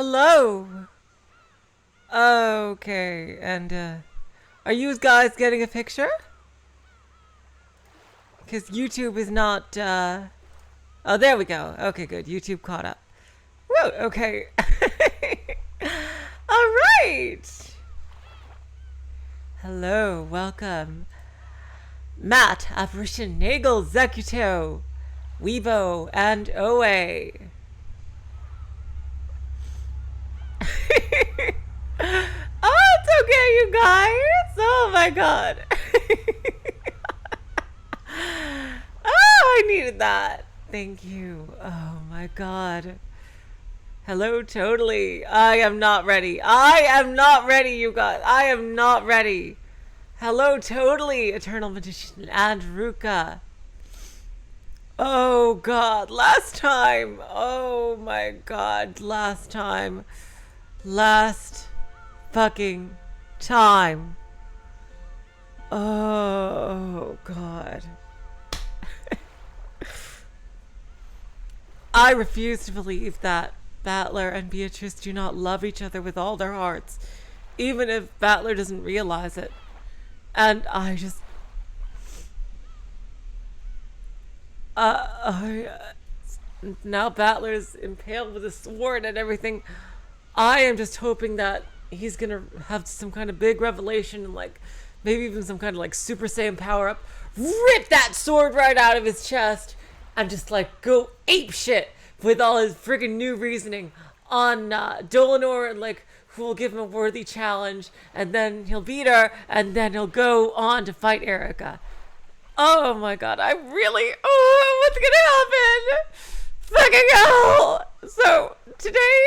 Hello. Okay, and are you guys getting a picture? Because YouTube is not. Oh, there we go. Okay, good. YouTube caught up. Whoa. Okay. All right. Hello. Welcome. Matt, Apparition, Nagel, Zekuto, Weibo, and Oe. Oh, it's okay, you guys. Oh my god. Oh, I needed that. Thank you. Oh my god. Hello, totally. I am not ready. I am not ready, you guys. I am not ready. Hello, totally. Eternal Magician and Ruka. Oh god, last time. Oh my god, last time. Last fucking time. Oh god. I refuse to believe that Battler and Beatrice do not love each other with all their hearts, even if Battler doesn't realize it. And I just now Battler's impaled with a sword and everything. I am just hoping that he's gonna have some kind of big revelation and like maybe even some kind of like Super Saiyan power up, rip that sword right out of his chest, and just like go ape shit with all his friggin' new reasoning on Dlanor, and like who will give him a worthy challenge, and then he'll beat her, and then he'll go on to fight Erica. Oh my god, I really, what's gonna happen? Fucking hell! So today,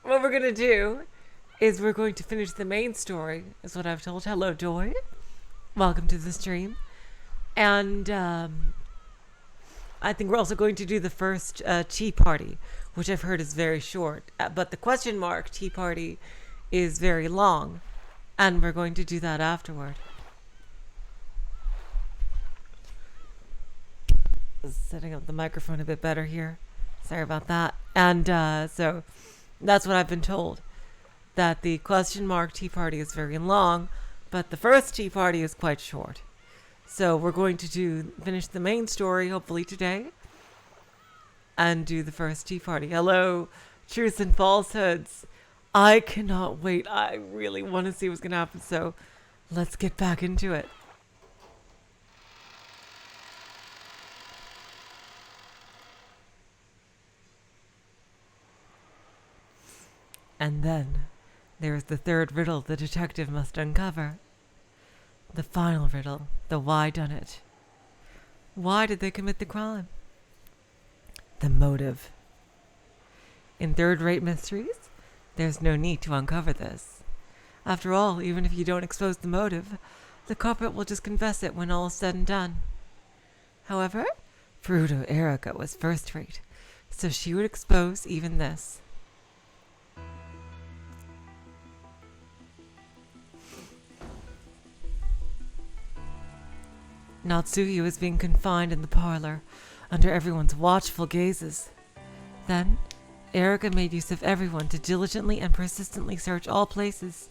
what we're gonna do is we're going to finish the main story, is what I've told. Hello, Doy. Welcome to the stream. And I think we're also going to do the first tea party, which I've heard is very short. But the question mark tea party is very long. And we're going to do that afterward. Setting up the microphone a bit better here. Sorry about that. And so that's what I've been told. That the question mark tea party is very long, but the first tea party is quite short. So we're going to finish the main story, hopefully today, and do the first tea party. Hello, Truths and Falsehoods. I cannot wait. I really want to see what's going to happen, so let's get back into it. And then there is the third riddle the detective must uncover. The final riddle, the why done it. Why did they commit the crime? The motive. In third-rate mysteries, there's no need to uncover this. After all, even if you don't expose the motive, the culprit will just confess it when all is said and done. However, Furuto Erica was first-rate, so she would expose even this. Natsuo was being confined in the parlor, under everyone's watchful gazes. Then, Erica made use of everyone to diligently and persistently search all places,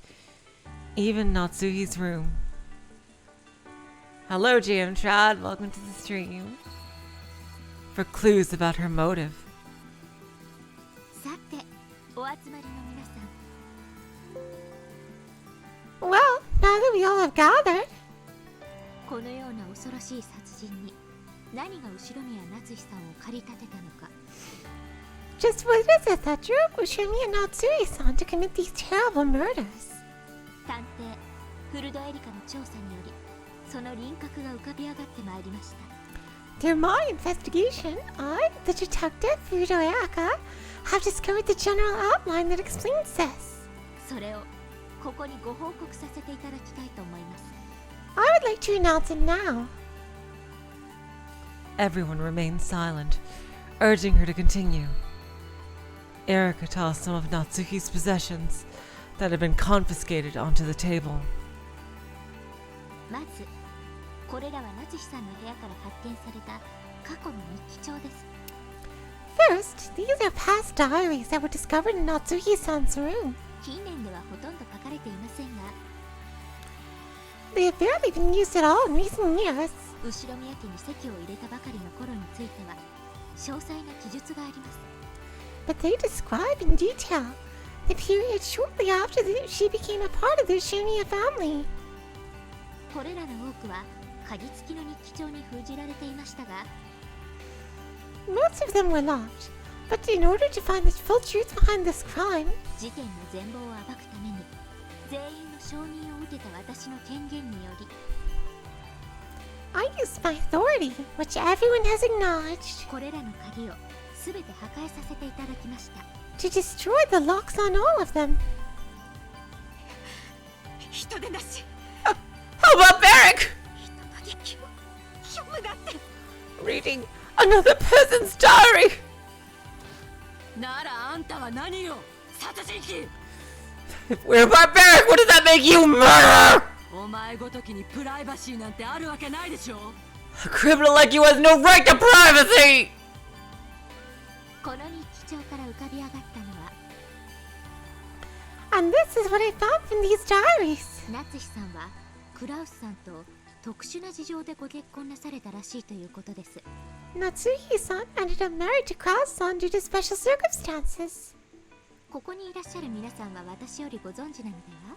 even Natsuo's room. Hello, GM Chad, welcome to the stream. For clues about her motive. Well, now that we all have gathered, このような恐ろしい殺人に何が後宮夏さんを駆り立てたのか。 Just what is it that drove Ushiromiya Natsuo-san to commit these terrible murders? 探偵フルドエリカの調査によりその輪郭が浮かび上がってまいりました。 Through my investigation, I, the detective Furuto Erica, have discovered the general outline that explains this. それをここにご報告させていただきたいと思います。 I would like to announce it now. Everyone remained silent, urging her to continue. Erica tossed some of Natsuki's possessions that had been confiscated onto the table. まず、これらは夏さんの部屋から発見された過去の日記帳です。First, these are past diaries that were discovered in Natsuo-san's room. 近年ではほとんど書かれていませんが、 They have barely been used at all in recent years. 後ろ宮家に籍を入れたばかりの頃については詳細な記述があります。 But they describe in detail the period shortly after she became a part of the Ushiromiya family. これらの多くは鍵付きの日記帳に封じられていましたが、 Most of them were locked, but in order to find the full truth behind this crime, 事件の全貌を暴くために全員の承認を受けた私の権限により、 I used my authority, which everyone has acknowledged, これらの鍵を全て破壊させていただきました。 to destroy the locks on all of them. 人でなし。 How about Barrick? 人の劇を読むなって。 Reading another person's diary. ならあんたは何よ、殺人鬼。 If we're barbaric, what does that make you, murderer? お前ごときにプライバシーなんてあるわけないでしょ。 A criminal like you has no right to privacy! この日記帳から浮かび上がったのは、 And this is what I found from these diaries. 夏日さんはクラウスさんと特殊な事情でご結婚なされたらしいということです。 Natsuo-san ended up married to Krauss-san due to special circumstances. ここにいらっしゃる皆さんは私よりご存知なのでは？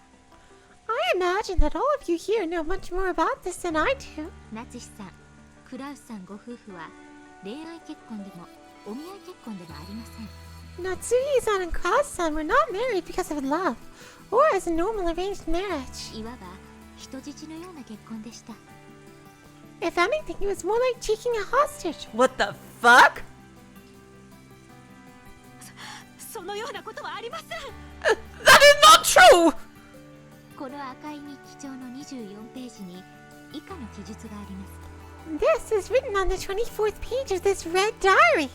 I imagine that all of you here know much more about this than I do. 夏日さん、クラウスさんご夫婦は恋愛結婚でもお見合い結婚でもありません。 Natsuo-san and Krauss-san were not married because of love, or as a normal arranged marriage. いわば人質のような結婚でした。 If anything, it was more like taking a hostage. What the fuck? そのようなことはありません。 That is not true! この赤い日記帳の24ページに以下の記述があります。 This is written on the 24th page of this red diary.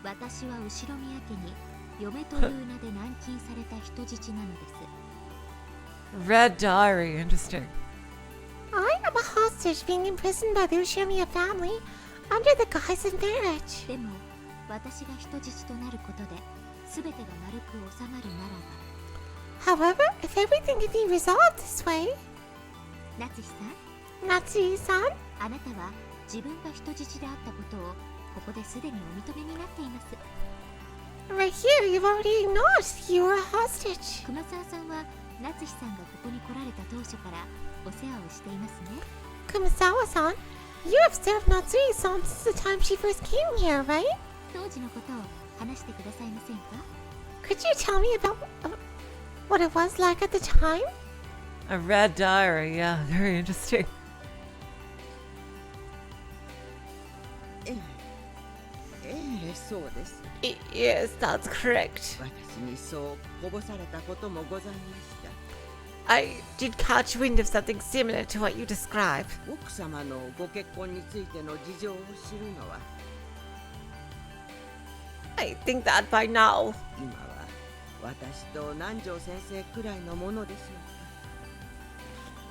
私は後ろ宮家に嫁という名で軟禁された人質なのです。 Red diary, interesting. I am a hostage being imprisoned by the Ushiromiya family under the guise of marriage. でも私が人質となることで全てが丸く収まるならば、 However, if everything can be resolved this way, 夏日さん、 Natsuo-san, あなたは自分が人質であったことをここですでにお認めになっています。 right here you've already acknowledged that you were a hostage. 熊沢さんは夏日さんがここに来られた当初からお世話をしていますね。 Kumasawa-san, you have served Natsuo-san since the time she first came here, right? 当時のことを話してくださいませんか？ Could you tell me about what it was like at the time? A red diary, yeah, very interesting. そうです。 Yes, that's correct. 私にそうこぼされたこともございました。 I did catch wind of something similar to what you describe. 奥様のご結婚についての事情を知るのは、 I think that by now. 今は私と南條先生くらいのものでしょ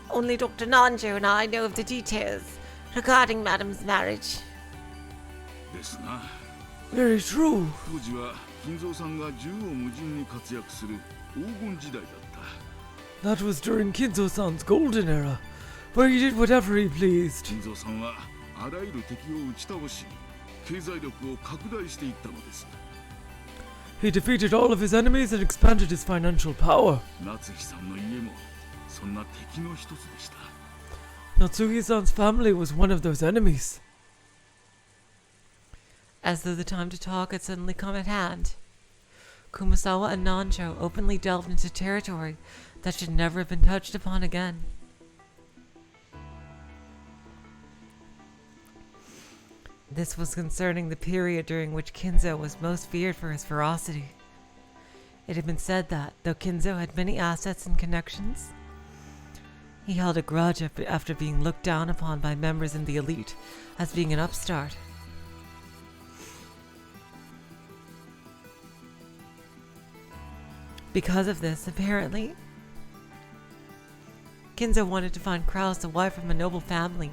うか。 Only Dr. Nanjo and I know of the details regarding Madam's marriage. ですな。 Very true. 当時は金蔵さんが縦横無尽に活躍する黄金時代だった。 That was during Kinzo-san's golden era, where he did whatever he pleased. 金蔵さんはあらゆる敵を打ち倒し、経済力を拡大していったのです。 He defeated all of his enemies and expanded his financial power. 夏日さんの家もそんな敵の一つでした。 Natsuki-san's family was one of those enemies. As though the time to talk had suddenly come at hand, Kumasawa and Nanjo openly delved into territory that should never have been touched upon again. This was concerning the period during which Kinzo was most feared for his ferocity. It had been said that, though Kinzo had many assets and connections, he held a grudge after being looked down upon by members in the elite as being an upstart. Because of this, apparently, Kinzo wanted to find Krause a wife from a noble family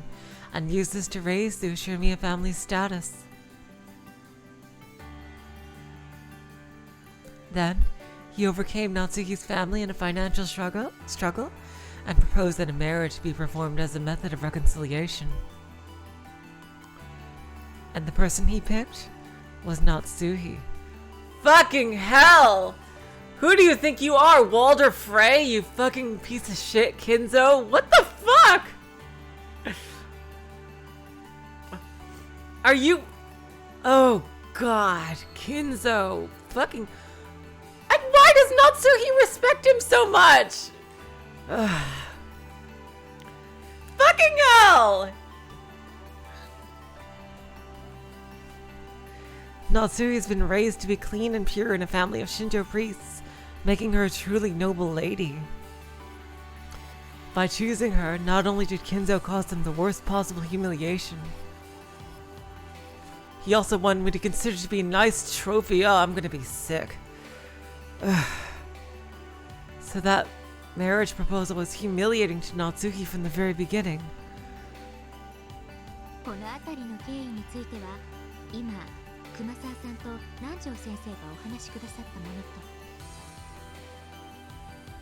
and use this to raise the Ushiromiya family's status. Then, he overcame Natsuki's family in a financial struggle and proposed that a marriage be performed as a method of reconciliation. And the person he picked was Natsuhi. Fucking hell! Who do you think you are, Walder Frey, you fucking piece of shit, Kinzo? What the fuck? Are you... Oh god, Kinzo. Fucking... And why does Natsuhi respect him so much? Fucking hell! Natsuhi has been raised to be clean and pure in a family of Shinto priests, making her a truly noble lady. By choosing her, not only did Kinzo cause him the worst possible humiliation, he also wanted me to consider to be a nice trophy. Oh, I'm gonna be sick. So that marriage proposal was humiliating to Natsuhi from the very beginning. この辺りの経緯については今熊沢さんと南條先生がお話しくださったものと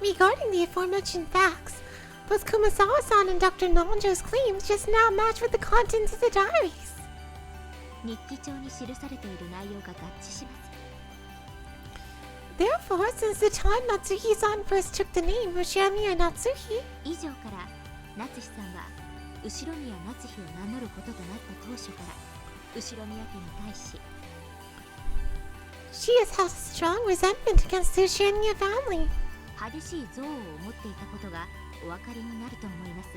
Regarding the aforementioned facts, both Kumasawa-san and Dr. Nanjo's claims just now match with the contents of the diaries. 日記帳に記されている内容が合致します。 Therefore, since the time Natsuhi-san first took the name Ushiromiya Natsuhi, 以上から夏日さんは後宮夏日を名乗ることとなった当初から後宮家に対し she has held a strong resentment against the Ushiromiya family. 激しい憎悪を持っていたことがお分かりになると思います。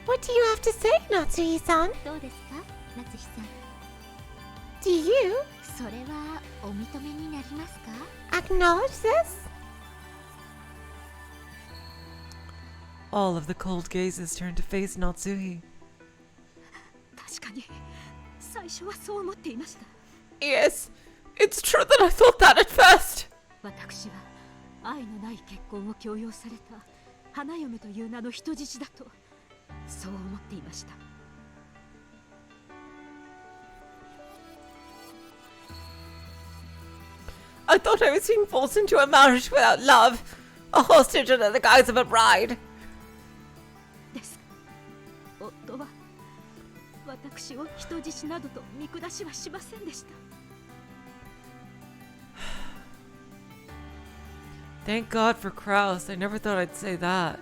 What do you have to say, Natsuhi-san? どうですか、夏日さん。 Do you それはお認めになりますか？ acknowledge this? All of the cold gazes turned to face Natsuhi. 確かに最初はそう思っていました。 Yes, it's true that I thought that at first. 私は愛のない結婚を強要された花嫁という名の人質だとそう思っていました。 I thought I was being forced into a marriage without love, a hostage under the guise of a bride. ですが夫は私を人質などと見下しはしませんでした。 Thank God for Kraus. I never thought I'd say that.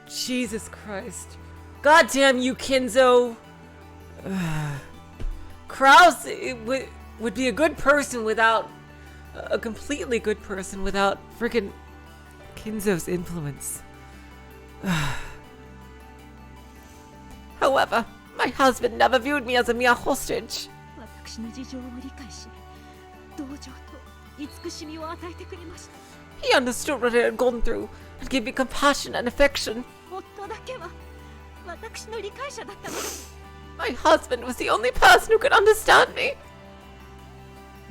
Jesus Christ. God damn you, Kinzo. Kraus would be a good person without... a completely good person without freaking Kinzo's influence. However, my husband never viewed me as a mere hostage. 私の事情を理解し、同情と慈しみを与えてくれました。 He understood what I had gone through and gave me compassion and affection. 夫だけは私の理解者だったのです。 My husband was the only person who could understand me.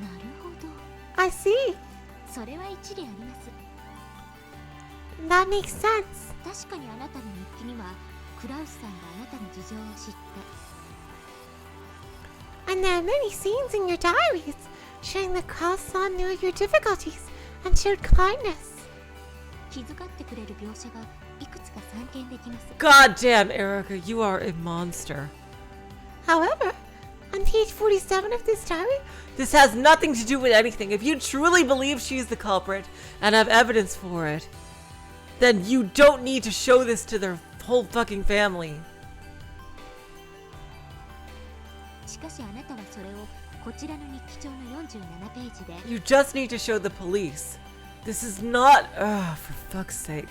なるほど。 I see. それは一理あります。 That makes sense. 確かにあなたの日記にはクラウスさんがあなたの事情を知って And there are many scenes in your diaries showing that Kraus-san knew your difficulties and showed kindness. 気遣ってくれる描写がいくつか散見できます。 God damn, Erica, you are a monster. However, on page 47 of this diary, This has nothing to do with anything. If you truly believe she's the culprit and have evidence for it, then you don't need to show this to their whole fucking family. しかしあなたはそれをこちらの日記帳の47ページで You just need to show the police. This is not... Ugh, for fuck's sake.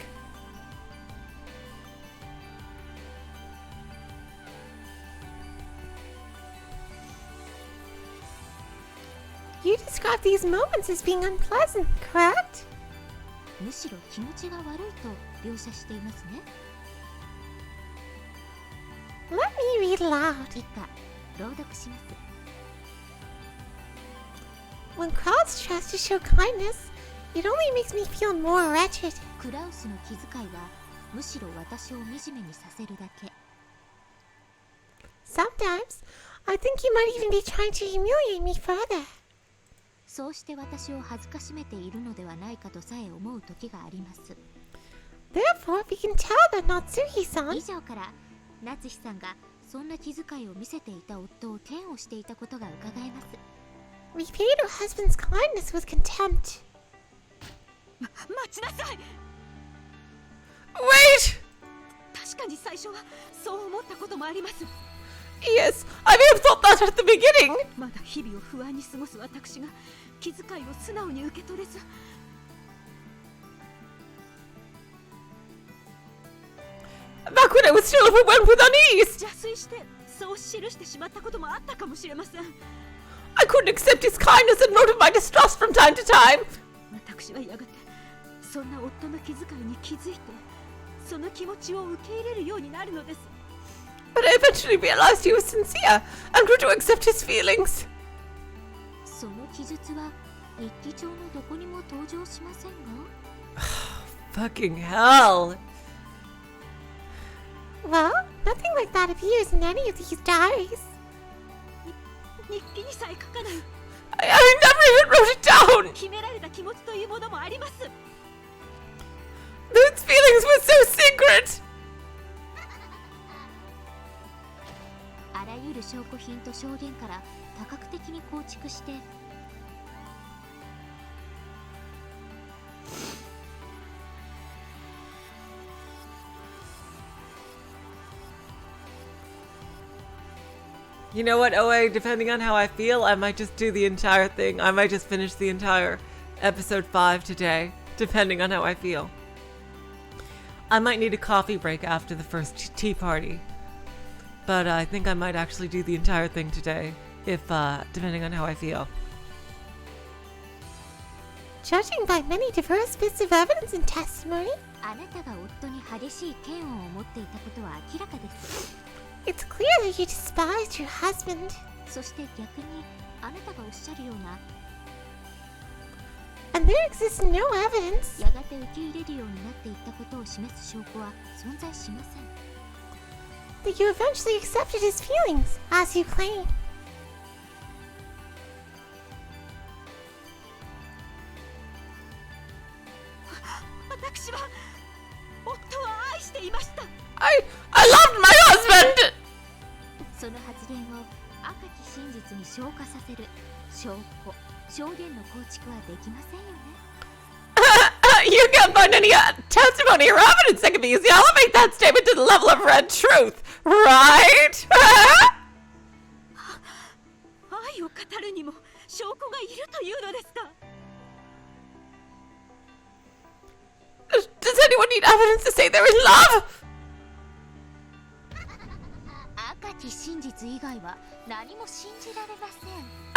you describe these moments as being unpleasant, correct? むしろ気持ちが悪いと描写していますね。 Let me read aloud. 以下、朗読します。 When Kraus tries to show kindness, it only makes me feel more wretched. クラウスの気遣いはむしろ私を惨めにさせるだけ。 Sometimes, I think he might even be trying to humiliate me further. そうして私を恥ずかしめているのではないかとさえ思う時があります。 Therefore, we can tell that Natsuhi-san. 以上から夏日さんがそんな気遣いを見せていた夫を嫌悪していたことが伺えます。 repaid her husband's kindness with contempt. 待ちなさい。 Wait! 確かに最初はそう思ったこともあります。 Yes, I may have thought that at the beginning. まだ日々を不安に過ごす私が気遣いを素直に受け取れず、 Back when I was still overwhelmed with unease. 邪推してそう記してしまったこともあったかもしれません。 I couldn't accept his kindness and noted my distrust from time to time. 私はやがてそんな夫の気遣いに気づいて、その気持ちを受け入れるようになるのです。 But I eventually realized he was sincere and grew to accept his feelings. その記述は日記帳のどこにも登場しませんが。 Fucking hell. Well, nothing like that appears in any of these diaries. 日記にさえ書かない I never even wrote it down. 秘められた気持ちというものもあります。 Those feelings were so secret. あらゆる証拠品と証言から多角的に構築して、 You know what, OA, depending on how I feel, I might just do the entire thing. I might just finish the entire episode 5 today, depending on how I feel. I might need a coffee break after the first tea party. But I think I might actually do the entire thing today, if depending on how I feel. Judging by many diverse bits of evidence and testimony, あなたが夫に激しい嫌悪を持っていたことは明らかです。 it's clear that you despised your husband. そして逆にあなたがおっしゃるような And there exists no evidence やがて受け入れるようになっていったことを示す証拠は存在しません。 that you eventually accepted his feelings, as you claim. 私は夫は愛していました。 I loved my husband! その発言を赤き真実に昇華させる証拠、証言の構築はできませんよね。You can't find any testimony or evidence that can be used to elevate that statement to the level of red truth, right? 愛を語るにも証拠がいるというのですか。 Does anyone need evidence to say they're in love? 赤き真実以外は何も信じられません。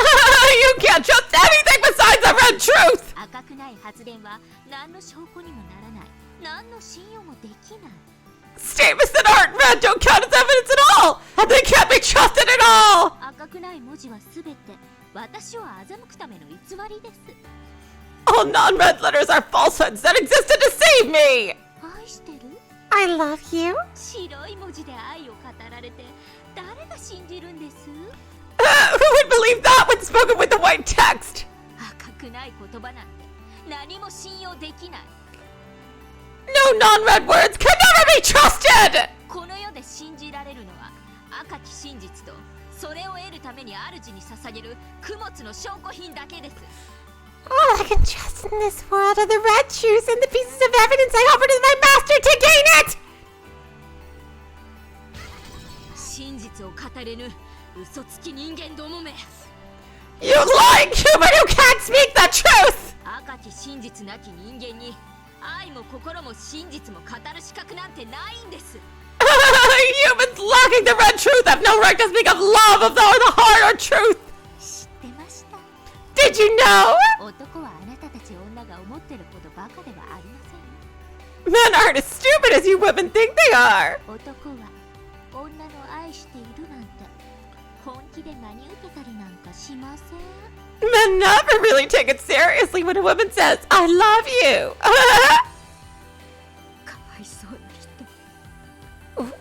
You can't trust anything besides the red truth! 赤くない発言は何の証拠にもならない。何の信用もできない。 Statements that aren't red don't count as evidence at all! And they can't be trusted at all! 赤くない文字はすべて私を欺くための偽りです。 All non-red letters are falsehoods that exist to deceive me! 愛してる I love you. 白い文字で愛を語られて誰が信じるんです Who would believe that when spoken with the white text? 赤くない言葉なんて何も信用できない。 No non-red words can never be trusted! この世で信じられるのは赤き真実とそれを得るために主に捧げる供物の証拠品だけです。 All I can trust in this world are the red shoes and the pieces of evidence I offered to my master to gain it! 真実を語れぬ嘘つき人間どもめ。 You lying human who can't speak the truth! 赤き真実なき人間に愛も心も真実も語る資格なんてないんです。 Humans lacking the red truth have no right to speak of love of the heart or truth! 知ってました。 Did you know? 男はあなたたち女が思ってるほどバカではありません。 Men aren't as stupid as you women think they are! 男は女の愛しているなんて本気で真に受けたりなんかしません。 Men never really take it seriously when a woman says, I love you! かわいそうな人。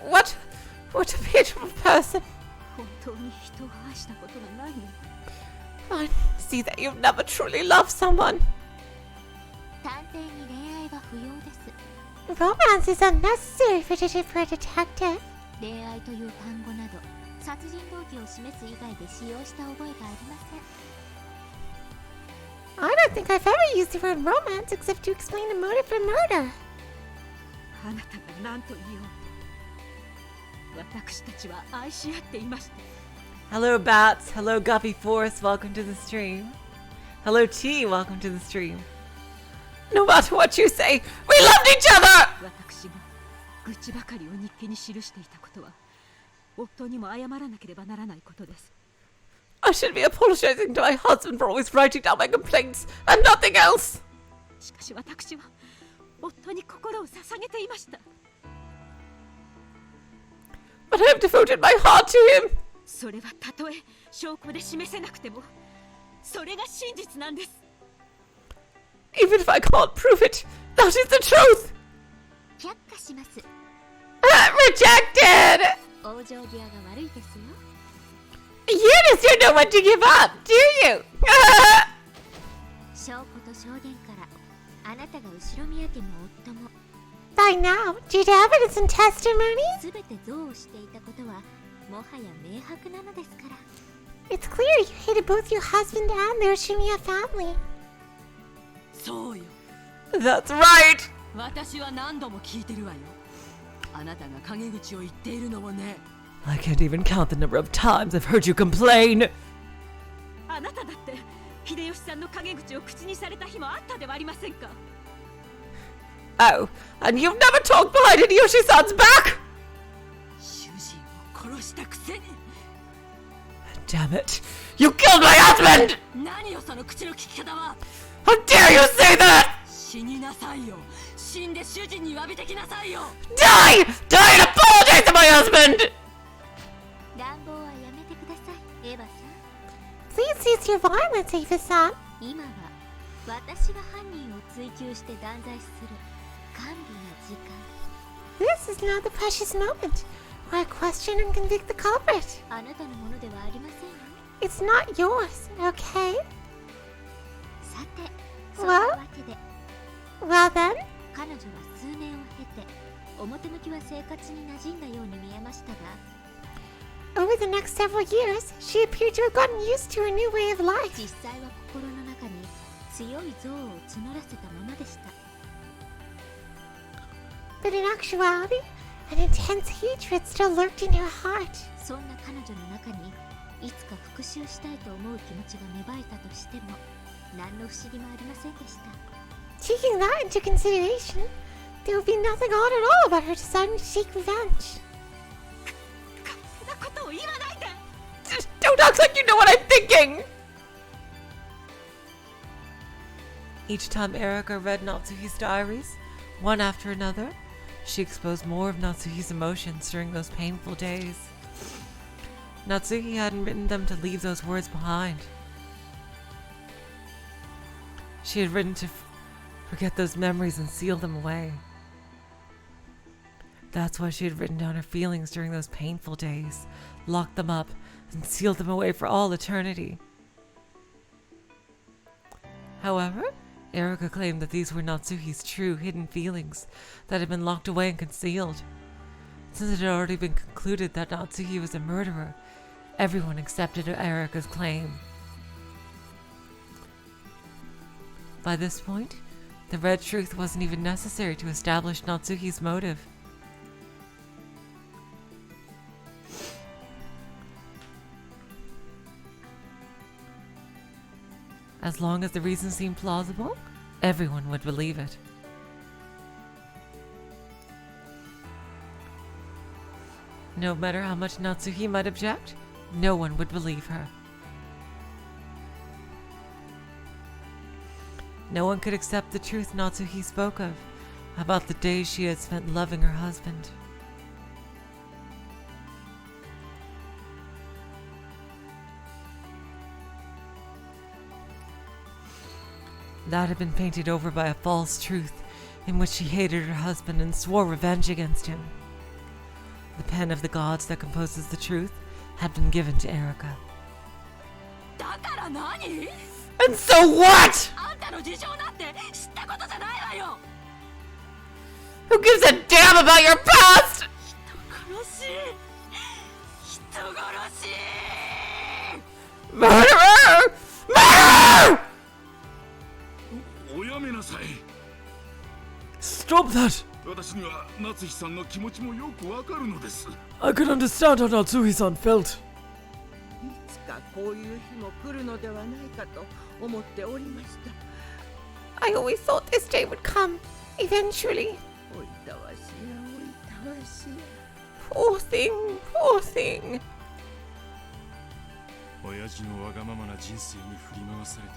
What a beautiful person. 本当に人を愛したことがないの。I see that you've never truly loved someone. 探偵に恋愛は不要です。 Romance is unnecessary for a detective. 恋愛という単語など殺人動機を示す以外で使用した覚えがありません。 I don't think I've ever used the word romance except to explain the motive for murder. あなたが何と言おう。私たちは愛し合っていました。 Hello, Bats. Hello, Guppy Force. Welcome to the stream. Hello, T. Welcome to the stream. No matter what you say, we loved each other! 私が愚痴ばかりを日記に記していたことは夫にも謝らなければならないことです。 I should be apologizing to my husband for always writing down my complaints and nothing else. しかし私は夫に心を捧げていました。 But I have devoted my heart to him. それはたとえ証拠で示せなくてもそれが真実なんです。 Even if I can't prove it, that is the truth. 却下します。 Rejected! 往生際が悪いですよ。 You just don't know what to give up, do you? 証拠と証言からあなたが後宮家の夫も By now, due to evidence and testimony, 全て憎悪していたことはもはや明白なのですから。 it's clear you hated both your husband and the Ushiromiya family. そうよ。 That's right. 私は何度も聞いてるわよ。あなたが陰口を言っているのをね。 I can't even count the number of times I've heard you complain. あなただって秀吉さんの陰口を口にされた日もあったではありませんか。 Oh, and you've never talked behind Hideyoshi-san's back? 主人を殺したくせに。 Damn it. You killed my husband! 何よその口の利き方は。 How dare you say that? 死になさいよ。死んで主人に詫びてきなさいよ。 Die! Die and apologize to my husband! 乱暴はやめてください、エヴァさん。 Please cease your violence, Eva-san. 今は私が犯人を追及して断罪する甘美な時間。 This is now the precious moment where I question and convict the culprit. あなたのものではありませんよ。 It's not yours, okay? さて、そんなわけで Well then, 彼女は数年を経て表向きは生活に馴染んだように見えましたが、 over the next several years, she appeared to have gotten used to her new way of life. 実際は心の中に強い憎悪を募らせたままでした。 But in actuality, an intense hatred still lurked in her heart. そんな彼女の中にいつか復讐したいと思う気持ちが芽生えたとしても何の不思議もありませんでした。 Taking that into consideration, there would be nothing odd at all about her deciding to take revenge. そんなことを言わないで。 Just don't act like you know what I'm thinking! Each time Erika read Natsuhi's diaries, one after another, she exposed more of Natsuhi's emotions during those painful days. Natsuhi hadn't written them to leave those words behind. She had written to forget those memories and seal them away. That's why she had written down her feelings during those painful days, locked them up, and sealed them away for all eternity. However, Erika claimed that these were Natsuhi's true, hidden feelings that had been locked away and concealed. Since it had already been concluded that Natsuhi was a murderer, everyone accepted Erika's claim. By this point, the red truth wasn't even necessary to establish Natsuhi's motive. As long as the reason seemed plausible, everyone would believe it. No matter how much Natsuhi might object, no one would believe her. No one could accept the truth Natsuhi spoke of about the days she had spent loving her husband. That had been painted over by a false truth in which she hated her husband and swore revenge against him. The pen of the gods that composes the truth had been given to Erika. だから何？ And so what? あんたの事情なんて知ったことじゃないわよ。 Who gives a damn about your past? 殺し人殺し Murderer! Murderer! おやめなさい。 Stop that! 私には夏日さんの気持ちもよくわかるのです。 I can understand how Natsuhi-san felt. いつかこういう日も来るのではないかと思っておりました。 I always thought this day would come, eventually. おいたわしやおいたわしや。 Poor thing, poor thing. 親父のわがままな人生に振り回された。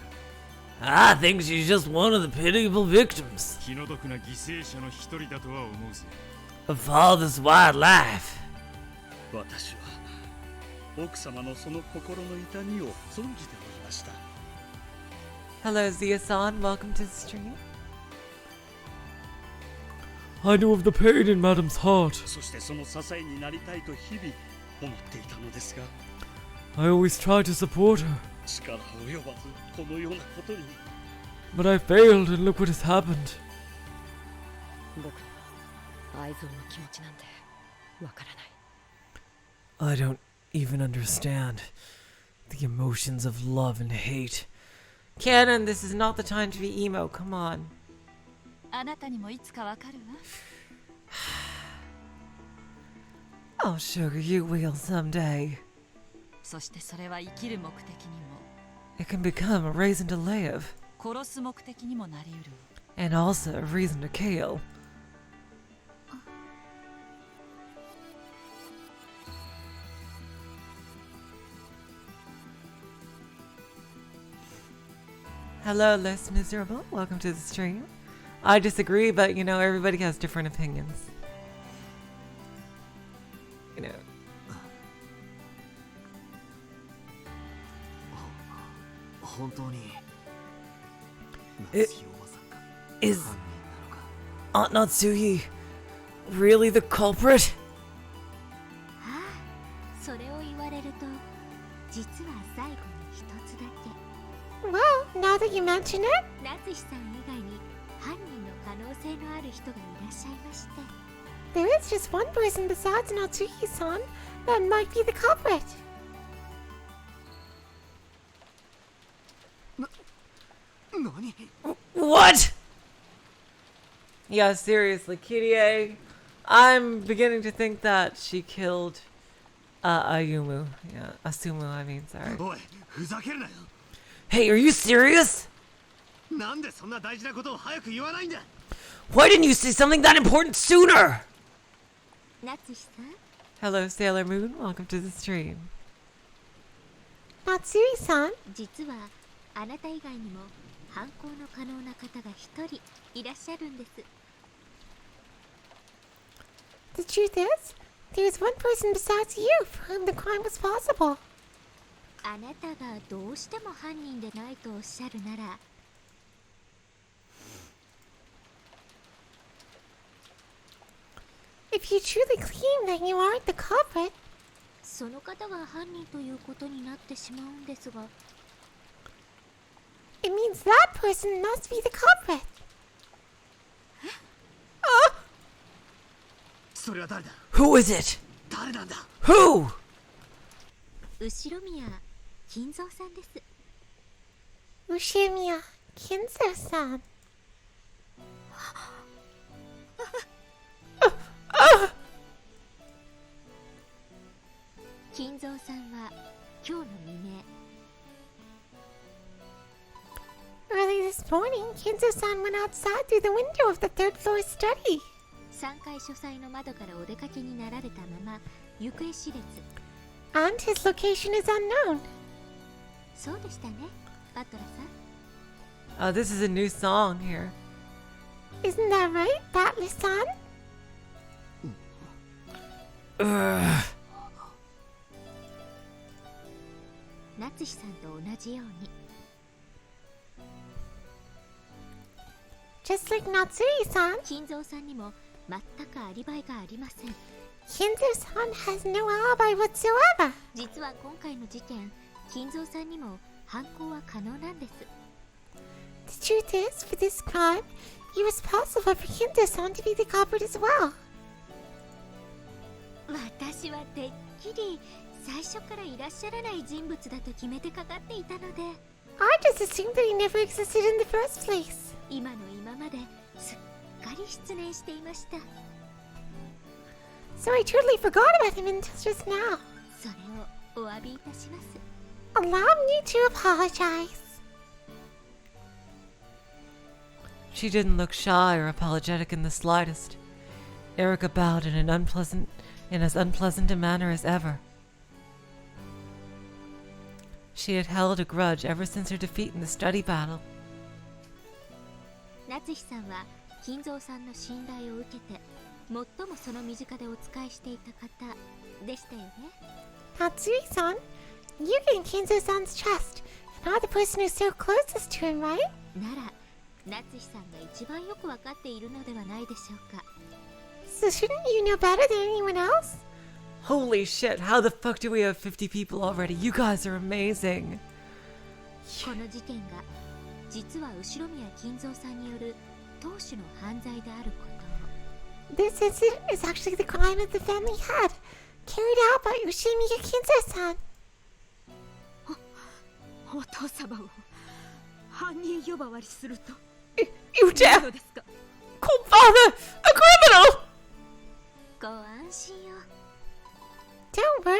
I think she's just one of the pitiable victims 気の毒な犠牲者の一人だとは思うぜ。 of father's wild life. 私は奥様のその心の痛みを存じておりました。 Hello, Zia-san. Welcome to the stream. I know of the pain in Madam's heart. そしてその支えになりたいと日々思っていたのですが、 I always try to support her, 力及ばずこのようなことに。 but I failed and look what has happened. 僕には愛憎の気持ちなんてわからない。 I don't even understand the emotions of love and hate. Canon, this is not the time to be emo. Come on. あなたにもいつかわかるわ。 I'll sugar you will someday. そしてそれは生きる目的にも It can become a reason to live, 殺す目的にもなりうる。 and also a reason to kill. Hello, less miserable. Welcome to the stream. I disagree, but you know, everybody has different opinions. You know. 本当に It is Aunt Natsuhi really the culprit? ああ、それを言われると実は最後に一つだけ Well, now that you mention it, 夏日さん以外に犯人の可能性のある人がいらっしゃいまして there is just one person besides Natsuki-san that might be the culprit. 何 What? Yeah, seriously, Kirie. I'm beginning to think that she killed Ayumu. Yeah, Asumu, I mean, sorry. おい、ふざけるなよ。 Hey, are you serious? なんでそんな大事なことを早く言わないんだ。 Why didn't you say something that important sooner? 夏日さん Hello, Sailor Moon. Welcome to the stream. Natsui-san, 実はあなた以外にも犯行の可能な方が一人いらっしゃるんです the truth is, there is one person besides you for whom the crime was possible. あなたがどうしても犯人でないとおっしゃるなら If you truly claim that you aren't the culprit, その方が犯人ということになってしまうんですが it means that person must be the culprit. それは誰だ。 Who is it? 誰なんだ。 Who? 後宮金蔵さんです Ushiromiya, Kinzo-san. 金蔵さんは今日の未明 Early this morning, Kinzo-san went outside through the window of the third floor study. 3階書斎の窓からお出かけになられたまま行方知れず And his location is unknown. そうでしたねバトラさん This is a new song here. Isn't that right, Batley-san? Ugh. 夏日さんと同じように Just like Natsui-san, 金蔵さんにも全くアリバイがありません Kinzo-san has no alibi whatsoever. 実は今回の事件金蔵さんにも犯行は可能なんです。 The truth is, for this crime, it was possible for Kinzo-san to be the culprit as well. 私はてっきり最初からいらっしゃらない人物だと決めてかかっていたので、 I just assumed that he never existed in the first place. 今の今まですっかり失念していました。 So I totally forgot about him until just now. それをお詫びいたします。 Allow me to apologize. She didn't look shy or apologetic in the slightest. Erica bowed in as unpleasant a manner as ever. She had held a grudge ever since her defeat in the study battle. 夏日さんは金蔵さんの信頼を受けて最もその身近でお仕えしていた方でしたよね。 Natsui-san, you gain Kinzo-san's trust, and are the person who's so closest to him, right? なら夏日さんが一番よくわかっているのではないでしょうか。 So shouldn't you know better than anyone else? Holy shit, how the fuck do we have 50 people already? You guys are amazing. この事件が実は後宮金蔵さんによる当主の犯罪であることを。 This incident is actually the crime that the family had, carried out by Ushiromiya Kinzo-san. お父様を犯人呼ばわりすると You い dare うのですか。 call father a criminal! ご安心を。 Don't worry,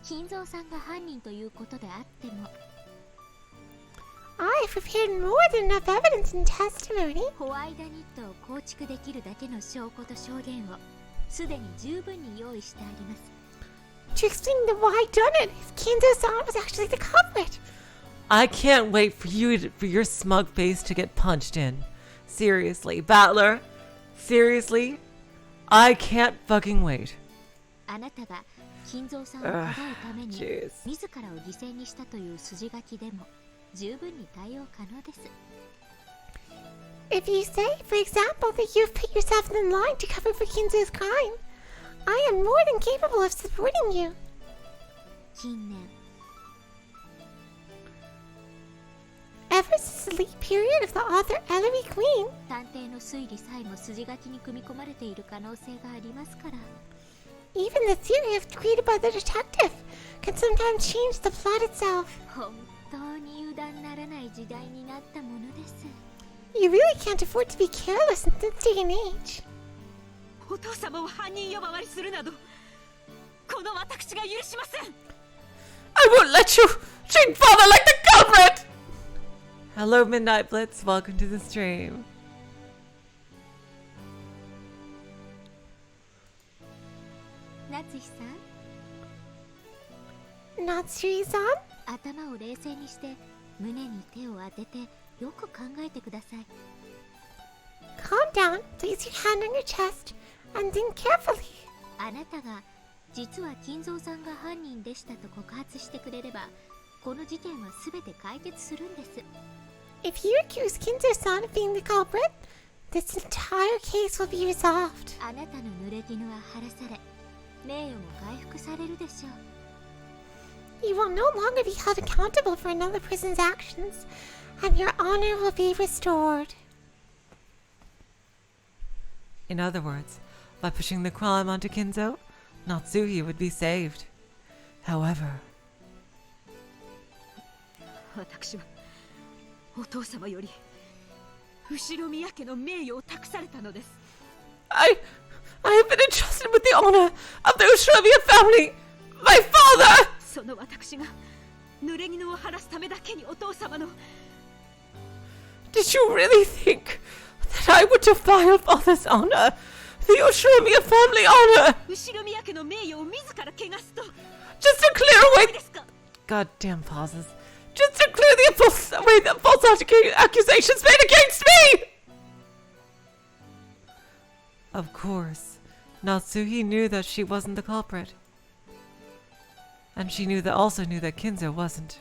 金蔵さんが犯人ということであっても、 I've prepared more than enough evidence and testimony ホワイトニットを構築できるだけの証拠と証言をすでに十分に用意してあります。 to explain the why done it if Kinzo-san was actually the culprit. I can't wait for your smug face to get punched in. Seriously, Battler. Seriously? I can't fucking wait. あなたが金蔵さんをかばうために jeez. 自らを犠牲にしたという筋書きでも十分に対応可能です。 If you say, for example, that you've put yourself in line to cover for Kinzo's crime, I am more than capable of supporting you. 近年 Ever since the late period of the author Ellery Queen, 探偵の推理さえも筋書きに組み込まれている可能性がありますから。 even the theory of created by the detective can sometimes change the plot itself. 本当に油断ならない時代になったものです。 You really can't afford to be careless in this day and age. お父様を犯人呼ばわりするなどこの私が許しません。 I won't let you treat father like the culprit! Hello, Midnight Blitz. Welcome to the stream. 夏日さん、 Natsui-san? 頭を冷静にして胸に手を当ててよく考えてください。 Calm down, place your hand on your chest, and think carefully. あなたが実は金蔵さんが犯人でしたと告発してくれればこの事件は全て解決するんです。 If you accuse Kinzo-san of being the culprit, this entire case will be resolved. あなたの濡れ衣は晴らされ名誉も回復されるでしょう。 You will no longer be held accountable for another person's actions, and your honor will be restored. In other words, by pushing the crime onto Kinzo, Natsuhi would be saved. However, 私はお父様より後宮家の名誉を託されたのです。 I have been entrusted with the honor of the Ushiromiya family! My father! その私が濡れ衣を晴らすためだけにお父様の Did you really think that I would defile father's honor? The Ushiromiya family honor! 後宮家の名誉を自ら汚すと Just to clear away... ですか。 Goddamn pauses. Just to clear away the false accusations made against me! Of course, Natsuhi knew that she wasn't the culprit. And she also knew that Kinzo wasn't.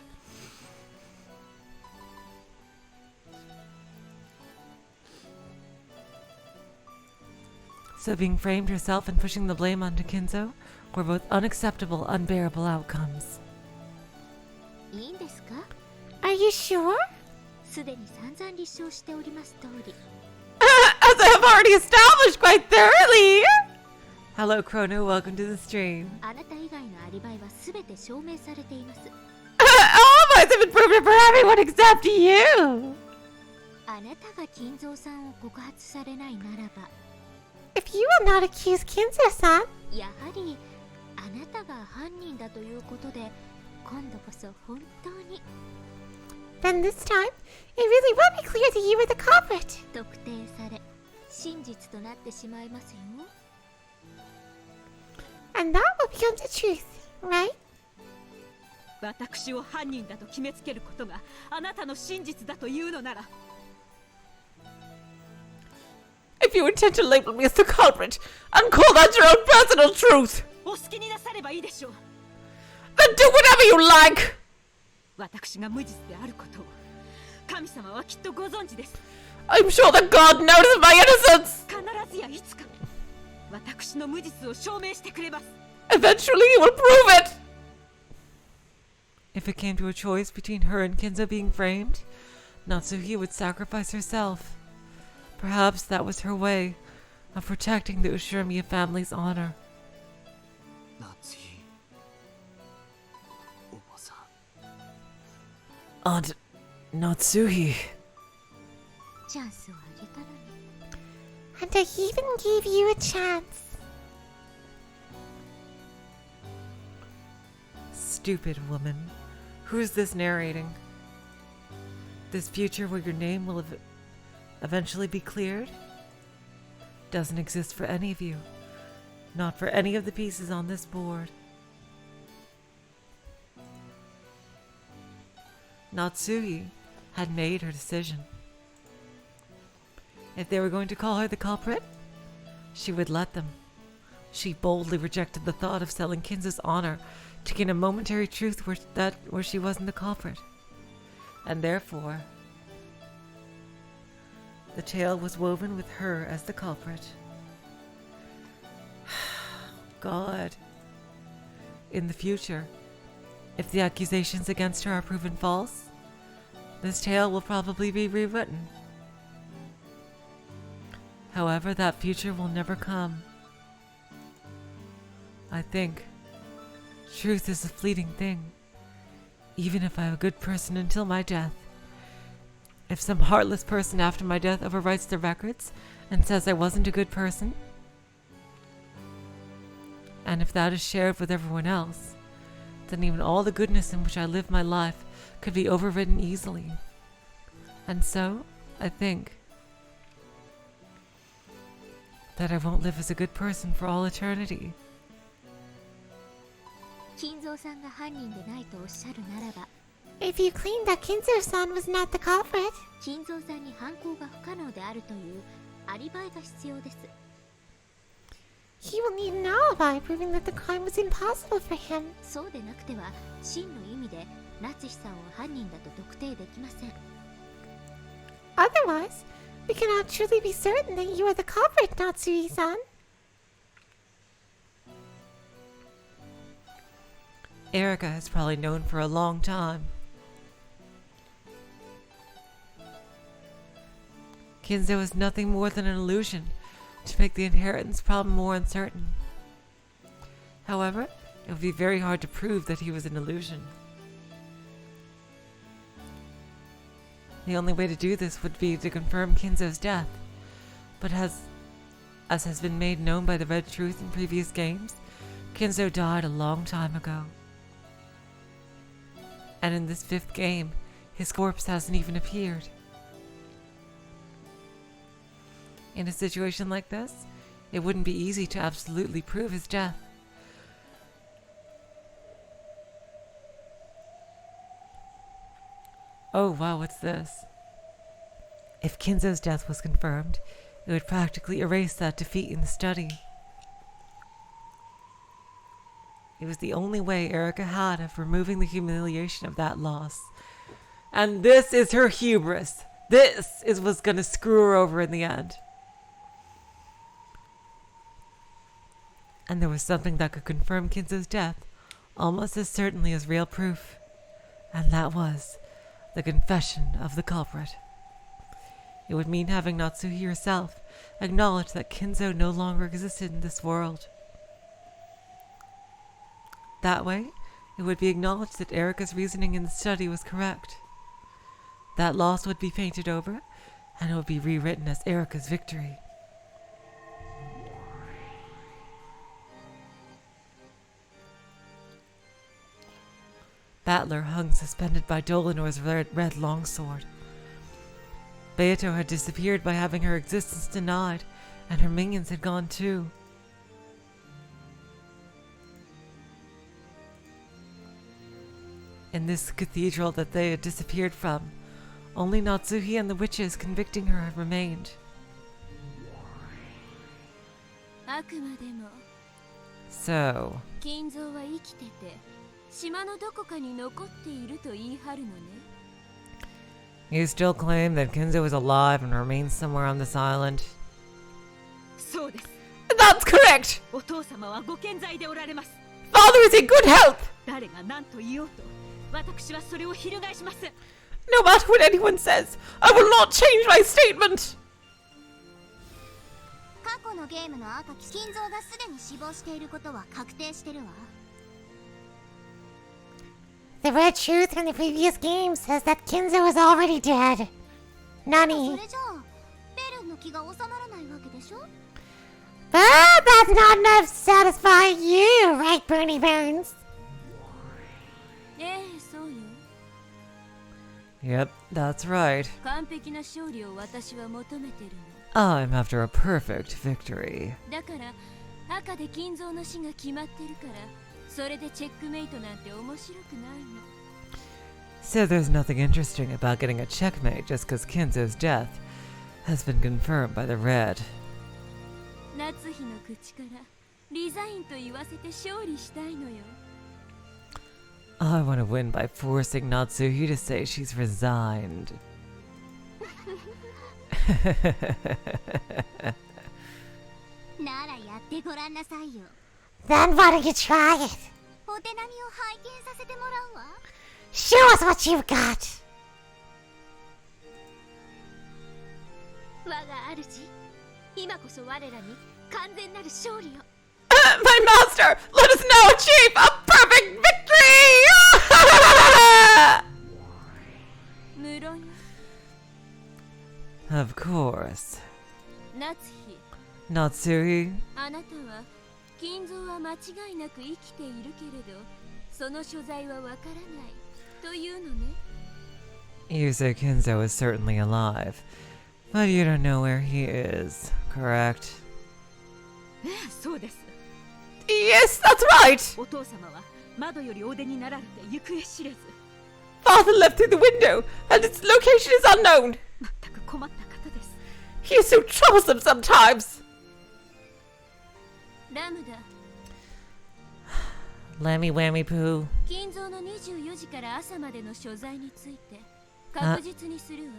So being framed herself and pushing the blame onto Kinzo were both unacceptable, unbearable outcomes. いいんですか？ Are you sure? すでに散々立証しております通り。 As I have already established quite thoroughly. Hello, Chrono. Welcome to the stream. あなた以外のアリバイはすべて証明されています。All of us have been proven for everyone except you. あなたが金蔵さんを告発されないならば、 If you will not accuse Kinzo-san, やはりあなたが犯人だということで、今度こそ本当に then this time, it really will be clear that you were the culprit. 特定され、真実となってしまいますよ。 And that will become the truth, right? 私を犯人だと決めつけることがあなたの真実だというのなら、 If you intend to label me as the culprit and call that your own personal truth, お好きになさればいいでしょう。 then do whatever you like. 私が無実であることを神様はきっとご存知です。 I'm sure that God knows my innocence. 必ずやいつか私の無実を証明してくれます。 Eventually, he will prove it. If it came to a choice between her and Kinzo being framed, Natsuo would sacrifice herself. Perhaps that was her way of protecting the Ushiromiya family's honor. 夏日おばさん Aunt Natsuhi. チャンスをあげたのに。 And I even gave you a chance. Stupid woman. Who is this narrating? This future where your name will eventually be cleared? Doesn't exist for any of you. Not for any of the pieces on this board. Natsuhi had made her decision. If they were going to call her the culprit, she would let them. She boldly rejected the thought of selling Kinzo's honor to gain a momentary truth where she wasn't the culprit. And therefore, the tale was woven with her as the culprit. God. In the future, if the accusations against her are proven false, this tale will probably be rewritten. However, that future will never come. I think truth is a fleeting thing, even if I'm a good person until my death. If some heartless person after my death overwrites the records and says I wasn't a good person, and if that is shared with everyone else, then even all the goodness in which I lived my life could be overwritten easily. And so, I think that I won't live as a good person for all eternity. 金蔵さんが犯人でないとおっしゃるならば、 If you claim that Kinzo-san was not the culprit, 金蔵さんに犯行が不可能であるというアリバイが必要です。 he will need an alibi proving that the crime was impossible for him. そうでなくては真の意味で夏日さんを犯人だと特定できません。 Otherwise, we cannot truly be certain that you are the culprit, Natsui-san. Erica has probably known for a long time. Kinzo is nothing more than an illusion to make the inheritance problem more uncertain. However, it would be very hard to prove that he was an illusion. The only way to do this would be to confirm Kinzo's death, but as has been made known by the Red Truth in previous games, Kinzo died a long time ago. And in this 5th game, his corpse hasn't even appeared. In a situation like this, it wouldn't be easy to absolutely prove his death. Oh wow, what's this? If Kinzo's death was confirmed, it would practically erase that defeat in the study. It was the only way Erica had of removing the humiliation of that loss. And this is her hubris. This is what's going to screw her over in the end. And there was something that could confirm Kinzo's death almost as certainly as real proof. And that was the confession of the culprit. It would mean having Natsuo herself acknowledge that Kinzo no longer existed in this world. That way, it would be acknowledged that Erika's reasoning in the study was correct. That loss would be painted over, and it would be rewritten as Erika's victory. Battler hung suspended by Dlanor's red longsword. Beato had disappeared by having her existence denied, and her minions had gone too. In this cathedral that they had disappeared from, only Natsuhi and the witches convicting her had remained. あくまでも So, 金蔵は生きてて島のどこかに残っていると言い張るのね。 you still claim that Kinzo is alive and remains somewhere on this island? そうです。 That's correct! お父様はご健在でおられます。 Father is in good health! 誰が何と言おうと、私はそれを翻します。 No matter what anyone says, I will not change my statement! 過去のゲームの赤き金蔵がすでに死亡していることは確定してるわ。 The red truth from the previous game says that Kinzo is already dead. そ Nani? れじゃあベルンの気が収まらないわけでしょ。 But that's not enough to satisfy you, right, Bernie Burns? ええ、そうよ。 Yep, that's right. 完璧な勝利を私は求めてるの。 I'm after a perfect victory. だから赤で金蔵の死が決まってるから、それでチェックメイトなんて面白くないの。 So there's nothing interesting about getting a checkmate just because Kinzo's death has been confirmed by the red. 夏日の口からリザインと言わせて勝利したいのよ。 I want to win by forcing Natsuhi to say she's resigned. ならやってごらんなさいよ。 Then why don't you try it? お手並みを拝見させてもらうわ。 Show us what you've got. 我が主、今こそ我らに完全なる勝利を。 My master, let us now achieve a perfect victory! 無論よ。 Of course. 夏日、 Natsuhi, あなたは金蔵は間違いなく生きているけれど、その所在はわからないというのね。 you say Kinzo is certainly alive, but you don't know where he is, correct? ええ、そうです。 Yes, that's right! お父様は窓よりお出になられて行方知れず。 Father left through the window, and its location is unknown. 全く困った方です。 He is so troublesome sometimes. ラムダ、 Lammy whammy poo. 金蔵の24時から朝までの所在について確実にするわ。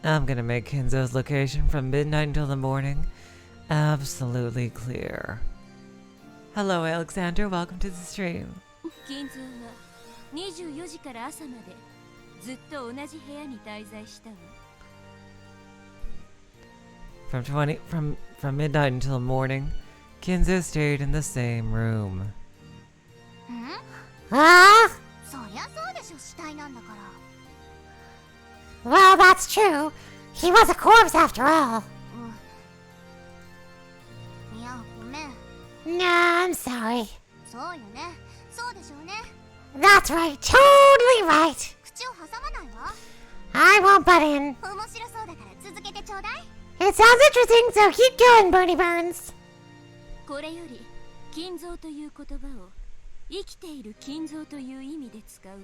I'm gonna make Kinzo's location from midnight until the morning absolutely clear. Hello, Alexander. Welcome to the stream. 金蔵は24時から朝までずっと同じ部屋に滞在したわ。 From midnight until morning, Kinzo stayed in the same room. ん？ Huh? そりゃそうでしょ、死体なんだから。 Well, that's true. He was a corpse after all. いや、ごめん。 No, I'm sorry. そうよね。そうでしょうね。 That's right. Totally right. 口を挟まないわ。 I won't butt in. 面白そうだから続けてちょうだい。 It sounds interesting, so keep going, Bernie Burns. これより金蔵という言葉を生きている金蔵という意味で使うわ。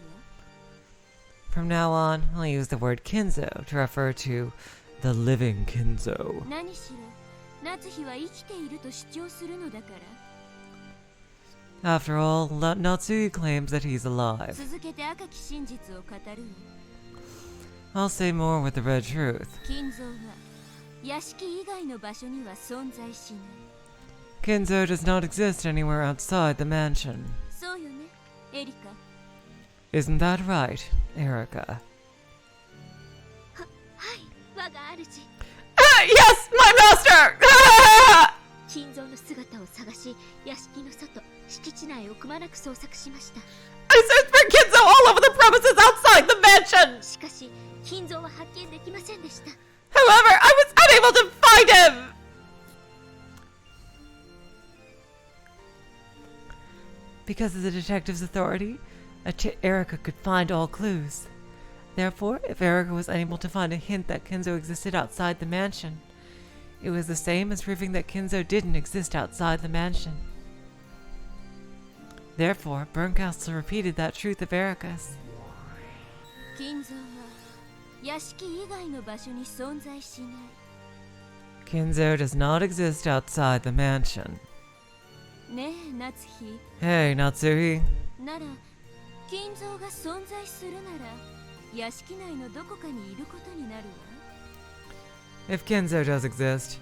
From now on, I'll use the word Kinzo to refer to the living Kinzo. 何しろ夏日は生きていると主張するのだから。 After all, Natsuhi claims that he's alive. 続けて赤き真実を語るわ。 I'll say more with the red truth. 金蔵は屋敷以外の場所には存在しない。 Kinzo does not exist anywhere outside the mansion. そうよね、エリカ。 Isn't that right, Erika? Yes, my master! 金蔵の姿を探し、屋敷の外、敷地内をくまなく捜索しました。I searched for Kinzo all over the premises outside the mansion! しかし、金蔵は発見できませんでした。However, I was unable to find him! Because of the detective's authority, Erica could find all clues. Therefore, if Erica was unable to find a hint that Kinzo existed outside the mansion, it was the same as proving that Kinzo didn't exist outside the mansion. Therefore, Bernkastel repeated that truth of Erica's. 金蔵は屋敷以外の場所に存在しない。 Kinzo does not exist outside the mansion. ねえ、夏日。 Hey, Natsuo. なら、金蔵が存在するなら、屋敷内のどこかにいることになるわ。 If Kinzo does exist,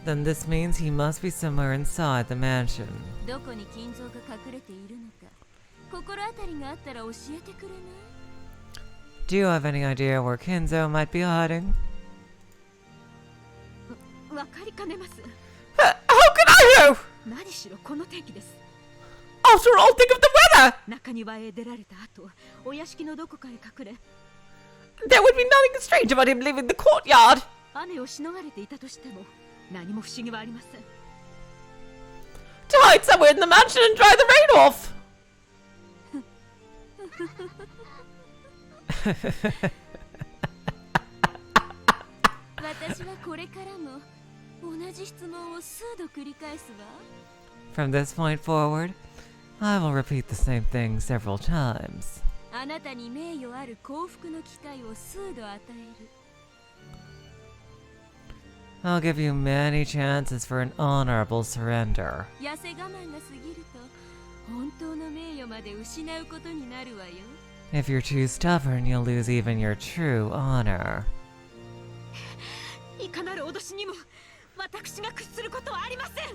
then this means he must be somewhere inside the mansion. どこに金蔵が隠れているのか、心当たりがあったら教えてくれない？ Do you have any idea where Kinzo might be hiding? わかりかねます。 How could I know? 何しろこの天気です。 After all, think of the weather! 中庭へ出られた後、お屋敷のどこかへ隠れ、 There would be nothing strange about him leaving the courtyard. 雨をしのがれていたとしても何も不思議はありません。 To hide somewhere in the mansion and dry the rain off. 私はこれからも同じ質問を数度繰り返すわ。 From this point forward, I will repeat the same thing several times. あなたに名誉ある幸福の機会を数度与える。 I'll give you many chances for an honorable surrender. 痩せ我慢が過ぎると本当の名誉まで失うことになるわよ。 If you're too stubborn, you'll lose even your true honor. いかなる脅しにも私が屈することはありません。 No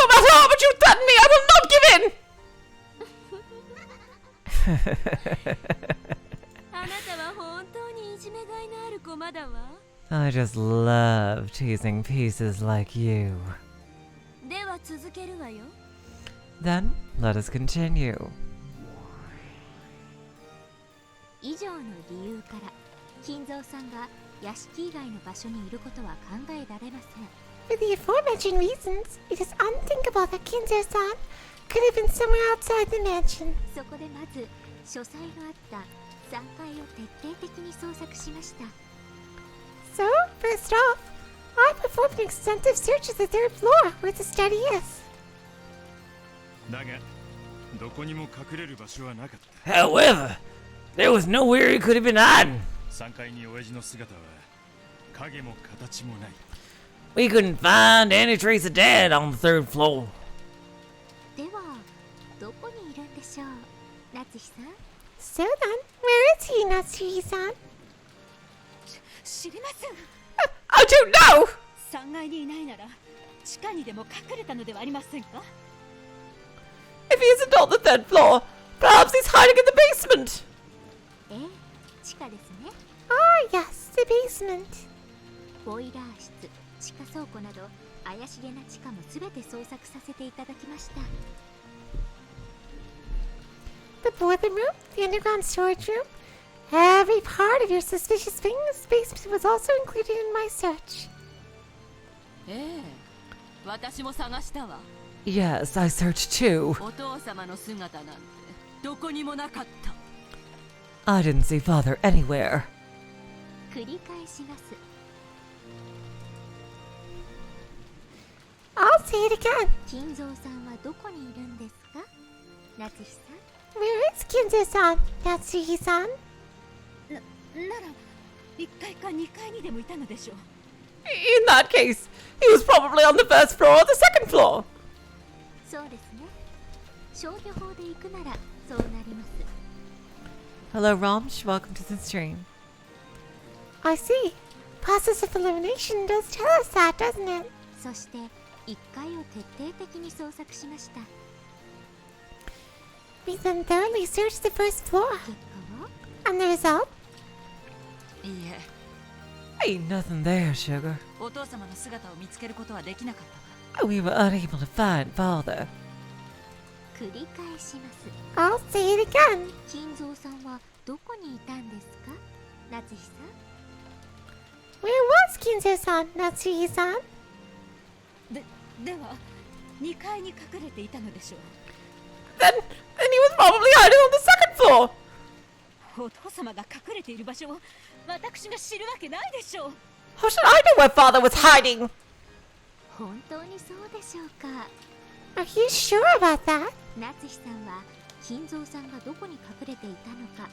matter how much you threaten me, I will not give in! あなたは本当にいじめがいのある駒だわ。 I just love teasing pieces like you. では続けるわよ。 Then, let us continue. 以上の理由から金蔵さんが屋敷以外の場所にいることは考えられません。 For the aforementioned reasons, it is unthinkable that Kinzo-san could have been somewhere outside the mansion. そこでまず書斎のあった3階を徹底的に捜索しました。 So, first off, I performed an extensive search of the third floor where the study is. だがどこにも隠れる場所はなかった。 However, there was nowhere he could have been hiding. 3階に親父の姿は影も形もない。 We couldn't find any trace of Dad on the third floor. ではどこにいるんでしょう、夏日さん。 So then, where is he, Natsuo-san? 知りません。 I don't know! 3階にいないなら地下にでも隠れたのではありませんか？ If he isn't on the third floor, perhaps he's hiding in the basement! ええ、地下ですね。 Ah, yes, the basement. ボイラー室、地下倉庫など怪しげな地下もすべて捜索させていただきました。 The boiler room, the underground storage room, every part of your suspicious thing in this basement was also included in my search. ええ、私も探したわ。 Yes, I searched too. お父様の姿なんてどこにもなかった。 I didn't see Father anywhere. 繰り返します。 I'll say it again. 金蔵さんはどこにいるんですか、夏日さん。 Where is Kinzo-san, Natsuo-san? なら1階か2階にでもいたのでしょう。 In that case, he was probably on the first floor or the second floor. そうですね。消去法で行くならそうなります。 Hello, Romsh. Welcome to the stream. I see. Process of elimination does tell us that, doesn't it? そして1階を徹底的に捜索しました。 We then thoroughly searched the first floor. 結果は？ And the result? いいえ、Ain't nothing there, sugar. お父様の姿を見つけることはできなかったわ。 We were unable to find father. 繰り返します。 I'll say it again. 金蔵さんはどこにいたんですか、夏日さん。 Where was Kinzo-san, Natsuhi-san? では2階に隠れていたのでしょう。 Then he was probably hiding on the second floor. お父様が隠れている場所を私が知るわけないでしょう。 How should I know where father was hiding? 本当にそうでしょうか。 Are you sure about that? 夏日さんは金蔵さんがどこに隠れていたのか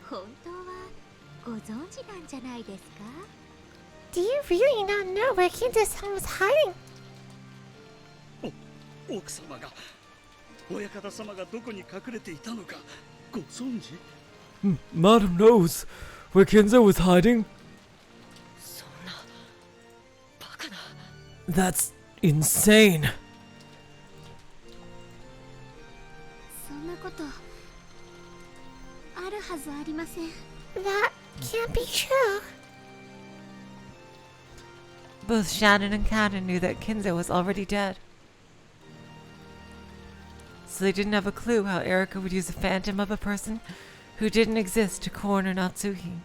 本当はご存知なんじゃないですか。 Do you really not know where Kinzo-san was hiding? 奥様が親方様がどこに隠れていたのかご存知？ Madam knows where Kinzo was hiding. そんなバカな。 That's insane. そんなことあるはずありません。 That can't be true. Both Shannon and Cannon knew that Kinzo was already dead. So they didn't have a clue how Erika would use a phantom of a person who didn't exist to corner Natsuhi.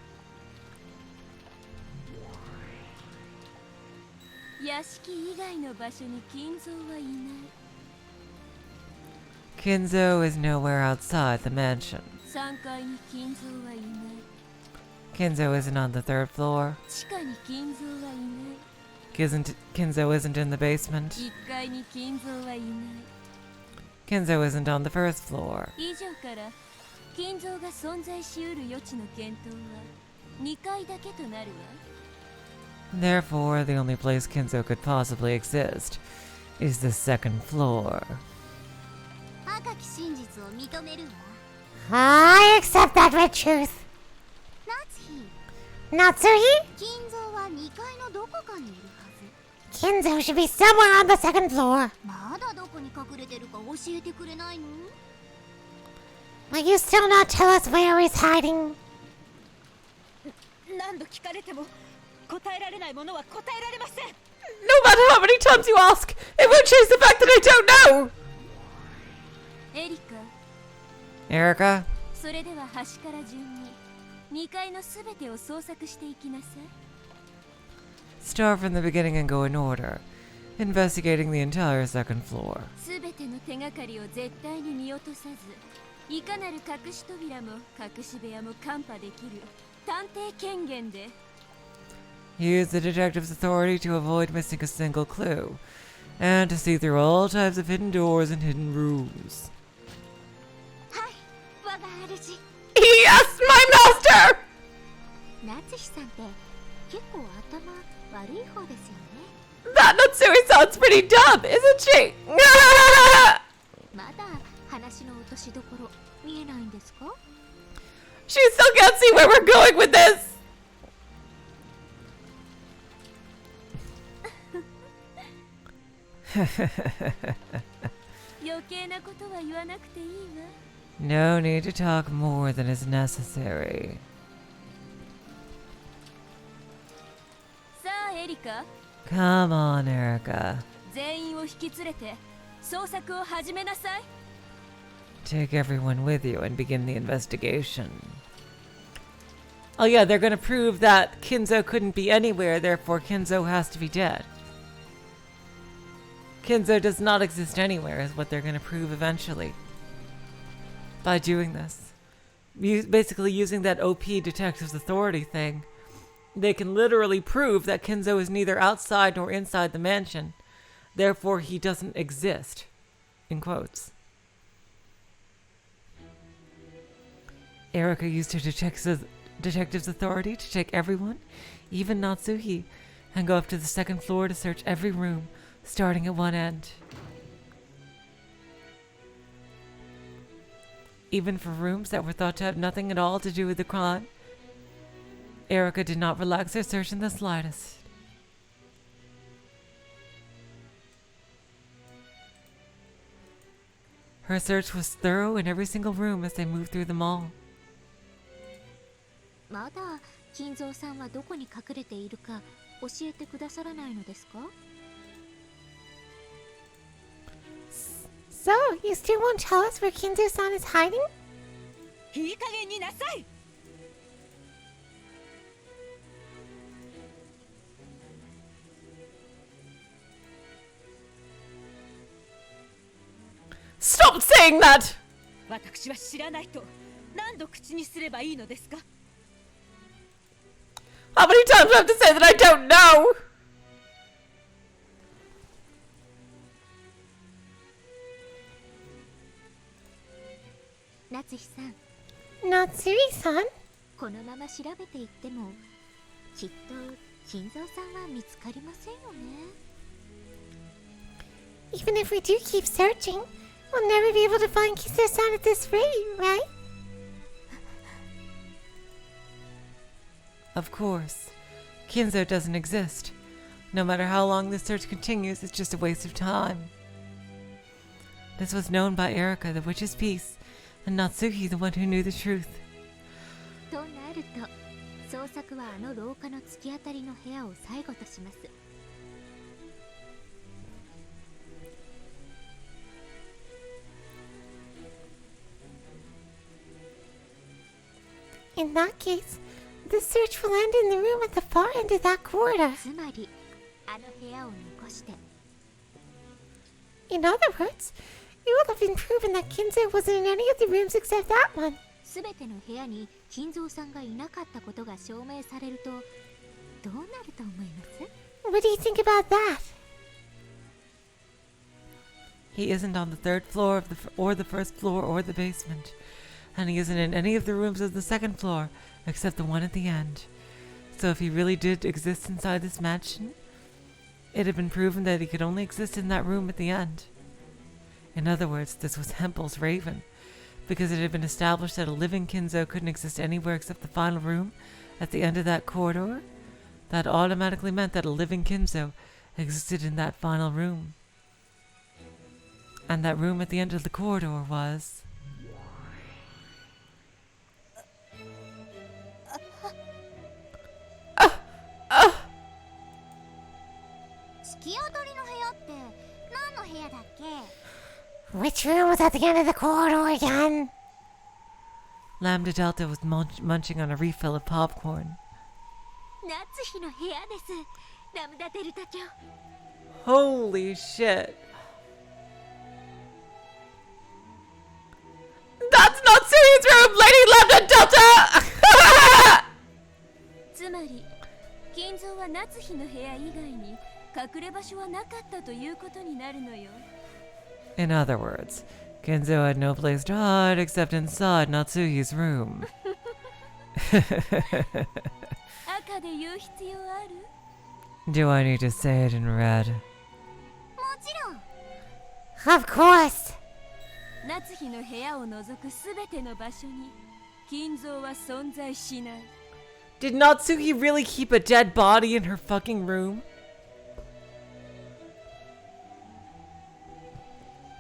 屋敷以外の場所に金蔵はいない。 Kinzo is nowhere outside the mansion. 3階に金蔵はいない。 Kinzo isn't on the third floor. 地下に金蔵はいない。 Kinzo isn't in the basement. 1階に金蔵はいない。 Kinzo isn't on the first floor. 以上から金蔵が存在しうる余地の検討は2階だけとなるわ。 Therefore, the only place Kinzo could possibly exist is the second floor. 赤き真実を認めるわ。 I accept that red truth. 夏日 Natsuhi? 金蔵は2階のどこかにいるはず。 Kinzo should be somewhere on the second floor. まだどこに隠れてるか教えてくれないの？ Will you still not tell us where he's hiding? 何度聞かれても答えられないものは答えられません。 No matter how many times you ask, it won't change the fact that I don't know! エリカ、 Erika? それでは端から順に2階のすべてを捜索していきなさい。 Start from the beginning and go in order, investigating the entire second floor. すべての手がかりを絶対に見落とさず、いかなる隠し扉も隠し部屋も看破できる探偵権限で。 Use the detective's authority to avoid missing a single clue, and to see through all types of hidden doors and hidden rooms. はい、我が主。 Yes, my master! 夏日さんって結構頭悪い方ですよね。 That Natsui sounds pretty dumb, isn't she? まだ話の落としどころ見えないんですか？ She still can't see where we're going with this! 余計なことは言わなくていいわ。 No need to talk more than is necessary. さあエリカ、 Come on, Erika. 全員を引き連れて捜索を始めなさい。 Take everyone with you and begin the investigation. Oh yeah, they're gonna prove that Kinzo couldn't be anywhere, therefore Kinzo has to be dead. Kinzo does not exist anywhere is what they're gonna prove eventually. By doing this. Basically using that OP detective's authority thing. They can literally prove that Kinzo is neither outside nor inside the mansion. Therefore he doesn't exist. In quotes. Erika used her detective's authority to take everyone, even Natsuhi, and go up to the second floor to search every room, starting at one end. Even for rooms that were thought to have nothing at all to do with the crime, Erika did not relax her search in the slightest. Her search was thorough in every single room as they moved through them all. まだ金蔵さんはどこに隠れているか教えてくださらないのですか？ So, you still won't tell us where Kinzo-san is hiding? いい加減になさい。Stop saying that! 私は知らないと何度口にすればいいのですか？ How many times do I have to say that I don't know? 夏日さん、 Natsui-san? このまま調べていってもきっと金蔵さんは見つかりませんよね。 Even if we do keep searching, we'll never be able to find Kinzo-san at this rate, right? Of course. Kinzo doesn't exist. No matter how long this search continues, it's just a waste of time. This was known by Erika, the witch's piece, and Natsuhi, the one who knew the truth. となると捜索はあの廊下の突き当たりの部屋を最後とします。 In that case, the search will end in the room at the far end of that corridor. つまりあの部屋を残して In other words, it will have been proven that Kinzo wasn't in any of the rooms except that one. すべての部屋に金蔵さんがいなかったことが証明されるとどうなると思います？ What do you think about that? He isn't on the third floor of or the first floor or the basement, and he isn't in any of the rooms of the second floor except the one at the end. So if he really did exist inside this mansion, it had been proven that he could only exist in that room at the end. In other words, this was Hempel's Raven, because it had been established that a living Kinzo couldn't exist anywhere except the final room at the end of that corridor. That automatically meant that a living Kinzo existed in that final room. And that room at the end of the corridor was... 突き当たりの部屋って何の部屋だっけ？ Which room was at the end of the corridor again? Lambda Delta was munching on a refill of popcorn. 夏日の部屋です。ラムダデルタ卿。 Holy shit. That's not Sui's room, Lady Lambda Delta! つまり金蔵は夏日の部屋以外に隠れ場所はなかったということになるのよ。 In other words, Kinzo had no place to hide except inside Natsuhi's room. 赤で言う必要ある？ Do I need to say it in red? もちろん。 Of course. 夏日の部屋を除くすべての場所に金蔵は存在しない。 Did Natsuhi really keep a dead body in her fucking room?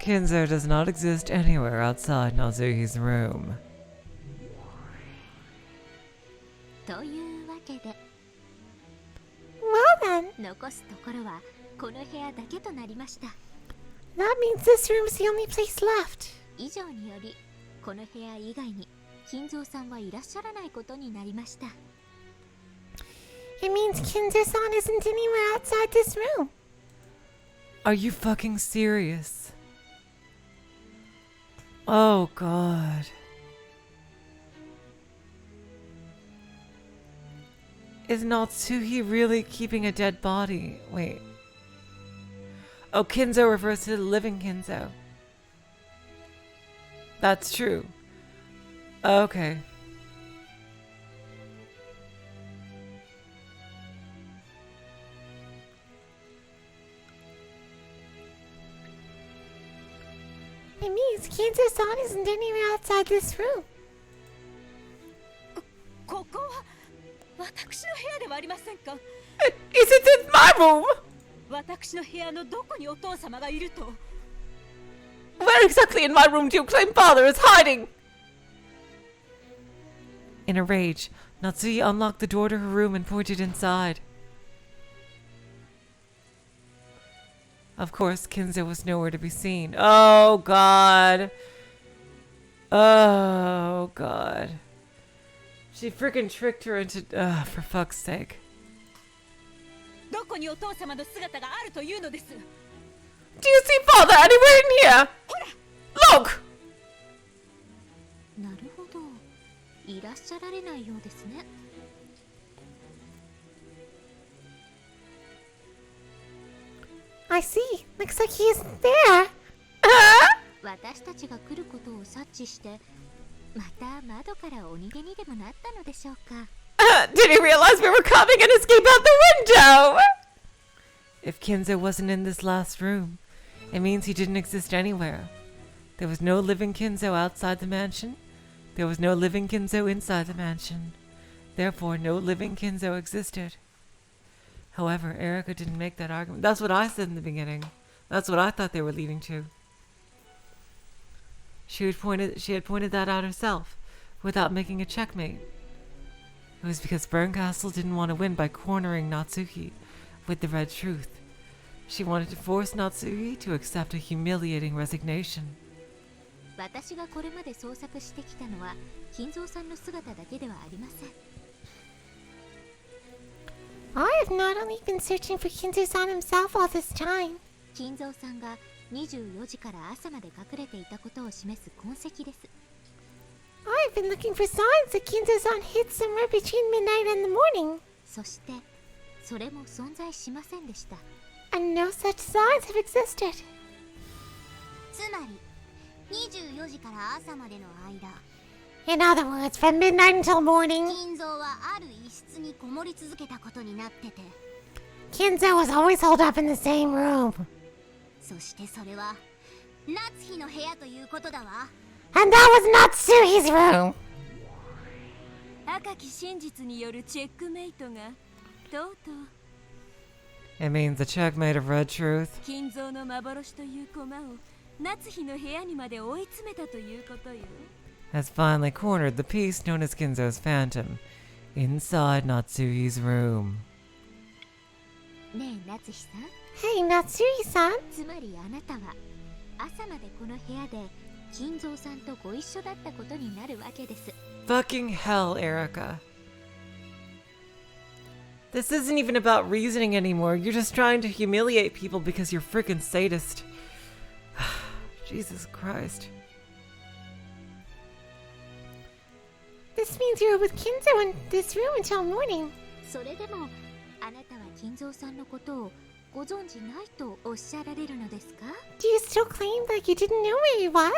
Kinzo does not exist anywhere outside Natsuhi's room. というわけで Well then, 残すところはこの部屋だけとなりました。 that means this room is the only place left. 以上によりこの部屋以外に金蔵さんはいらっしゃらないことになりました。 It means Kinzo-san isn't anywhere outside this room. Are you fucking serious? Oh god. Is Natsuhi really keeping a dead body? Wait. Oh, Kinzo refers to the living Kinzo. That's true. Okay. It means Kinzo-san isn't anywhere outside this room. ここは私の部屋ではありませんか？ Is it in my room? 私の部屋のどこにお父様がいると？ Where exactly in my room do you claim father is hiding? In a rage, Natsuo unlocked the door to her room and pointed inside. Of course, Kinzo was nowhere to be seen. Oh, God. Oh, God. She freaking tricked her into... for fuck's sake. どこにお父様の姿があるというのです。 Do you see father anywhere in here? Look! なるほど、いらっしゃられないようですね。I see. Looks like he isn't there. 私たちが来ることを察知して、また窓からお逃げにでもなったのでしょうか。Did he realize we were coming and escape out the window? If Kinzo wasn't in this last room, it means he didn't exist anywhere. There was no living Kinzo outside the mansion. There was no living Kinzo inside the mansion. Therefore, no living Kinzo existed. However, Erika didn't make that argument. That's what I said in the beginning. That's what I thought they were leading to. She had pointed that out herself, without making a checkmate. It was because Burncastle didn't want to win by cornering Natsuki with the red truth. She wanted to force Natsuki to accept a humiliating resignation. 私がこれまで捜索してきたのは、金蔵さんの姿だけではありません。I have not only been searching for Kinzo-san himself all this time. 金蔵さんが24時から朝まで隠れていたことを示す痕跡です。I've been looking for signs that Kinzo-san hid somewhere between midnight and the morning. そして、それも存在しませんでした。And no such signs have existed. つまり、24時から朝までの間、 In other words, from midnight until morning, 金蔵はある一室にこもり続けたことになってて、 Kinzo was always holed up in the same room. そしてそれは夏日の部屋ということだわ。 And that was Natsuhi's room. 赤き真実によるチェックメイトがとうとう It means the checkmate of red truth. 金蔵の幻という駒を夏日の部屋にまで追い詰めたということよ。 Has finally cornered the piece known as Kinzo's phantom inside Natsuhi's room. ねえ、夏日さん。 Hey, Natsui-san. つまりあなたは朝までこの部屋で金蔵さんとご一緒だったことになるわけです。 Fucking hell, Erika. This isn't even about reasoning anymore. You're just trying to humiliate people because you're freaking sadist. Jesus Christ. This means you were with Kinzo in this room until morning. それでもあなたは金蔵さんのことをご存知ないとおっしゃられるのですか？ Do you still claim that you didn't know where he was?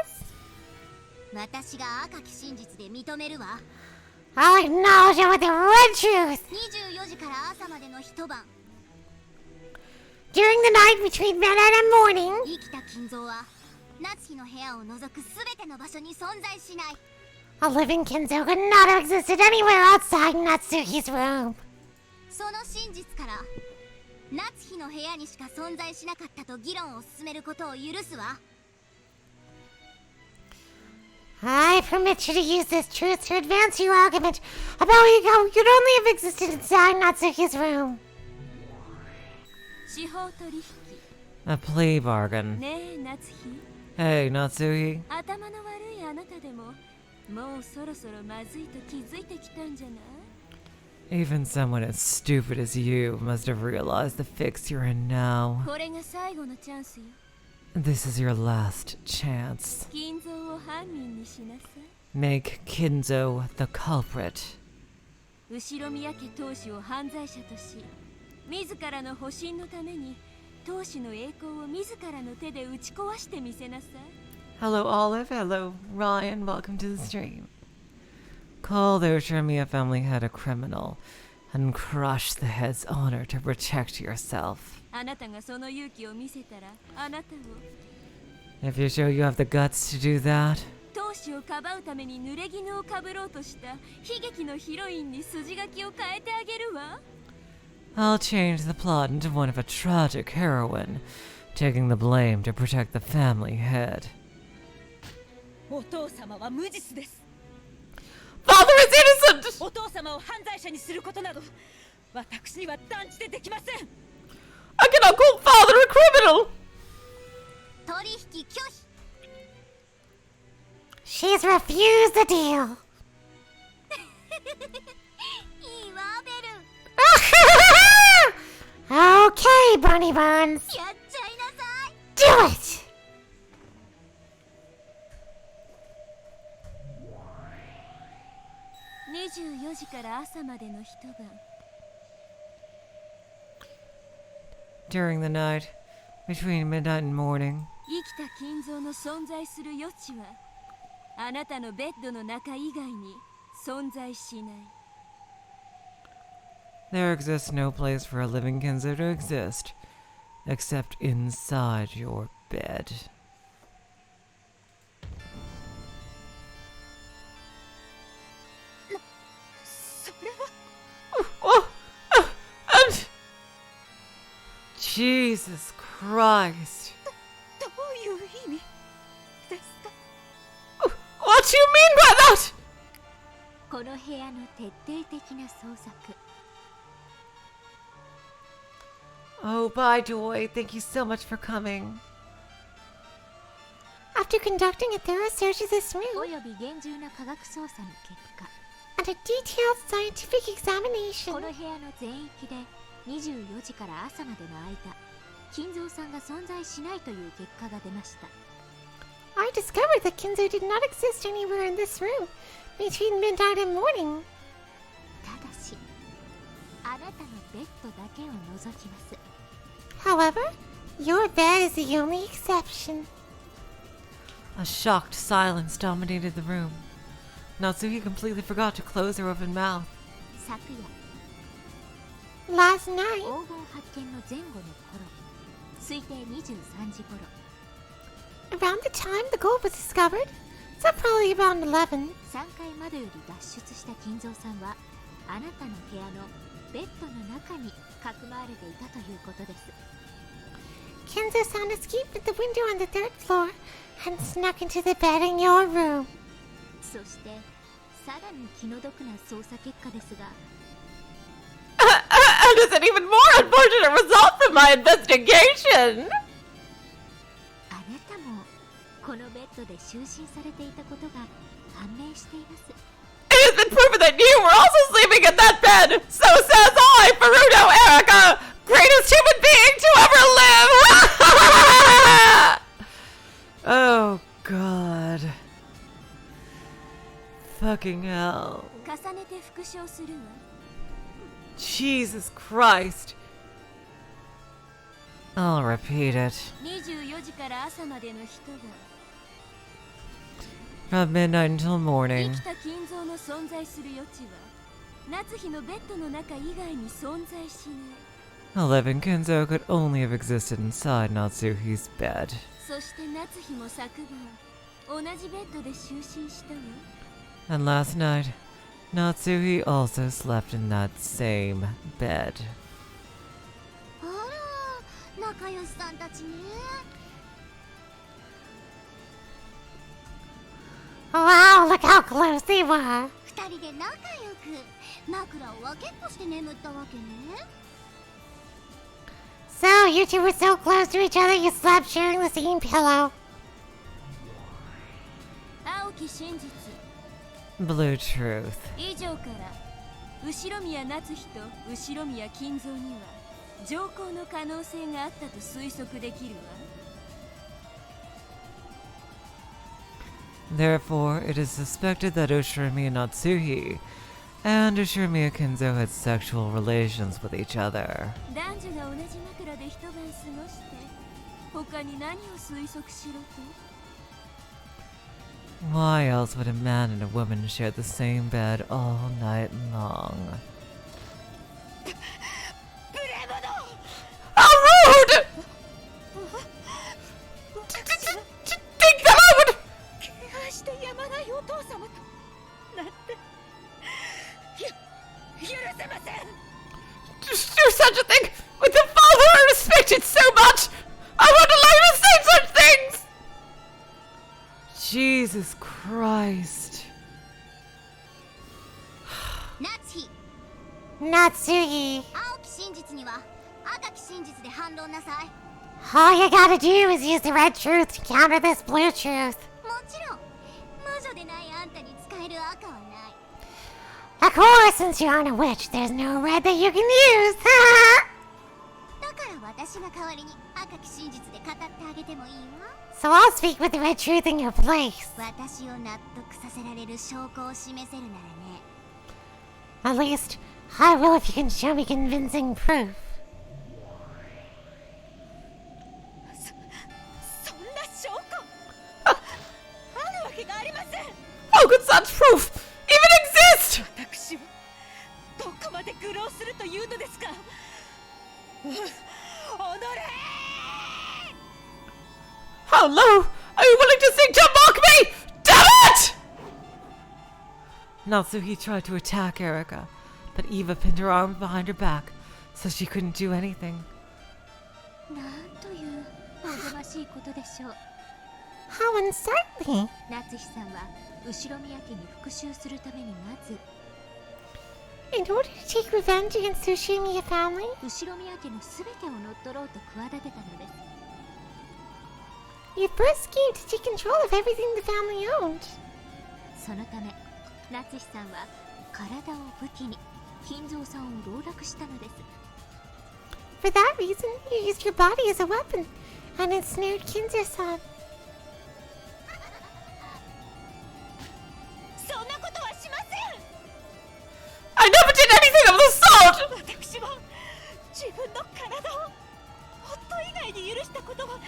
私が赤き真実で認めるわ。 I'll acknowledge it with the red truth. 24時から朝までの一晩、 During the night between midnight and morning, 生きた金蔵は夏日の部屋を除くすべての場所に存在しない。 a living Kinzo could not have existed anywhere outside Natsuhi's room. その真実から夏日の部屋にしか存在しなかったと議論を進めることを許すわ。 I permit you to use this truth to advance your argument about how you could only have existed inside Natsuhi's room. 司法取引 A plea bargain. ねえ夏日 Hey, Natsuhi. 頭の悪いあなたでももうそろそろまずいと気づいてきたんじゃない？ Even someone as stupid as you must have realized the fix you're in now. これが最後のチャンスよ。 This is your last chance. 金蔵を犯人にしなさい。 Make Kinzo the culprit. 後宮家当主を犯罪者とし、自らの保身のために当主の栄光を自らの手で打ち壊してみせなさい。 Hello, Olive. Hello, Ryan. Welcome to the stream. Call the Ushiromiya family head a criminal and crush the head's honor to protect yourself. あなたがその勇気を見せたら、あなたを If you show you have the guts to do that, 当主をかばうために濡れ衣をかぶろうとした悲劇のヒロインに筋書きを変えてあげるわ。 I'll change the plot into one of a tragic heroine, taking the blame to protect the family head. お父様は無実です。Father is innocent! お父様を犯罪者にすることなど私には断じてできません。 I cannot call father a criminal! 取引拒否。 She's refused the deal. いいわベル。 Okay, Bunny Buns. やっちゃいなさい。 Do it! 24時から朝までの一晩。 During the night, between midnight and morning, 生きた金蔵の存在する余地はあなたのベッドの中以外に存在しない。 there exists no place for a living Kinzo to exist, except inside your bed. それは Jesus Christ. どういう意味ですか？ What do you mean by that? この部屋の徹底的な捜索。 Oh, bye, Joy. Thank you so much for coming. After conducting a thorough search of this お room よび厳重な科学捜査の結果、 and a detailed scientific examination, この部屋の全域で24時から朝までの間、金蔵さんが存在しないという結果が出ました。 I discovered that Kinzo did not exist anywhere in this room between midnight and morning. ただし、あなたのベッドだけを除きます。 However, your bed is the only exception. A shocked silence dominated the room. Natsuo completely forgot to close her open mouth. 昨夜、 Last night, 黄金発見の前後の頃、推定23時頃、 around the time the gold was discovered, so probably around 11, 3階窓より脱出した金蔵さんは、あなたの部屋のベッドの中にかくまわれていたということです。 Kinzo-san escaped at the window on the third floor and snuck into the bed in your room. そしてさらに気の毒な捜査結果ですが、 And is an even more unfortunate result from my investigation! あなたもこのベッドで就寝されていたことが判明しています。 It has been proven that you were also sleeping in that bed! So says I, Faruno Erica, greatest human being to ever live! Oh, God. Fucking hell. 重ねて復唱するわ。 Jesus Christ. I'll repeat it. 24時から朝までの一晩。 From midnight until 生 morning. きた金蔵の存在する余地は夏日のベッドの中以外に存在しない。 A living Kinzo could only have existed inside Natsuhi's bed. そして夏日も昨晩同じベッドで就寝したわ。 And last night, Natsuhi also slept in that same bed. あら、仲良しさんたちね。 Wow, look how close they were. 二人で仲良く枕を分けっこして眠ったわけね。 So, you two were so close to each other you slept sharing the same pillow. 青き真実 Blue truth. 以上から後宮夏日と後宮金蔵には乗降の可能性があったと推測できるわ。 Therefore, it is suspected that Ushiromiya Natsuhi and Ushiromiya Kinzo had sexual relations with each other. 男女が同じ枕で一晩過ごして他に何を推測しろと？ Why else would a man and a woman share the same bed all night long? How rude! Think that I would... 怪我してやまないお父様となんて許せません。 Just do such a thing with the father I respected so much! I won't allow you to say such things! Jesus Christ. Natsuo. 青き真実には赤き真実で反論なさい。 All you gotta do is use the red truth to counter this blue truth. もちろん魔女でないあんたに使える赤はない。 Of course, since you aren't a witch, there's no red that you can use. だから私が代わりに赤き真実で語ってあげてもいいわ。 So I'll speak with the red truth in your place. 私を納得させられる証拠を示せるならね。 At least, I will if you can show me convincing proof. そんな証拠あるわけがありません。 How could such proof even exist? 私はどこまで愚弄するというのですか。おのれ How low are you willing to sink to mock me? Damn it! Natsuo tried to attack Erika, but Eva pinned her arm behind her back, so she couldn't do anything. なんというおぞましいことでしょう。 How unsightly. 夏日さんは後ろ宮家に復讐するためにまず In order to take revenge against the Ushiromiya family, 後ろ宮家のすべてを乗っ取ろうと企てたのです。 you first schemed to take control of everything the family owned. そのため夏日さんは体を武器に金蔵さんを籠絡したのです。 For that reason, you used your body as a weapon and ensnared Kinzo-san. そんなことはしません。 I never did anything of the sort! 私は自分の体を夫以外に許したことは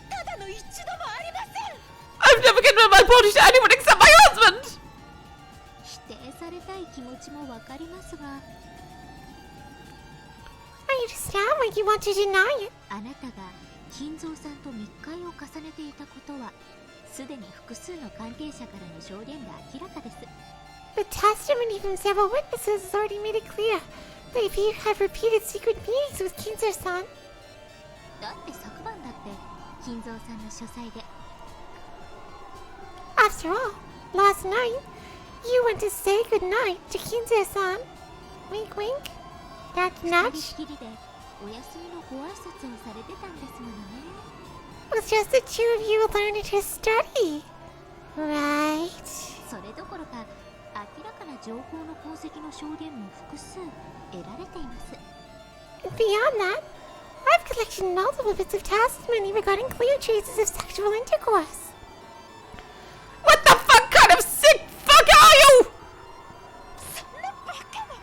ただの一度もありません。 I've never given my body to anyone except my husband! 否定されたい気持ちもわかりますが I understand why you want to deny it. あなたが金蔵さんと密会を重ねていたことはすでに複数の関係者からの証言で明らかです。 But testimony from several witnesses has already made it clear that if you had repeated secret meetings with Kinzo-san, だって昨晩だって金蔵さんの書斎で after all, last night, you went to say goodnight to Kinzo-san. Wink wink. That 二 nudge 人きりでお休みのご挨拶をされてたんですものね。 was just the two of you alone in his study. Right? それどころか明らかな情報の功績の証言も複数得られています。 Beyond that, I've collected multiple bits of testimony regarding clear traces of sexual intercourse. What the fuck kind of sick fuck are you? そんなバカな。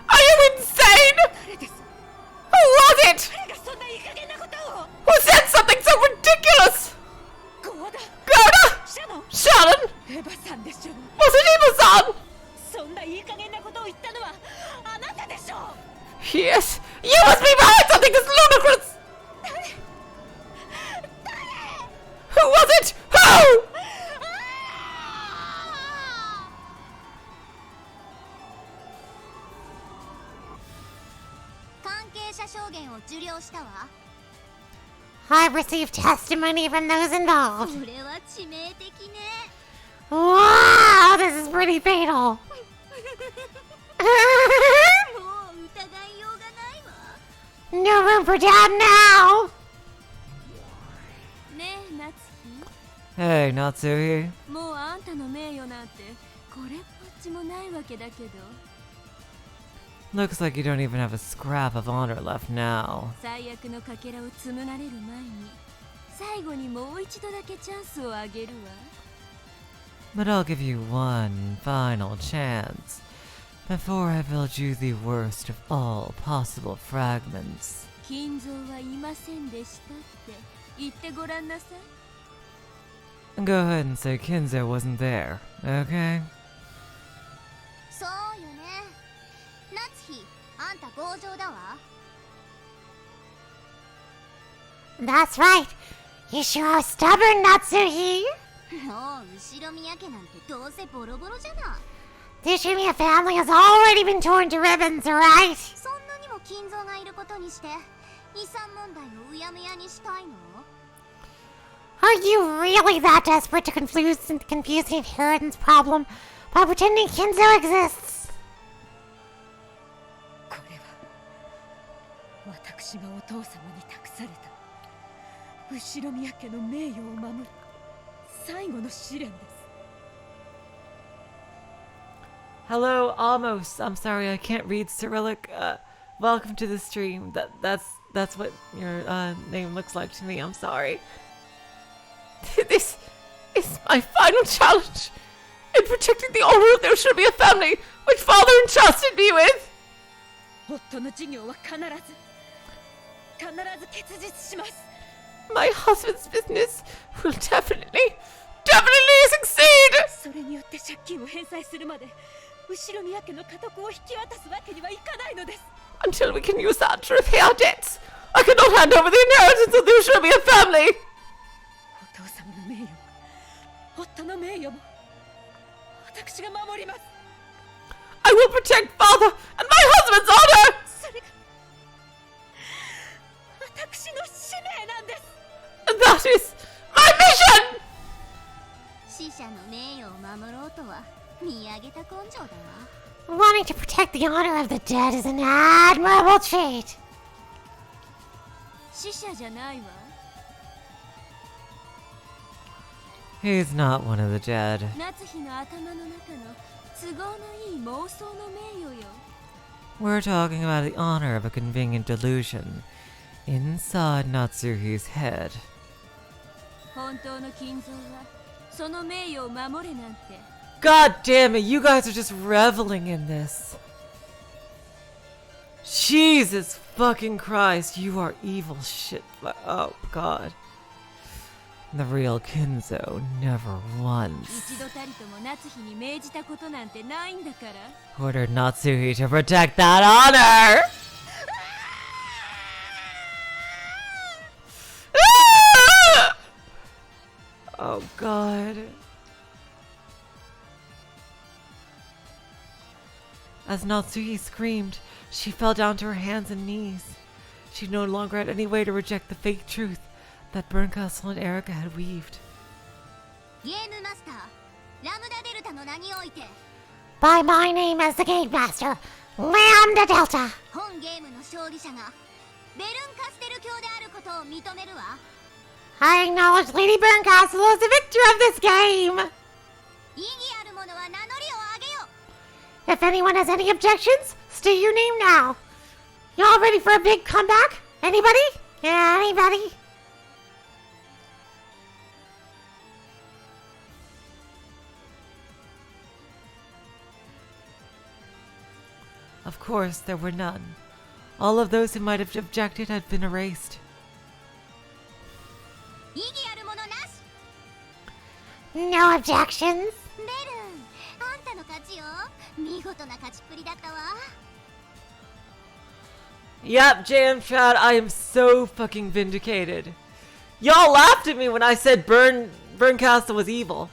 Are you insane? 誰です。 Who was it? 誰がそんないい加減なことを。 Who said something so ridiculous? ゴーダ。 Goda? シャノン。 Shannon? エヴァさんでしょう。 Was it Eva-san? そんないい加減なことを言ったのはあなたでしょう。 Yes, you must be behind something this ludicrous! Who was it? Who? 関係者証言を受領したわ。 I've received testimony from those involved. これは致命的ね。 Wow, this is pretty fatal. もう疑いようがないわ。 No room for doubt now. ねえ夏 Hey, Natsuo. 日、もうあんたの名誉なんてこれっぽっちもないわけだけど、 Looks like you don't even have a scrap of honor left now. 最悪のかけらを紡がれる前に最後にもう一度だけチャンスをあげるわ。 But I'll give you one final chance before I build you the worst of all possible fragments. 金蔵はいませんでしたって言ってごらんなさい。 Go ahead and say Kinzo wasn't there, okay? そうよね。夏日、あんた強情だわ。 That's right. You sure are stubborn, Natsuo. もう後ろ宮家なんてどうせボロボロじゃな。 The Ushiromiya family has already been torn to ribbons, right? そんなにも金蔵がいることにして遺産問題をうやむやにしたいの？ Are you really that desperate to confuse the inheritance problem by pretending Kinzo exists? こ私がお父様に託された後ろ宮家の名誉を守る最後の試練です。 Hello, Amos. I'm sorry, I can't read Cyrillic. Welcome to the stream. That's what your name looks like to me. I'm sorry. This is my final challenge in protecting the honor of the Ushiromiya family, which father entrusted me with. 夫の事業は必ず結実します。 My husband's business will definitely succeed. それによって借金を返済するまで後ろ宮家の家督を引き渡すわけにはいかないのです。 Until we can use that to repay our debts, I cannot hand over the inheritance of the Ushiromiya family. お父様の名誉も夫の名誉も私が守ります。 I will protect father and my husband's honor. それが私の使命なんです。 And that is my mission. 死者の名誉を守ろうとは見上げた根性だわ。 Wanting to protect the honor of the dead is an admirable trait. 死者じゃないわ。 He's not one of the dead. 夏日の頭の中の都合のいい妄想の名誉よ。 We're talking about the honor of a convenient delusion inside Natsuhi's head. 本当の金蔵はその名誉を守れなんて。 God damn it, you guys are just reveling in this. Jesus fucking Christ, you are evil shit. Oh God. The real Kinzo never once 一度たりとも夏日に命じたことなんてないんだから。 ordered Natsuhi to protect that honor! Oh God. As Natsuhi screamed, she fell down to her hands and knees. She no longer had any way to reject the fake truth that Berncastle and Erica had weaved. ゲームマスターラムダデルタの名において By my name as the Game Master, Lambda Delta. 本ゲームの勝利者がベルンカステル教であることを認めるわ。 I acknowledge Lady Berncastle as the victor of this game. 意義ある者は名乗りを上げよ。 If anyone has any objections, state your name now. Y'all ready for a big comeback? Anybody? Yeah, anybody? Of course, there were none. All of those who might have objected had been erased. 意義ある者なし。 No objections. ベルン、あんたの勝ちよ。見事な勝ちっぷりだったわ。 Yep, Jam Chat, I am so fucking vindicated. Y'all laughed at me when I said Berncastle was evil.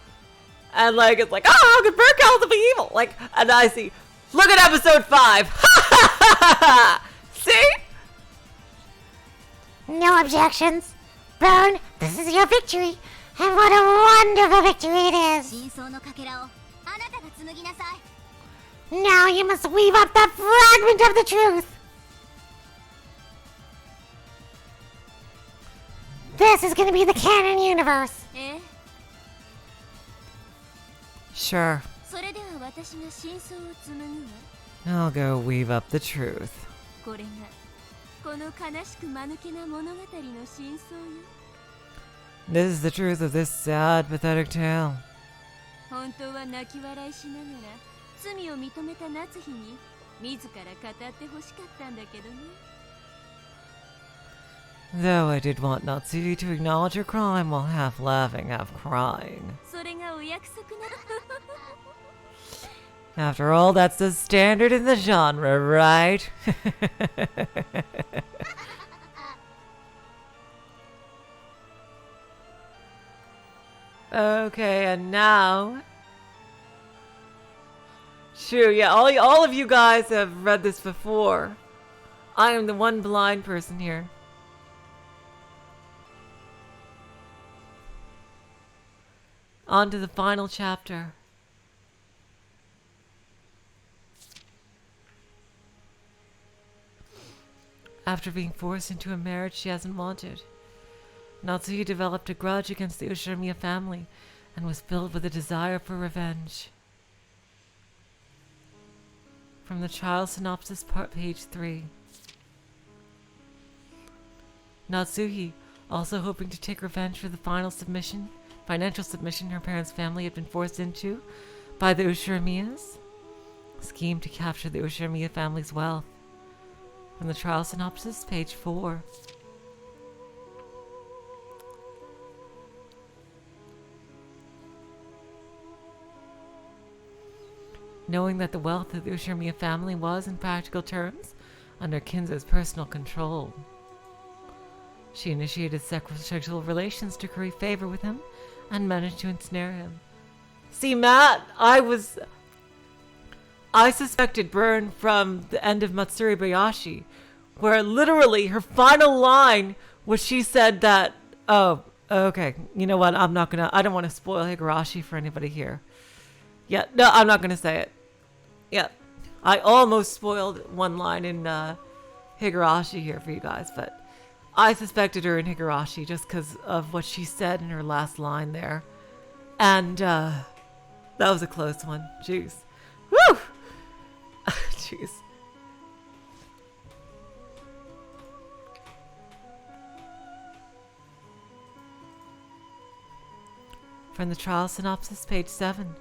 And like, it's like, oh, how could Berncastle be evil? Like, and I see, look at episode 5. See? No objections. Bern, this is your victory. And what a wonderful victory it is. 真相のかけらをあなたが紡ぎなさい。 Now you must weave up the fragment of the truth. This is going to be the canon universe. ええ、 Sure. それでは私が真相を紡ぐわ。 I'll go weave up the truth. これがこの悲しく間抜けな物語の真相よ。 This is the truth of this sad, pathetic tale. 本当は泣き笑いしながら罪を認めた夏日に自ら語ってほしかったんだけどね。 Though I did want Natsuhi to acknowledge her crime while half laughing, half crying. それがお約束なの。 After all, that's the standard in the genre, right? Okay, and now... True, yeah, all of you guys have read this before. I am the one blind person here. On to the final chapter. after being forced into a marriage she hasn't wanted. Natsuo developed a grudge against the Ushiromiya family and was filled with a desire for revenge. From the trial synopsis, page 3. Natsuhi, also hoping to take revenge for the financial submission her parents' family had been forced into by the Ushiromiyas, schemed to capture the Ushiromiya family's wealth. From the trial synopsis, page 4. Knowing that the wealth of the Ushiromiya family was, in practical terms, under Kinzo's personal control, she initiated sexual relations to curry favor with him and managed to ensnare him. See, Matt, I suspected Burn from the end of Matsuri Bayashi, where literally her final line was she said that, oh, okay, you know what, I don't want to spoil Higurashi for anybody here. Yeah, no, I'm not going to say it. Yeah, I almost spoiled one line in Higurashi here for you guys, but I suspected her in Higurashi just because of what she said in her last line there. And that was a close one. Jeez. Woo! Jeez. From the trial synopsis, page 7.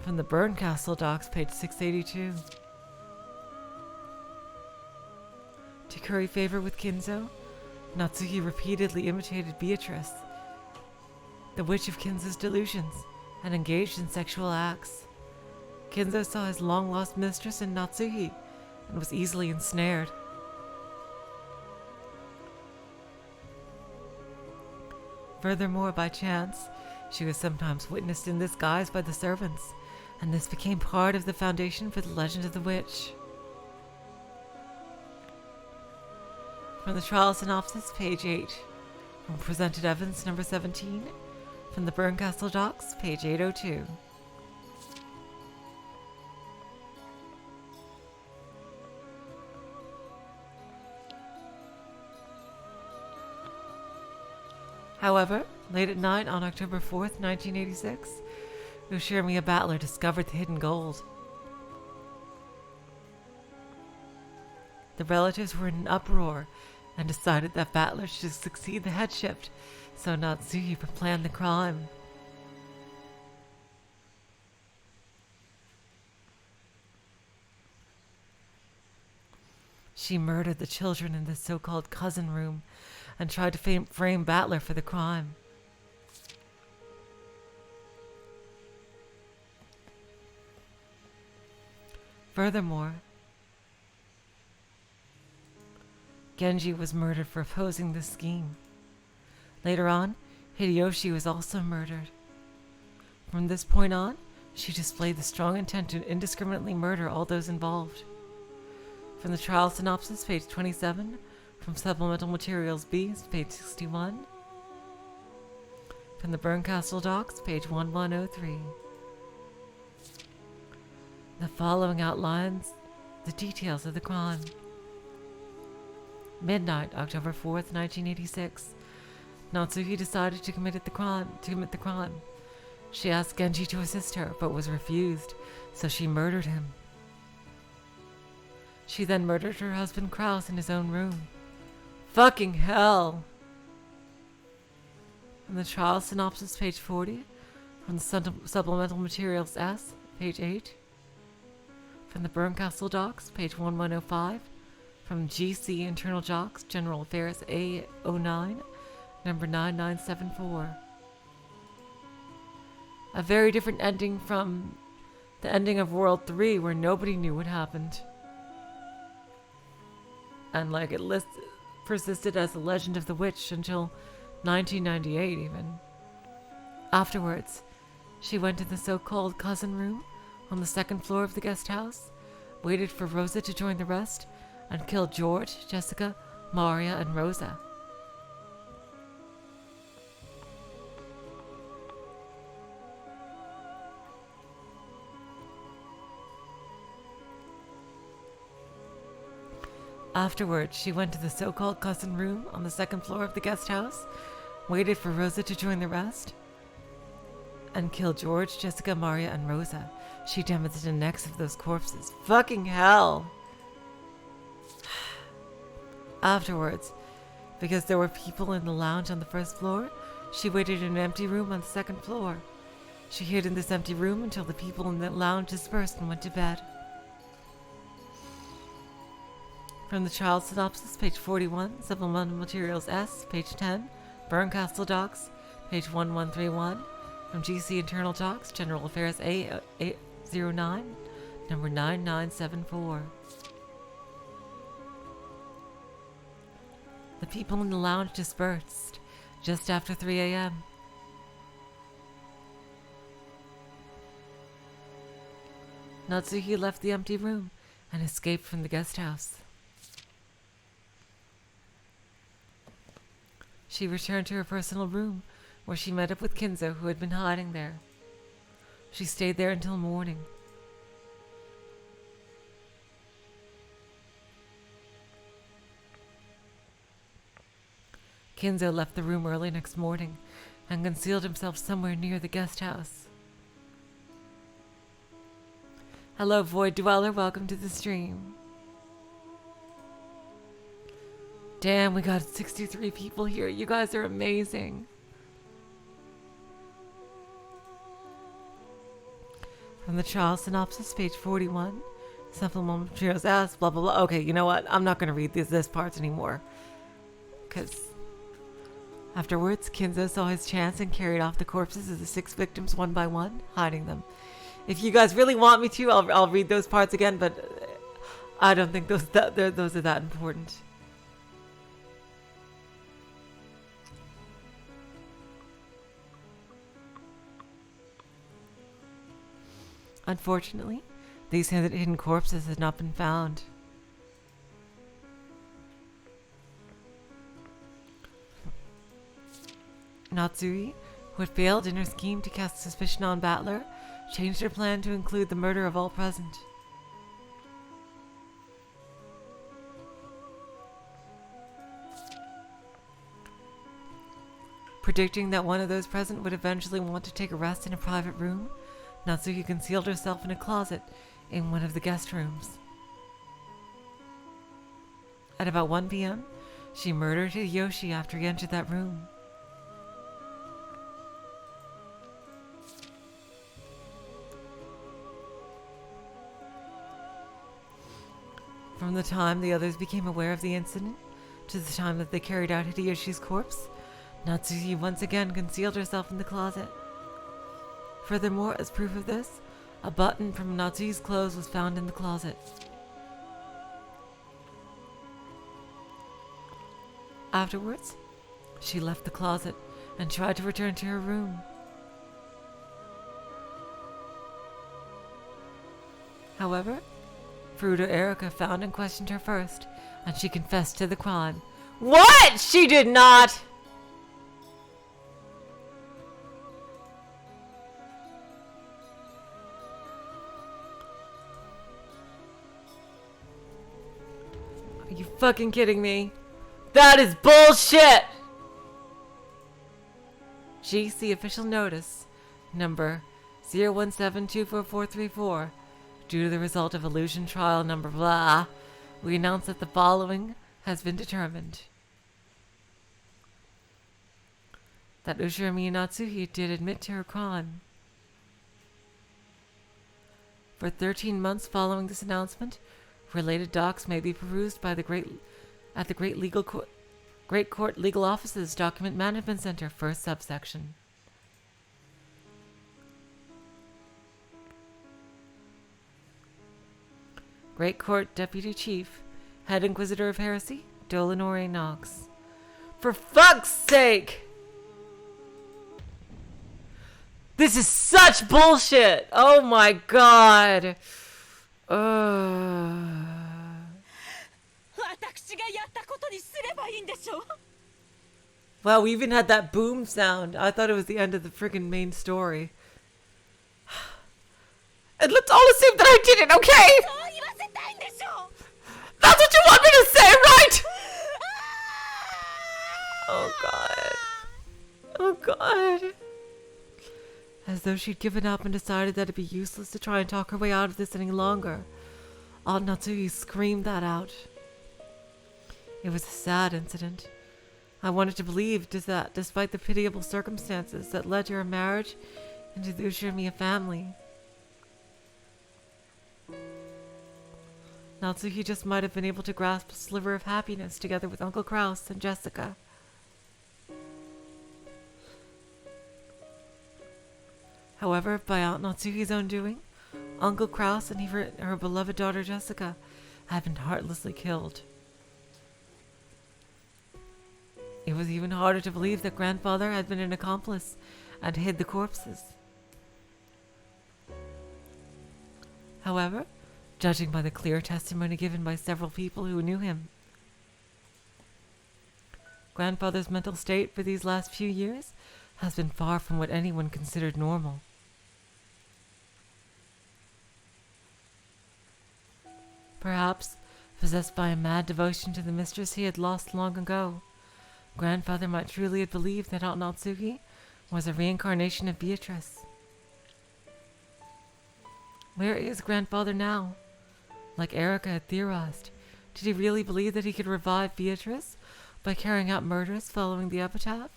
From the Burn Castle docs, page 682. To curry favor with Kinzo, Natsuki repeatedly imitated Beatrice, the witch of Kinzo's delusions, and engaged in sexual acts. Kinzo saw his long-lost mistress in Natsuki and was easily ensnared. Furthermore, by chance, she was sometimes witnessed in this guise by the servants, and this became part of the foundation for the legend of the witch. From the trial synopsis, page 8. From presented evidence number 17. From the Burn Castle docs, page 802. However, late at night on October 4th, 1986, Ushiromiya Battler discovered the hidden gold. The relatives were in an uproar and decided that Battler should succeed the headship, so Natsuo would plan the crime. She murdered the children in the so-called cousin room and tried to frame Battler for the crime. Furthermore, Genji was murdered for opposing this scheme. Later on, Hideyoshi was also murdered. From this point on, she displayed the strong intent to indiscriminately murder all those involved. From the trial synopsis, page 27. From Supplemental Materials B, page 61. From the Burn Castle docs, page 1103. The following outlines the details of the crime. Midnight, October 4th, 1986. Natsuki decided to commit the crime. She asked Genji to assist her, but was refused, so she murdered him. She then murdered her husband Kraus in his own room. Fucking hell! From the trial synopsis, page 40. From the Supplemental Materials S, page 8. From the Burn Castle docs, page 1105. From GC Internal Docs, General Affairs A09, number 9974. A very different ending from the ending of World 3, where nobody knew what happened. And it persisted as the legend of the witch until 1998 even. Afterwards, she went to the so-called cousin room on the second floor of the guest house, waited for Rosa to join the rest, and killed George, Jessica, Maria, and Rosa. Afterwards, she went to the so-called cousin room on the second floor of the guest house, waited for Rosa to join the rest, and killed George, Jessica, Maria, and Rosa. She damaged the necks of those corpses. Fucking hell! Afterwards, because there were people in the lounge on the first floor, she waited in an empty room on the second floor. She hid in this empty room until the people in the lounge dispersed and went to bed. From the child synopsis, page 41, supplemental materials S, page 10, Burncastle Docs, page 1131, from GC Internal Talks, General Affairs A809, number 9974. The people in the lounge dispersed just after 3 a.m. Natsuo left the empty room and escaped from the guest house. She returned to her personal room, where she met up with Kinzo, who had been hiding there. She stayed there until morning. Kinzo left the room early next morning and concealed himself somewhere near the guest house. Hello, Void Dweller. Welcome to the stream. Damn, we got 63 people here. You guys are amazing. From the trial synopsis, page 41. Supplemental materials S, blah, blah, blah. Okay, you know what? I'm not going to read this parts anymore. Because afterwards, Kinzo saw his chance and carried off the corpses of the 6 victims one by one, hiding them. If you guys really want me to, I'll read those parts again, but I don't think those are that important. Unfortunately, these hidden corpses had not been found. Natsuo, who had failed in her scheme to cast suspicion on Battler, changed her plan to include the murder of all present. Predicting that one of those present would eventually want to take a rest in a private room, Natsuo concealed herself in a closet in one of the guest rooms. At about 1 p.m., she murdered Hideyoshi after he entered that room. From the time the others became aware of the incident to the time that they carried out Hideyoshi's corpse, Natsuo once again concealed herself in the closet. Furthermore, as proof of this, a button from Natsuo's clothes was found in the closet. Afterwards, she left the closet and tried to return to her room. However, Furuta Erika found and questioned her first, and she confessed to the crime. What? She did not! Are you fucking kidding me? That is bullshit! GC official notice number 0172444. Due to the result of illusion trial number blah, we announce that the following has been determined. That Ushiromiya Natsuo did admit to her crime. For 13 months following this announcement, related docs may be perused by the Great Court Legal Office's Document Management Center, first subsection. Great Court Deputy Chief, Head Inquisitor of Heresy, Dlanor Knox. For fuck's sake! This is such bullshit! Oh my god! Wow, we even had that boom sound. I thought it was the end of the friggin' main story. And let's all assume that I did it, okay? That's what you want me to say, As though she'd given up and decided that it'd be useless to try and talk her way out of this any longer. Aunt Natsuo screamed that out. It was a sad incident. I wanted to believe that despite the pitiable circumstances that led to her marriage into the Ushiromiya family, Natsuki just might have been able to grasp a sliver of happiness together with Uncle Kraus and Jessica. However, by Aunt Natsuki's own doing, Uncle Kraus and her beloved daughter Jessica had been heartlessly killed. It was even harder to believe that grandfather had been an accomplice and hid the corpses. However, judging by the clear testimony given by several people who knew him, grandfather's mental state for these last few years has been far from what anyone considered normal. Perhaps, possessed by a mad devotion to the mistress he had lost long ago, grandfather might truly have believed that Aunt Natsuki was a reincarnation of Beatrice. Where is grandfather now? Like Erica had theorized, did he really believe that he could revive Beatrice by carrying out murders following the epitaph,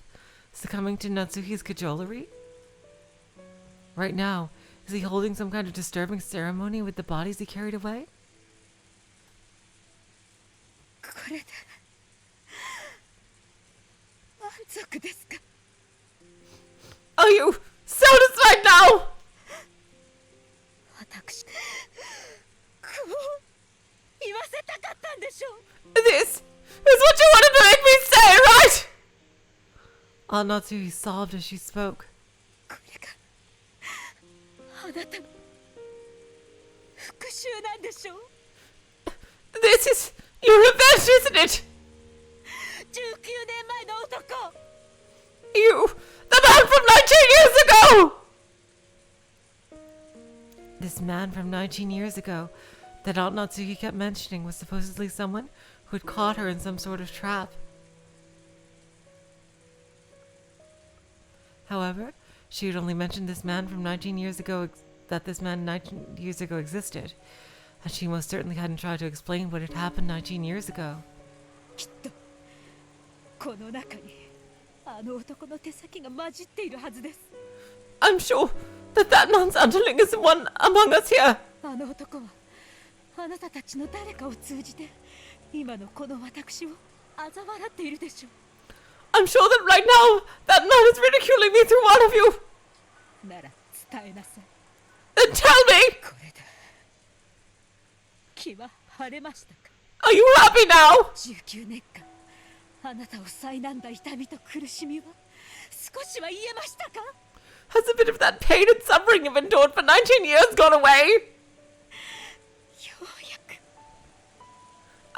succumbing to Natsuki's cajolery? Right now, is he holding some kind of disturbing ceremony with the bodies he carried away? Are you satisfied now? This is what you wanted to make me say, right? Aunt Natsuki sobbed as she spoke. This is your revenge, isn't it? You, the man from 19 years ago! This man from 19 years ago that Aunt Natsuki kept mentioning was supposedly someone who had caught her in some sort of trap. However, she had only mentioned this man from 19 years ago, that this man 19 years ago existed, and she most certainly hadn't tried to explain what had happened 19 years ago. I'm sure that man's underling is one among us here. I'm sure that right now that man is ridiculing me through one of you. Then tell me! Are you happy now? Has a bit of that pain and suffering you've endured for 19 years gone away?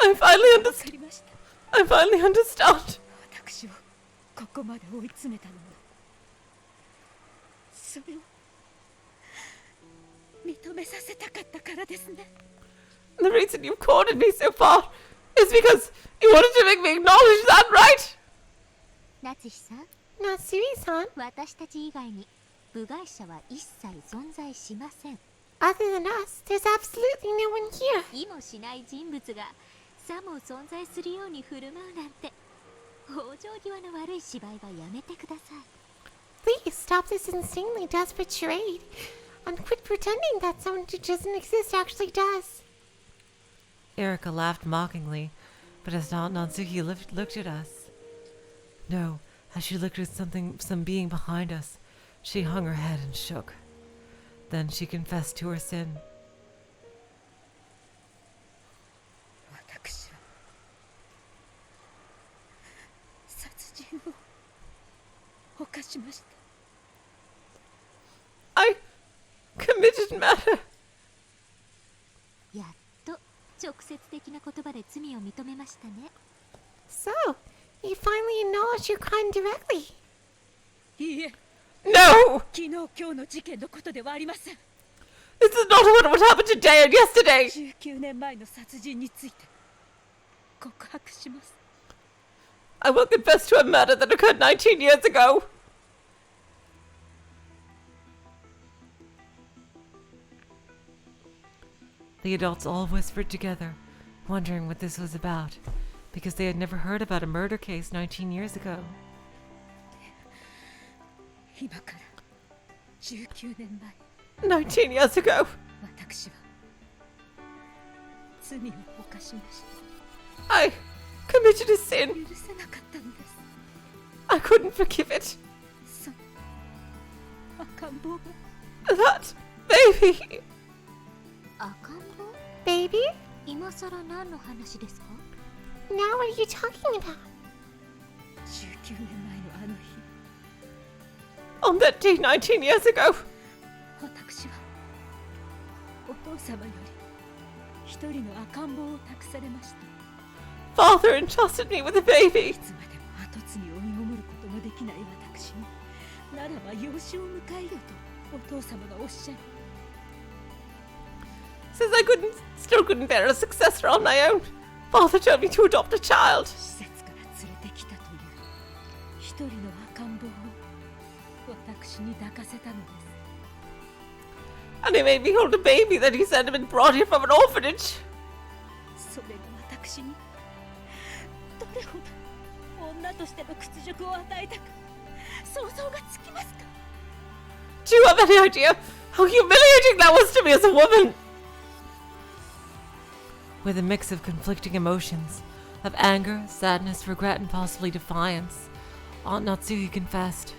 I finally understand. The reason you've courted me so far is because you wanted to make me acknowledge that, right? Natsuki-san, Natsui-san, 私たち以外に部外者は一切存在しません。 other than us, there's absolutely no one here. 意もしない人物がさも存在するように振る舞うなんて、往生際の悪い芝居はやめてください。 Please stop this insanely desperate charade and quit pretending that someone who doesn't exist actually does. Erica laughed mockingly, but as Aunt Natsuki looked at us, no, as she looked at some being behind us, she hung her head and shook. Then she confessed to her sin. I committed murder. やっと直接的な言葉で罪を認めましたね。 So, you finally acknowledged your crime directly. いいえ、 No! 昨日今日の事件のことではありません。 This is not what happened today and yesterday! 19年前の殺人について告白します。 I will confess to a murder that occurred 19 years ago. The adults all whispered together, wondering what this was about, because they had never heard about a murder case 19 years ago. 今から19年前 19 years ago! 私は罪を犯しました I committed a sin. 許せなかったのです I couldn't forgive it. その赤ん坊が That baby! 赤ん坊 Baby? 今さら何の話ですか Now what are you talking about? 19年前のあの日 On that day 19 years ago! 私はお父様より一人の赤ん坊を託されました Father entrusted me with a baby. いつまでも後継ぎを身ごもることのできない私にならば養子を迎えよとお父様がおっしゃる Since I still couldn't bear a successor on my own, Father told me to adopt a child. 施設から連れてきたという一人の赤ん坊を私に抱かせたのです And he made me hold a baby that he said had been brought here from an orphanage. それが私にどれほど女としての屈辱を与えたか想像がつきますか Do you have any idea how humiliating that was to me as a woman? With a mix of conflicting emotions, of anger, sadness, regret, and possibly defiance, Aunt Natsuo confessed.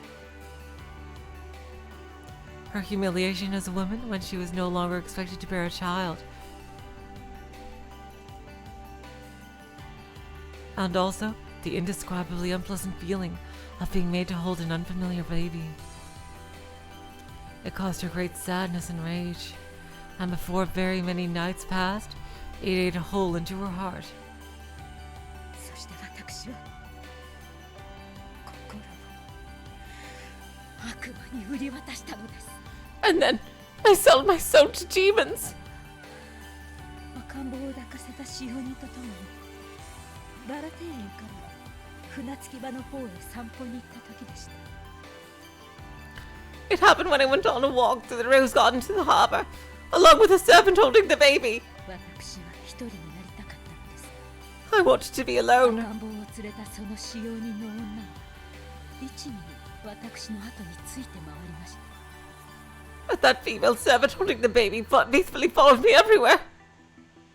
Her humiliation as a woman when she was no longer expected to bear a child. And also, the indescribably unpleasant feeling of being made to hold an unfamiliar baby. It caused her great sadness and rage, and before very many nights passed, it ate a hole into her heart. そして私は心を悪魔に売り渡したのです And then, I sold my soul to demons. 赤ん坊を抱かせた使用人と共にバラ庭園から船着き場の方へ散歩に行った時でした It happened when I went on a walk through the rose garden to the harbour, along with a servant holding the baby. 私は一人になりたかったのです I wanted to be alone. 赤ん坊を連れたその使用人の女は律儀に私の後について回りました But that female servant holding the baby faithfully followed me everywhere.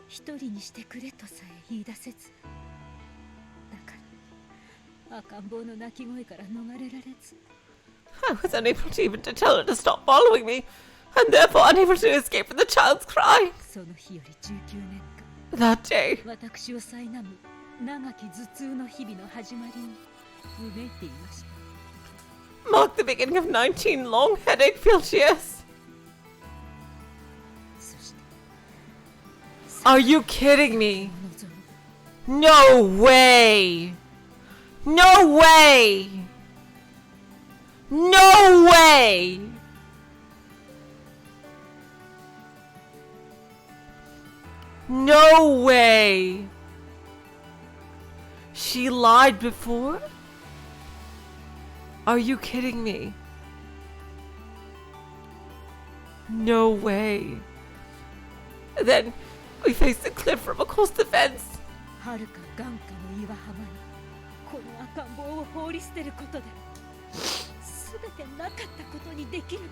一人にしてくれとさえ言い出せずだから赤ん坊の泣き声から逃れられず I was unable to even to tell her to stop following me, and therefore unable to escape from the child's cry. その日より19年 That day, 間私を苛む長き頭痛の日々の始まりにうめいていました marked the beginning of 19 long headache-filled years. そして Are you kidding me? 望む No way! No way! No way! No way! She lied before? Are you kidding me? No way. Then we faced the cliff from across the fence. はるか眼下の岩浜にこの赤ん坊を放り捨てることで全てなかったことにできるの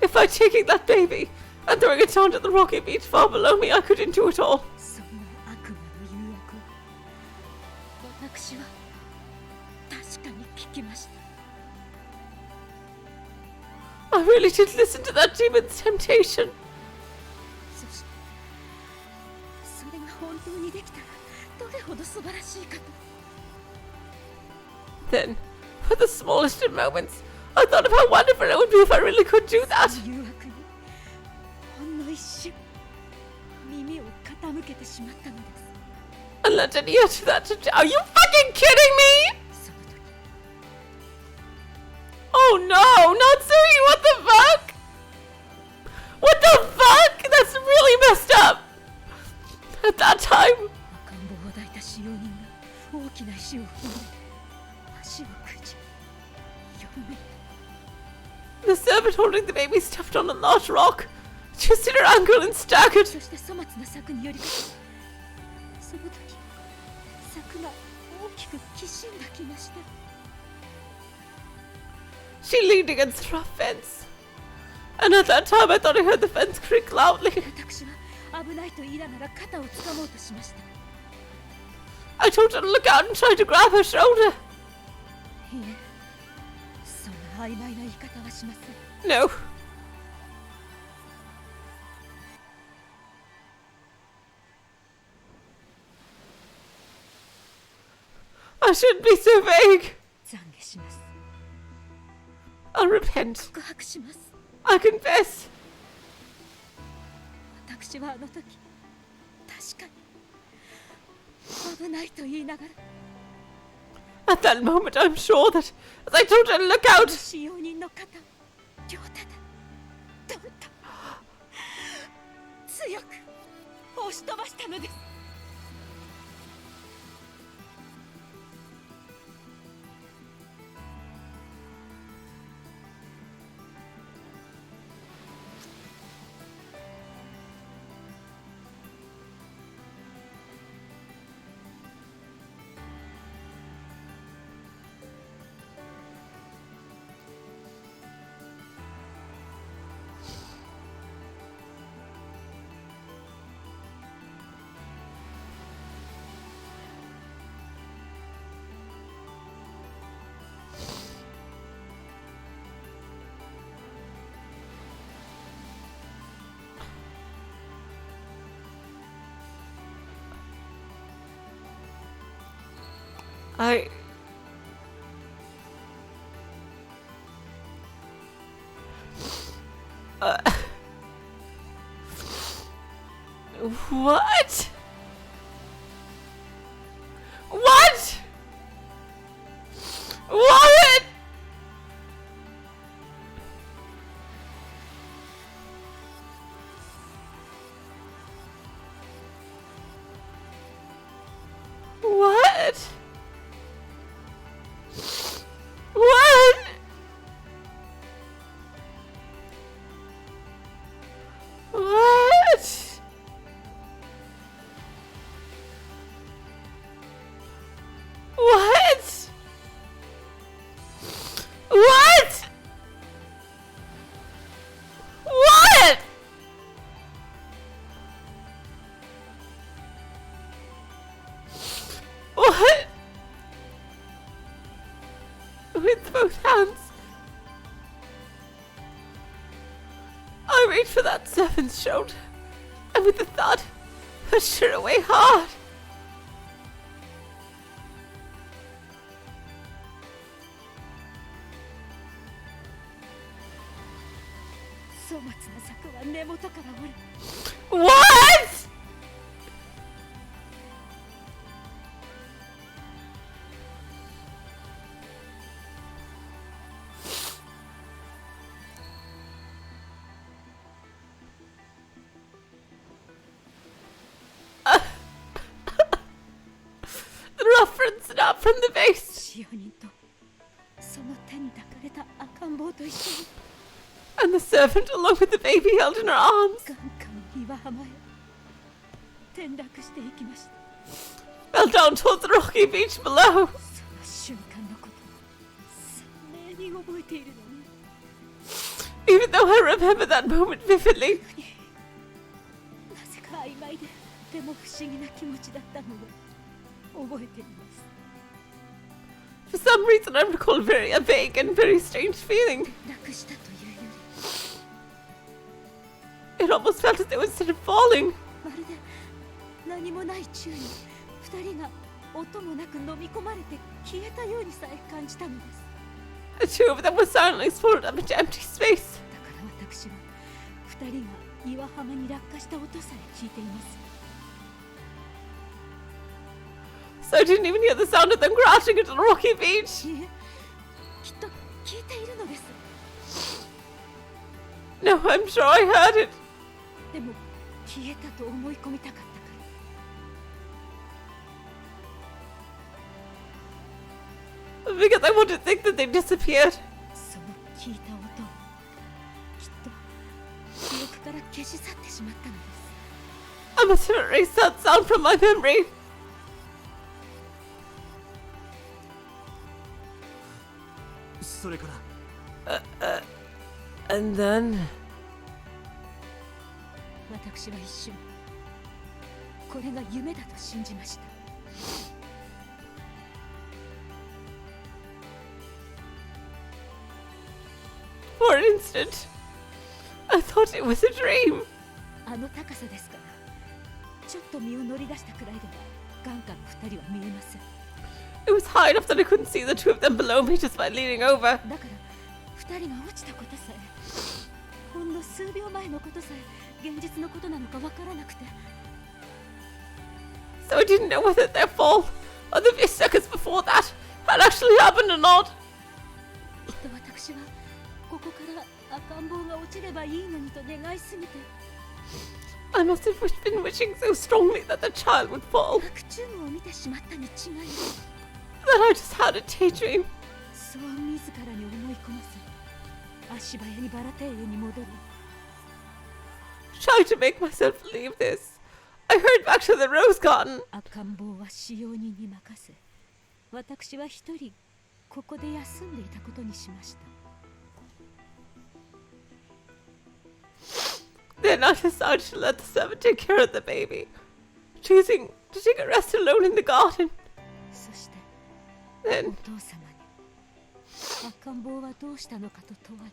If by taking that baby and throwing it down to the rocky beach far below me, I couldn't do it all. そんな悪魔の誘惑を私は確かに聞きました I really did listen to that demon's temptation. そしてそれが本当にできたらどれほど素晴らしいかと Then, for the smallest of moments, I thought of how wonderful it would be if I really could do that. 誘惑にほんの一瞬耳を傾けてしまったのです And lent an ear to that. Are you fucking kidding me? その時 Oh no, Natsui, what the fuck? What the fuck? That's really messed up. At that time, 赤ん坊を抱いた使用人が大きな石を踏んで足をくじよろめいた the servant holding the baby stepped on a large rock, twisted her ankle and staggered. そして粗末な策によりかかその時柵が大きくきしんだ気がした。 She leaned against the rough fence, and at that time I thought I heard the fence creak loudly. 私は危ないと言いながら肩を掴もうとしました。 I told her to look out and tried to grab her shoulder. いえ、そんな曖昧な言い方はしません。 No. I shouldn't be so vague. 懺悔します。 I'll repent. 告白します。 I confess. 私はあの時確かに危ないと言いながら At that moment, I'm sure that as I told her to look out, 使用人の肩を両手でどんと強く押し飛ばしたのです。 What? What? What? What? What? What? What? What? What? What? With both hands, I reached for that servant's shoulder, and with a thud, pushed her away hard. What? The reference snapped from the base. 使用人とその手に抱かれた赤ん坊と一緒に And the servant, along with the baby, held in her arms, 眼下の岩浜へ転落していきました。 fell down towards the rocky beach below. その瞬間のこと鮮明に覚えているのに Even though I remember that moment vividly, なぜか曖昧でとても不思議な気持ちだったので覚えています。 for some reason I recall a vague and very strange feeling. 落下したというよ It almost felt as though instead of falling, りまるで何もない宙に二人が音もなく飲み込まれて消えたようにさえ感じたのです。 the two of them were silently swallowed up into empty space. だから私は二人が岩浜に落下した音さえ聞いています。 So I didn't even hear the sound of them crashing into the rocky beach. いえ、きっと聞いているのです。 No, I'm sure I heard it. でも消えたと思い込みたかったから。 Because I wanted to think that they disappeared. その聞いた音をきっと記憶かから消し去ってしまったのです。 I must have erased that sound from my memory. それから And then 私は一瞬これが夢だと信じました。 for an instant, I thought it was a dream. あの高さですから、ちょっと身を乗り出したくらいでは眼下の二人は見えません。 It was high enough that I couldn't see the two of them below me just by leaning over. だから二人が落ちたことさえ、ほんの数秒前のことさえ現実のことなのかわからなくて。 So I didn't know whether their fall or the few seconds before that had actually happened or not. きっと私はここから赤ん坊が落ちればいいのにと願いすぎて。 I must have been wishing so strongly that the child would fall 白昼夢を見てしまったに違いない。 that I just had a daydream. そう自らに思い込ませ、足早にバラ庭園に戻り。 Trying to make myself believe this, I hurried back to the rose garden. 赤ん坊は使用人に任せ、私は一人ここで休んでいたことにしました。 Then I decided to let the servant take care of the baby, choosing to take a rest alone in the garden. そして Then お父様に赤ん坊はどうしたのかと問われ、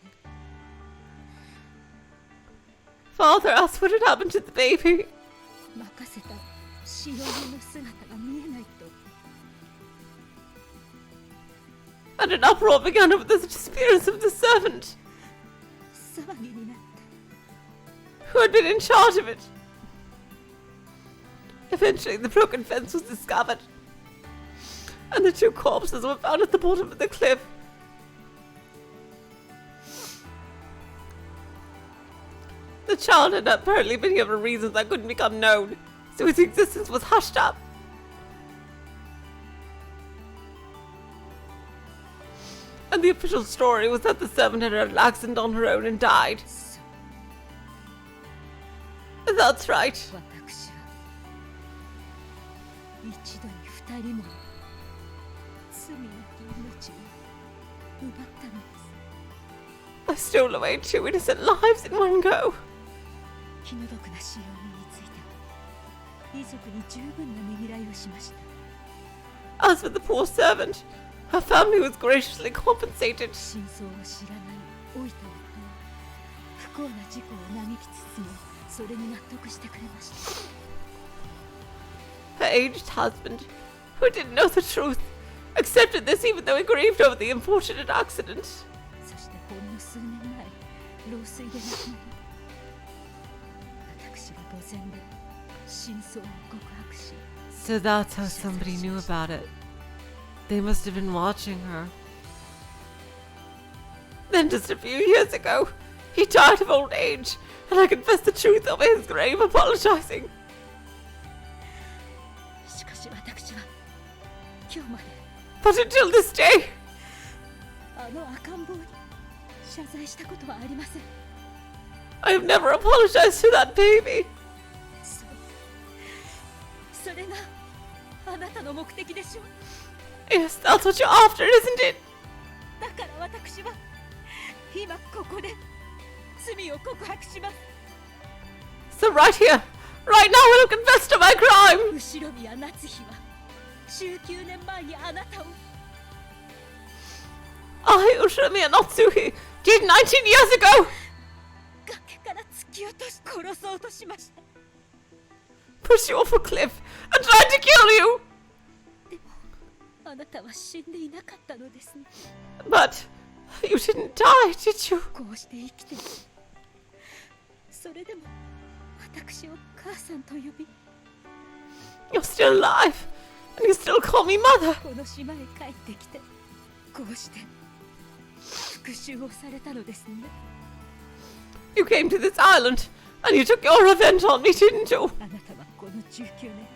Father asked what had happened to the baby. 任せた使用人の姿が見えないと。 And an uproar began over the disappearance of the servant 騒ぎになって、 who had been in charge of it. Eventually, the broken fence was discovered, and the two corpses were found at the bottom of the cliff. The child had apparently been here for reasons that couldn't become known, so his existence was hushed up. And the official story was that the servant had had an accident on her own and died. そう That's right. 私は一度に二人も罪なき命を奪ったのです。 I stole away two innocent lives in one go. 気の毒な使用人については遺族に十分なねぎらいをしました。 As for the poor servant, her family was graciously compensated. 真相を知らない老いた夫は不幸な事故を嘆きつつもそれに納得してくれました。 Her aged husband, who didn't know the truth, accepted this even though he grieved over the unfortunate accident. そしてほんの数年前、老衰で亡くなり、私が墓前で真相を告白し、 So that's how somebody knew about it. They must have been watching her. Then just a few years ago, he died of old age, and I confessed the truth over his grave, apologizing. しかし私は今日まで But until this day, あの赤ん坊に謝罪したことはありません。 I have never apologized to that baby. それがあなたの目的でしょう。 Yes, that's what you're after, isn't it? だから私は今ここで罪を告白します。 So right here, right now, I will confess to my crime. 後ろ宮夏日は19年前にあなたを I, Ushiromiya Natsuo, did 19 years ago 崖から突き落とし殺そうとしました。 push you off a cliff and tried to kill you. でもあなたは死んでいなかったのですね。 But you didn't die, did you? こうして生きている。それでも私を母さんと呼び、 You're still alive, and you still call me mother. この島へ帰ってきて、こうして復讐をされたのですね。 You came to this island, and you took your revenge on me, didn't you? あなたはこの19年間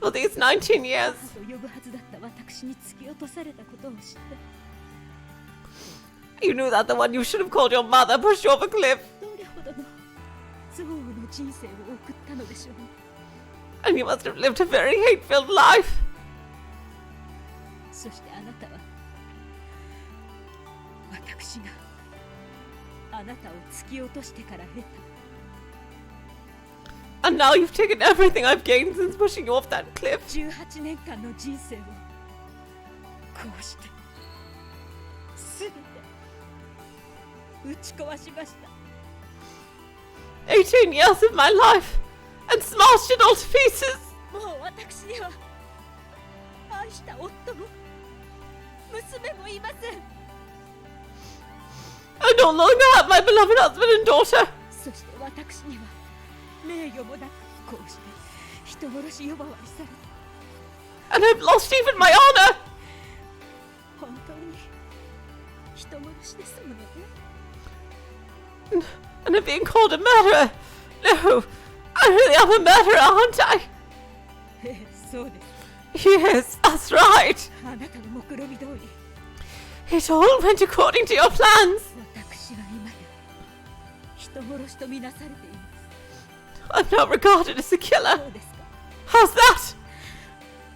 For these 19 years, 母と呼ぶはずだった私に突き落とされたことを知って、 you knew that the one you should have called your mother pushed you off a cliff. どれほどの憎悪の人生を送ったのでしょうね。 And you must have lived a very hate-filled life. そしてあなたは私があなたを突き落としてから得た And now you've taken everything I've gained since pushing you off that cliff. 18年間の人生をこうして全て打ち壊しました。 18 years of my life and smashed it all to pieces. もう私には愛した夫も娘もいません。 I no longer have my beloved husband and daughter. そして私には名誉もなくこうして人殺し呼ばわりされた。 And I've lost even my honor. 本当に人殺しですものね。 And I'm being called a murderer. No, I really am a murderer, aren't I? ええ、そうです。 Yes, that's right. あなたの目論見通り It all went according to your plans. 私は今や人殺しとみなされています。 I'm not regarded as a killer. そうですか。 How's that?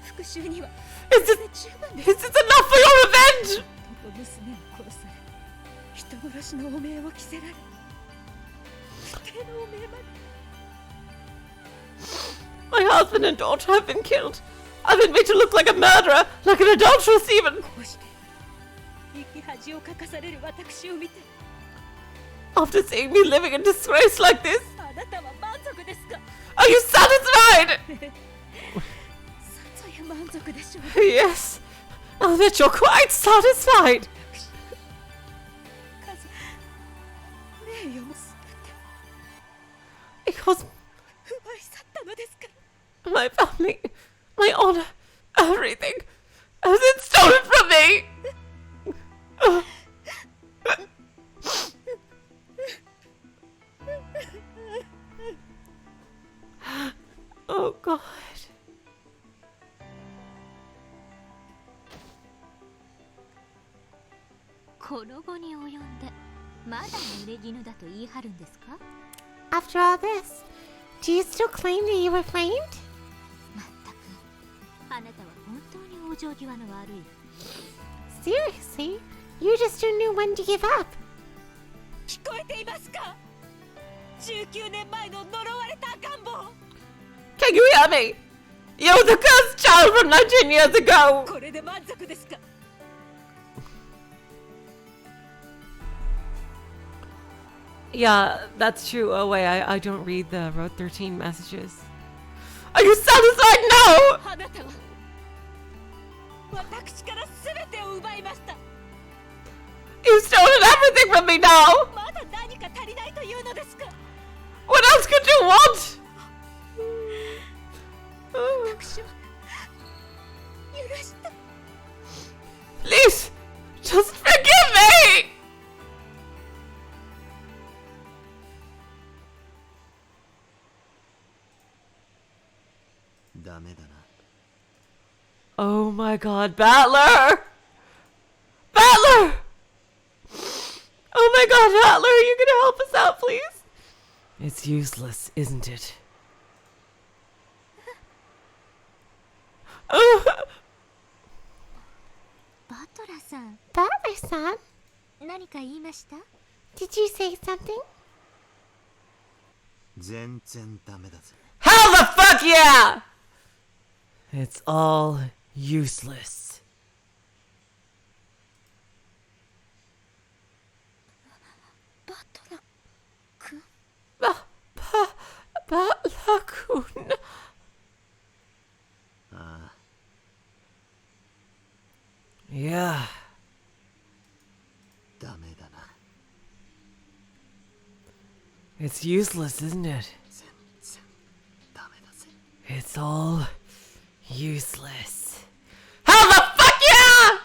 復讐には Is it, 十分です。 is it enough for your revenge? 夫と娘を殺され人殺しの汚名を着せられ不敬の汚名まで My husband and daughter have been killed. I've been made to look like a murderer, like an adulteress even. こうして生き恥をかかされる私を見て After seeing me living in disgrace like this, あなたは満足ですか。 are you satisfied? さぞや満足でしょう。 Yes. Now that you're quite satisfied. 家族名誉もすべて Because 奪い去ったのですから。 my family, my honor, everything has been stolen from me. Oh God. この後に及んでまだ濡れ衣だと言い張るんですか？ After all this, do you still claim that you were framed? まったくあなたは本当に往生際の悪い。 Seriously? You just don't know when to give up. 聞こえていますか。19年前の呪われた赤ん坊。 Can you hear me? You're the cursed child from 19 years ago. これで満足ですか。 Yeah, that's true. Oh wait, I don't read the Road 13 messages. Are you satisfied now? あなたは私から全てを奪いました。 You've stolen everything from me now. まだ何か足りないというのですか。 What else could you want? 私は許した。 Please, just forgive me. ダメだな。 Oh my God, Battler! Battler! Oh my God, Battler, are you gonna help us out, please? It's useless, isn't it? バトラさん、 Butler-san, 何か言いました？ did you say something? 全然ダメだぜ。 Hell the fuck yeah! It's all useless. バトラ君。 Battler-kun. ああ、 Yeah. ダメだな。 It's useless, isn't it? 全然ダメだぜ。 It's all useless. Hell the fuck yeah!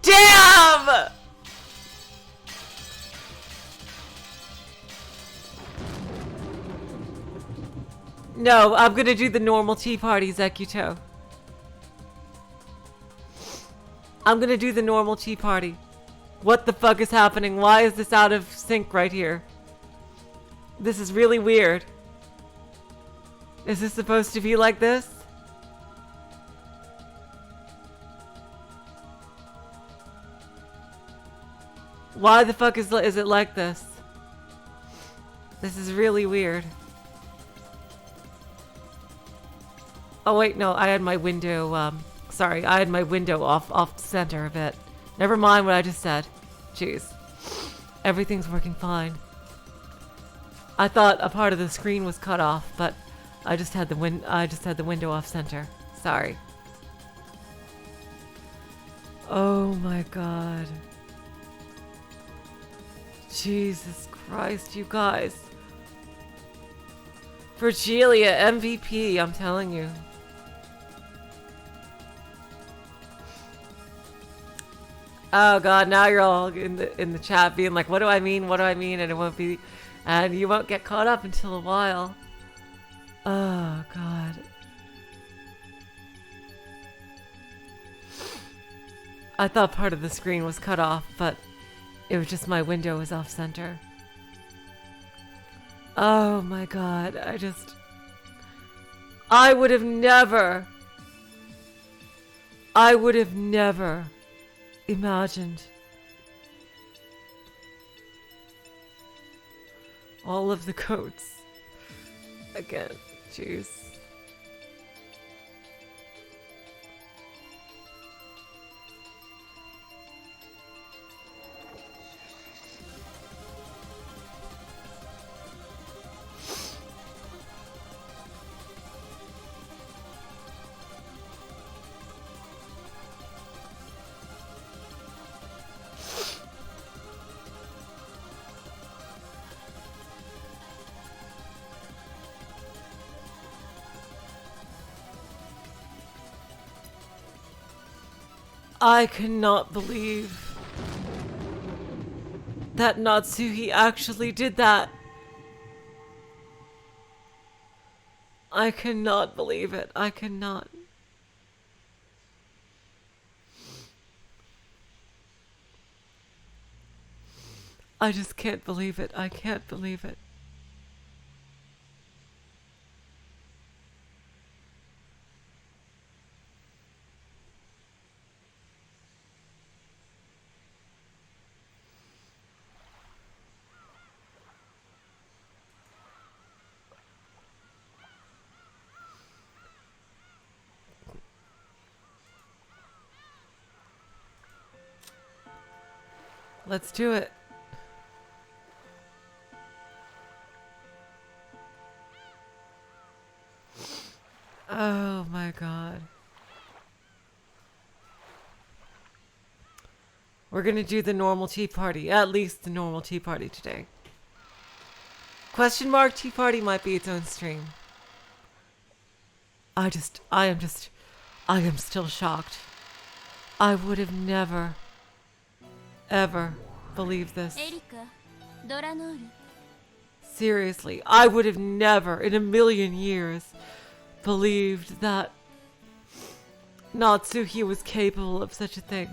Damn! No, I'm gonna do the normal tea party, Zekuto. I'm gonna do the normal tea party. What the fuck is happening? Why is this out of sync right here? This is really weird. Is this supposed to be like this? Why the fuck is it like this? This is really weird. Oh wait, no, I had my window, sorry, I had my window off center a bit. Never mind what I just said. Jeez. Everything's working fine. I thought a part of the screen was cut off, but I just had the window off center. Sorry. Oh my god. Jesus Christ, you guys. Virgilia, MVP, I'm telling you. Oh god, now you're all in the chat being like, what do I mean? What do I mean? And it won't be, and you won't get caught up until a while. Oh god. I thought part of the screen was cut off, but it was just my window was off center. Oh my god, I would have never imagined all of the coats again. Jeez. I cannot believe that Natsuo actually did that. I cannot believe it. I cannot. I just can't believe it. I can't believe it. Let's do it. Oh my god. We're gonna do the normal tea party. At least the normal tea party today. Question mark tea party might be its own stream. I am still shocked. I would have never ever believed this. Dlanor. Seriously, I would have never in a million years believed that Natsuo was capable of such a thing.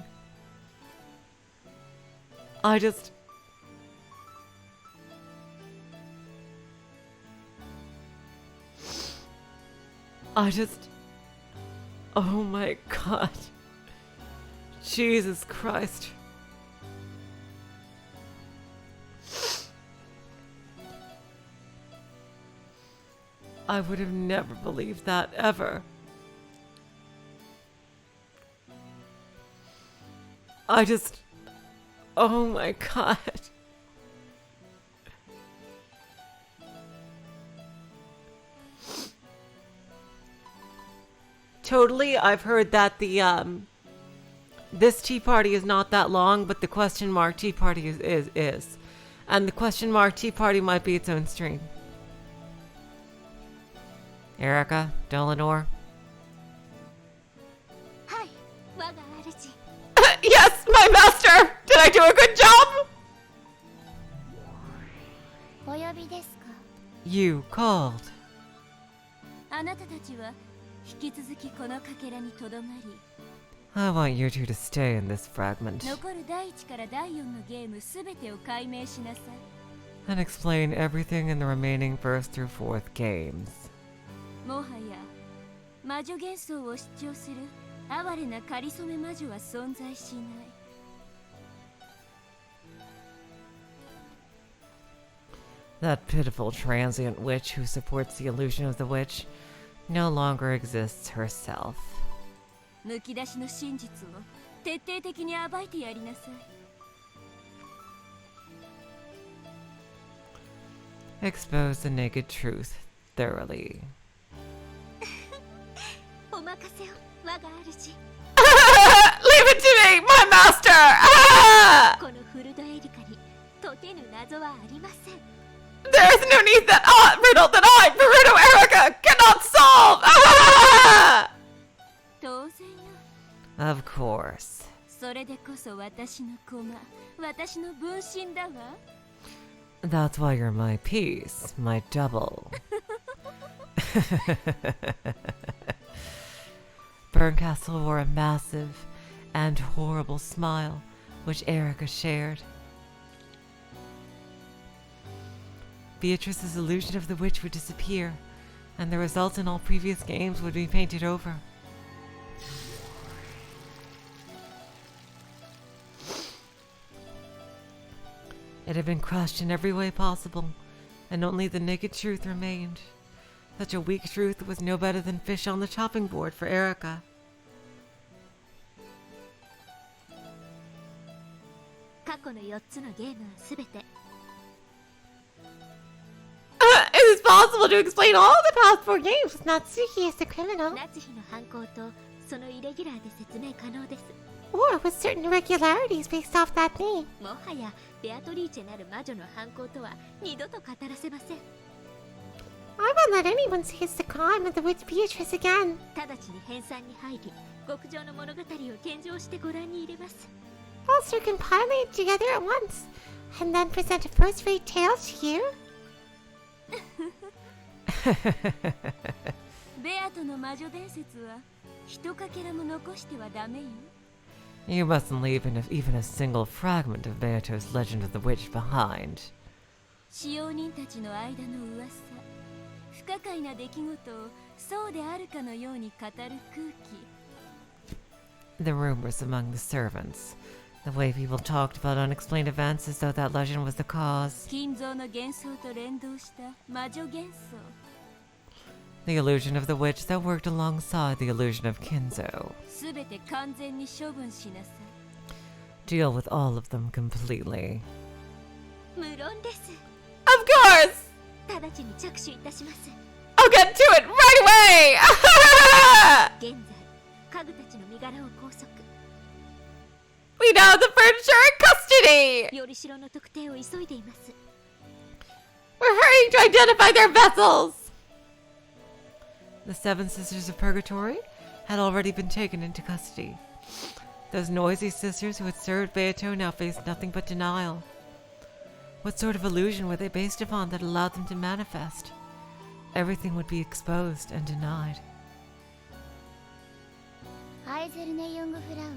Oh my god. Jesus Christ. I would have never believed that, ever. Oh my god. Totally, I've heard that this tea party is not that long, but the question mark tea party is. And the question mark tea party might be its own stream. Erica, Dlanor. Yes, my master! Did I do a good job? You called. あなたたちは引き続きこのかけらにとどまり、I want you two to stay in this fragment 残る第1から第4のゲームすべてを解明しなさい。 and explain everything in the remaining first through fourth games. もはや魔女幻想を主張する哀れな仮初め魔女は存在しない。 That pitiful transient witch who supports the illusion of the witch no longer exists herself. むき出しの真実を徹底的に暴いてやりなさい。 Expose the naked truth thoroughly. お任せを我が主。 Leave it to me, my master! Ah! このフルドエリカに解けぬ謎はありません。 There is no need that riddle that I, Beato Erica, cannot solve! Ah! 当然よ。 Of course. それでこそ私の駒、私の分身だわ。 That's why you're my piece, my double. Burncastle wore a massive and horrible smile, which Erica shared. Beatrice's illusion of the witch would disappear, and the results in all previous games would be painted over. It had been crushed in every way possible, and only the naked truth remained. Such a weak truth was no better than fish on the chopping board for Erica. 過去の4つのゲームはすべて It is possible to explain all the past 4 games with Natsuki as the criminal, 夏日の犯行とそのイレギュラーで説明可能です。 or with certain irregularities based off that name. もはやベアトリーチェなる魔女の犯行とは二度と語らせません。 I won't let anyone say it's the crime of the witch Beatrice again. 直ちに編纂に入り、極上の物語を献上してご覧に入れます。 Also compile it together at once, and then present a first-rate tale to you. ベアトの魔女伝説は一かけらも残してはダメよ。 You mustn't leave even a single fragment of Beato's legend of the witch behind. 使用人たちの間の噂、不可解な出来事をそうであるかのように語る空気。 The rumors among the servants, the way people talked about unexplained events as though that legend was the cause. 金蔵の幻想と連動した魔女幻想。 The illusion of the witch that worked alongside the illusion of Kinzo. すべて完全に処分しなさい。 Deal with all of them completely. 無論です。 Of course! 直ちに着手いたします。 I'll get to it right away! 現在、家具たちの身柄を拘束。 We now have the furniture in custody! より城の特定を急いでいます。 We're hurrying to identify their vessels! The 7 Sisters of Purgatory had already been taken into custody. Those noisy sisters who had served Beato now faced nothing but denial. What sort of illusion were they based upon that allowed them to manifest? Everything would be exposed and denied. アイゼルネ・ヨングフラウは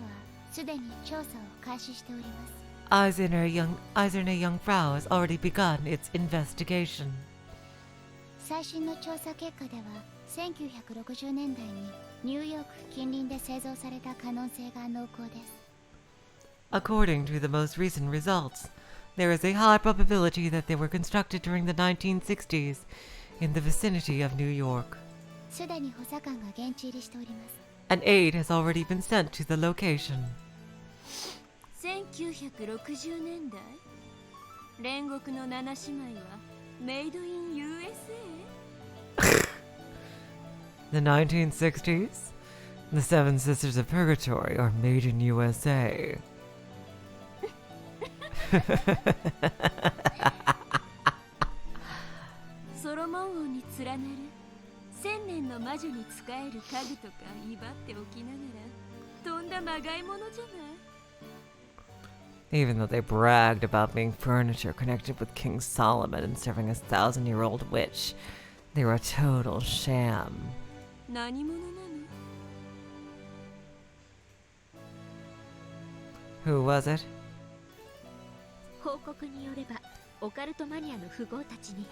すでに調査を開始しております。 Eiserne Jungfrau has already begun its investigation. 最新の調査結果では1960年代にニューヨーク近隣で製造された可能性が濃厚です。 According to the most recent results, there is a high probability that they were constructed during the 1960s in the vicinity of New York. すでに補佐官が現地入りしております。 An aide has already been sent to the location. 1960年代、煉獄の7姉妹はメイドイン USA？ The 1960s? The 7 Sisters of Purgatory are made in USA. ソロモン王に連なる1000年の魔女に仕える家具とか威張っておきながらとんだまがいものじゃない。 Even though they bragged about being furniture connected with King Solomon and serving a 1,000-year-old witch, they were a total sham. 何者なの？ Who was it? 報告によればオカルトマニアの富豪たちに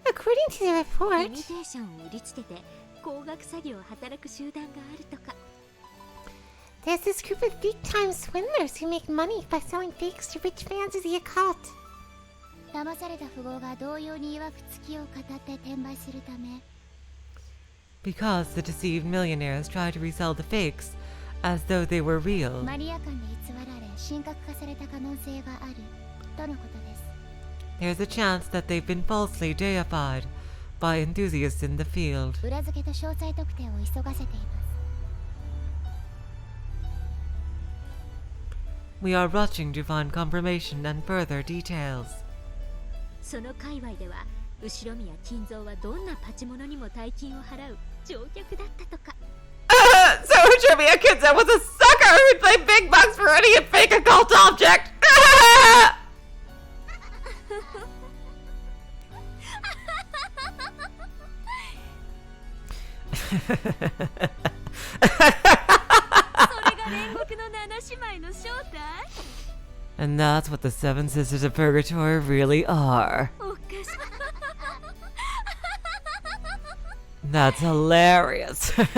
According to the イ report, ミテーションを売りつけて高額詐欺を働く集団があるとか there's this group of big-time swindlers who make money by selling fakes to rich fans of the occult. 騙された富豪が同様に曰く月を語って転売するため Because the deceived millionaires try to resell the fakes as though they were real. マニア間で偽られ神格化された可能性があるとのことです。 There's a chance that they've been falsely deified by enthusiasts in the field. 裏付けと詳細特定を急がせています。 We are rushing to find confirmation and further details. その界隈では後宮金蔵はどんなパチモノにも大金を払う乗客だったとか So Ushiromiya Kinzo was a sucker who'd pay big bucks for any fake occult object! And that's what the Seven Sisters of Purgatory really are. That's hilarious. Beato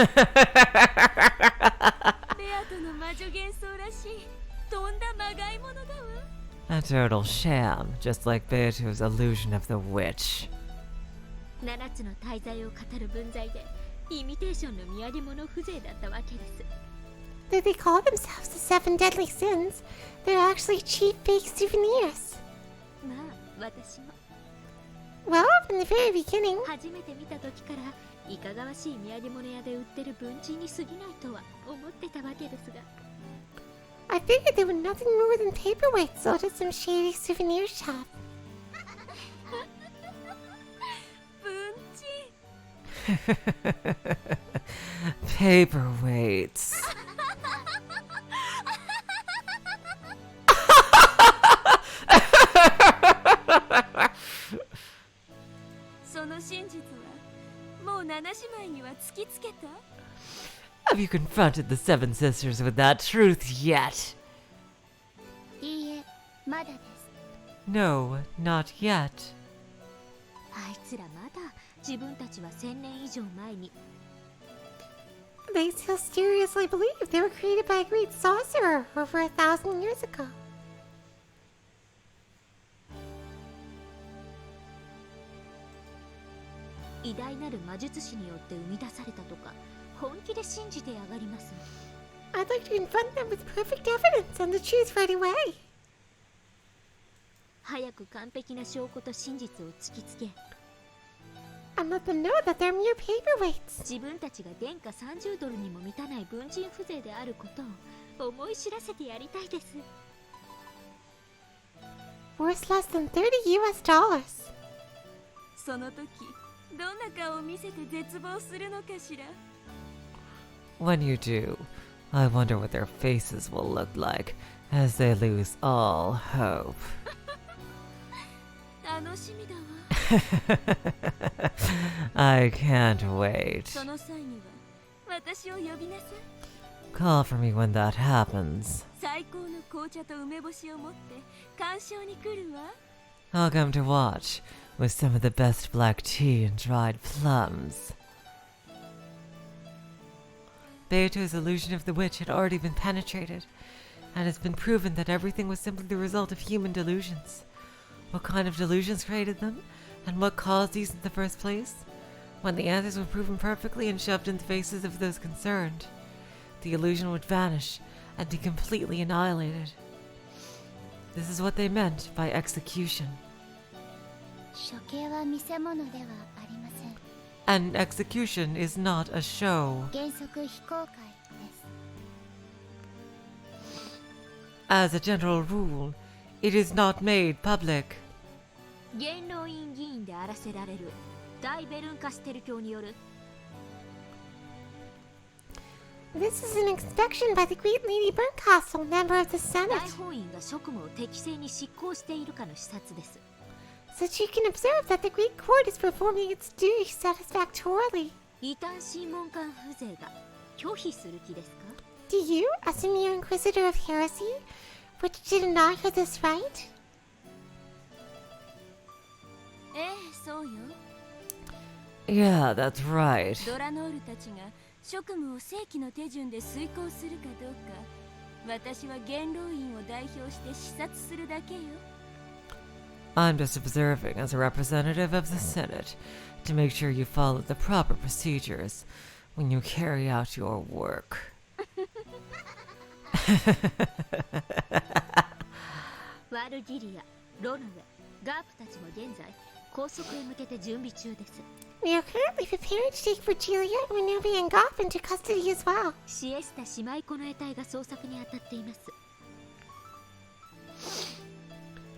の魔女幻想らしいとんだまがいものだわ A total sham, just like Beato's illusion of the witch. 7つの大罪を語る文在でイミテーションの土産物風情だったわけです Though they call themselves the Seven Deadly Sins, they're actually cheap fake souvenirs. まあ私も Well, from the very beginning, 初めて見た時からいかがわしい土産物屋で売ってる文鎮に過ぎないとは思ってたわけですが I figured they were nothing more than paperweights sold at some shady souvenir shop. 文鎮 Paperweights. その真実はもう7姉妹には突きつけた Have you confronted the Seven Sisters with that truth yet? いいえ、まだです。 No, not yet. あいつらまだ自分たちは1000年以上前に They still seriously believe they were created by a great sorcerer over 1,000 years ago. 偉大なる魔術師によって生み出されたとか本気で信じてやがります I'd like to confront them with perfect evidence and the truth right away. 早く完璧な証拠と真実を突きつけ And let them know that they're mere paperweights. 自分たちが原価30ドルにも満たない文鎮風情であることを思い知らせてやりたいです Worth less than $30. その時どんな顔を見せて絶望するのかしら When you do, I wonder what their faces will look like as they lose all hope. 楽しみだわ I can't wait. その際には私を呼びなさい Call for me when that happens. 最高の紅茶と梅干しを持って鑑賞に来るわ I'll come to watch with some of the best black tea and dried plums. Beato's illusion of the witch had already been penetrated, and it's been proven that everything was simply the result of human delusions. What kind of delusions created them, and what caused these in the first place? When the answers were proven perfectly and shoved in the faces of those concerned, the illusion would vanish and be completely annihilated. This is what they meant by execution. 処刑は見せ物ではありません。 An execution is not a show. 原則非公開です。 As a general rule, it is not made public. 元老院議員であらせられる大ベルンカステル教による This is an inspection by the great Lady Berncastle, member of the 大 Senate, 法院が職務を適正に執行しているかの視察です so she can observe that the great court is performing its duty satisfactorily. 異端審問官風情が拒否する気ですか Do you, as a mere inquisitor of heresy, which did not hear this right? ええ、そうよ。 Yeah, that's right. ドラノールたちが職務を正規の手順で遂行するかどうか、私は元老院を代表して視察するだけよ。 I'm just observing as a representative of the Senate to make sure you follow the proper procedures when you carry out your work. ワルギリア、ロヌウェ、ガープたちも現在拘束へ向けて準備中です。 We are currently preparing to take Virgilia, Renouvi, and Goff into custody as well. シエスタ姉妹近衛隊が捜索に当たっています。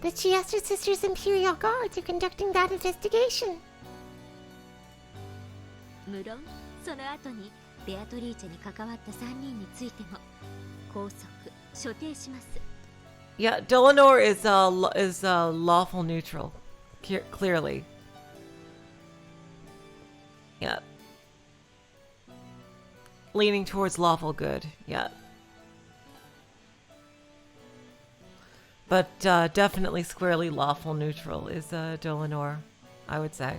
The Chiester Sisters Imperial Guards are conducting that investigation. 無論、その後にベアトリーチェに関わった3人についても拘束、処刑します。 Yeah, Dlanor is lawful neutral, clearly. Yeah. Leaning towards lawful good, yeah. But definitely squarely lawful neutral is Dlanor, I would say.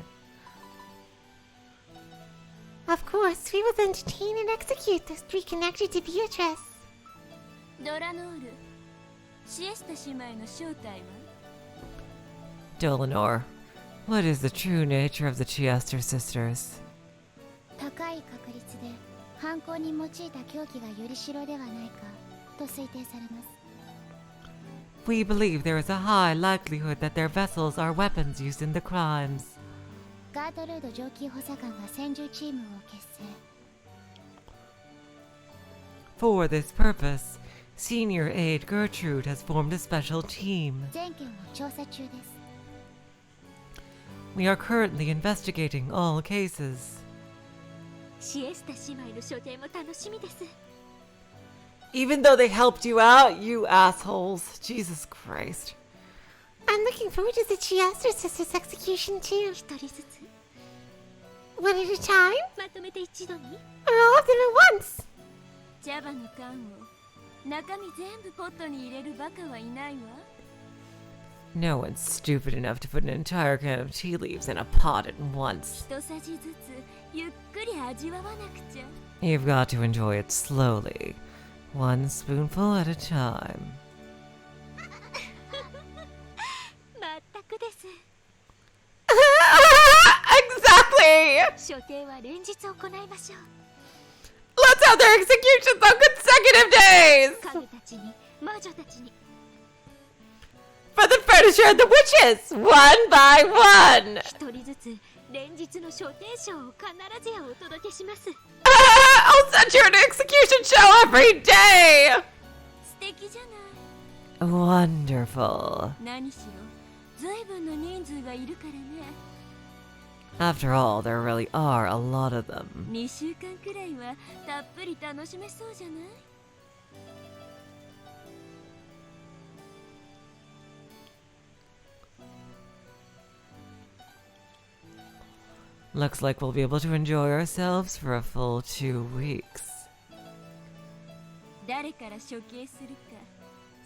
Of course, we will then detain and execute those three connected to Beatrice. ドラノール、シエスタ姉妹の正体は？ Dlanor, what is the true nature of the Chiester sisters? 高い確率で犯行に用いた凶器がより代ではないかと推定されます。 We believe there is a high likelihood that their vessels are weapons used in the crimes. ガートルード上級補佐官が専従チームを結成。 For this purpose, Senior Aide Gertrude has formed a special team. 全件を調査中です。 We are currently investigating all cases. シエスタ姉妹の所見も楽しみです。 Even though they helped you out, you assholes. Jesus Christ. I'm looking forward to the Chiester Sisters' execution too. 一人ずつ One at a time? まとめて一度に Or all of them at once? 茶葉の缶を中身全部ポットに入れるバカはいないわ。 No one's stupid enough to put an entire can of tea leaves in a pot at once. 一さじずつゆっくり味わわなくちゃ。 You've got to enjoy it slowly, one spoonful at a time. まったくです。 Exactly! 所定は連日行いましょう。 Let's have their executions on consecutive days! 影たちに、魔女たちに。 For the furniture and the witches, one by one! 一人ずつ連日の所定賞を必ずやお届けします。 I'll send you an execution show every day! 素敵じゃない。 Wonderful. 何しろ随分の人数がいるからね。 After all, there really are a lot of them. 2週間くらいはたっぷり楽しめそうじゃない？ Looks like we'll be able to enjoy ourselves for a full 2 weeks. 誰から処刑するか、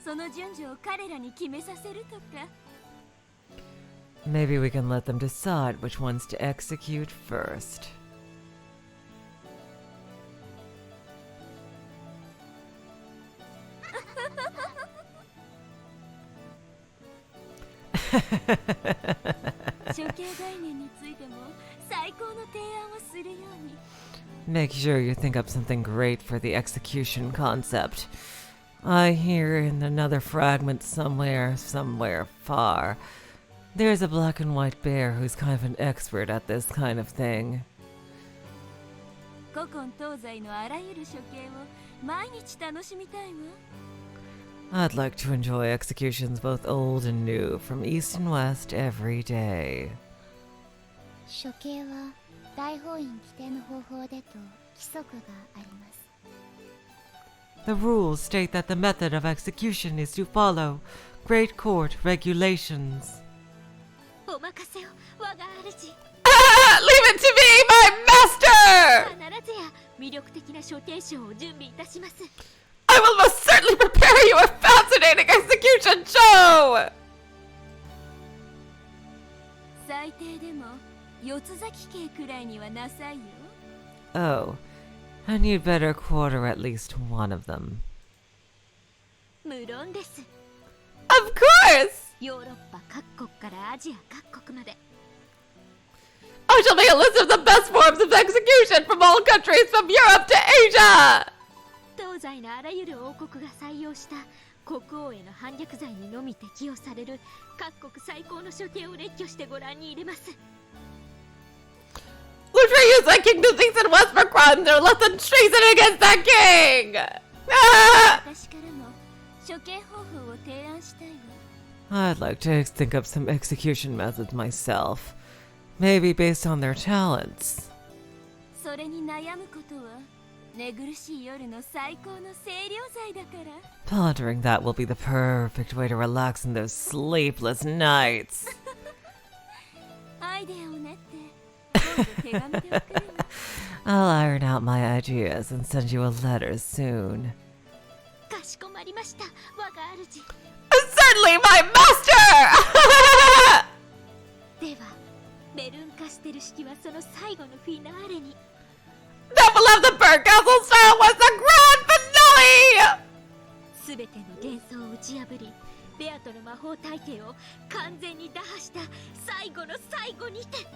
その順序を彼らに決めさせるとか。 Maybe we can let them decide which ones to execute first. Make sure you think up something great for the execution concept. I hear in another fragment somewhere far, there's a black and white bear who's kind of an expert at this kind of thing. 古今東西のあらゆる処刑を毎日楽しみたいわ。 I'd like to enjoy executions both old and new, from east and west every day. 処刑は大法院規定の方法でと規則があります。 The rules state that the method of execution is to follow Great Court regulations. お任せを、我が主。Leave it to me, my master! 必ずや魅力的な処刑賞を準備いたします。 I will most certainly prepare you a fascinating execution show! 最低でも四つ咲き系くらいにはなさいよ。 Oh, and you'd better quarter at least one of them. 無論です。 Of course! ヨーロッパ各国からアジア各国まで。 I shall make a list of the best forms of execution from all countries from Europe to Asia! 東西のあらゆる王国が採用した国王への反逆罪にのみ適用される各国最高の処刑を列挙してご覧に入れます。 Which we use that king to think in West for crimes that are less than treason against that king! Ah! 私からも処刑方法を提案したいわ。 I'd like to think up some execution methods myself. Maybe based on their talents. それに悩むことは寝苦しい夜の最高の清涼剤だから。 Pondering that will be the perfect way to relax in those sleepless nights. アイデアを練って今度手紙で送るわ。 I'll iron out my ideas and send you a letter soon. かしこまりました、我が主。 Certainly, my master! ではベルンカステル式はその最後のフィナーレに。 That will have the Burnt Castle style was the grand finale! すべての幻想を打ち破り、ベアトの魔法体系を完全に打破した最後の最後にて。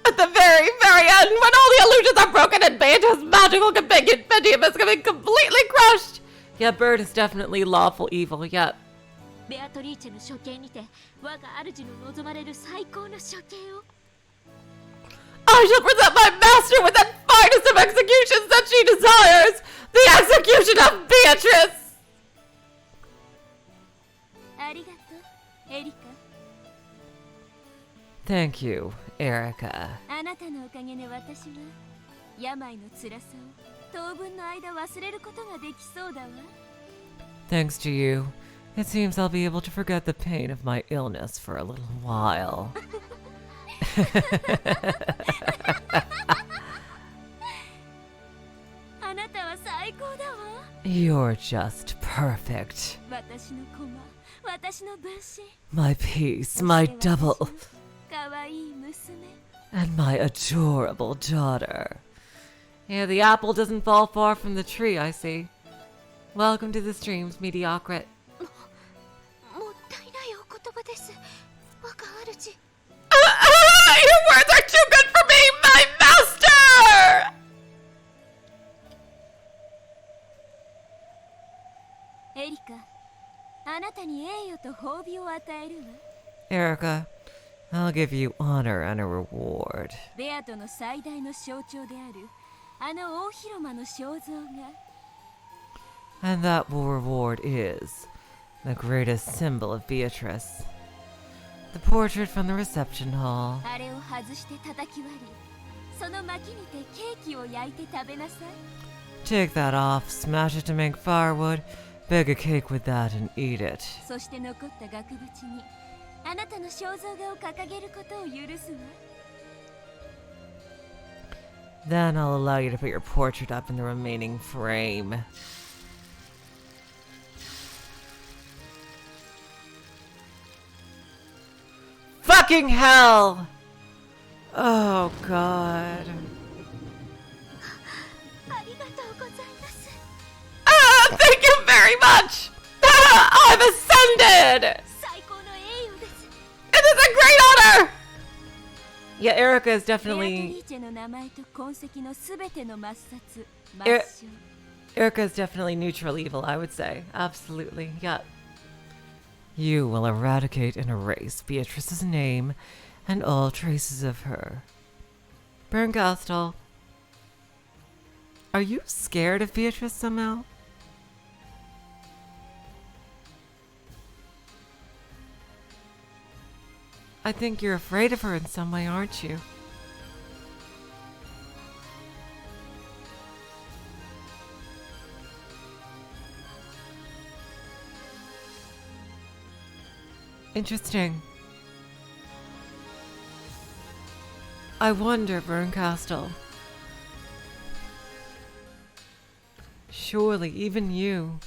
At the very, very end, when all the illusions are broken and Beato's magical companion Pentium is going to be completely crushed! Yeah, Bird is definitely lawful evil, yeah. ベアトリーチェの処刑にて我が主の望まれる最高の処刑を。 I shall present my master with that finest of executions that she desires! The execution of Beatrice! ありがとう、エリカ。 Thank you, Erica. あなたのおかげで私は病の辛さを当分の間忘れることができそうだわ。 Thanks to you, it seems I'll be able to forget the pain of my illness for a little while. あなたは最高だわ。 You're just perfect. 私の駒、私の分身。 My piece, my double, かわいい娘。 and my adorable daughter. Yeah, the apple doesn't fall far from the tree, I see. Welcome to the streams, mediocre. もったいないお言葉です。我が主。 Your words are too good for me, my master! エリカ、あなたに栄誉と褒美を与えるわ。 Erica, I'll give you honor and a reward. ベアトの最大の象徴であるあの大広間の肖像が。 And that reward is the greatest symbol of Beatrice. The portrait from the reception hall. あれを外して叩き割り、その薪にてケーキを焼いて食べなさい。 Take that off, smash it to make firewood, bake a cake with that and eat it. そして残った額縁にあなたの肖像画を掲げることを許すわ。 Then I'll allow you to put your portrait up in the remaining frame. Fucking hell! Oh god. ありがとうございます。 Thank you very much! I've ascended! 最高の栄誉です。 It is a great honor! Yeah, Erica is ベアト definitely... リーチェの名前と痕跡のすべての抹殺、抹え消。 Erica is definitely neutral evil, I would say. Absolutely, yeah. You will eradicate and erase Beatrice's name and all traces of her. Bernkastel. Are you scared of Beatrice somehow? I think you're afraid of her in some way, aren't you? Interesting. I wonder, Berncastle. Surely even you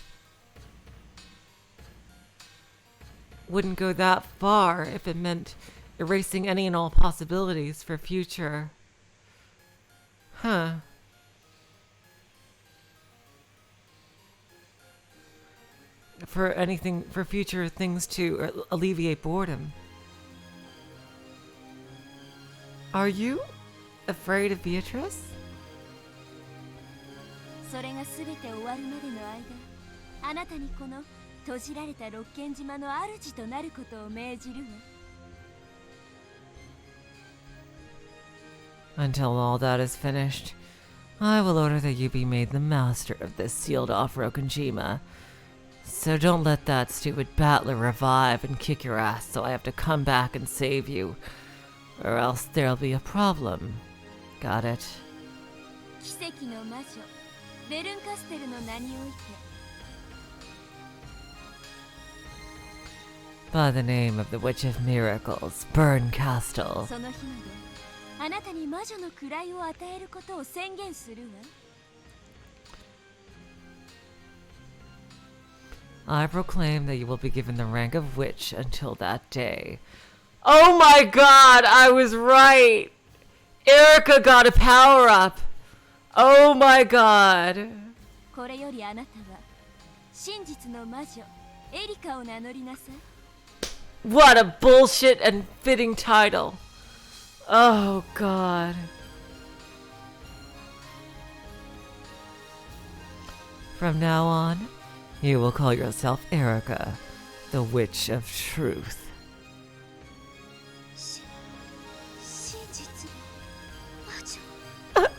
wouldn't go that far if it meant erasing any and all possibilities for future. Huh. For future things to alleviate boredom. Are you afraid of Beatrice? それが全て終わるまでの間、あなたにこの閉じられた六軒島の主となることを命じるわ。 Until all that is finished, I will order that you be made the master of this sealed-off Rokenjima. So don't let that stupid battler revive and kick your ass so I have to come back and save you. Or else there'll be a problem. Got it? 奇跡の魔女、ベルンカステルの名において。 By the name of the Witch of Miracles, Berncastle. その日まであなたに魔女の位を与えることを宣言するわ。 I proclaim that you will be given the rank of witch until that day. Oh my god, I was right! Erica got a power-up! Oh my god! これよりあなたは真実の魔女エリカを名乗りなさい。 What a bullshit and fitting title. Oh god. From now on, you will call yourself Erica, the Witch of Truth. 真実魔女 The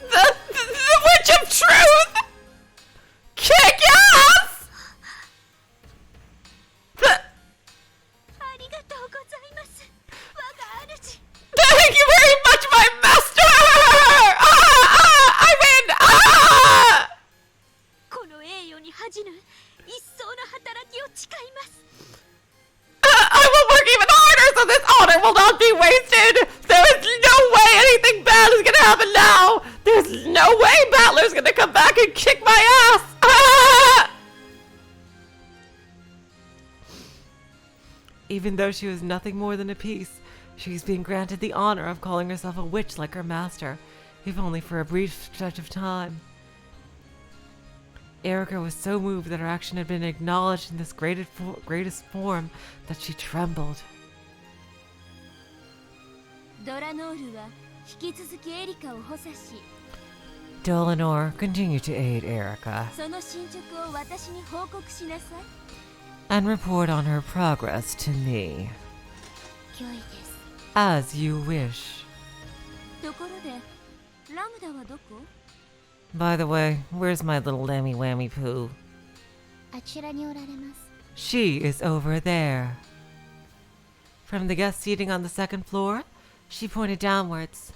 Witch of Truth! Kick ass! ありがとうございます。我が主。 Thank you very much, my master! I'm in! この栄誉に恥じぬ一層の働きを誓います。 I will work even harder so this honor will not be wasted! There is no way anything bad is gonna happen now! There's no way Battler's gonna come back and kick my ass! Even though she was nothing more than a piece, she's being granted the honor of calling herself a witch like her master, if only for a brief stretch of time. Erica was so moved that her action had been acknowledged in this greatest form that she trembled. ドラノールは引き続きエリカを補佐し、 Dlanor, continue to aid Erica その進捗を私に報告しなさい。 and report on her progress to me. 良いです。 As you wish. ところで、ラムダはどこ？ By the way, where's my little lammy whammy poo? あちらにおられます。 She is over there. From the guest seating on the second floor, she pointed downwards.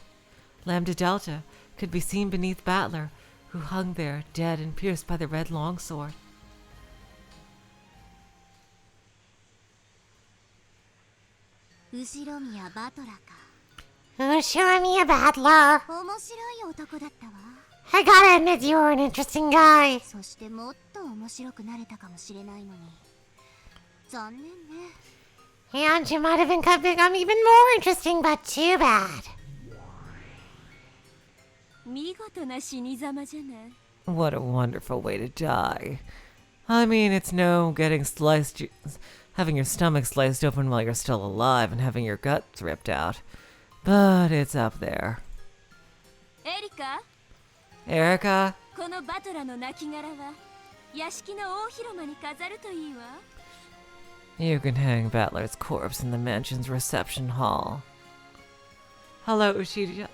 Lambda Delta could be seen beneath Battler, who hung there, dead and pierced by the red longsword. Ushiromiya Battler か。 Ushiromiya Battler. 面白い男だったわ。 I gotta admit you're an interesting guy. そしてもっと面白くなれたかもしれないのに。残念ね。 And you might have become even more interesting, but too bad. 見事な死に様じゃない。 What a wonderful way to die. I mean, it's no having your stomach sliced open while you're still alive and having your guts ripped out. But it's up there. エリカ、 Erica? このバトラの亡骸は屋敷の大広間に飾るといいわ。 You can hang Battler's corpse in the mansion's reception hall. Hello, Uchiha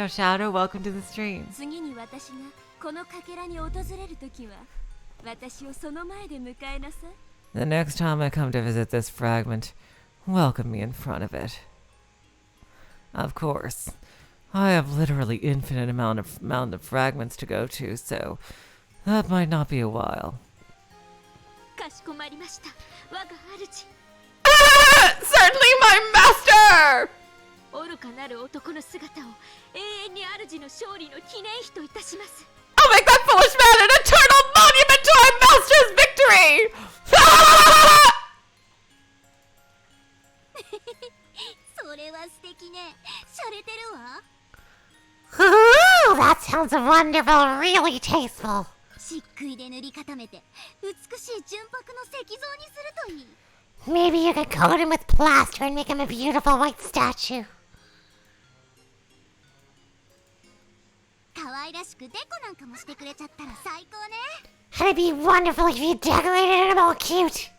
Shadow. Welcome to the stream. 次に私がこのかけらに訪れるときは、私をその前で迎えなさい。 The next time I come to visit this fragment, welcome me in front of it. Of course, I have literally infinite amount of fragments to go to, so that might not be a while. かしこまりました。我が主。Certainly my master! 愚かなる男の姿を永遠に主の勝利の記念碑といたします。 I'll make that foolish man an eternal monument to our master's victory! それは素敵ね。洒落てるわ。 Ooh, that sounds wonderful, really tasteful. 漆喰で塗り固めて美しい純白の石像にするといい。 Maybe you could coat him with plaster and make him a beautiful white statue. 可愛らしくデコなんかもしてくれちゃったら最高ね。 And it'd be wonderful if you decorated him all cute.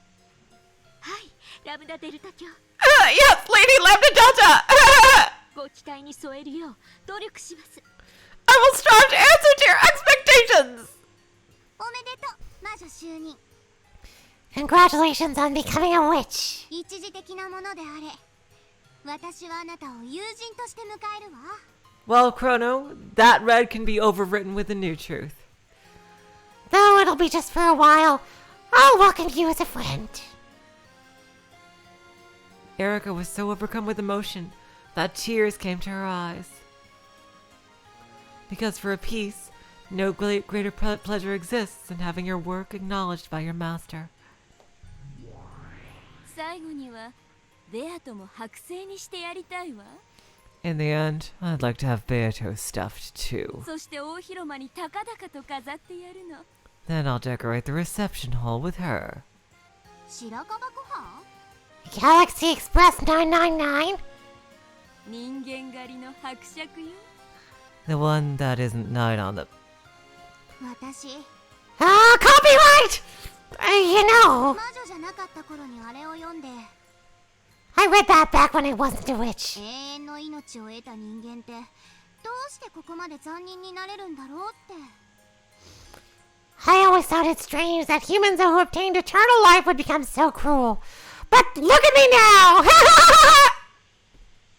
はい、ラムダデルタ卿。 Yes, Lady Lambda Delta! ご期待に添えるよう努力します。 I will strive to answer to your expectations! おめでとう、魔女就任。 Congratulations on becoming a witch. 一時的なものであれ。私はあなたを友人として迎えるわ。 Well, Chrono, that red can be overwritten with a new truth. Though it'll be just for a while, I'll welcome you as a friend. Erica was so overcome with emotion that tears came to her eyes. Because for a piece, no greater pleasure exists than having your work acknowledged by your master. 最後にはベアトも剥製にしてやりたいわ。 In the end, I'd like to have Beato stuffed too. そして大広間に高々と飾ってやるの。 Then I'll decorate the reception hall with her. 白樺ご飯 Galaxy Express 999? 人間狩りの伯爵よ。 The one that isn't night on the... 私、 Ah, copyright! You know, 魔女じゃなかった頃にあれを読んで、 I read that back when I wasn't a witch. 永遠の命を得た人間ってどうしてここまで残忍になれるんだろうって。 I always thought it strange that humans who obtained eternal life would become so cruel. But look at me now!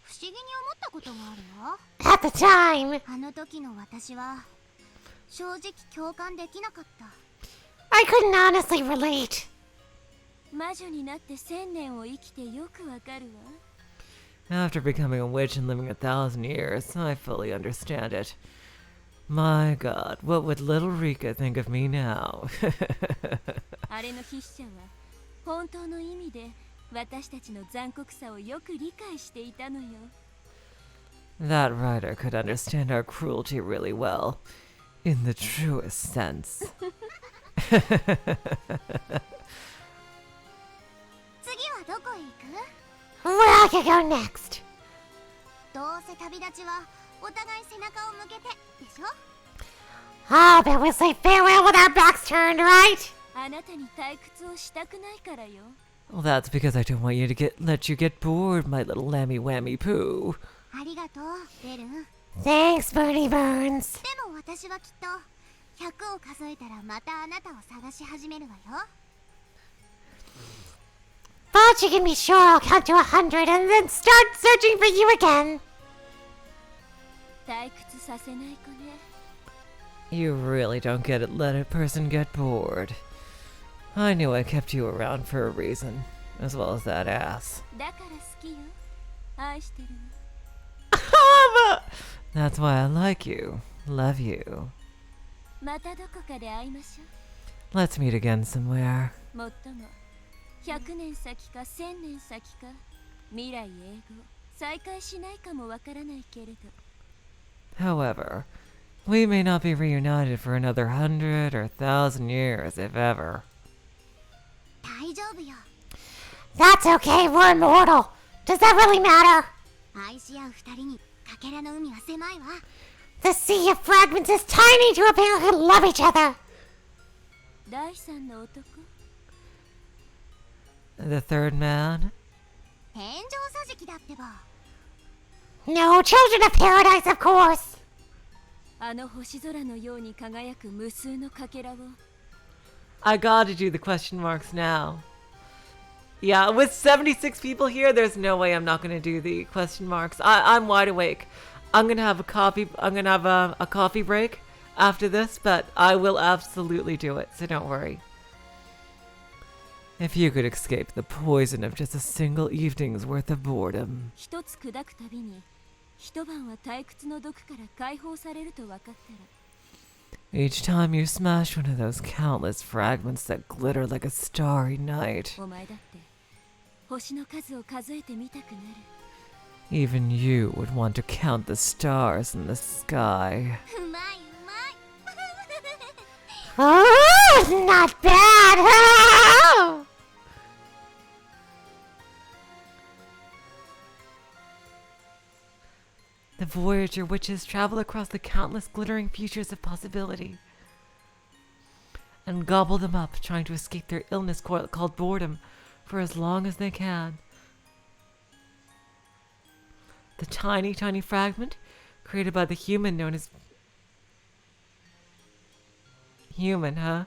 不思議に思ったことがあるわ。 At the time, あの時の私は正直共感できなかった。 I couldn't honestly relate. 魔女になって1000年を生きてよくわかるわ。 After becoming a witch and living 1,000 years, I fully understand it. My god, what would little Rika think of me now? あれの筆者は本当の意味で私たちの残酷さをよく理解していたのよ。 That writer could understand our cruelty really well, in the truest sense. 次はどこへ行く？ Where I could go next? どうせ旅立ちはお互い背中を向けてでしょ？ Ah, but we'll say farewell with our backs turned, right? あなたに退屈をしたくないからよ。 Well, that's because I don't want you to let you get bored, my little lammy whammy poo. ありがとう、ベルン。 Thanks, Bernie Burns. でも私はきっと100を数えたらまたあなたを探し始めるわよ。 But you can be sure I'll count to 100 and then start searching for you again. 退屈させない子ね。 You really don't let a person get bored. I knew I kept you around for a reason, as well as that ass. だから好きよ。愛してるわ。 That's why I like you, love you. またどこかで会いましょ Let's meet again somewhere. う。もっとも100年先か1000年先か未来永劫再会しないかもわからないけれど。 However, we may not be reunited for another 100 or 1,000 years, if ever. 大丈夫よ。 That's okay, we're immortal. Does that really matter? 愛し合う二人にかけらの海は狭いわ。 The sea of fragments is tiny to a pair who love each other. 第三の男。 The third man? 天井桟敷だってば。 No, children of paradise, of course. あの星空のように輝く無数のかけらを。 I gotta do the question marks now. Yeah, with 76 people here, there's no way I'm not gonna do the question marks. I'm wide awake. I'm gonna have a coffee break after this, but I will absolutely do it, so don't worry. If you could escape the poison of just a single evening's worth of boredom. 一つ砕くたびに一晩は退屈の毒から解放されると分かったら Each time you smash one of those countless fragments that glitter like a starry night, お前だって星の数を数えてみたくなる even you would want to count the stars in the sky. うまいうまい Oh, not bad. Oh! The Voyager witches travel across the countless glittering futures of possibility and gobble them up, trying to escape their illness called boredom for as long as they can. The tiny, tiny fragment created by the human known as... Human, huh?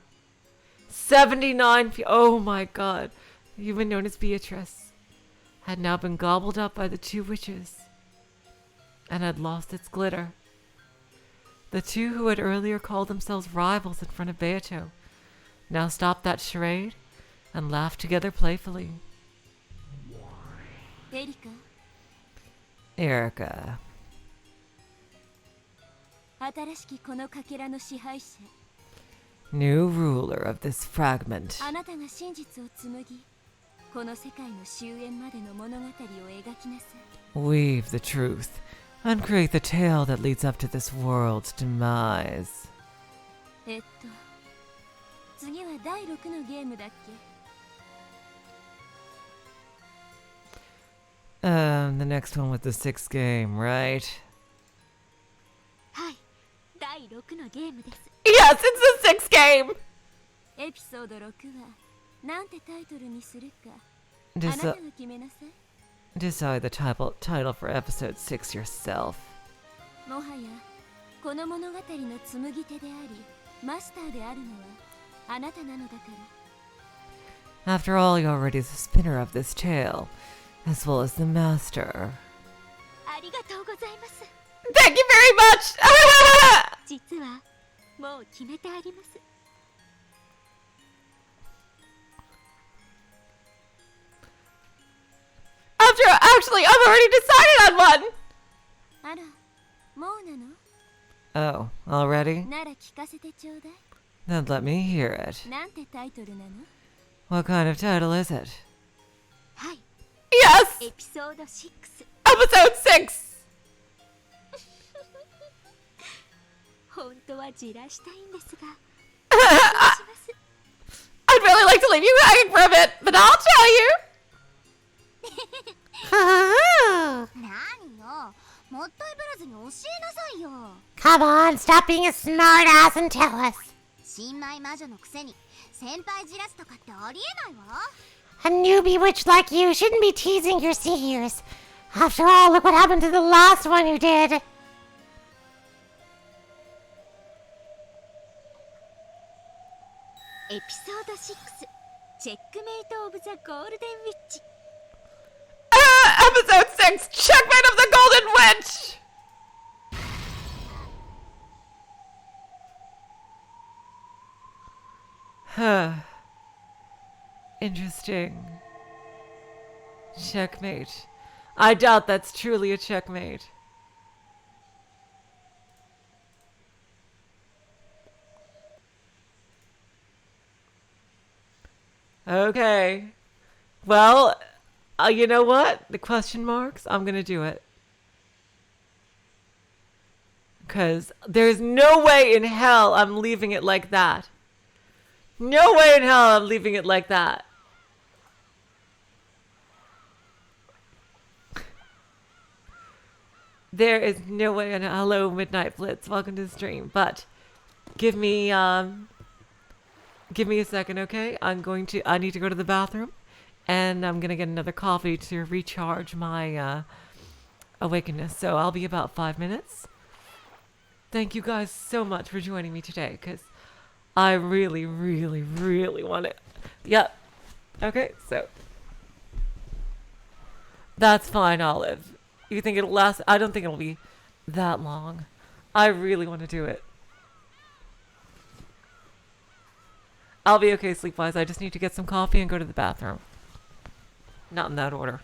79... Oh my god. The human known as Beatrice had now been gobbled up by the two witches and had lost its glitter. The two who had earlier called themselves rivals in front of Beato now stopped that charade and laughed together playfully. エリカ Erica, 新しきこのかけらの支配者 new ruler of this fragment. あなたが真実を紡ぎこの世界の終焉までの物語を描きなさい Weave the truth and create the tale that leads up to this world's demise. 次は第6のゲームだっけ The next one with the sixth game, right? はい第6のゲームです Yes, it's the sixth game! エピソード6はなんてタイトルにするかあなたが決めなさい Decide the title for episode 6 yourself. もはやこの物語の紡ぎ手でありマスターであるのはあなたなのだから After all, you're already the spinner of this tale, as well as the master. ありがとうございます Thank you very much! 実はもう決めてあります Actually, I've already decided on one! あらもうなの Oh, already? なら聞かせてちょうだい Then let me hear it. なんてタイトルなの What kind of title is it? はい Yes! エピソード6 Episode 6! 本当はじらしたいんですが I'd really like to leave you hanging for a bit, but I'll tell you! Oh. 何よもったいぶらずに教えなさいよ Come on, stop being a smartass and tell us. 新米魔女のくせに先輩じらすとかってありえないわ A newbie witch like you shouldn't be teasing your seniors. After all, look what happened to the last one who did. エピソード6チェックメイト・オブ・ザ・ゴールデン・ウィッチ Episode 6, Checkmate of the Golden Witch! Huh. Interesting. Checkmate. I doubt that's truly a checkmate. Okay. Well, you know what? The question marks, I'm gonna do it. Because there's no way in hell I'm leaving it like that. No way in hell I'm leaving it like that. There is no way in hello Midnight Blitz. Welcome to the stream. But give me a second, okay? I need to go to the bathroom. And I'm going to get another coffee to recharge my awakeness. So I'll be about 5 minutes. Thank you guys so much for joining me today. Because I really, really, really want it. Yep. Okay, so. That's fine, Olive. You think it'll last? I don't think it'll be that long. I really want to do it. I'll be okay sleep-wise. I just need to get some coffee and go to the bathroom. Not in that order.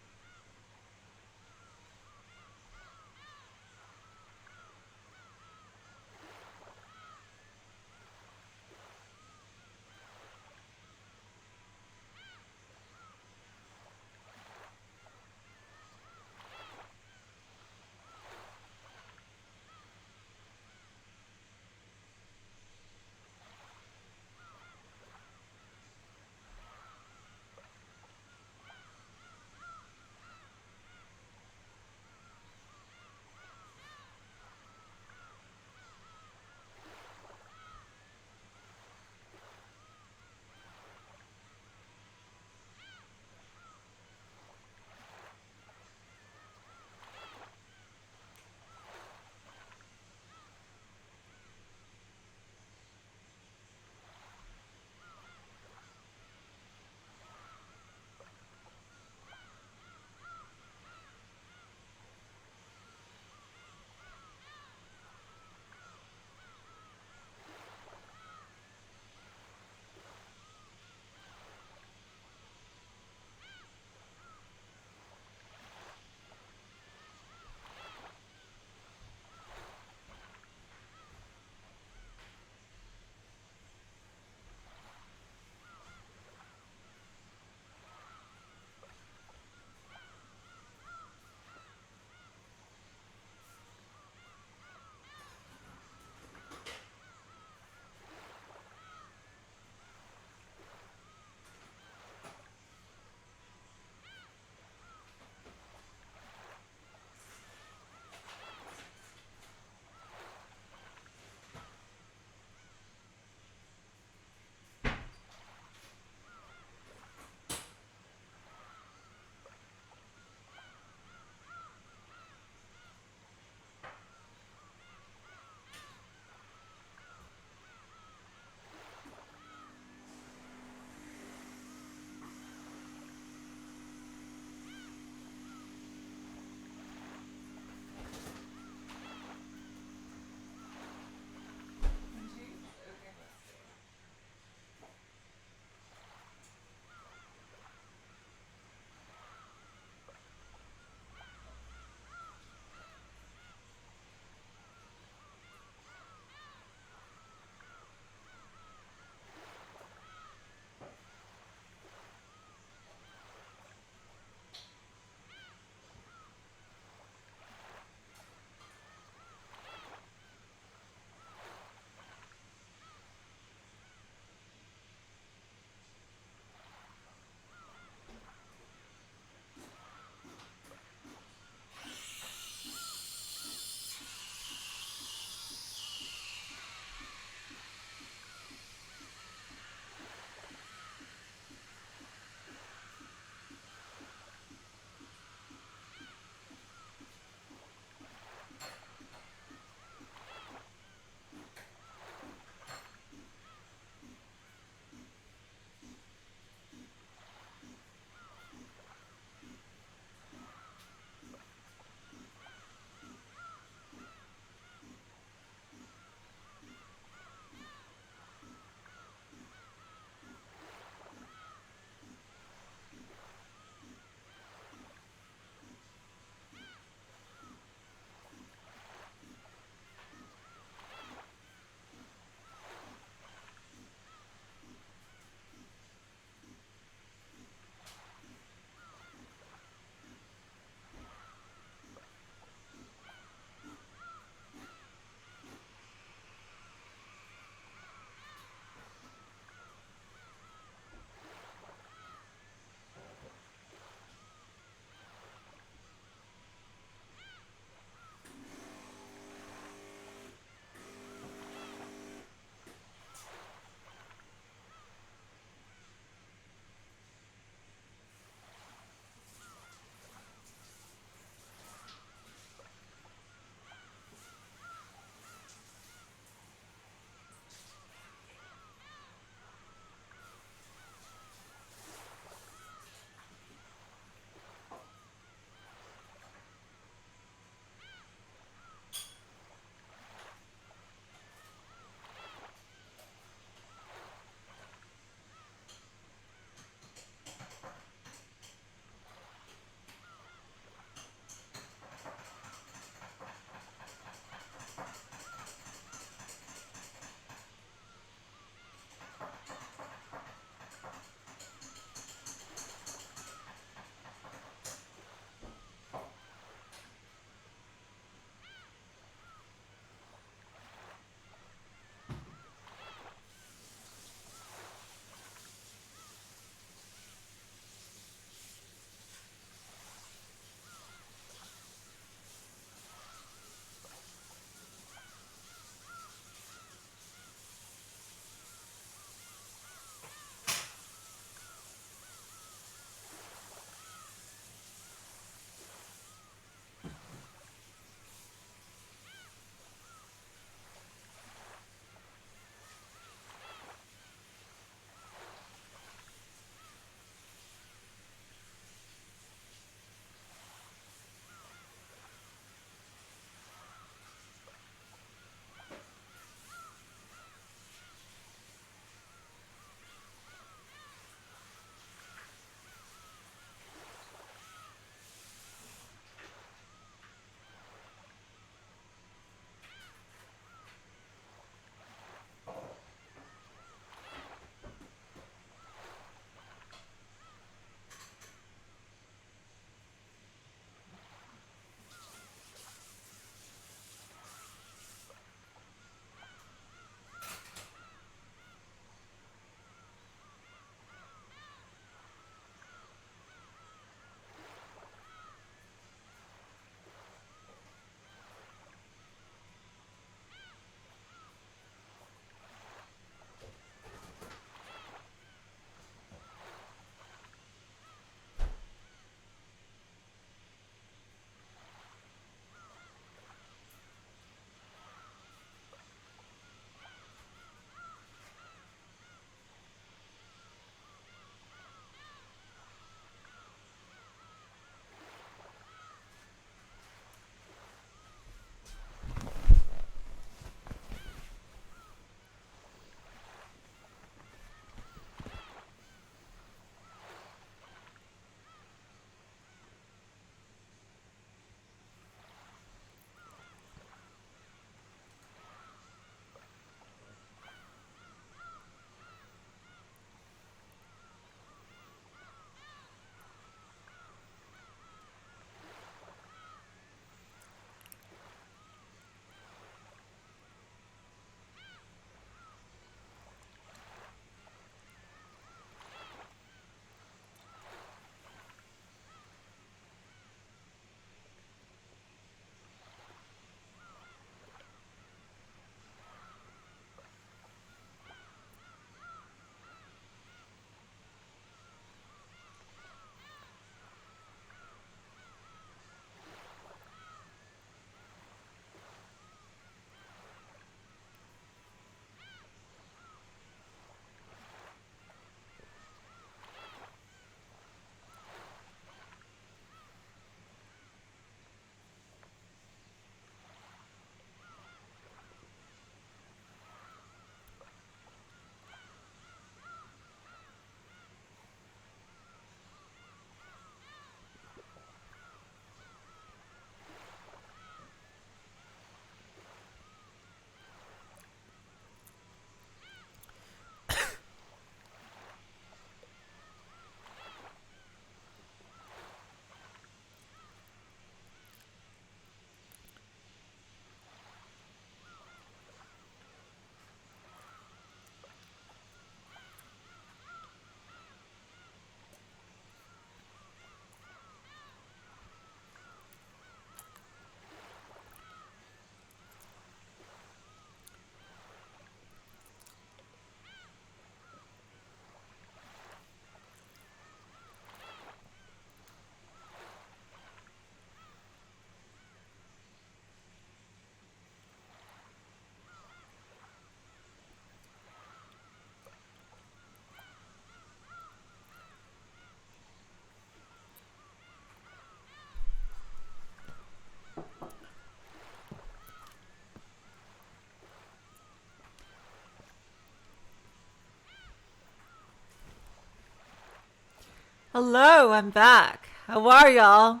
Hello, I'm back. How are y'all?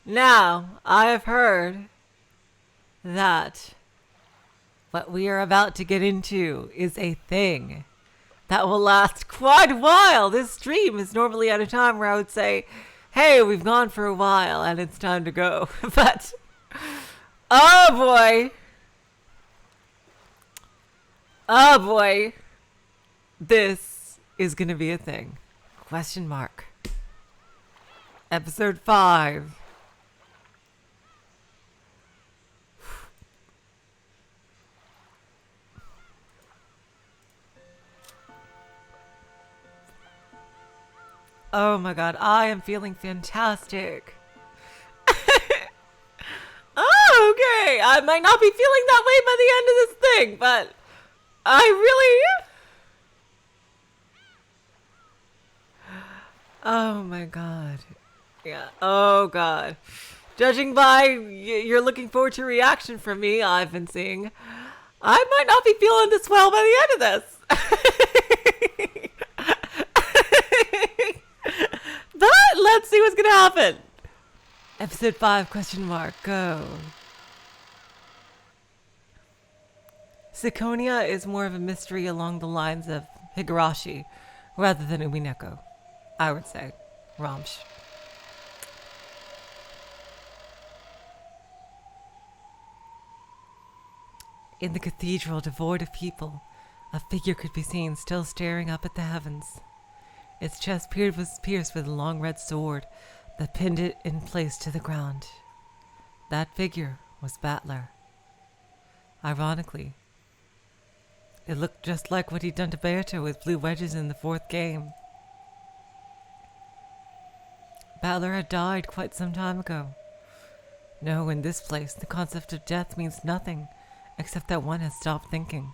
Now, I have heard that what we are about to get into is a thing that will last quite a while. This stream is normally at a time where I would say, hey, we've gone for a while and it's time to go. But, oh boy. Oh boy. This is going to be a thing. Question mark. Episode 5. Oh my god, I am feeling fantastic. Oh, okay. I might not be feeling that way by the end of this thing, but I really... Oh my god. Yeah. Oh god. Judging by you're looking forward to reaction from me, I've been seeing, I might not be feeling this well by the end of this. But let's see what's gonna happen. Episode 5, question mark, go. Seconia is more of a mystery along the lines of Higurashi rather than Umineko, I would say. Ramsh. In the cathedral devoid of people, a figure could be seen still staring up at the heavens. Its chest was pierced with a long red sword that pinned it in place to the ground. That figure was Battler. Ironically, it looked just like what he'd done to Beato with blue wedges in the 4th game. Battler had died quite some time ago. No, in this place, the concept of death means nothing except that one has stopped thinking.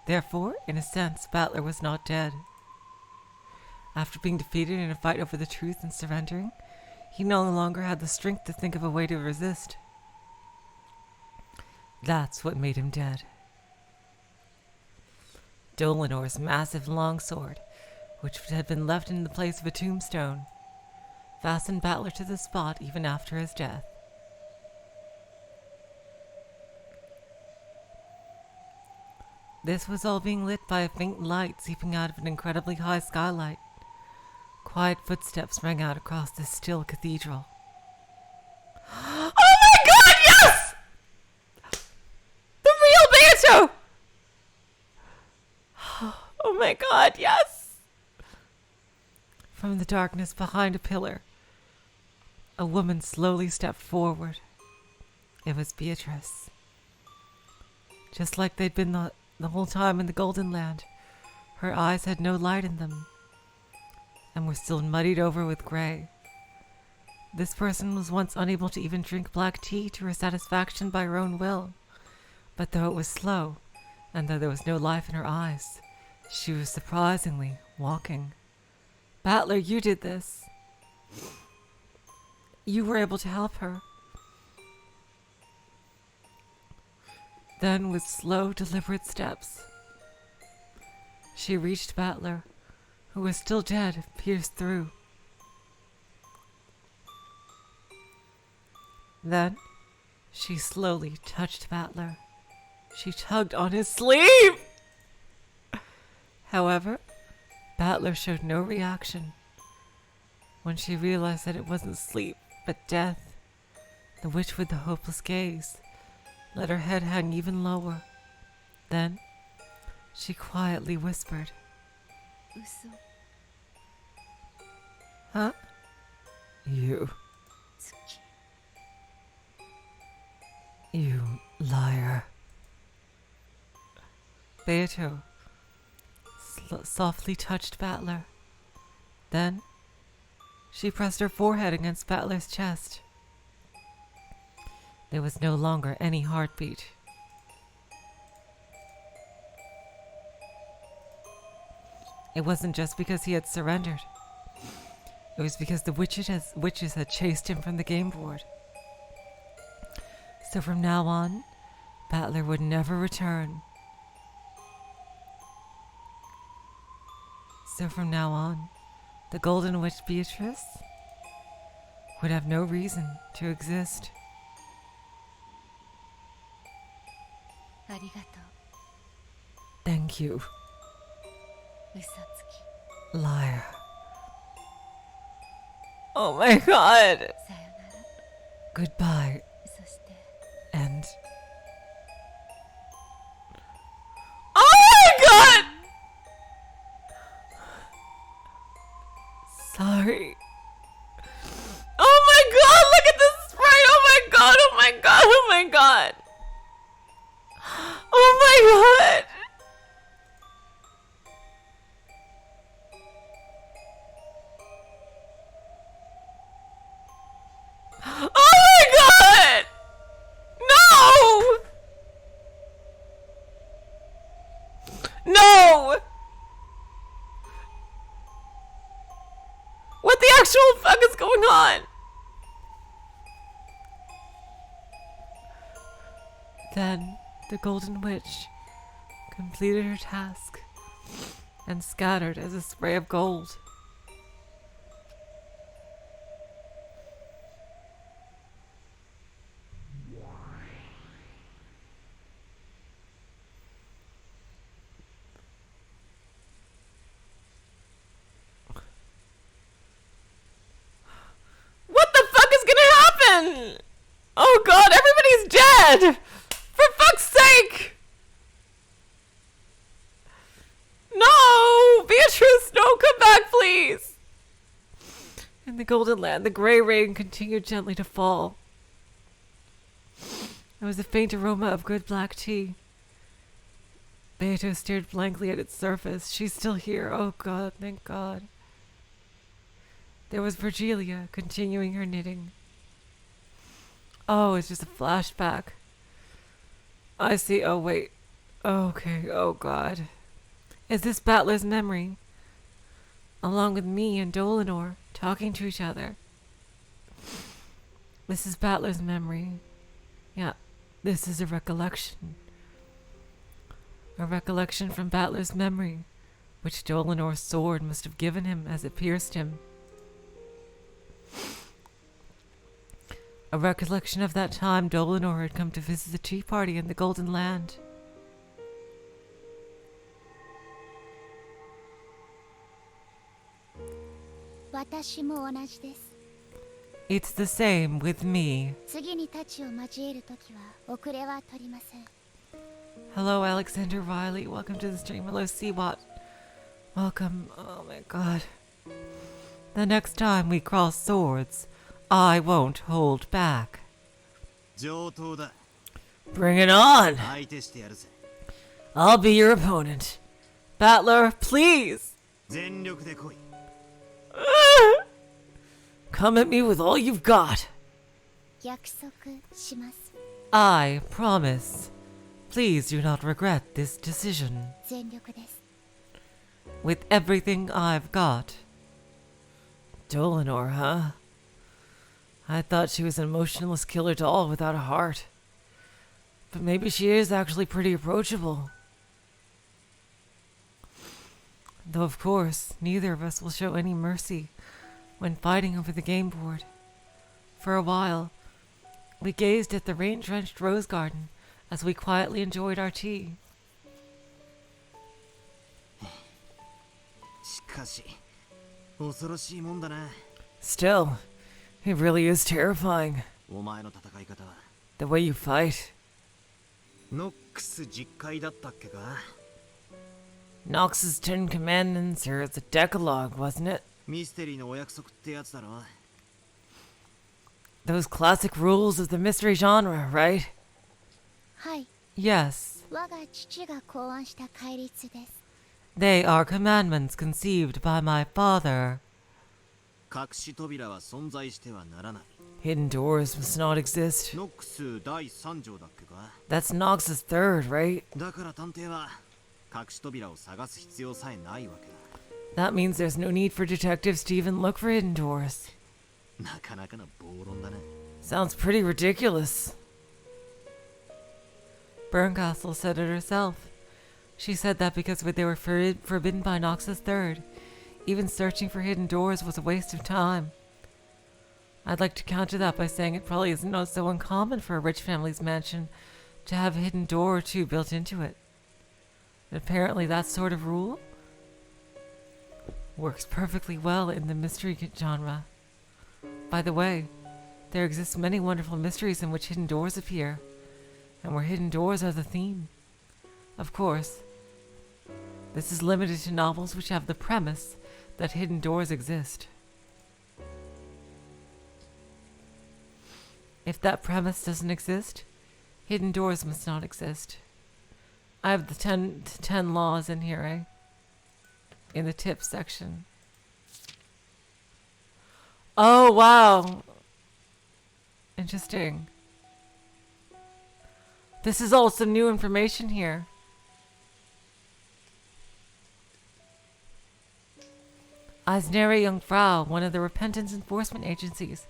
Therefore, in a sense, Battler was not dead. After being defeated in a fight over the truth and surrendering, he no longer had the strength to think of a way to resist. That's what made him dead. Dlanor's massive longsword, which had been left in the place of a tombstone, fastened Battler to the spot even after his death. This was all being lit by a faint light seeping out of an incredibly high skylight. Quiet footsteps rang out across the still cathedral. Oh my god, yes! The real Beato! Oh my god, yes! From the darkness behind a pillar, a woman slowly stepped forward. It was Beatrice. Just like they'd been the whole time in the Golden Land, her eyes had no light in them, and were still muddied over with gray. This person was once unable to even drink black tea to her satisfaction by her own will, but though it was slow, and though there was no life in her eyes, she was surprisingly walking. Battler, you did this. You were able to help her. Then, with slow, deliberate steps, she reached Battler, who was still dead, pierced through. Then, she slowly touched Battler. She tugged on his sleeve! However, Battler showed no reaction. When she realized that it wasn't sleep, but death, the witch with the hopeless gaze let her head hang even lower. Then, she quietly whispered, Uso. Huh? You. You liar. Beato softly touched Battler. Then, she pressed her forehead against Battler's chest. There was no longer any heartbeat. It wasn't just because he had surrendered. It was because the witches had chased him from the game board. So from now on, Battler would never return. So from now on, the Golden Witch Beatrice would have no reason to exist. ありがと Thank you, う嘘つ liar. Oh my god! きさよなら Goodbye, そして and... Oh my god! Sorry. Oh my god, look at this sprite! Oh my god, oh my god, oh my god! Oh my god! Oh my god! No! No! What the actual fuck is going on? Then the Golden Witch completed her task and scattered as a spray of gold. What the fuck is gonna happen? Oh god, everybody's dead! For fuck's sake! No! Beatrice, no, come back, please! In the Golden Land, the grey rain continued gently to fall. There was a faint aroma of good black tea. Beato stared blankly at its surface. She's still here. Oh god, thank god. There was Virgilia, continuing her knitting. Oh, it's just a flashback. I see. Oh, wait. Okay. Oh, God. Is this Battler's memory? Along with me and Dlanor talking to each other. This is Battler's memory. Yeah, this is a recollection. A recollection from Battler's memory, which Dlanor's sword must have given him as it pierced him. A recollection of that time Dlanor had come to visit the tea party in the Golden Land. It's the same with me. Hello, Alexander Riley. Welcome to the stream. Hello, Seawat. Welcome. Oh my god. The next time we cross swords, I won't hold back. Bring it on! I'll be your opponent. Battler, please! Come at me with all you've got. I promise. Please do not regret this decision. With everything I've got. Dlanor, huh? I thought she was an emotionless killer doll without a heart. But maybe she is actually pretty approachable. Though of course, neither of us will show any mercy when fighting over the game board. For a while, we gazed at the rain-drenched rose garden as we quietly enjoyed our tea. Still, it really is terrifying. The way you fight. Nox's 10 Commandments, or the decalog, wasn't it? Those classic rules of the mystery genre, right? Yes. They are commandments conceived by my father. Hidden doors must not exist. That's Nox's third, right? That means there's no need for detectives to even look for hidden doors. Sounds pretty ridiculous. Burncastle said it herself. She said that because they were forbidden by Nox's third, Even searching for hidden doors was a waste of time. I'd like to counter that by saying it probably isn't not so uncommon for a rich family's mansion to have a hidden door or two built into it. But apparently that sort of rule works perfectly well in the mystery genre. By the way, there exist many wonderful mysteries in which hidden doors appear, and where hidden doors are the theme. Of course, this is limited to novels which have the premise that hidden doors exist. If that premise doesn't exist, hidden doors must not exist. I have the 10 laws in here, eh? In the tips section. Oh, wow. Interesting. This is all some new information here. Eisnere Jungfrau, one of the repentance enforcement agencies,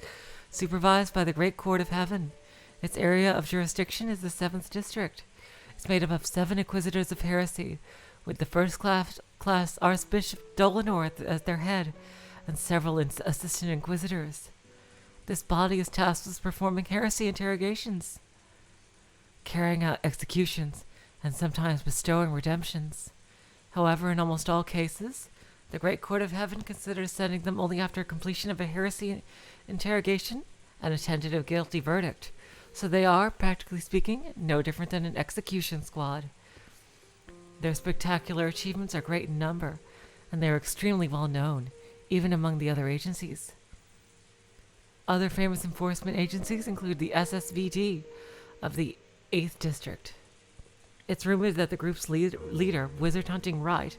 supervised by the Great Court of Heaven. Its area of jurisdiction is the 7th District. It's made up of 7 Inquisitors of Heresy, with the first-class Archbishop Dlanor as their head, and several assistant Inquisitors. This body is tasked with performing heresy interrogations, carrying out executions, and sometimes bestowing redemptions. However, in almost all cases, the Great Court of Heaven considers sending them only after completion of a heresy interrogation and a tentative guilty verdict, so they are, practically speaking, no different than an execution squad. Their spectacular achievements are great in number, and they are extremely well known, even among the other agencies. Other famous enforcement agencies include the SSVD of the 8th District. It's rumored that the group's leader, Wizard Hunting Right,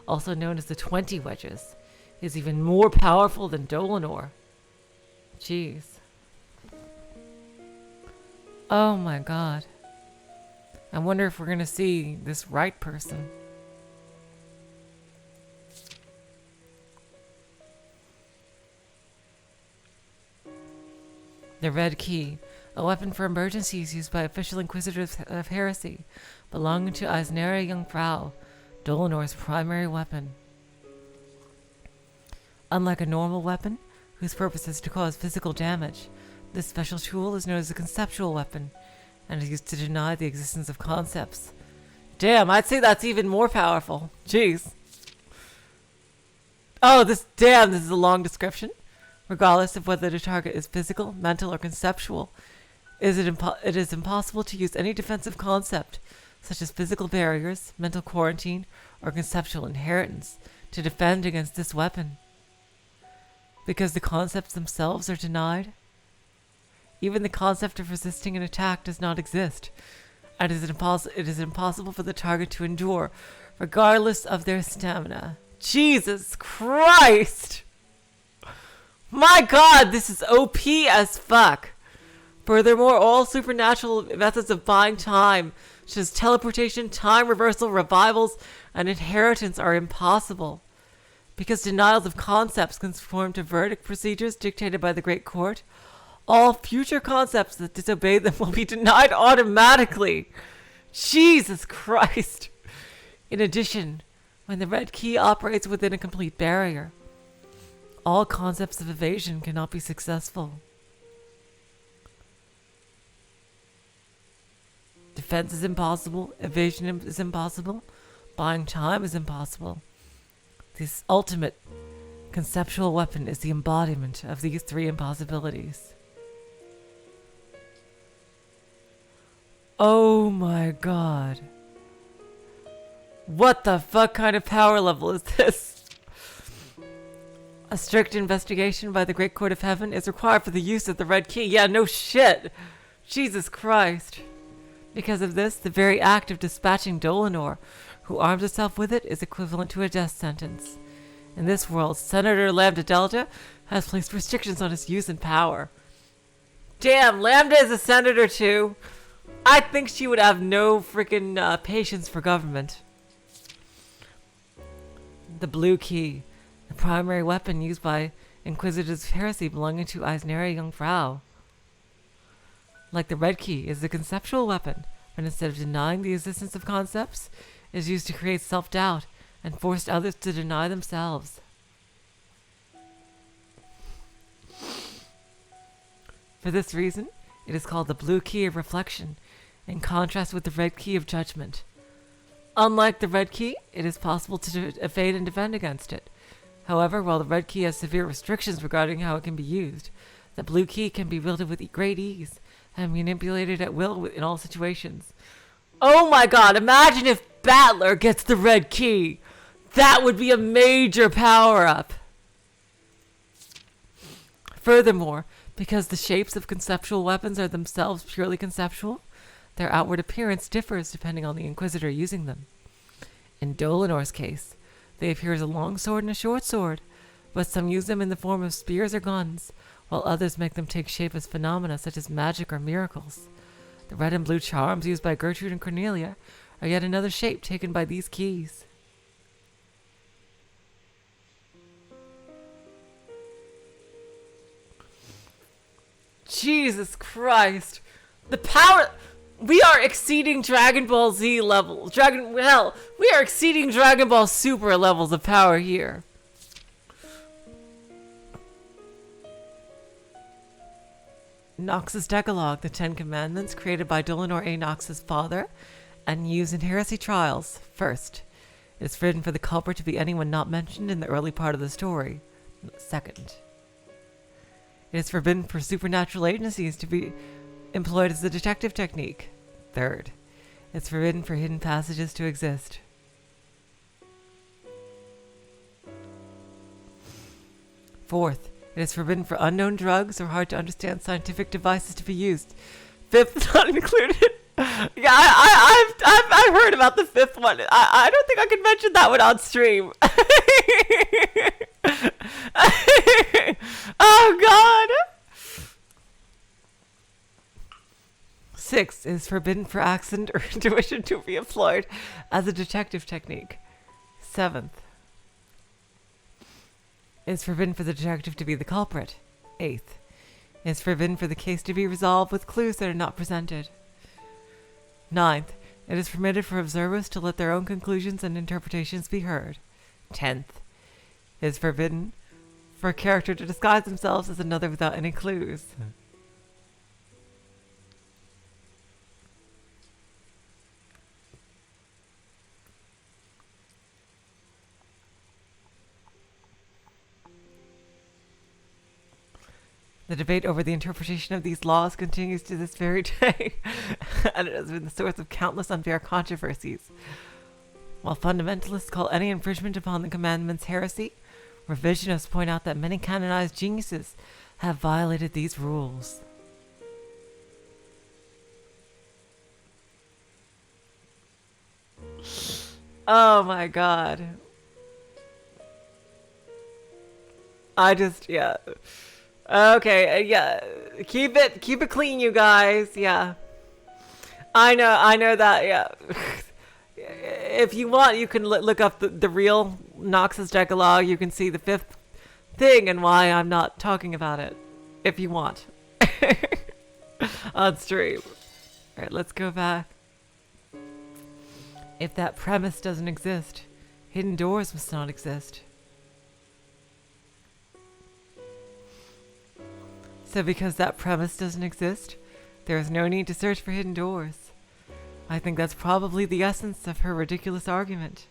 also known as the 20 Wedges, is even more powerful than Dlanor. Jeez. Oh my god. I wonder if we're gonna see this right person. The Red Key, a weapon for emergencies used by official Inquisitors of Heresy, belonging to Eisnere Jungfrau, Dlanor's primary weapon. Unlike a normal weapon, whose purpose is to cause physical damage, this special tool is known as a conceptual weapon, and is used to deny the existence of concepts. Damn, I'd say that's even more powerful. Jeez. Oh, this is a long description. Regardless of whether the target is physical, mental, or conceptual, it is impossible to use any defensive concept, such as physical barriers, mental quarantine, or conceptual inheritance, to defend against this weapon. Because the concepts themselves are denied, even the concept of resisting an attack does not exist, and it is impossible for the target to endure, regardless of their stamina. Jesus Christ! My god, this is OP as fuck. Furthermore, all supernatural methods of buying time, such as teleportation, time reversal, revivals, and inheritance, are impossible. Because denials of concepts conform to verdict procedures dictated by the Great Court, all future concepts that disobey them will be denied automatically. Jesus Christ. In addition, when the Red Key operates within a complete barrier, all concepts of evasion cannot be successful. Defense is impossible, evasion is impossible, buying time is impossible. This ultimate conceptual weapon is the embodiment of these 3 impossibilities. Oh my god. What the fuck kind of power level is this? A strict investigation by the Great Court of Heaven is required for the use of the Red Key. Yeah, no shit. Jesus Christ. Because of this, the very act of dispatching Dlanor, who arms herself with it, is equivalent to a death sentence. In this world, Senator Lambda Delta has placed restrictions on its use and power. Damn, Lambda is a senator too. I think she would have no freaking patience for government. The Blue Key, the primary weapon used by Inquisitors of Heresy belonging to Eisnere Jungfrau. Like the Red Key, is a conceptual weapon, but instead of denying the existence of concepts, is used to create self-doubt and force others to deny themselves. For this reason, it is called the blue key of reflection, in contrast with the red key of judgment. Unlike the red key, it is possible to evade and defend against it. However, while the red key has severe restrictions regarding how it can be used, the blue key can be wielded with great ease and manipulated at will in all situations. Oh my god, imagine if Battler gets the red key! That would be a major power-up! Furthermore, because the shapes of conceptual weapons are themselves purely conceptual, their outward appearance differs depending on the Inquisitor using them. In Dlanor's case, they appear as a long sword and a short sword, but some use them in the form of spears or guns, while others make them take shape as phenomena such as magic or miracles. The red and blue charms used by Gertrude and Cornelia are yet another shape taken by these keys. Jesus Christ! The power... We are exceeding Dragon Ball Z level. We are exceeding Dragon Ball Super levels of power here. Nox's Decalog, the Ten Commandments, created by Dlanor A. Nox's father, and used in heresy trials. First, it is forbidden for the culprit to be anyone not mentioned in the early part of the story. Second, it is forbidden for supernatural agencies to be employed as a detective technique. Third, it's forbidden for hidden passages to exist. Fourth, it is forbidden for unknown drugs or hard to understand scientific devices to be used. Fifth, not included. Yeah, I've heard about the fifth one. I don't think I can mention that one on stream. Oh God. Sixth, it is forbidden for accident or intuition to be employed as a detective technique. Seventh, it is forbidden for the detective to be the culprit. Eighth, it is forbidden for the case to be resolved with clues that are not presented. Ninth, it is permitted for observers to let their own conclusions and interpretations be heard. 10th, it is forbidden for a character to disguise themselves as another without any clues. The debate over the interpretation of these laws continues to this very day, and it has been the source of countless unfair controversies. While fundamentalists call any infringement upon the commandments heresy, revisionists point out that many canonized geniuses have violated these rules. Oh my god. Yeah. Okay, yeah. Keep it clean, you guys. Yeah. I know that, yeah. If you want, you can look up the real Nox's Decalog. You can see the fifth thing and why I'm not talking about it. If you want. On stream. Alright, let's go back. If that premise doesn't exist, hidden doors must not exist. So because that premise doesn't exist, there is no need to search for hidden doors. I think that's probably the essence of her ridiculous argument.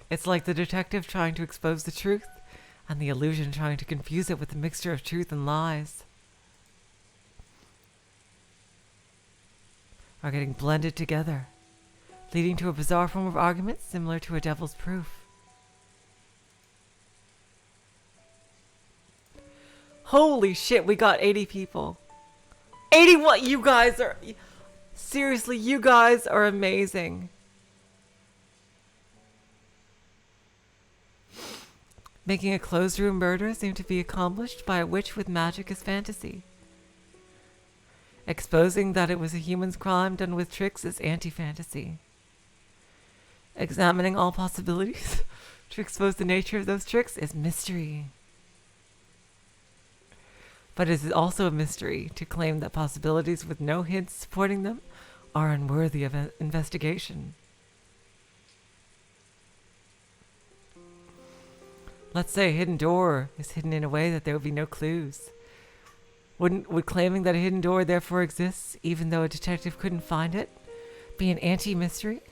It's like the detective trying to expose the truth, and the illusion trying to confuse it with a mixture of truth and lies. Are getting blended together, leading to a bizarre form of argument similar to a devil's proof. Holy shit, we got 80 people. 81! You guys are... Seriously, you guys are amazing. Making a closed room murder seem to be accomplished by a witch with magic as fantasy. Exposing that it was a human's crime done with tricks is anti-fantasy. Examining all possibilities to expose the nature of those tricks is mystery. But it is also a mystery to claim that possibilities with no hints supporting them are unworthy of an investigation. Let's say a hidden door is hidden in a way that there would be no clues. Would claiming that a hidden door therefore exists, even though a detective couldn't find it, be an anti-mystery?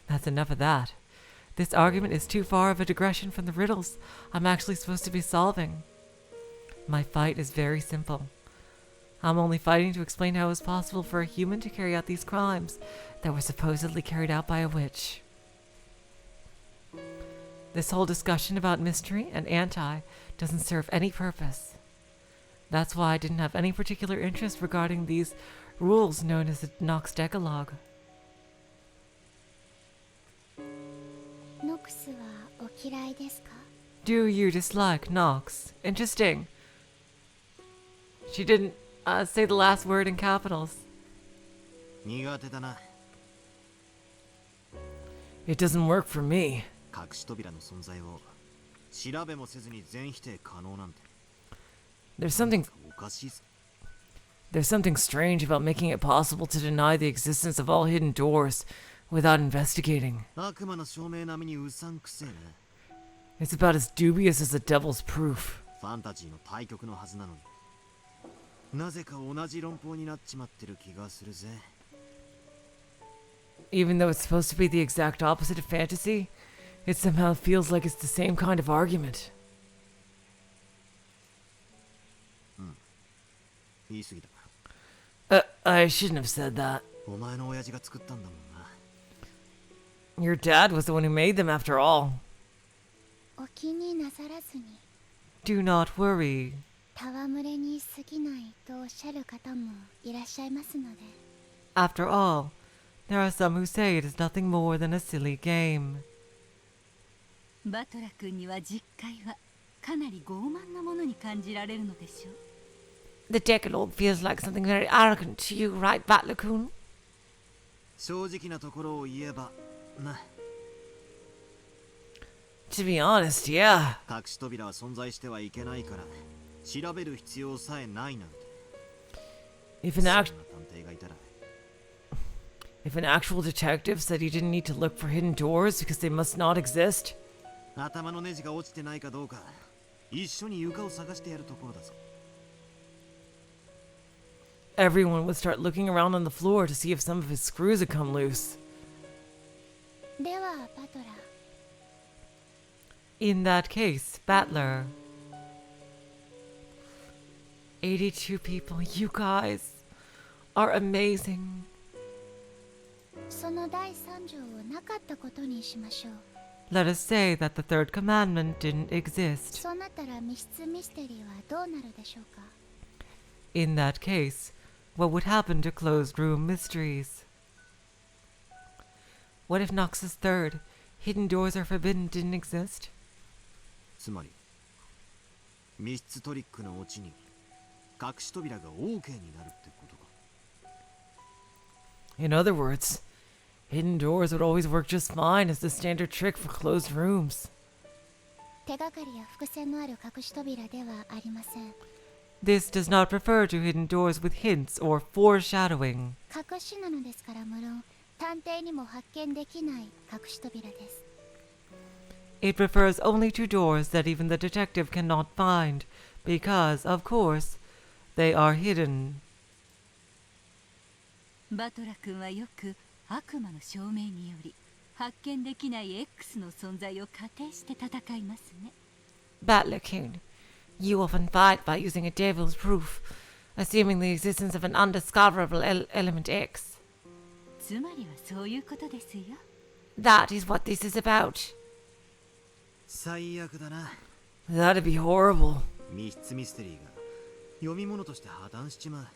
That's enough of that. This argument is too far of a digression from the riddles I'm actually supposed to be solving. My fight is very simple. I'm only fighting to explain how it was possible for a human to carry out these crimes that were supposedly carried out by a witch. This whole discussion about mystery and anti doesn't serve any purpose. That's why I didn't have any particular interest regarding these rules known as the Nox decalog. ノクスはお嫌いですか？ Do you dislike Nox? Interesting. She didn't say the last word in capitals. 苦手だな。 It doesn't work for me. 隠し扉の存在を調べもせずに全否定可能なんて。 There's something おかしいぞ。 There's something strange about making it possible to deny the existence of all hidden doors without investigating. 悪魔の証明並みにうさんくせえな。 It's about as dubious as the devil's proof. ファンタジーの対極のはずなのに。なぜか同じ論法になっちまってる気がするぜ。 Even though it's supposed to be the exact opposite of fantasy, it somehow feels like it's the same kind of argument. 言い過ぎた。 I shouldn't have said that. お前の親父が作ったんだもんな。 Your dad was the one who made them after all. お気になさらずに Do not worry. 戯れに過ぎないとおっしゃる方もいらっしゃいますので。 After all, there are some who say it is nothing more than a silly game. バトラ君には実会はかなり傲慢なものに感じられるのでしょう。 The decalog feels like something very arrogant to you, right, Battler-kun? 正直なところを言えばな。 To be honest, yeah. 隠し扉は存在してはいけないから調べる必要さえないなんて。 If an そんな act 探偵がいたら If an actual detective said he didn't need to look for hidden doors because they must not exist, 頭のネジが落ちてないかどうか一緒に床を探してやるところだぞ。 everyone would start looking around on the floor to see if some of his screws had come loose. ではバトラー In that case, Battler. 82 people, you guys are amazing. その第三条をなかったことにしましょう。 Let us say that the third commandment didn't exist. そうなったら密室ミステリーはどうなるでしょうか。 In that case, what would happen to closed room mysteries? What if Nox's third, hidden doors are forbidden, didn't exist? つまり密室トリックのオチに隠し扉が OK になるってことか。 In other words, hidden doors would always work just fine as the standard trick for closed rooms. 手がかりや伏線のある隠し扉ではありません。 This does not refer to hidden doors with hints or foreshadowing. 隠しなのですから無論探偵にも発見できない隠し扉です。 It refers only to doors that even the detective cannot find, because, of course, they are hidden. バトラ君はよく悪魔の証明により発見できない X の存在を仮定して戦いますね。 Battler-kun, you often fight by using a devil's proof, assuming the existence of an undiscoverable element X. つまりはそういうことですよ。 That is what this is about. 最悪だな。 That'd be horrible. 密室ミステリーが読み物として破綻しちまう。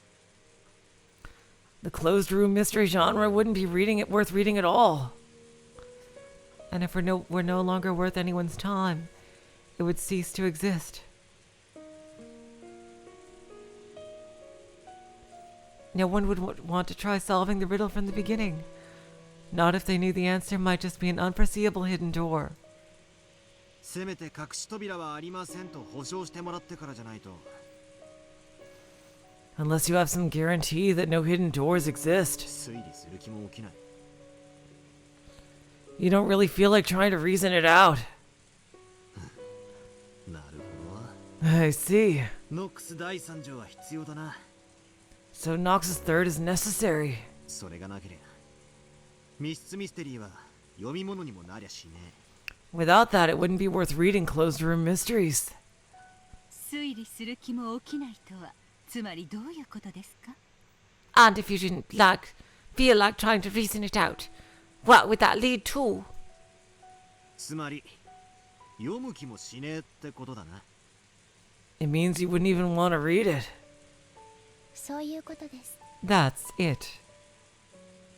The closed room mystery genre wouldn't be worth reading at all. And if we're no longer worth anyone's time, it would cease to exist. No one would want to try solving the riddle from the beginning. Not if they knew the answer might just be an unforeseeable hidden door. せめて隠し扉はありませんと保証してもらってからじゃないと。 Unless you have some guarantee that no hidden doors exist. 推理する気も起きない。 You don't really feel like trying to reason it out. I see. ノックス第3条は必要だな。 So Nox's third is necessary. それがなければ密室ミステリーは読み物にもなりゃしねえ。 Without that, it wouldn't be worth reading closed room mysteries. 推理する気も起きないとはつまりどういうことですか？ And if you didn't feel like trying to reason it out, what would that lead to? つまり読む気もしねえってことだな。 It means you wouldn't even want to read it. そういうことです。 That's it.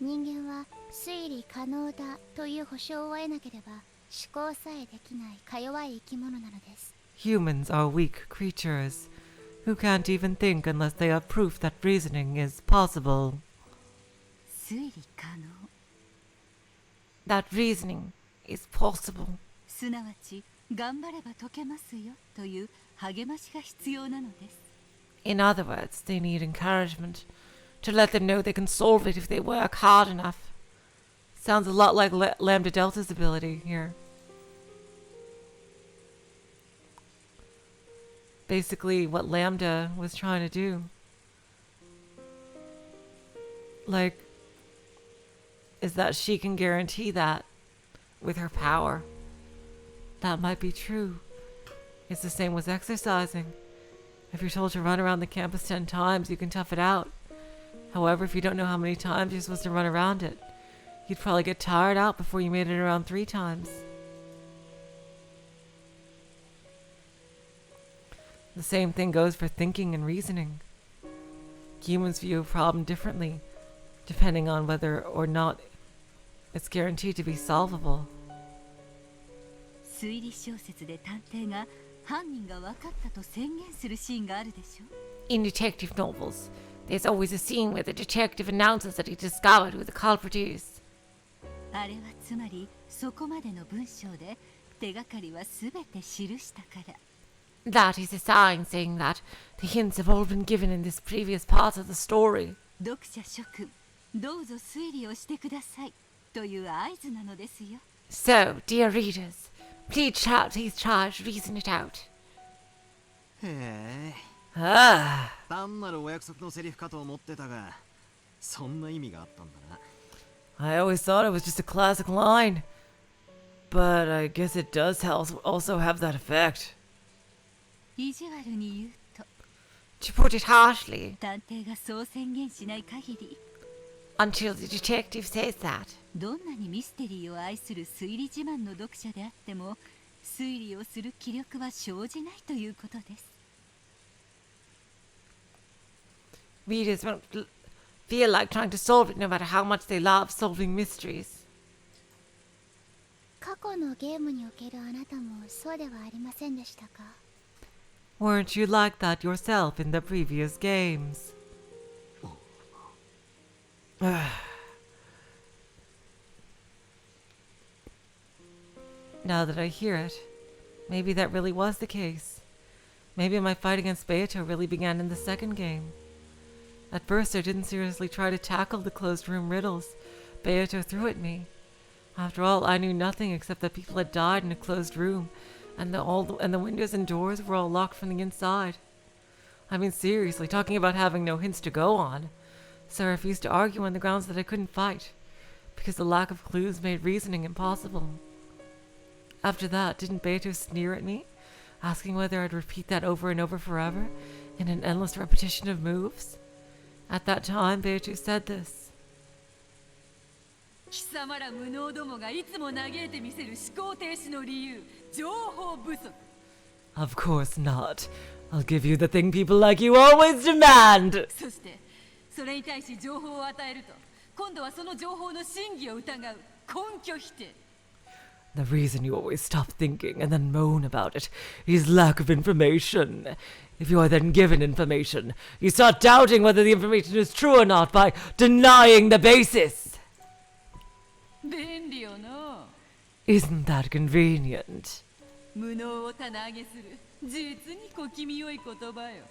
人間は推理可能だという保証を得なければ思考さえできないか弱い生き物なのです。 Humans are weak creatures who can't even think unless they have proof that reasoning is possible. 推理可能 That reasoning is possible. すなわち頑張れば解けますよという励ましが必要なのです。 In other words, they need encouragement to let them know they can solve it if they work hard enough. Sounds a lot like Lambda Delta's ability here. Basically what Lambda was trying to do. Like, is that she can guarantee that with her power. That might be true. It's the same with exercising. If you're told to run around the campus 10 times, you can tough it out. However, if you don't know how many times you're supposed to run around it, you'd probably get tired out before you made it around 3 times. The same thing goes for thinking and reasoning. Humans view a problem differently, depending on whether or not it's guaranteed to be solvable. 推理小説で探偵が犯人が分かったと宣言するシーンがあるでしょ。 In detective novels, there's always a scene where the detective announces that he discovered who the culprit is. あれはつまりそこまでの文章で手がかりはすべて記したから。 That is a sign saying that the hints have all been given in this previous part of the story. 読者諸君、どうぞ推理をしてくださいという合図なのですよ。 So, dear readers, please try to reason it out. へえ。 Ah, 単なるお約束のセリフかと思ってたが、そんな意味があったんだな。 I always thought it was just a classic line. But I guess it does also have that effect. 意地悪に言うと、 To put it harshly, 探偵がそう宣言しない限り、 until the detective says that. どんなにミステリーを愛する推理自慢の読者であっても、推理をする気力は生じないということです。 Readers won't feel like trying to solve it no matter how much they love solving mysteries. 過去のゲームにおけるあなたもそうではありませんでしたか？ Weren't you like that yourself in the previous games? Now that I hear it, maybe that really was the case. Maybe my fight against Beato really began in the second game. At first I didn't seriously try to tackle the closed room riddles Beato threw at me. After all, I knew nothing except that people had died in a closed room, and the windows and doors were all locked from the inside. I mean, seriously, talking about having no hints to go on. So I refused to argue on the grounds that I couldn't fight, because the lack of clues made reasoning impossible. After that, didn't Beato sneer at me, asking whether I'd repeat that over and over forever, in an endless repetition of moves? At that time, Beato said this. 貴様ら無能どもがいつも嘆いてみせる思考停止の理由、情報不足。 of course not. I'll give you the thing people like you always demand. そして、それに対し情報を与えると、今度はその情報の真偽を疑う根拠否定。 The reason you always stop thinking and then moan about it is lack of information. If you are then given information, you start doubting whether the information is true or not by denying the basis. 便利よな。 Isn't that convenient? 無能を棚上げする、実に小気味よい言葉よ。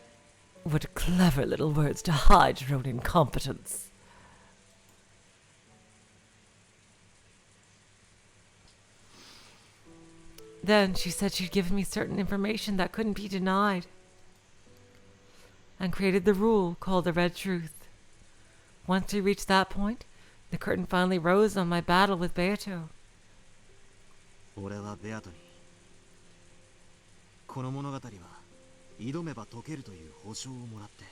What clever little words to hide your own incompetence. Then she said she'd given me certain information that couldn't be denied, and created the rule called the Red Truth. Once we reached that point, the curtain finally rose on my battle with Beato. 俺はベアトにこの物語は挑めば解けるという保証をもらって。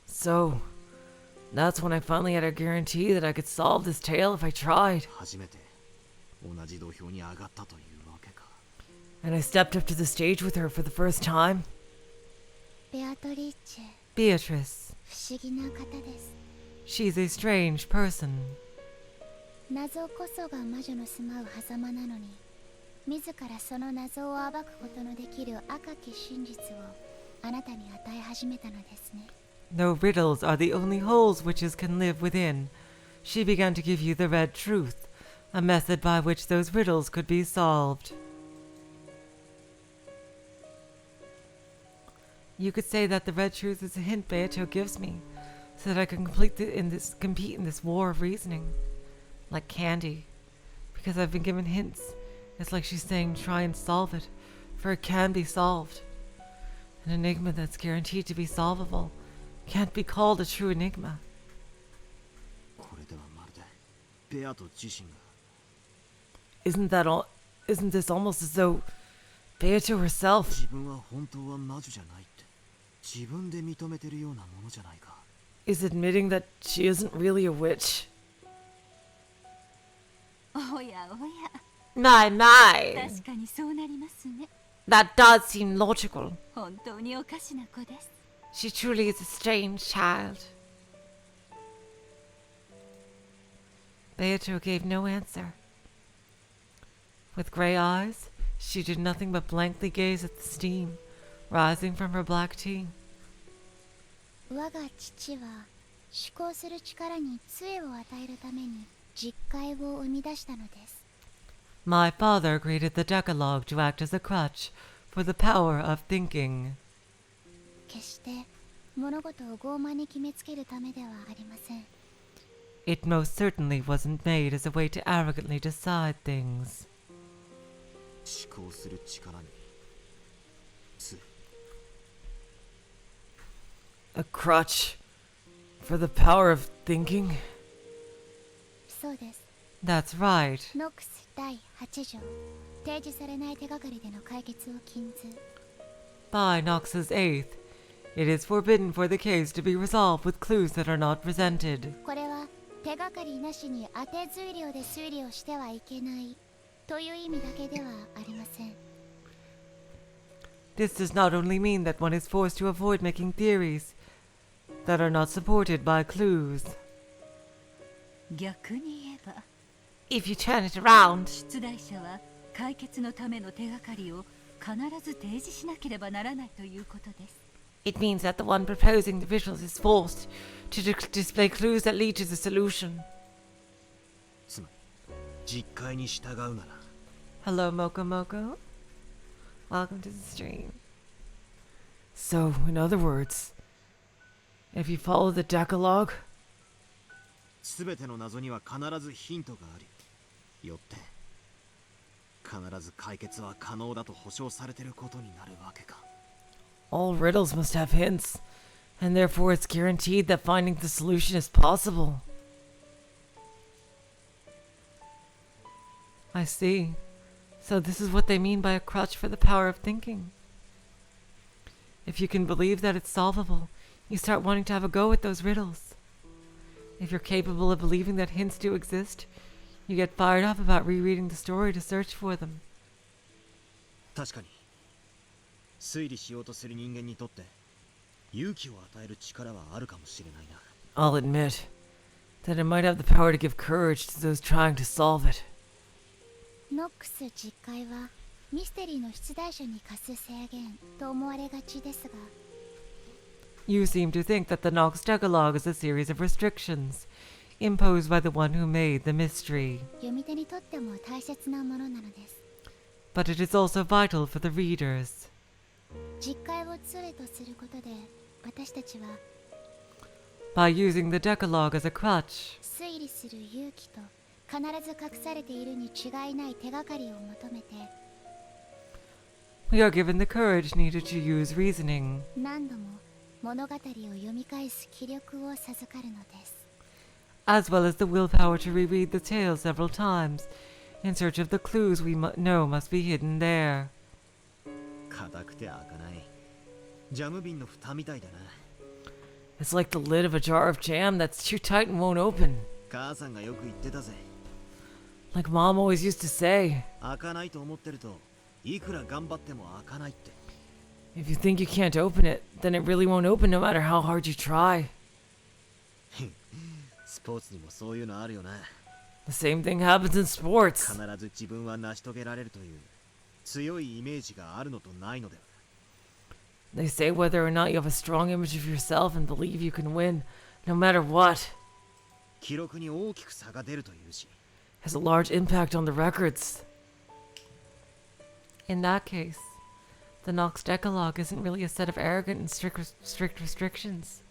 So, that's when I finally had a guarantee that I could solve this tale if I tried. 初めて同じ土俵に上がったというわけか。 And I stepped up to the stage with her for the first time. ベアトリーチェ、 Beatrice. 不思議な方です。 She's a strange person. 謎こそが魔女の住まう狭間なのに、自らその謎を暴くことのできる赤き真実をあなたに与え始めたのですね。 Though riddles are the only holes witches can live within, she began to give you the red truth, a method by which those riddles could be solved. You could say that the red truth is a hint Beato gives me, so that I can compete in this war of reasoning, like candy, because I've been given hints. It's like she's saying, try and solve it, for it can be solved. An enigma that's guaranteed to be solvable can't be called a true enigma. これではまるでベアト自身が。 Isn't this almost as though Beato herself? 自分は本当は魔女じゃないって自分で認めてるようなものじゃないか。 Is admitting that she isn't really a witch. おやおや、 My, my. 確かにそうなりますね。 That does seem logical. 本当におかしな子です。 She truly is a strange child. Beato gave no answer. With grey eyes, she did nothing but blankly gaze at the steam rising from her black tea. 我が父は思考する力に杖を与えるために実戒を生み出したのです。 My father created the decalog to act as a crutch for the power of thinking. 決して物事を傲慢に決めつけるためではありません。 It most certainly wasn't made as a way to arrogantly decide things. 思考する力に杖。 A crutch for the power of thinking? そうです。 That's right. ノックス第8条、提示されない手がかりでの解決を禁ず。 By Knox's 8th, it is forbidden for the case to be resolved with clues that are not presented. これは手がかりなしに当て推理で推理をしてはいけないという意味だけではありません。 This does not only mean that one is forced to avoid making theories that are not supported by clues. 逆に言えば、 If you turn it around, 出題者は解決のための手がかりを必ず提示しなければならないということです。 it means that the one proposing the riddles is forced to display clues that lead to the solution. つまり実戒に従うなら。 Hello, Moko Moko. Welcome to the stream. So, in other words, if you follow the decalog, すべての謎には必ずヒントがあり、よって必ず解決は可能だと保証されていることになるわけか。 all riddles must have hints, and therefore it's guaranteed that finding the solution is possible. I see. So this is what they mean by a crutch for the power of thinking. If you can believe that it's solvable, you start wanting to have a go at those riddles. If you're capable of believing that hints do exist, you get fired up about rereading the story to search for them. 確かに推理しようとする人間にとって勇気を与える力はあるかもしれないな。 I'll admit that it might have the power to give courage to those trying to solve it. ノックス実戒はミステリーの出題者に課す制限と思われがちですが、 You seem to think that the Nox Decalogue is a series of restrictions imposed by the one who made the mystery. 読み手にとっても大切なものなのです。 But it is also vital for the readers. 実戒を杖とすることで、私たちは By using the Decalogue as a crutch, 推理する勇気と必ず隠されているに違いない手がかりを求めて We are given the courage needed to use reasoning, 何度も物語を読み返す気力を授かるのです。 as well as the willpower to reread the tale several times, in search of the clues we know must be hidden there. 硬くて開かない。ジャム瓶の蓋みたいだな。 It's like the lid of a jar of jam that's too tight and won't open. 母さんがよく言ってたぜ。 Like Mom always used to say, 開かないと思ってると、いくら頑張っても開かないって。 if you think you can't open it, then it really won't open no matter how hard you try. スポーツにもそういうのあるよな。 The same thing happens in sports. 必ず自分は成し遂げられるという強いイメージがあるのとないのでは。 They say whether or not you have a strong image of yourself and believe you can win, no matter what, 記録に大きく差が出るというし。 has a large impact on the records. In that case, the Nox Decalogue isn't really a set of arrogant and strict restrictions.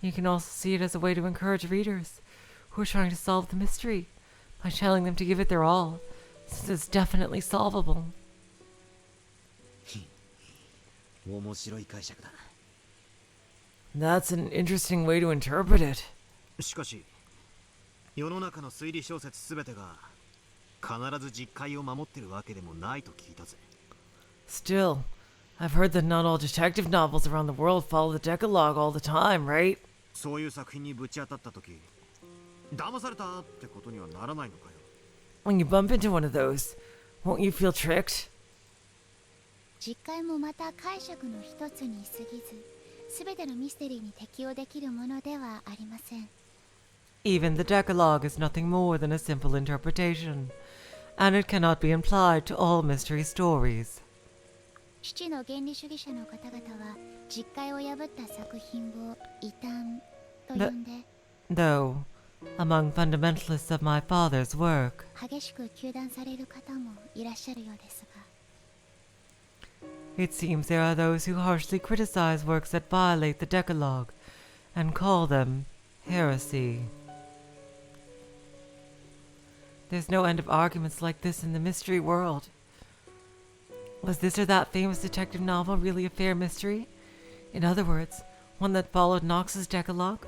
You can also see it as a way to encourage readers who are trying to solve the mystery by telling them to give it their all, since it's definitely solvable. 面白い解釈だ。 That's an interesting way to interpret it. しかし、世の中の推理小説すべてが必ず実戒を守ってるわけでもないと聞いたぜ。 Still, I've heard that not all detective novels around the world follow the Decalogue all the time, right? そういう作品にぶち当たったとき、騙されたってことにはならないのかよ。 When you bump into one of those, won't you feel tricked? 実戒もまた解釈の一つに過ぎず、すべてのミステリーに適用できるものではありません。 Even the Decalogue is nothing more than a simple interpretation, and it cannot be applied to all mystery stories. 父の原理主義者の方々は実戒を破った作品を異端と呼んで Though, among fundamentalists of my father's work, 激しく糾弾される方もいらっしゃるようですが、 it seems there are those who harshly criticize works that violate the Decalogue and call them heresy. There's no end of arguments like this in the mystery world. Was this or that famous detective novel really a fair mystery? In other words, one that followed Knox's Decalogue?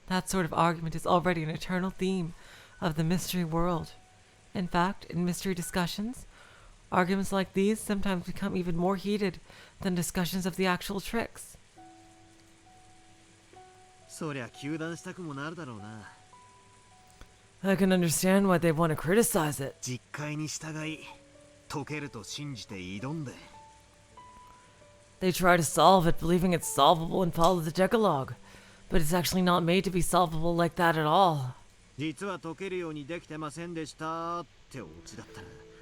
That sort of argument is already an eternal theme of the mystery world. In fact, in mystery discussions, arguments like these sometimes become even more heated than discussions of the actual tricks. そりゃ糾弾したくもなるだろうな。 I can understand why they want to criticize it. 実戒に従い、解けると信じて挑んで。 They try to solve it, believing it's solvable and follow the Decalogue, but it's actually not made to be solvable like that at all. 実は解けるようにできてませんでしたってオチだっ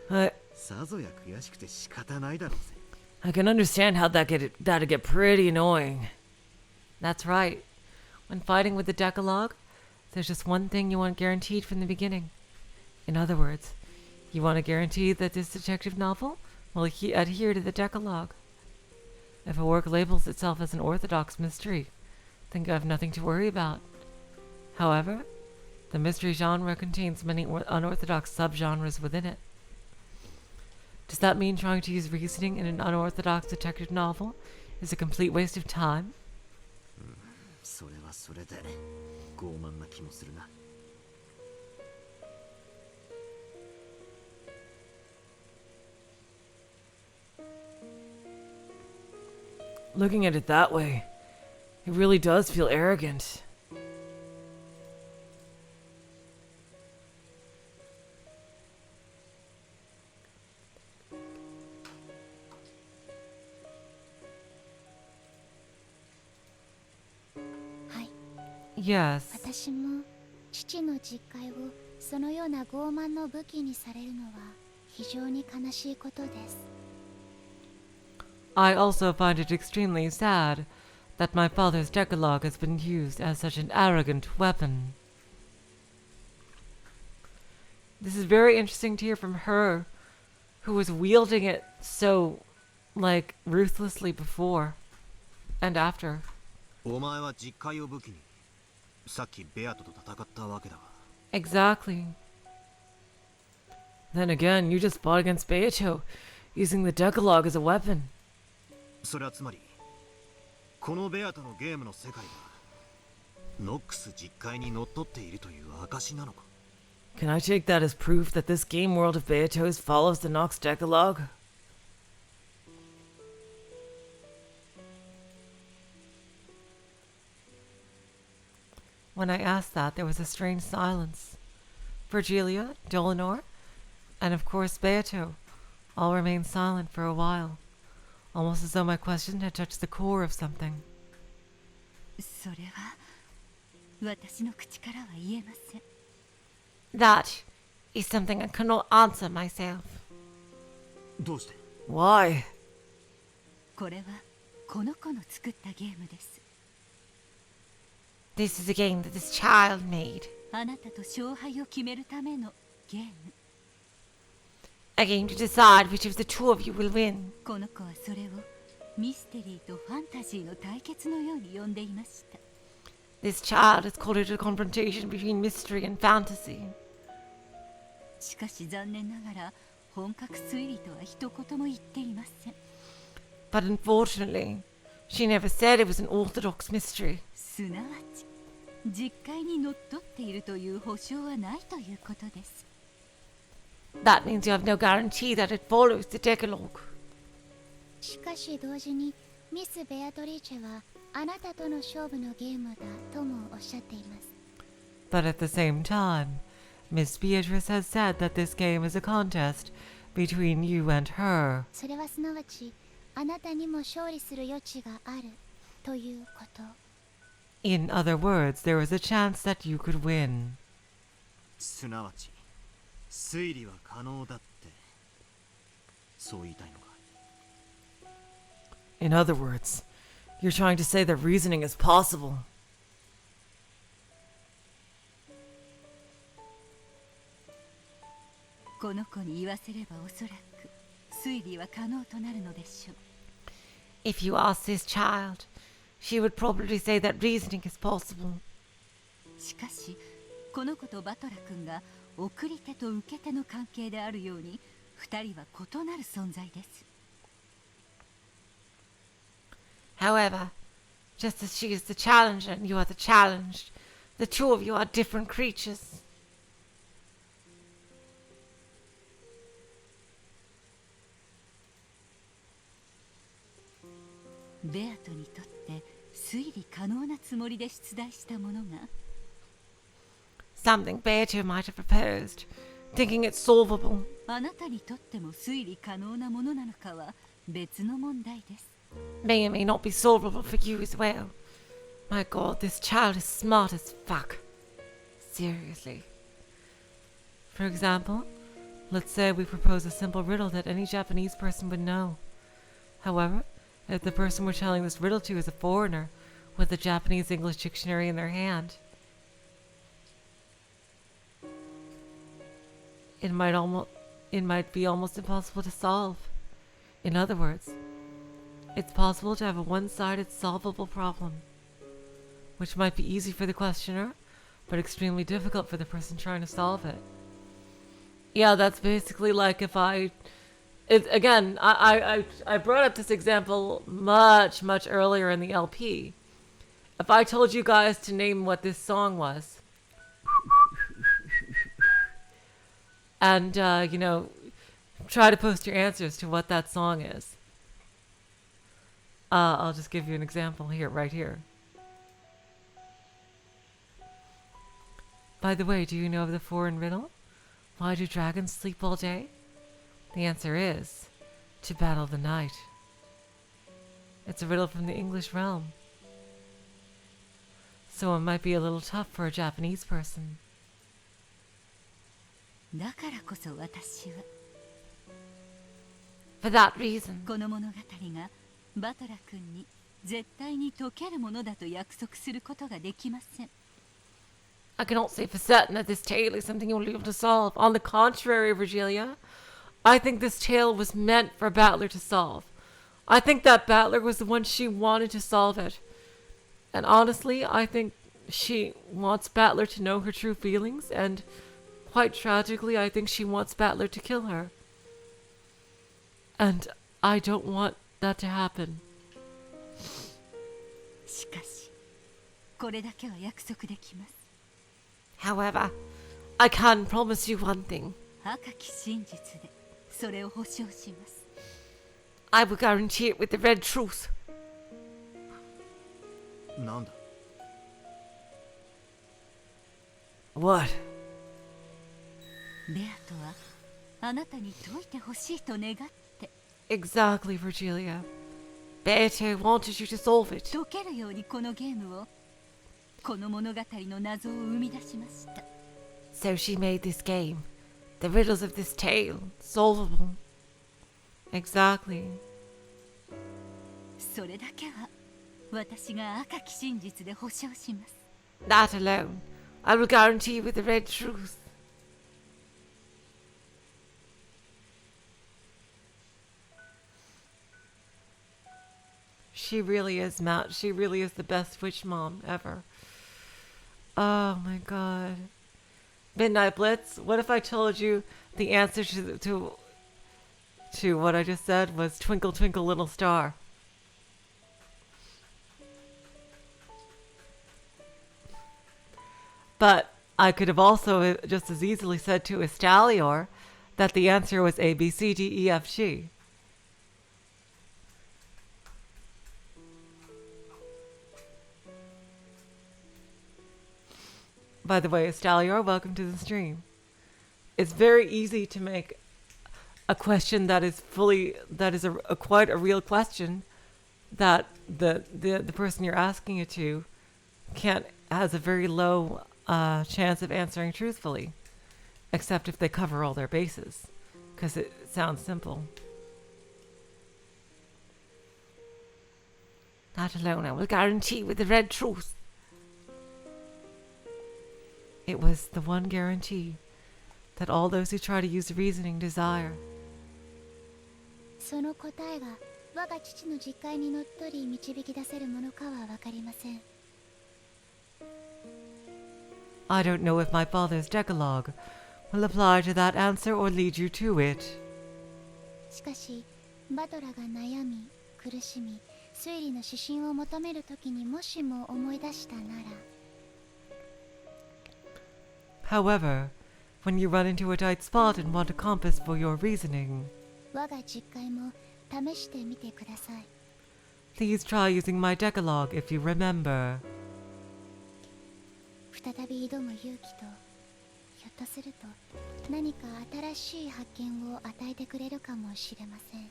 たら、さぞや悔しくて仕方ないだろうぜ。 I can understand how that'd get pretty annoying. That's right. When fighting with the Decalogue, there's just one thing you want guaranteed from the beginning. In other words, you want to guarantee that this detective novel will adhere to the Decalogue. If a work labels itself as an orthodox mystery, then you have nothing to worry about. However, the mystery genre contains many unorthodox subgenres within it. Does that mean trying to use reasoning in an unorthodox detective novel is a complete waste of time? それはそれで傲慢な気もするな。 Looking at it that way, it really does feel arrogant. Yes. 私も父の実戒をそのような傲慢の武器にされるのは非常に悲しいことです。 I also find it extremely sad that my father's Decalogue has been used as such an arrogant weapon. This is very interesting to hear from her, who was wielding it so, ruthlessly before and after. お前は実戒を武器にさっきベアトと戦ったわけだが。 Exactly. Then again, you just fought against Beato, using the decalog as a weapon. それはつまりこのベアトのゲームの世界がノックス実戒にのっとっているという証なのか。 Can I take that as proof that this game world of Beato's follows the Nox decalog? When I asked that, there was a strange silence. Virgilia, Dlanor, and of course Beato all remained silent for a while, almost as though my question had touched the core of something. それは私の口からは言えません。 That is something I cannot answer myself. どうして？ Why? これはこの子の作ったゲームです。 This is a game that this child made. あなたと勝敗を決めるためのゲーム。 A game to decide which of the two of you will win. この子はそれをミステリーとファンタジーの対決のように呼んでいました。 This child has called it a confrontation between mystery and fantasy. しかし残念ながら本格推理とは一言も言っていません。 But unfortunately, she never said it was an orthodox mystery. すなわち実戒にのっとっているという保証はないということです。 That means you have no guarantee that it follows the decalog. しかし同時にミス・ベアトリーチェはあなたとの勝負のゲームだともおっしゃっています。 But at the same time, Miss Beatrice has said that this game is a contest between you and her. それはすなわちあなたにも勝利する余地があるということ。 In other words, there is a chance that you could win. すなわち推理は可能だってそう言いたいのか。 In other words, you're trying to say that reasoning is possible. この子に言わせればおそらく推理は可能となるのでしょう。 If you ask this child, she would probably say that reasoning is possible. しかしこの子とバトラ君が送り手と受け手の関係であるように二人は異なる存在です。 However, just as she is the challenger and you are the challenged, the two of you are different creatures. ベアトにとって推理可能なつもりで出題したものが Something Beato might have proposed, thinking it's solvable. あなたにとっても推理可能なものなのかは別の問題です。 May or may not be solvable for you as well. My god, this child is smart as fuck. Seriously. For example, let's say we propose a simple riddle that any Japanese person would know. However, if the person we're telling this riddle to is a foreigner with a Japanese-English dictionary in their hand, it might be almost impossible to solve. In other words, it's possible to have a one-sided solvable problem, which might be easy for the questioner, but extremely difficult for the person trying to solve it. Yeah, that's basically like if I brought up this example much earlier in the LP. If I told you guys to name what this song was, and try to post your answers to what that song is. I'll just give you an example here, right here. By the way, do you know of the foreign riddle? Why do dragons sleep all day? The answer is, to battle the night. It's a riddle from the English realm. So it might be a little tough for a Japanese person. だからこそ私は For that reason, この物語がバトラ君に絶対に解けるものだと約束することができません。 I cannot say for certain that this tale is something you'll be able to solve. On the contrary, Virgilia, I think this tale was meant for Battler to solve. I think that Battler was the one she wanted to solve it. And honestly, I think she wants Battler to know her true feelings, and quite tragically, I think she wants Battler to kill her. And I don't want that to happen. しかしこれだけは約束できます。 However, I can promise you one thing. 赤き真実でそれを保証します。 I will guarantee it with the red truth. なんだ What? ベアトはあなたに解いてほしいと願って Exactly, Virgilia. Beato wanted you to solve it. 解けるようにこのゲームをこの物語の謎を生み出しました。 So she made this game. The riddles of this tale. Solvable. Exactly. それだけは私が赤き真実で保証します。 That alone. I will guarantee you with the red truth. She really is, Matt. She really is the best witch mom ever. Oh my god. Midnight Blitz, what if I told you the answer to what I just said was Twinkle Twinkle Little Star? But I could have also just as easily said to Estalior that the answer was A, B, C, D, E, F, G. By the way, Estalior, welcome to the stream. It's very easy to make a question that is quite a real question that the person you're asking it to has a very low chance of answering truthfully, except if they cover all their bases, because it sounds simple. Not alone, I will guarantee with the red truth. It was the one guarantee that all those who try to use reasoning desire. その答えが我が父の実戒にのっとり導き出せるものかは分かりません。 I don't know if my father's decalog will apply to that answer or lead you to it. しかし、バトラが悩み、苦しみ、推理の指針を求めるときにもしも思い出したなら。 However, when you run into a tight spot and want a compass for your reasoning, 我が実戒も試してみてください。 please try using my decalog if you remember. 再び挑む勇気と、ひょっとすると何か新しい発見を与えてくれるかもしれません。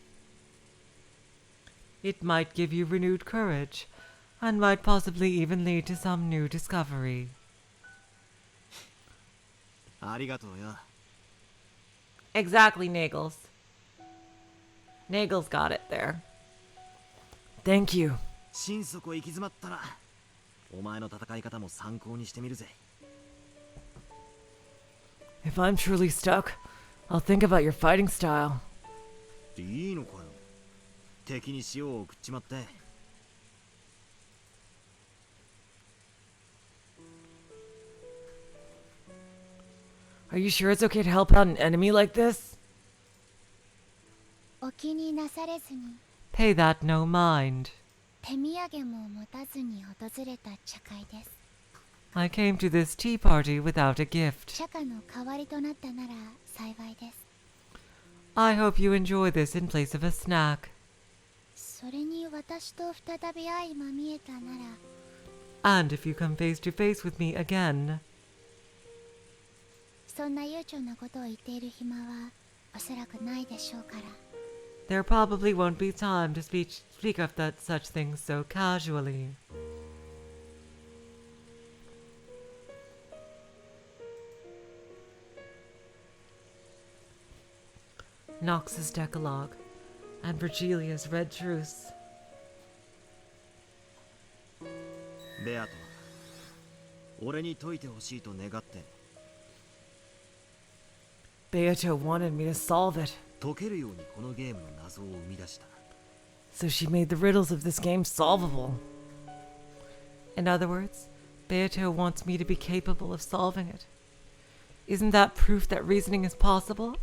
It might give you renewed courage, and might possibly even lead to some new discovery. ありがとうよ。 Exactly, Nagels. Nagels got it there. Thank you. 心底行き詰まったら、お前の戦い方も参考にしてみるぜ。 If I'm truly stuck, I'll think about your fighting style. いいのかよ。敵に塩を送っちまって。 Are you sure it's okay to help out an enemy like this? お気になされずに、 Pay that no mind. 手土産も持たずに訪れた茶会です。 I came to this tea party without a gift. 茶花の代わりとなったなら幸いです。 I hope you enjoy this in place of a snack. それに私と再び相まみえたなら、 And if you come face to face with me again, そんな悠長なことを言っている暇はおそらくないでしょうから。 there probably won't be time to speak of such things so casually. Nox's decalog, and Virgilia's red truce. ベアトは俺に解いてほしいと願って Beato wanted me to solve it, 解けるようにこのゲームの謎を生み出した。 so she made the riddles of this game solvable. In other words, Beato wants me to be capable of solving it. Isn't that proof that reasoning is possible?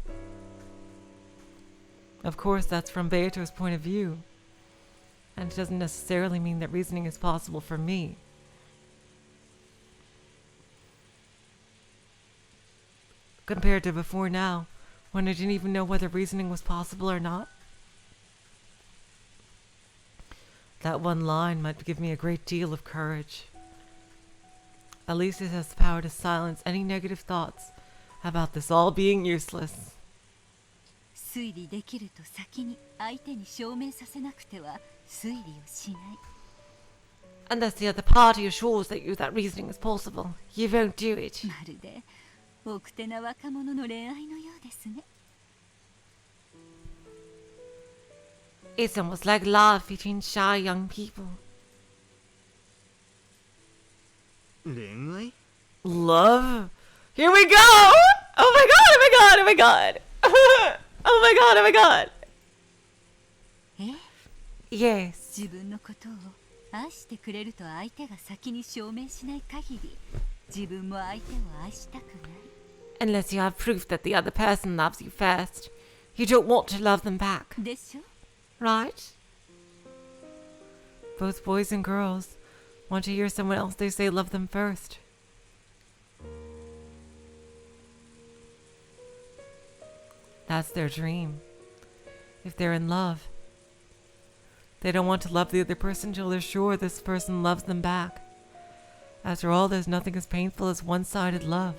Of course, that's from Beato's point of view. And it doesn't necessarily mean that reasoning is possible for me. Compared to before now, when I didn't even know whether reasoning was possible or not. That one line might give me a great deal of courage. At least it has the power to silence any negative thoughts about this all being useless. 推理できると先に相手に証明させなくては推理をしない。 Unless the other party assures that reasoning is possible, you won't do it. まるで奥手な若者の恋愛のようですね。 It's almost like love between shy young people. 恋愛 Love? Here we go! Oh my god, oh my god, oh my god! Oh my god, oh my god! え Yes. 自分のことを愛してくれると相手が先に証明しない限り、自分も相手を愛したくない。 Unless you have proof that the other person loves you first, you don't want to love them back. でしょ Right? Both boys and girls want to hear someone else they say love them first. That's their dream. If they're in love, they don't want to love the other person till they're sure this person loves them back. After all, there's nothing as painful as one-sided love,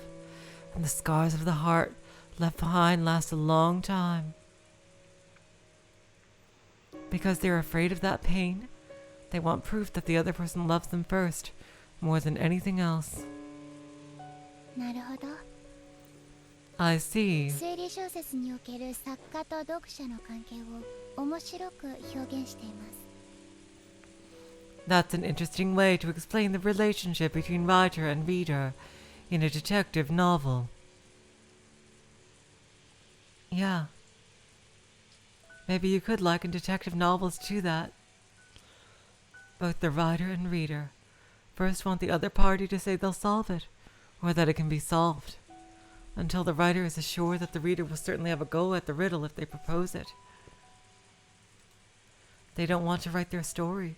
and the scars of the heart left behind last a long time. Because they're afraid of that pain, they want proof that the other person loves them first, more than anything else. なるほど。 I see. 推理小説における作家と読者の関係を面白く表現しています。 That's an interesting way to explain the relationship between writer and reader in a detective novel. Yeah. Maybe you could liken detective novels to that. Both the writer and reader first want the other party to say they'll solve it, or that it can be solved, until the writer is assured that the reader will certainly have a go at the riddle if they propose it. They don't want to write their story.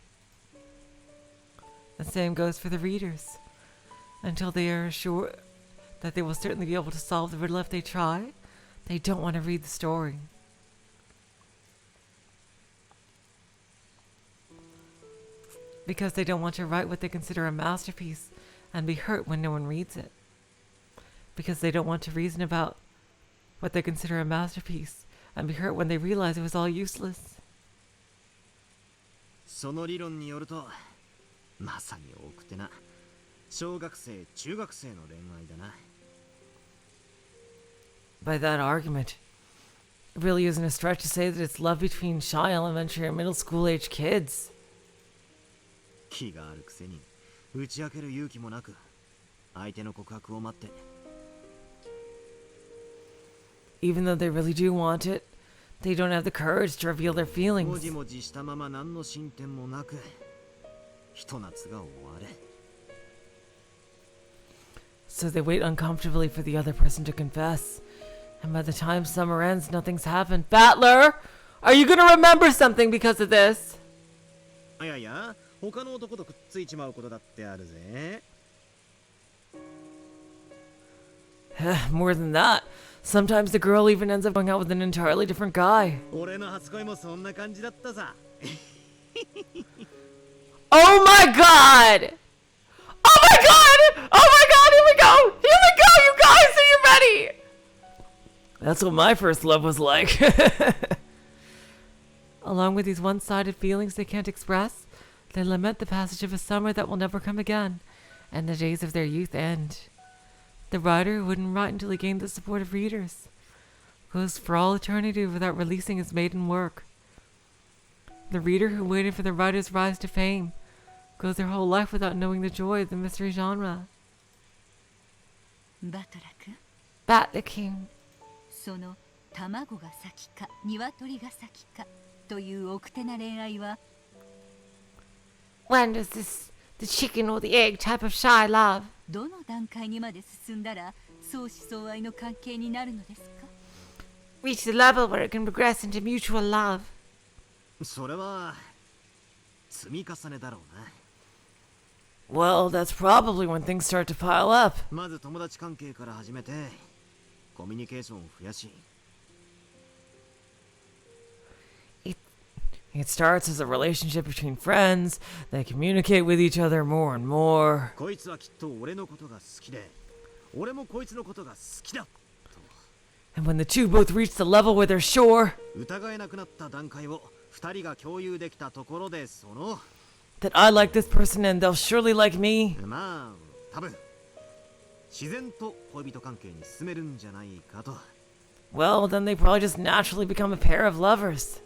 The same goes for the readers. Until they are assured that they will certainly be able to solve the riddle if they try, they don't want to read the story. Because they don't want to write what they consider a masterpiece and be hurt when no one reads it. Because they don't want to reason about what they consider a masterpiece and be hurt when they realize it was all useless. その理論によると、まさに奥手な小学生、中学生の恋愛だな。By that argument, it really isn't a stretch to say that it's love between shy elementary and middle school age kids. 気があるくせに打ち明ける勇気もなく相手の告白を待って。 Even though they really do want it, they don't have the courage to reveal their も feelings. じもじしたまま何の進展もなくひと夏が終われ。 So they wait uncomfortably for the other person to confess. And by the time summer ends, nothing's happened. Battler! Are you gonna remember something because of this? いやいや、他の男とくっついちまうことだってあるぜ。 More than that, sometimes the girl even ends up going out with an entirely different guy. 俺の初恋もそんな感じだったさ。 Oh my god! Oh my god! Oh my god, here we go! Here we go, you guys! Are you ready? That's what my first love was like. Along with these one-sided feelings they can't express, they lament the passage of a summer that will never come again, and the days of their youth end. The writer who wouldn't write until he gained the support of readers goes for all eternity without releasing his maiden work. The reader who waited for the writer's rise to fame goes their whole life without knowing the joy of the mystery genre. バトラ君 Battler King. その卵が先か鶏が先かという奥手な恋愛は When does this The chicken or the egg type of shy love. どの段階にまで進んだら相思相愛の関係になるのですか？ Reach the level where it can progress into mutual love. それは積み重ねだろうな。 Well, that's probably when things start to pile up. まず友達関係から始めてコミュニケーションを増やし。 It starts as a relationship between friends. They communicate with each other more and more. こいつはきっと俺のことが好きで、俺もこいつのことが好きだ。 And when the two both reach the level where they're sure 疑えなくなった段階を二人が共有できたところでその that I like this person and they'll surely like me, まあ多分自然と恋人関係に進めるんじゃないかと。 well, then they probably just naturally become a pair of lovers.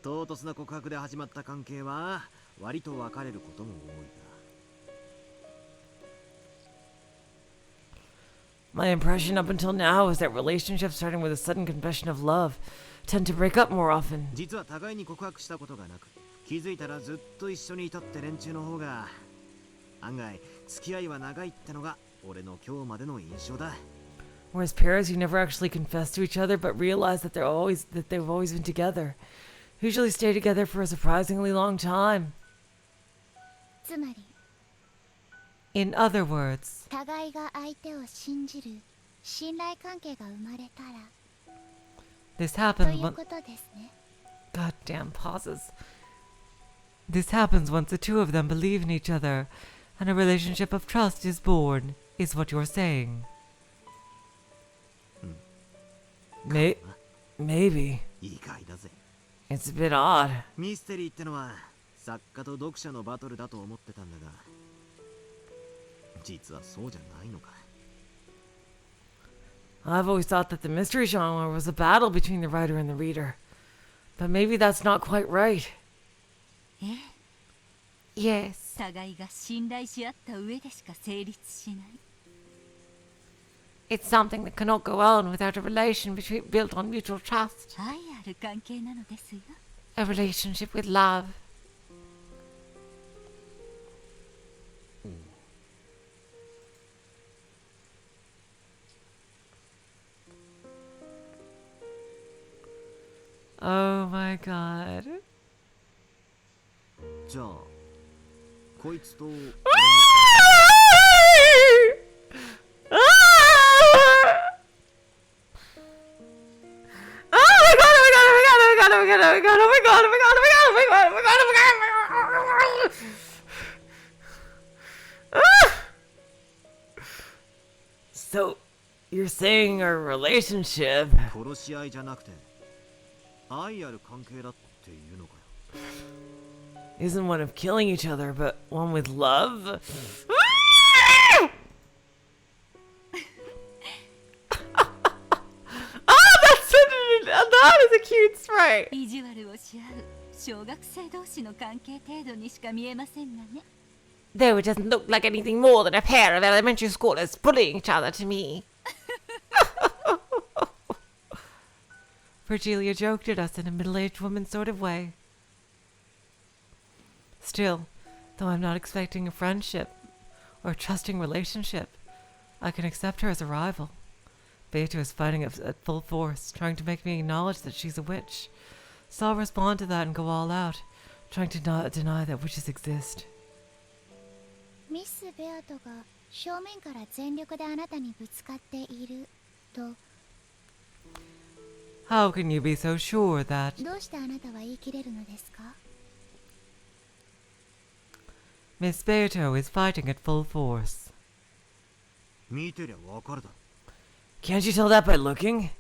唐突な告白で始まった関係は割と別れることも多いが。 My impression up until now is that relationships starting with a sudden confession of love tend to break up more often. 実は互いに告白したことがなく、気づいたらずっと一緒にいたって連中の方が案外付き合いは長いってのが俺の今日までの印象だ。 Whereas pairs who never actually confess to each other but realize that they've always been together usually stay together for a surprisingly long time. つまり In other words, 互いが相手を信じる信頼関係が生まれたら this と happens いう when... ことですね。 Goddamn pauses. This happens once the two of them believe in each other, and a relationship of trust is born, is what you're saying. Maybe. 意外だぜ。 It's a bit odd. ミステリーってのは作家と読者のバトルだと思ってたんだが、実はそうじゃないのか。 I've always thought that the mystery genre was a battle between the writer and the reader. But maybe that's not quite right. ええ、 Yes. 互いが信頼し合った上でしか成立しない。 It's something that cannot go on without a relation built on mutual trust. 愛ある関係なのですよ。 A relationship with love. Oh my god. じゃあこいつと俺の So, you're saying our relationship 殺し合いじゃなくて愛ある関係だっていうのかよ。 isn't one of killing each other, but one with love? That is a cute sprite. 意地悪をし合う小学生同士の関係程度にしか見えませんがね。 Though it doesn't look like anything more than a pair of elementary schoolers bullying each other to me. Virgilia joked at us in a middle-aged woman sort of way. Still, though I'm not expecting a friendship or a trusting relationship, I can accept her as a rival. Beato is fighting at full force, trying to make me acknowledge that she's a witch. So I'll respond to that and go all out, trying to not deny that witches exist. ミス・ベアトが正面から全力であなたにぶつかっていると How can you be so sure that どうしてあなたは言い切れるのですか？ Miss Beato is fighting at full force? 見てりゃわかるだろ。 Can't you tell that by looking?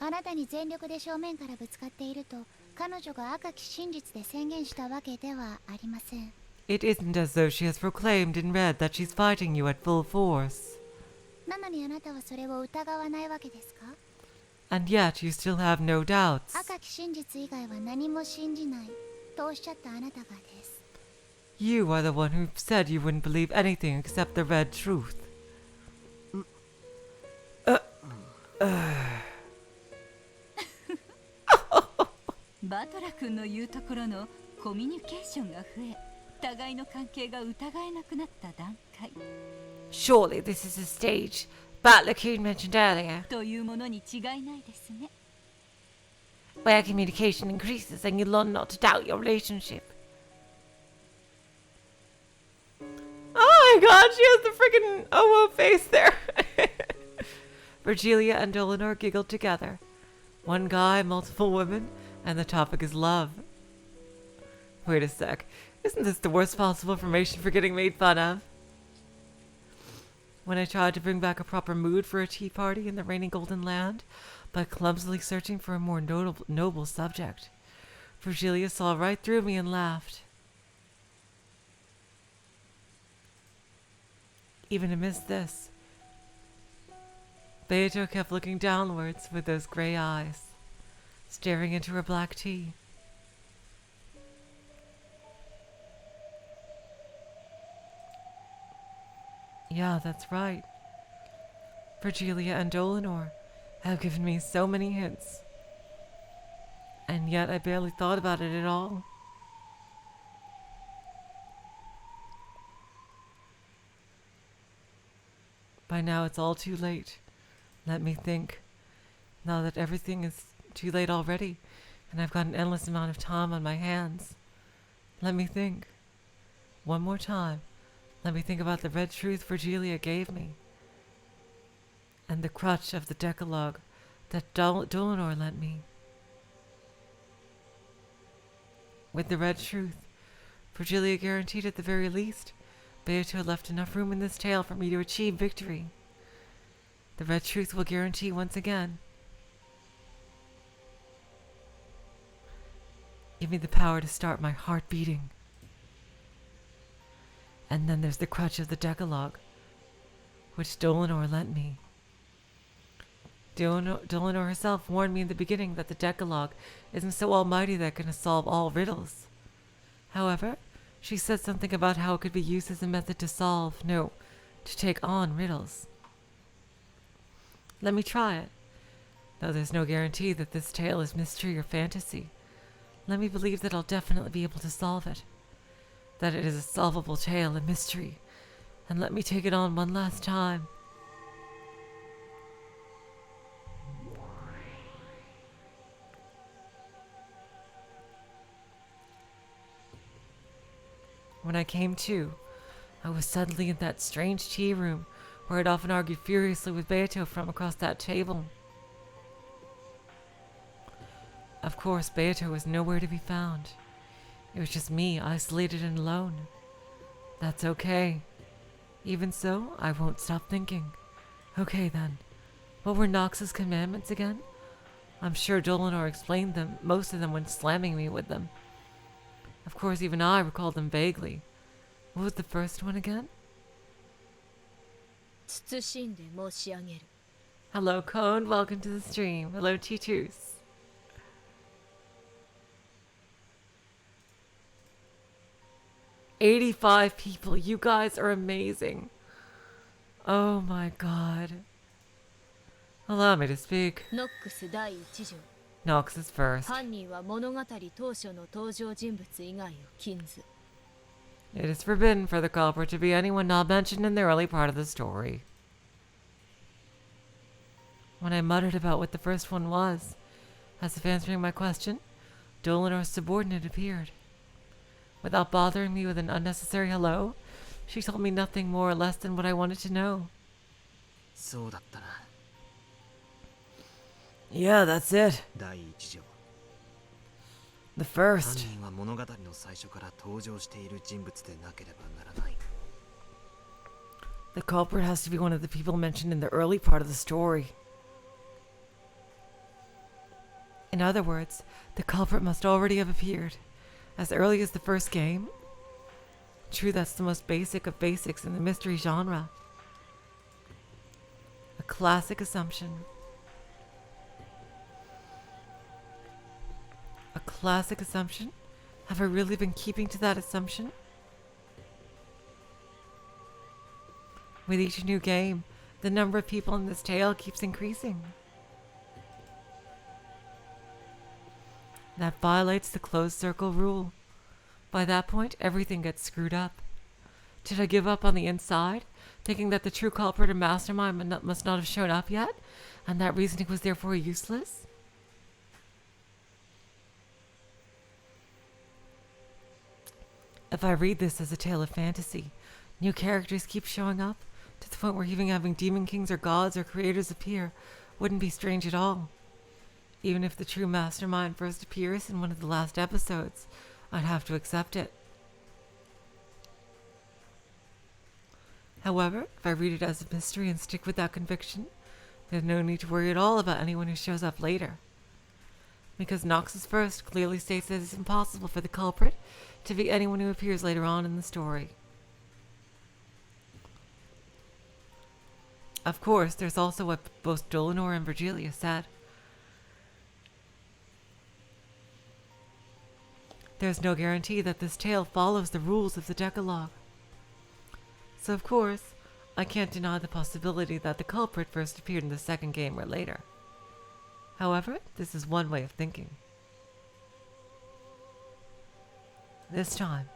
あなたに全力で正面からぶつかっていると彼女が赤き真実で宣言したわけではありません。 It isn't as though she has proclaimed in red that she's fighting you at full force. なのにあなたはそれを疑わないわけですか？ And yet you still have no doubts. 赤き真実以外は何も信じないとおっしゃったあなたがです。 You are the one who said you wouldn't believe anything except the red truth. バトラ君の言うところのコミュニケーションが増え、互いの関係が疑えなくなった段階 Surely this is the stage Battler mentioned earlier, というものに違いないですね。 where communication increases and you learn not to doubt your relationship. Oh my god, she has the freaking Owo face there. Virgilia and Dlanor giggled together. One guy, multiple women, and the topic is love. Wait a sec. Isn't this the worst possible formation for getting made fun of? When I tried to bring back a proper mood for a tea party in the reigning golden land by clumsily searching for a more noble subject, Virgilia saw right through me and laughed. Even amidst this, Beato kept looking downwards with those grey eyes, staring into her black tea. Yeah, that's right. Virgilia and Dlanor have given me so many hints, and yet I barely thought about it at all. By now it's all too late. Let me think. Now that everything is too late already, and I've got an endless amount of time on my hands. Let me think. One more time. Let me think about the red truth Virgilia gave me. And the crutch of the decalog that Dlanor lent me. With the red truth, Virgilia guaranteed at the very least Beato left enough room in this tale for me to achieve victory. The red truth will guarantee once again. Give me the power to start my heart beating. And then there's the crutch of the decalog, which Dlanor lent me. Dlanor herself warned me in the beginning that the decalog isn't so almighty that it can solve all riddles. However, she said something about how it could be used as a method to take on riddles. Let me try it. Though there's no guarantee that this tale is mystery or fantasy, let me believe that I'll definitely be able to solve it. That it is a solvable tale, a mystery, and let me take it on one last time. When I came to, I was suddenly in that strange tea room where I'd often argued furiously with Beato from across that table. Of course, Beato was nowhere to be found. It was just me, isolated and alone. That's okay. Even so, I won't stop thinking. Okay then, what were Nox's commandments again? I'm sure Dlanor explained them, most of them when slamming me with them. Of course, even I recalled them vaguely. What was the first one again? Hello, Cone. Welcome to the stream. Hello, Titus. "85 people. You guys are amazing. Oh my god. Allow me to speak. Nox is first. It is forbidden for the culprit to be anyone not mentioned in the early part of the story. When I muttered about what the first one was, as if answering my question, Dlanor's subordinate appeared. Without bothering me with an unnecessary hello, she told me nothing more or less than what I wanted to know. Yeah, that's it. The first. The culprit has to be one of the people mentioned in the early part of the story. In other words, the culprit must already have appeared as early as the first game. True, that's the most basic of basics in the mystery genre. A classic assumption. A classic assumption? Have I really been keeping to that assumption? With each new game, the number of people in this tale keeps increasing. That violates the closed circle rule. By that point, everything gets screwed up. Did I give up on the inside, thinking that the true culprit or mastermind must not have shown up yet, and that reasoning was therefore useless? If I read this as a tale of fantasy, new characters keep showing up, to the point where even having demon kings or gods or creators appear wouldn't be strange at all. Even if the true mastermind first appears in one of the last episodes, I'd have to accept it. However, if I read it as a mystery and stick with that conviction, there's no need to worry at all about anyone who shows up later. Because Noxus First clearly states that it's impossible for the culprit to be anyone who appears later on in the story. Of course, there's also what both Dlanor and Virgilia said. There's no guarantee that this tale follows the rules of the decalog. So of course, I can't deny the possibility that the culprit first appeared in the second game or later. However, this is one way of thinking. This time,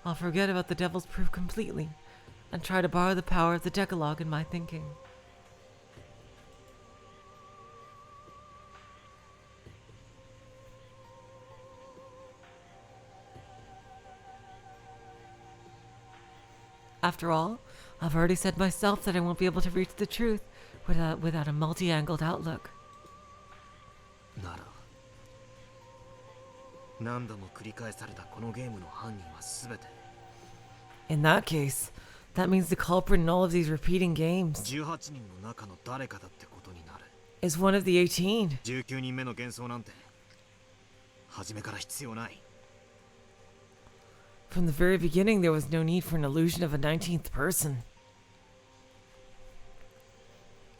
I'll forget about the devil's proof completely and try to borrow the power of the decalog in my thinking. After all, I've already said myself that I won't be able to reach the truth without a multi-angled outlook. なら何度も繰り返されたこのゲームの犯人は全て In that case, that means the culprit in all of these repeating games 18人の中の誰かだってことになる is one of the 18. 19人目の幻想なんて初めから必要ない From the very beginning, there was no need for an illusion of a 19th person.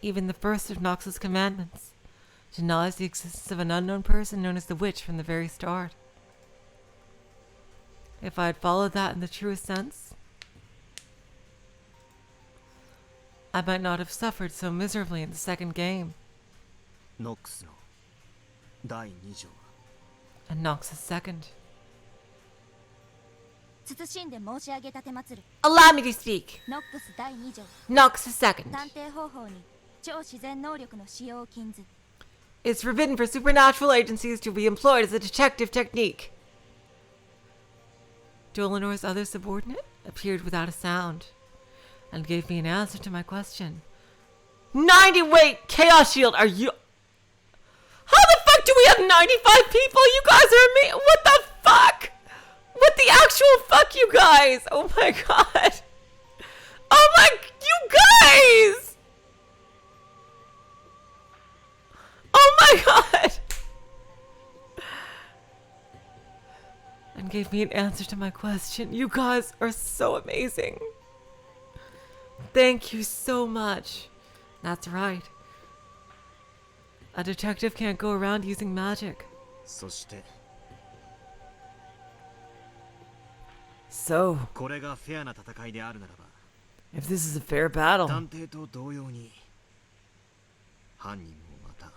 Even the first of Nox's commandments denies the existence of an unknown person known as the Witch from the very start. If I had followed that in the truest sense, I might not have suffered so miserably in the second game. Nox の第2条 And Nox's second. 慎んで申し上げたてまつる Allow me to speak. ノックス第2条 Nox's second. 探偵方法に超自然能力の使用を禁ず It's forbidden for supernatural agencies to be employed as a detective technique. Dlanor's other subordinate appeared without a sound and gave me an answer to my question. 90 weight Chaos Shield, are you... How the fuck do we have 95 people? You guys are amazing. What the fuck? What the actual fuck, you guys? Oh my god. Oh my... You guys! Oh my god! And gave me an answer to my question. You guys are so amazing. Thank you so much. That's right. A detective can't go around using magic. そして So, これがフェアな戦いであるならば if this is a fair battle, 探偵と同様に犯人もまた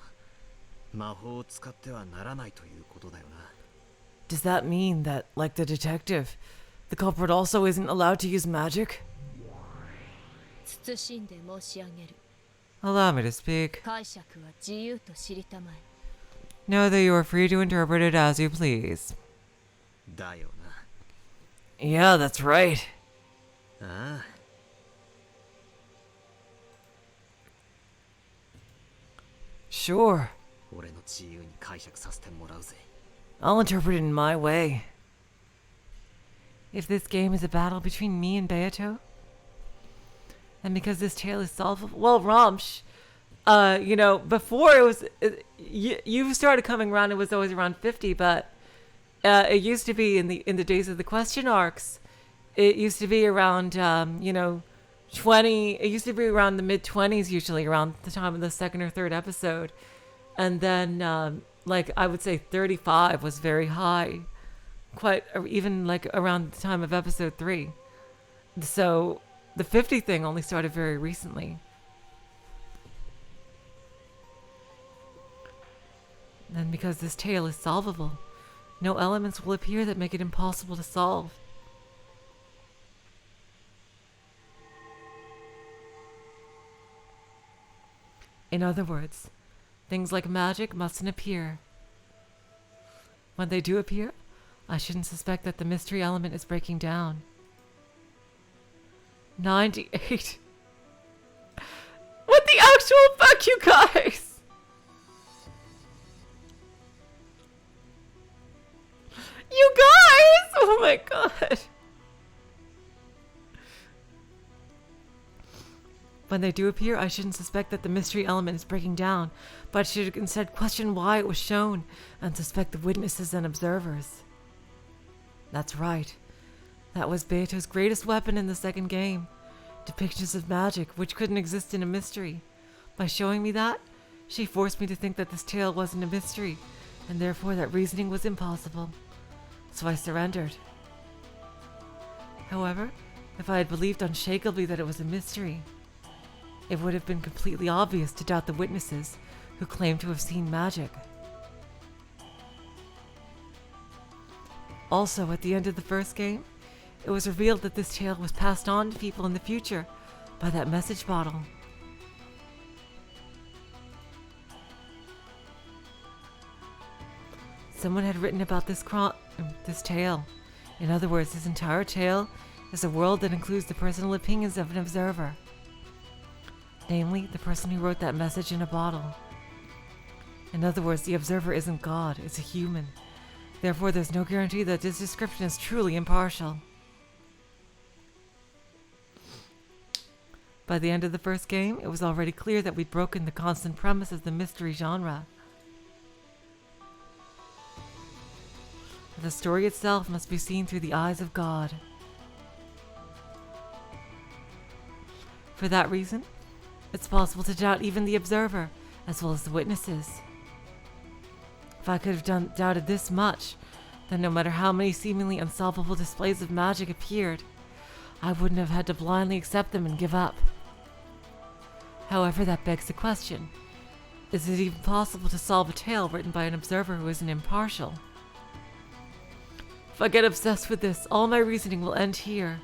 魔法を使ってはならないということだよな does that mean that, like the detective, the culprit also isn't allowed to use magic? 慎んで申し上げる Allow me to speak. 解釈は自由と知りたまえ Know that you are free to interpret it as you please. だよ Yeah, that's right. なああ Sure. 俺の自由に解釈させてもらうぜ I'll interpret it in my way. If this game is a battle between me and Beato, and because this tale is solvable, well, Ramsh, you know, before it was, you started coming around, it was always around 50, but it used to be in the days of the question arcs, it used to be around, you know, 20, it used to be around the mid-20s usually, around the time of the second or third episode. And then, like, I would say 35 was very high, quite, even like around the time of episode 3. So the 50 thing only started very recently. And because this tale is solvable, No elements will appear that make it impossible to solve. In other words, things like magic mustn't appear. When they do appear, I shouldn't suspect that the mystery element is breaking down. 98. What the actual fuck, you guys? You guys! Oh my god. When they do appear, I shouldn't suspect that the mystery element is breaking down, but should instead question why it was shown and suspect the witnesses and observers. That's right. That was Beato's greatest weapon in the second game. Depictions of magic, which couldn't exist in a mystery. By showing me that, she forced me to think that this tale wasn't a mystery, and therefore that reasoning was impossible. So I surrendered. However, if I had believed unshakably that it was a mystery, it would have been completely obvious to doubt the witnesses who claimed to have seen magic. Also, at the end of the first game, it was revealed that this tale was passed on to people in the future by that message bottle. Someone had written about this tale. In other words, this entire tale is a world that includes the personal opinions of an observer. Namely, the person who wrote that message in a bottle. In other words, the observer isn't God, it's a human. Therefore, there's no guarantee that this description is truly impartial. By the end of the first game, it was already clear that we'd broken the constant premise of the mystery genre. The story itself must be seen through the eyes of God. For that reason, it's possible to doubt even the observer, as well as the witnesses. If I could have doubted this much, then no matter how many seemingly unsolvable displays of magic appeared, I wouldn't have had to blindly accept them and give up. However, that begs the question, is it even possible to solve a tale written by an observer who isn't impartial? If I get obsessed with this, all my reasoning will end here.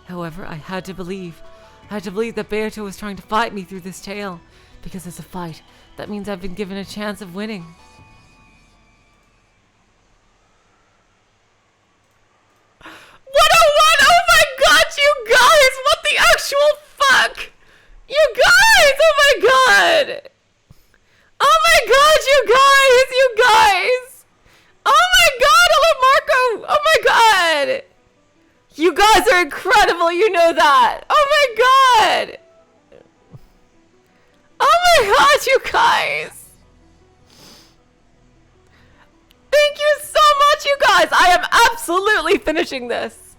However, I had to believe that Beato was trying to fight me through this tale, because it's a fight. That means I've been given a chance of winning. Oh my god, you guys! What the actual fuck? You guys! Oh my god! Oh my god, you guys! You guys! Oh my god, hello Marco! Oh my god! You guys are incredible, you know that! Oh my god! Oh my god, you guys! Thank you so much, you guys! I am absolutely finishing this!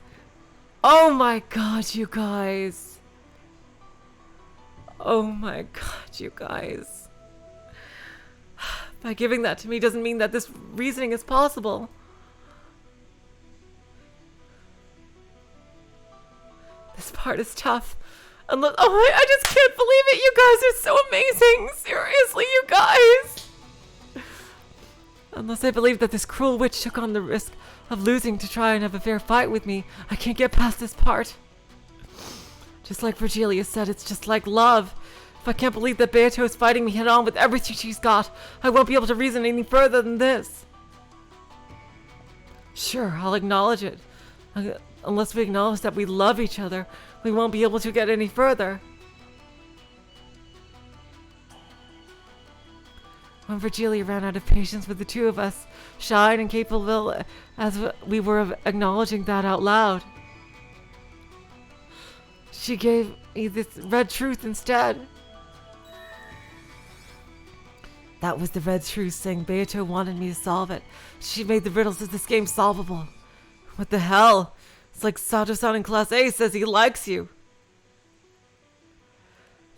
Oh my god, you guys! Oh my god, you guys! By giving that to me doesn't mean that this reasoning is possible. This part is tough. Unless, I just can't believe it. You guys are so amazing. Seriously, you guys. Unless I believe that this cruel witch took on the risk of losing to try and have a fair fight with me, I can't get past this part. Just like Virgilia said, it's just like love. If I can't believe that Beato is fighting me head on with everything she's got, I won't be able to reason any further than this. Sure, I'll acknowledge it. Unless we acknowledge that we love each other, we won't be able to get any further. When Virgilia ran out of patience with the two of us, shy and incapable as we were of acknowledging that out loud, she gave me this red truth instead. That was the red truth, saying Beato wanted me to solve it. She made the riddles of this game solvable. What the hell? It's like Sato-san in Class A says he likes you.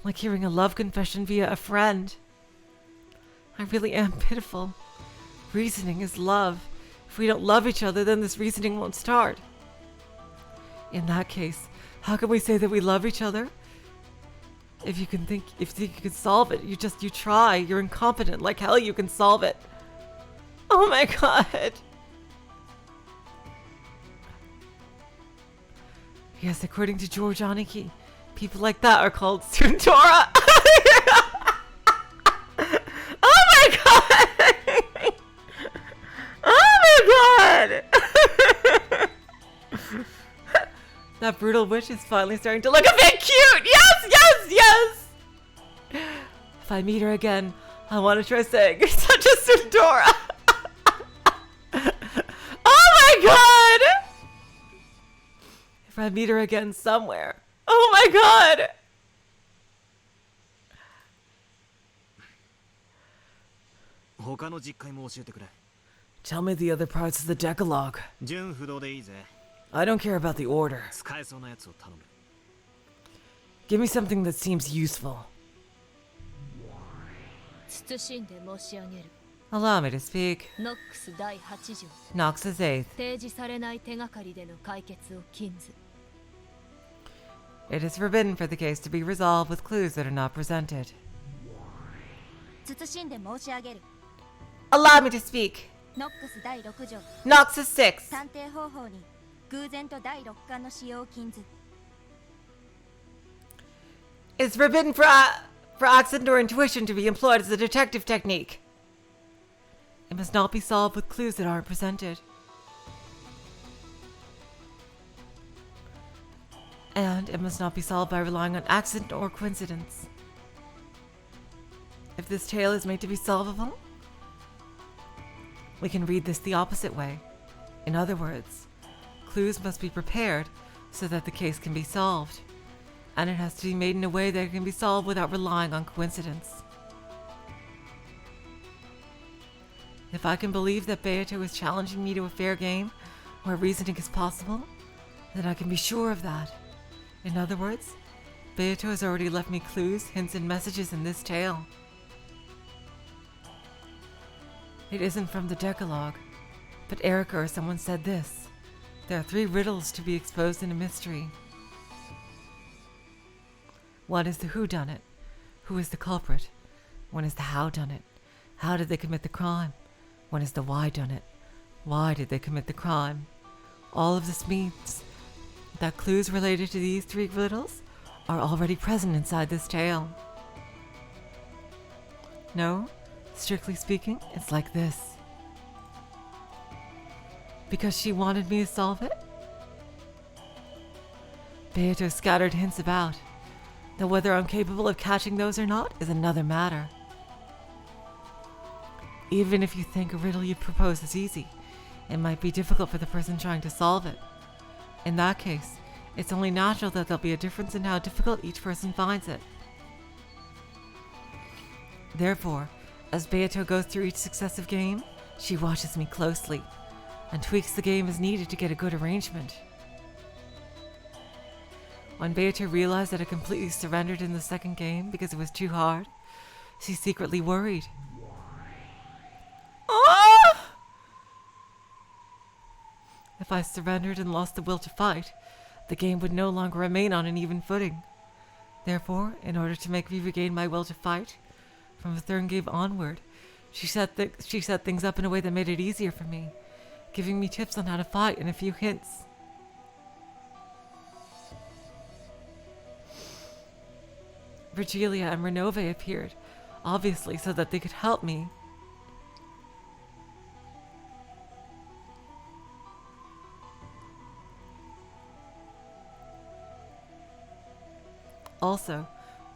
Like hearing a love confession via a friend. I really am pitiful. Reasoning is love. If we don't love each other, then this reasoning won't start. In that case, how can we say that we love each other? If you think you can solve it, you try. You're incompetent. Like hell you can solve it. Oh my god. Yes, according to George Aniki, people like that are called Suntora. Oh my god! Oh my god! That brutal witch is finally starting to look a bit cute! Yes, yes, yes! If I meet her again, I want to try saying, you're such a Suntora! Oh my god! If I meet her again somewhere. Oh my god! Tell me the other parts of the decalog. I don't care about the order. Give me something that seems useful. Allow me to speak. Nox's 8th. It is forbidden for the case to be resolved with clues that are not presented. Allow me to speak. Nox's 6th. It's forbidden for accident or intuition to be employed as a detective technique. It must not be solved with clues that aren't presented. And it must not be solved by relying on accident or coincidence. If this tale is made to be solvable, we can read this the opposite way. In other words, clues must be prepared so that the case can be solved, and it has to be made in a way that it can be solved without relying on coincidence. If I can believe that Beato is challenging me to a fair game where reasoning is possible, then I can be sure of that. In other words, Beato has already left me clues, hints, and messages in this tale. It isn't from the decalog, but Erica or someone said this. There are 3 riddles to be exposed in a mystery. One is the whodunit. Who is the culprit? One is the howdunit. How did they commit the crime? One is the whydunit. Why did they commit the crime? All of this means that clues related to these 3 riddles are already present inside this tale. No, strictly speaking, it's like this. Because she wanted me to solve it? Beato scattered hints about, though whether I'm capable of catching those or not is another matter. Even if you think a riddle you propose is easy, it might be difficult for the person trying to solve it. In that case, it's only natural that there'll be a difference in how difficult each person finds it. Therefore, as Beato goes through each successive game, she watches me closely and tweaks the game as needed to get a good arrangement. When Beato realized that I completely surrendered in the second game because it was too hard, she secretly worried. Ah! If I surrendered and lost the will to fight, the game would no longer remain on an even footing. Therefore, in order to make me regain my will to fight, from the third game onward, she set things up in a way that made it easier for me, giving me tips on how to fight and a few hints. Virgilia and Renove appeared, obviously so that they could help me. Also,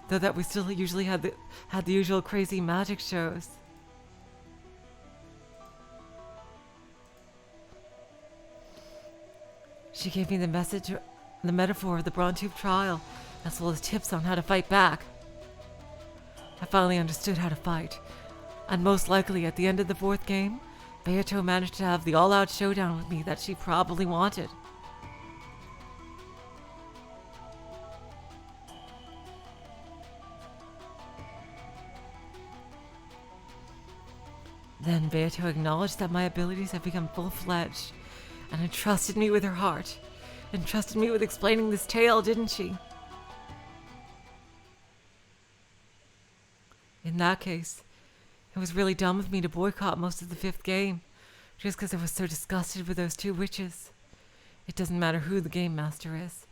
though that we still usually had the usual crazy magic shows. She gave me the metaphor of the Bronze Tube trial, as well as tips on how to fight back. I finally understood how to fight, and most likely at the end of the 4th game, Beato managed to have the all-out showdown with me that she probably wanted. Then Beato acknowledged that my abilities have become full-fledged, and entrusted me with her heart, entrusted me with explaining this tale, didn't she? In that case, it was really dumb of me to boycott most of the 5th game, just because I was so disgusted with those 2 witches. It doesn't matter who the game master is.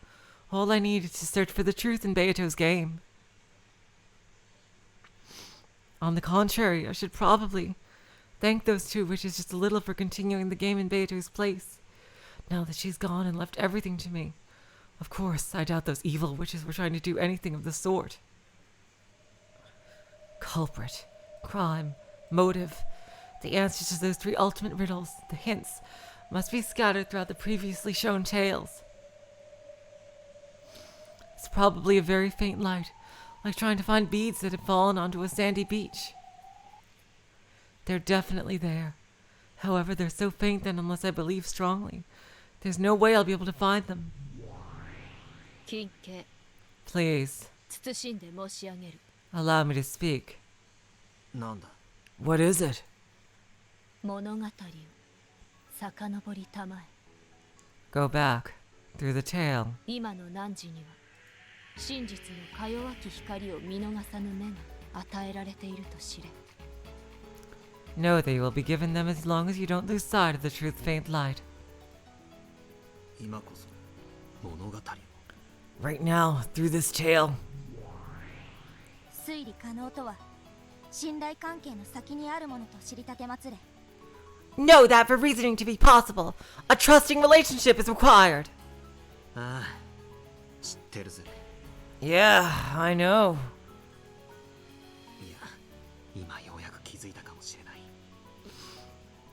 All I need is to search for the truth in Beato's game. On the contrary, I should probably thank those 2 witches just a little for continuing the game in Beato's place, now that she's gone and left everything to me. Of course, I doubt those evil witches were trying to do anything of the sort. Culprit, crime, motive. The answers to those 3 ultimate riddles, the hints, must be scattered throughout the previously shown tales. It's probably a very faint light, like trying to find beads that have fallen onto a sandy beach. They're definitely there. However, they're so faint that unless I believe strongly, there's no way I'll be able to find them. Please, allow me to speak. What is it? Go back, through the tale. Know that you will be given them as long as you don't lose sight of the truth's faint light. Right now, through this tale. Know that for reasoning to be possible, a trusting relationship is required. Yeah, I know.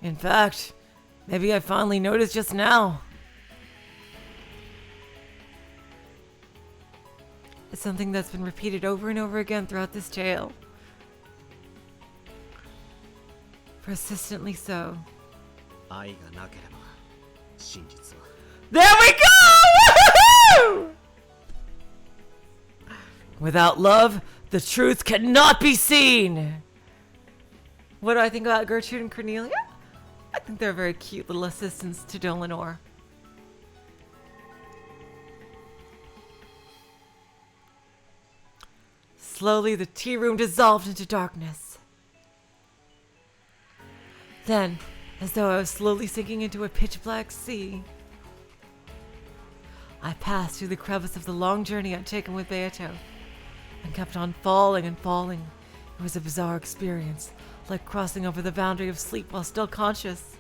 In fact, maybe I finally noticed just now. It's something that's been repeated over and over again throughout this tale. Persistently so. There we go! Woo-hoo-hoo! Without love, the truth cannot be seen. What do I think about Gertrude and Cornelia? I think they're very cute little assistants to Dlanor. Slowly, the tea room dissolved into darkness. Then, as though I was slowly sinking into a pitch-black sea, I passed through the crevice of the long journey I'd taken with Beato, and kept on falling and falling. It was a bizarre experience, like crossing over the boundary of sleep while still conscious.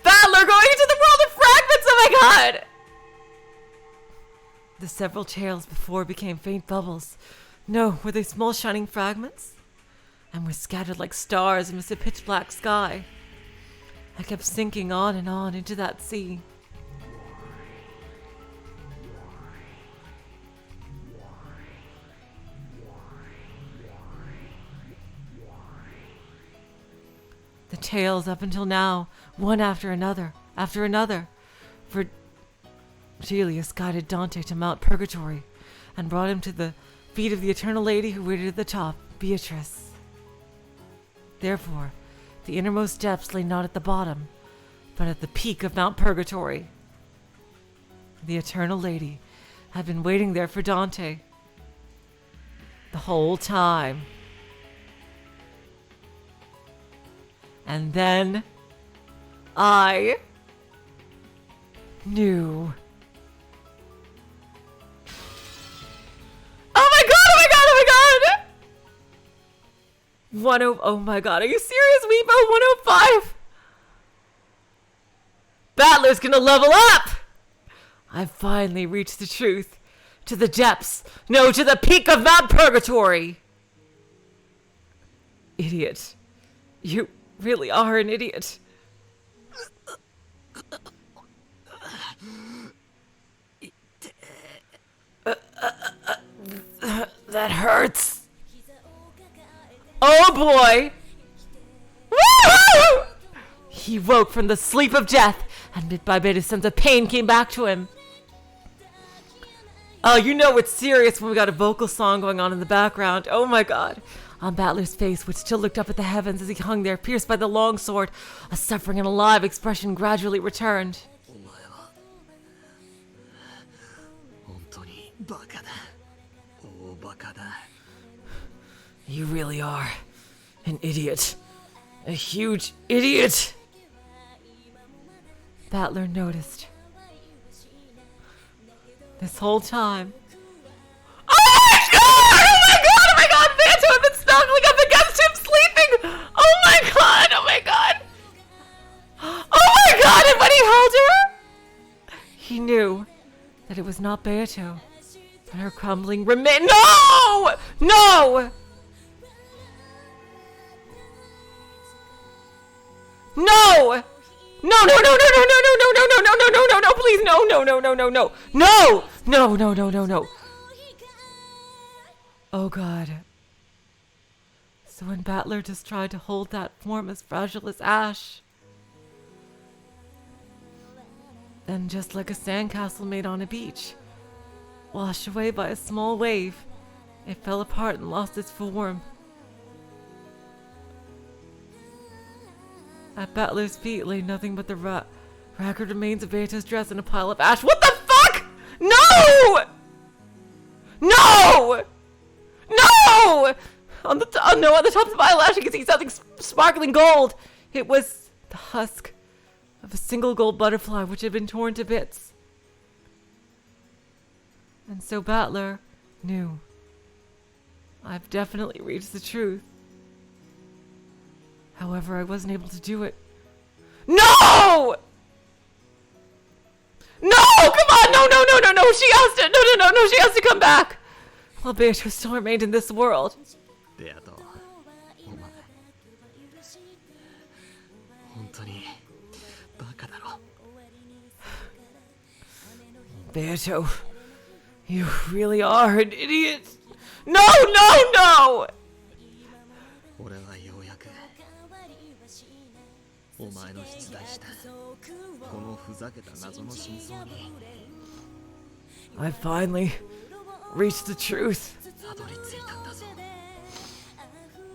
Dlanor going into the world of fragments! Oh my god! The several tales before became faint bubbles. No, were they small shining fragments? And were scattered like stars amidst a pitch-black sky. I kept sinking on and on into that sea. The tales up until now, one after another, for Gelius guided Dante to Mount Purgatory and brought him to the feet of the Eternal Lady who waited at the top, Beatrice. Therefore, the innermost depths lay not at the bottom, but at the peak of Mount Purgatory. The Eternal Lady had been waiting there for Dante the whole time. And then I knew. Oh my god, are you serious, Weebo? 105! Battler's gonna level up! I've finally reached the truth. To the depths. No, to the peak of Mount Purgatory! Idiot. You really are an idiot. That hurts. Oh boy! Woo! He woke from the sleep of death, and bit by bit his sense of pain came back to him. Oh, you know it's serious when we got a vocal song going on in the background. Oh my god. On Battler's face, which still looked up at the heavens as he hung there, pierced by the long sword, a suffering and alive expression gradually returned. バカだ。大バカだ。 You really are an idiot. A huge idiot! Battler noticed. This whole time. Oh my god! Oh my god! Oh my god! Beato had been snuggling up against him, sleeping! Oh my god! Oh my god! Oh my god! And when he held her, he knew that it was not Beato, but her crumbling remain. No! No! No! No, no, no, no, no, no, no, no, no, no, no, no, no, no, please, no, no, no, no, no, no, no, no, no, no, no, no. Oh God. So when Battler just tried to hold that form as fragile as ash, then just like a sandcastle made on a beach, washed away by a small wave, it fell apart and lost its form. At Battler's feet lay nothing but the ragged remains of Beato's dress in a pile of ash. What the fuck? No! No! No! On the top of the eyelash, you can see something sparkling gold. It was the husk of a single gold butterfly which had been torn to bits. And so Battler knew. I've definitely reached the truth. However, I wasn't able to do it. No! No! Come on! No, no, no, no, no! She has to! No, no, no, no! She has to come back! While Beatrice still remained in this world. Beato, お前、本当にバカだろ。Beato, you really are an idiot. No, no, no! 俺はようやくお前の出題したこのふざけた謎の真相に I finally reached the truth たどり着いたんだぞ。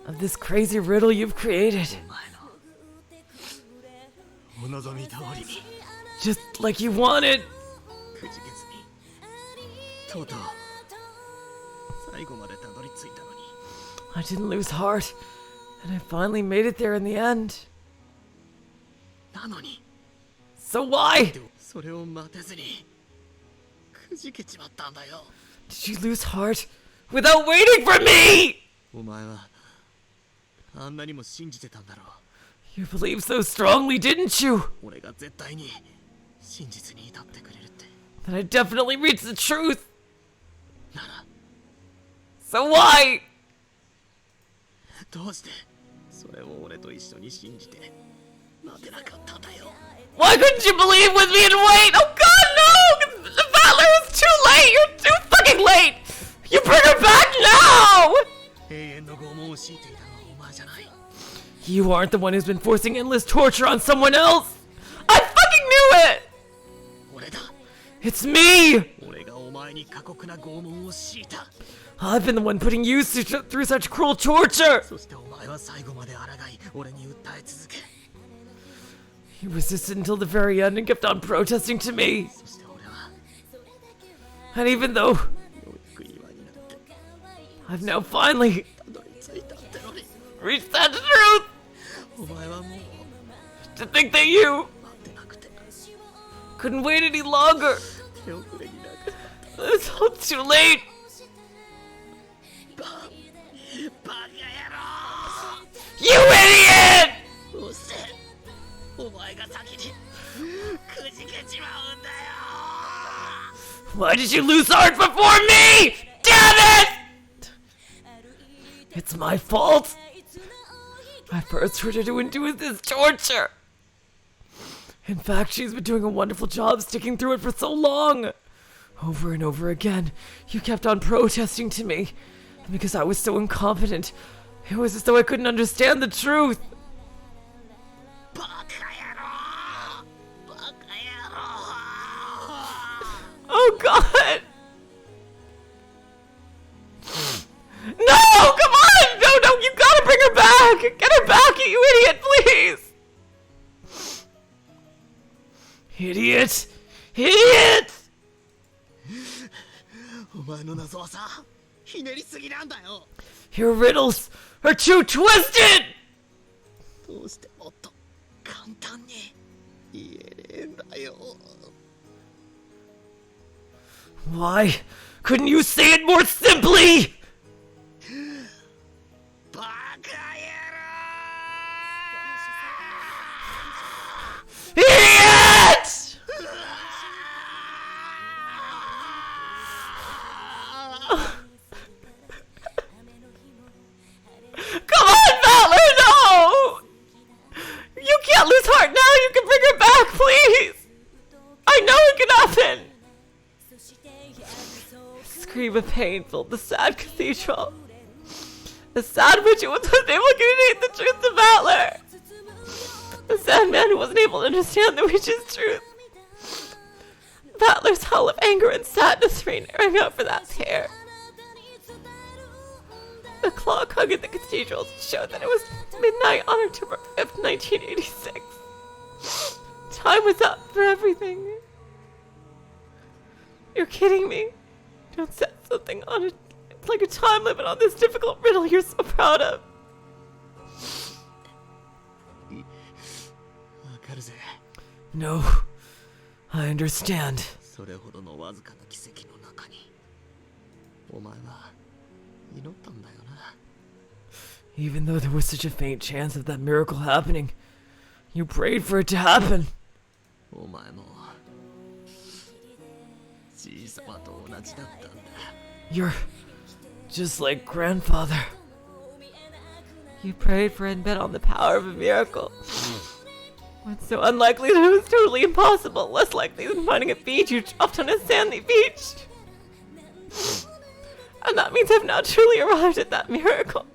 of this crazy riddle you've created. お前のお望み通りに Just like you wanted. くじけずにとうとう最後までたどり着いたのに I didn't lose heart, and I finally made it there in the end. なのに So why? それを待てずにくじけちまったんだよ。 Did you lose heart without waiting for me? お前はあんなにも信じてたんだろう。 You believed so strongly, didn't you? 俺が絶対に真実に至ってくれるって。 That I definitely reached the truth. なら So why? どうしてそれを俺と一緒に信じて待てなかったんだよ。 Why couldn't you believe with me and wait? Oh God, no! The Battler is too late! You're too fucking late! You bring her back now! 永遠の拷問を強いていたのはお前じゃない。 You aren't the one who's been forcing endless torture on someone else! I fucking knew it! 俺だ。 It's me! 俺がお前に過酷な拷問を強いた。 I've been the one putting you through such cruel torture! そしてお前は最後まで抗い、俺に訴え続け。 You resisted until the very end and kept on protesting to me. そして俺は And even though ようやく今になって I've now finally たどり着いたってのに、 reached that truth! お前はもう To think that you 待ってなくて couldn't wait any longer! 手遅れになる。 It's all too late! バカ野郎。 You idiot! どうしてお前が先にくじけちまうんだよ。 Why did you lose heart before me? Damn it! It's my fault! I forced her to endure this torture! In fact, she's been doing a wonderful job sticking through it for so long! Over and over again, you kept on protesting to me. And because I was so incompetent, it was as though I couldn't understand the truth. バカ野郎。バカ野郎。 Oh God! No! Come on! No, no, you gotta bring her back! Get her back, you idiot, please! Idiot! Idiot! お Your riddles are too twisted! Why couldn't you say it more simply? Idiot! Come on, Valor, no! You can't lose heart now, you can bring her back, please! I know it can happen! A scream of pain filled the sad cathedral. The sad witch who was unable to communicate the truth to Valor. The sad man who wasn't able to understand the witch's truth. Valor's howl of anger and sadness rang out for that pair. The clock hung in the cathedral showed that it was midnight on October 5th, 1986. Time was up for everything. You're kidding me. Don't set something on it like a time limit on this difficult riddle you're so proud of. No, I understand. Even though there was such a faint chance of that miracle happening, you prayed for it to happen. You're just like grandfather. You prayed for and bet on the power of a miracle. When so unlikely that it was totally impossible, less likely than finding a beach you dropped on a sandy beach. And that means I've now truly arrived at that miracle.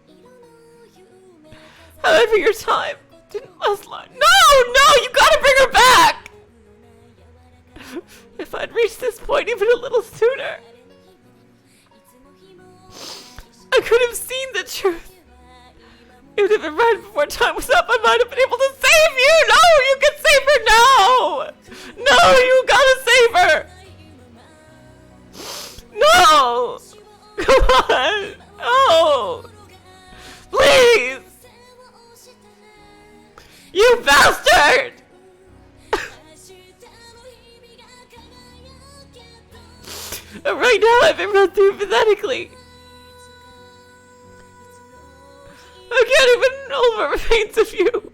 However, your time didn't last long. No, you gotta bring her back! If I'd reached this point even a little sooner, I could have seen the truth. It would have been right before time was up. I might have been able to save you! No, you can save her now! No, you gotta save her! No! Come on! Oh! Please! You bastard! Right now I've been run through pathetically. I can't even hold what remains of you.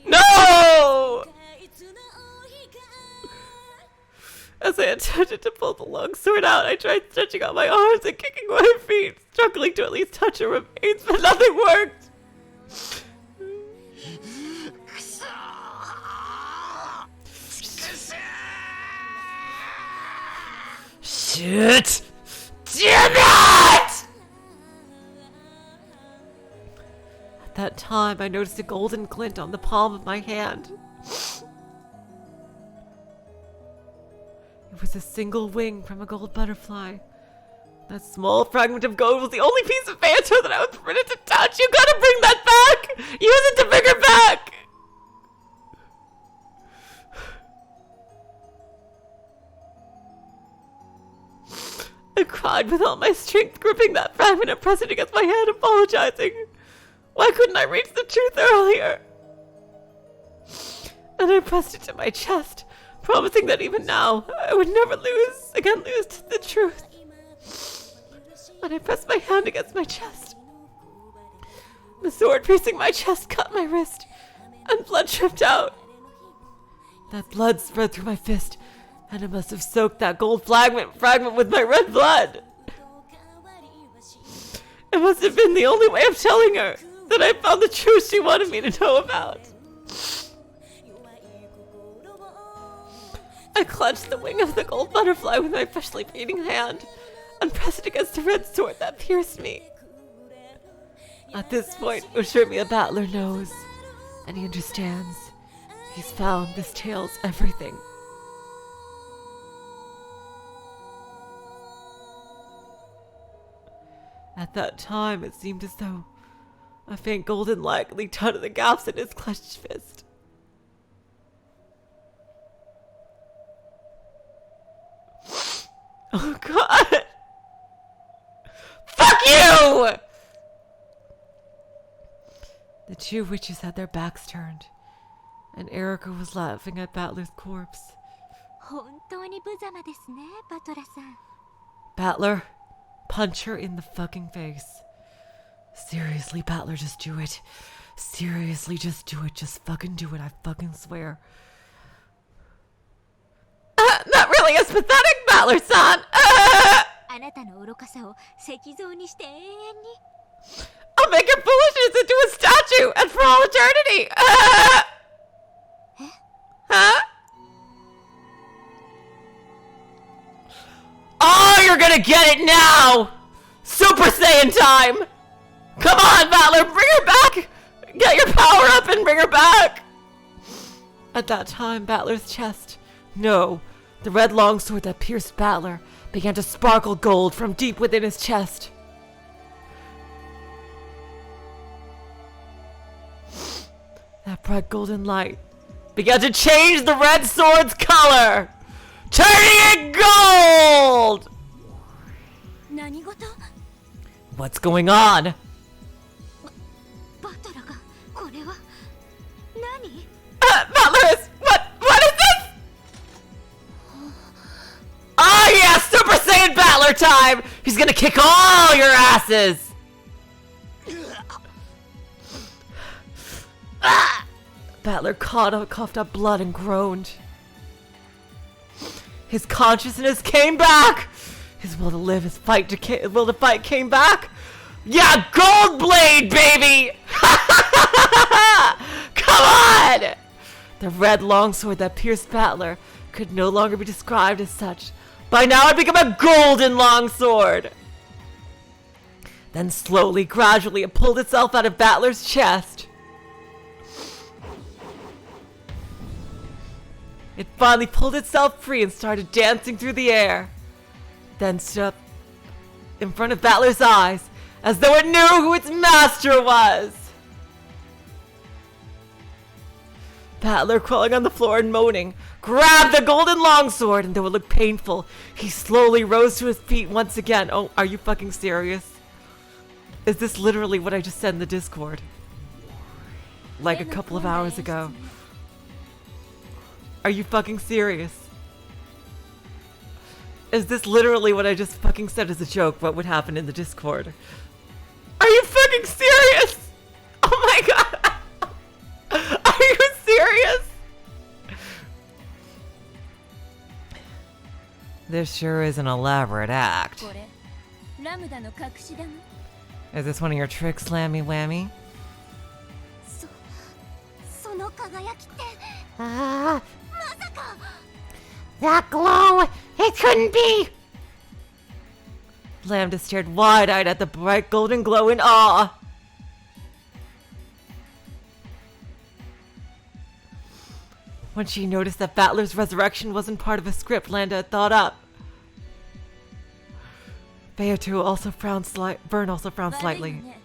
No! As I attempted to pull the long sword out, I tried stretching out my arms and kicking my feet, struggling to at least touch her remains, but nothing worked. Shit! Damn it! At that time, I noticed a golden glint on the palm of my hand. It was a single wing from a gold butterfly. That small fragment of gold was the only piece of Beato that I was permitted to touch. You gotta bring that back! Use it to bring her back! I cried with all my strength, gripping that fragment and pressing it against my hand, apologizing. Why couldn't I reach the truth earlier? And I pressed it to my chest, promising that even now, I would never lose to the truth. When I pressed my hand against my chest, the sword piercing my chest cut my wrist, and blood dripped out. That blood spread through my fist, and it must have soaked that gold fragment with my red blood. It must have been the only way of telling her that I found the truth she wanted me to know about. I clutched the wing of the gold butterfly with my freshly beating hand and pressed it against the red sword that pierced me. At this point, Ushiromiya Battler knows, and he understands. He's found this tale's everything. At that time, it seemed as though a faint golden light leaked out of the gaps in his clenched fist. Oh God. god! Fuck you! The two witches had their backs turned, and Erica was laughing at Battler's corpse. 本当に無様ですね、バトラさん。 Battler, punch her in the fucking face. Seriously, Battler, just do it. Seriously, just do it. Just fucking do it, I fucking swear. That really is pathetic, Battler-san! あなたの愚かさを石像にして永遠に。 I'll make your foolishness into a statue and for all eternity! Huh? Oh, you're gonna get it now! Super Saiyan time! Come on, Battler, bring her back! Get your power up and bring her back! At that time, Battler's chest, no, the red longsword that pierced Battler, began to sparkle gold from deep within his chest. That bright golden light began to change the red sword's color, turning it gold! 何事？ What's going on? バトラがこれは何？ Battler, what is this? Oh yeah, Super Saiyan Battler time! He's gonna kick all your asses! Battler coughed up blood and groaned. His consciousness came back! His will to live, his will to fight came back! Yeah, Gold Blade, baby! Come on! The red longsword that pierced Battler could no longer be described as such. By now it had become a golden longsword! Then slowly, gradually, it pulled itself out of Battler's chest. It finally pulled itself free and started dancing through the air. Then stood up in front of Battler's eyes, as though it knew who its master was. Battler, crawling on the floor and moaning, grabbed the golden longsword, and though it looked painful, he slowly rose to his feet once again. Oh, are you fucking serious? Is this literally what I just said in the Discord? Like a couple of hours ago. Are you fucking serious? Is this literally what I just fucking said as a joke? What would happen in the Discord? Are you fucking serious? Oh my god! Are you serious? This sure is an elaborate act. これラムダの隠し玉？ Is this one of your tricks, Lammy Whammy? その輝きって Ah, まさか。 that glow! It couldn't be! Lambda stared wide-eyed at the bright golden glow in awe. When she noticed that Battler's resurrection wasn't part of a script Lambda had thought up. Beato also frowned Vern also frowned slightly. 悪いね。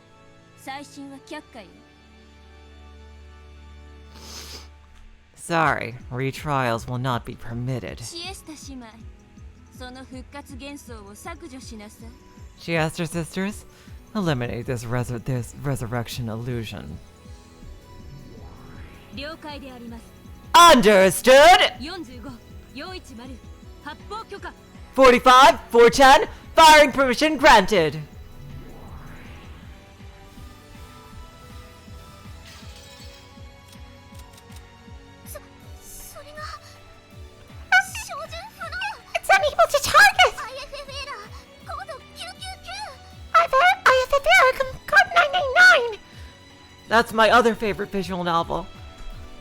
最新は却下よ。 Sorry, retrials will not be permitted. シエスタ姉妹、その復活幻想を削除しなさい。 She asked her sisters, eliminate this resurrection illusion. 了解であります。 Understood! 45、410、発砲許可。 45, 410, firing permission granted. それが照準不能。 It's unable to target! IFF エラー、コード999。 IFF error, code 999! That's my other favorite visual novel.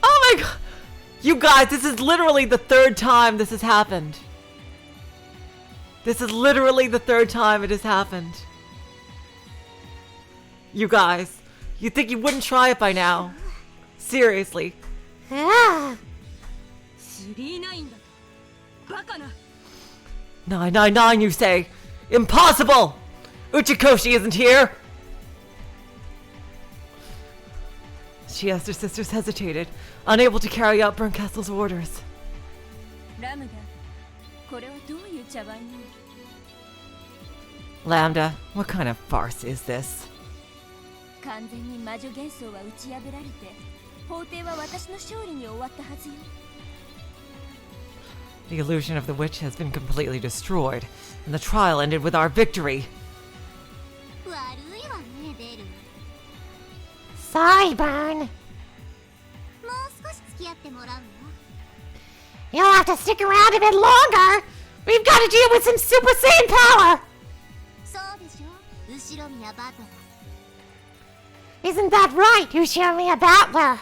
Oh my god! You guys, this is literally the third time this has happened. This is literally the third time it has happened. You guys, you'd think you wouldn't try it by now. Seriously. Ah, 39だと。バカな。 999, you say? Impossible! Uchikoshi isn't here! She asked her sisters hesitated, unable to carry out Bernkastle's orders. ラムダ、これはどういう茶番なの？ Lambda, what kind of farce is this? 完全に魔女幻想は打ち破られて法廷は私の勝利に終わったはずよ。 The illusion of the witch has been completely destroyed, and the trial ended with our victory. 悪いわねベル。 Sorry, Burn. もう少し付き合ってもらうわ。 You'll have to stick around a bit longer. We've got to deal with some Super Saiyan power. そうでしょ、後ろ宮バトラ。 Isn't that right, Ushiromiya Battler?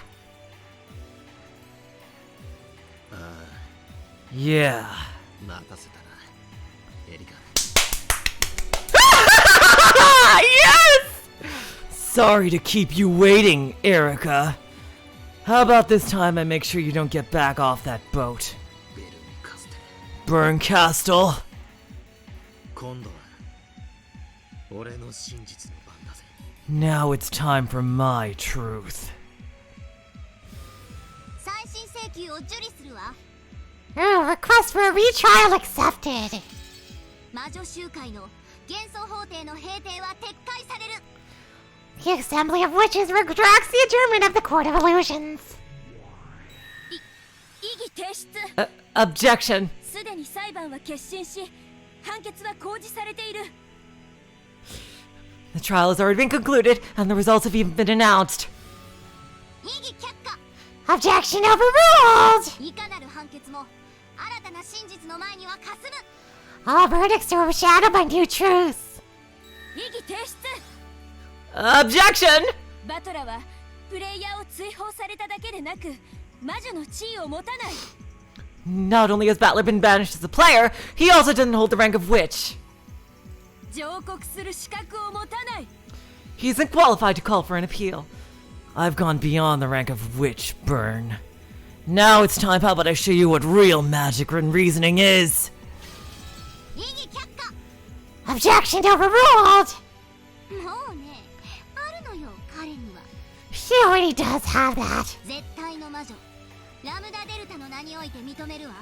Yeah. 待たせたな、エリカ。 Yes! Sorry to keep you waiting, Erica. How about this time I make sure you don't get back off that boat? ベルンカステBurn Castle. 今度は俺の真実の番だぜ。 Now it's time for my truth. 再審請求を受理するわ。 Oh, request for a retrial accepted. 魔女集会の幻想法廷の閉廷は撤回される。 The Assembly of Witches retracts the adjournment of the Court of Illusions. 異議提出。 Objection. すでに裁判は決審し判決は公示されている。 The trial has already been concluded, and the results have even been announced. 異議却下。 Objection overruled. いかなる判決も新たな真実の前にはかすむ。 All verdicts are overshadowed by new truths. 異議提出。 Objection. バトラはプレイヤーを追放されただけでなく魔女の地位を持たない。 Not only has Battler been banished as a player, he also doesn't hold the rank of witch. 上告する資格を持たない。 He isn't qualified to call for an appeal. I've gone beyond the rank of witch, Burn. Now it's time, how about I show you what real magic and reasoning is? 異議却下。 Objection overruled. もうね、あるのよ彼には。 He already does have that. 絶対の魔女ラムダデルタの名において認めるわ。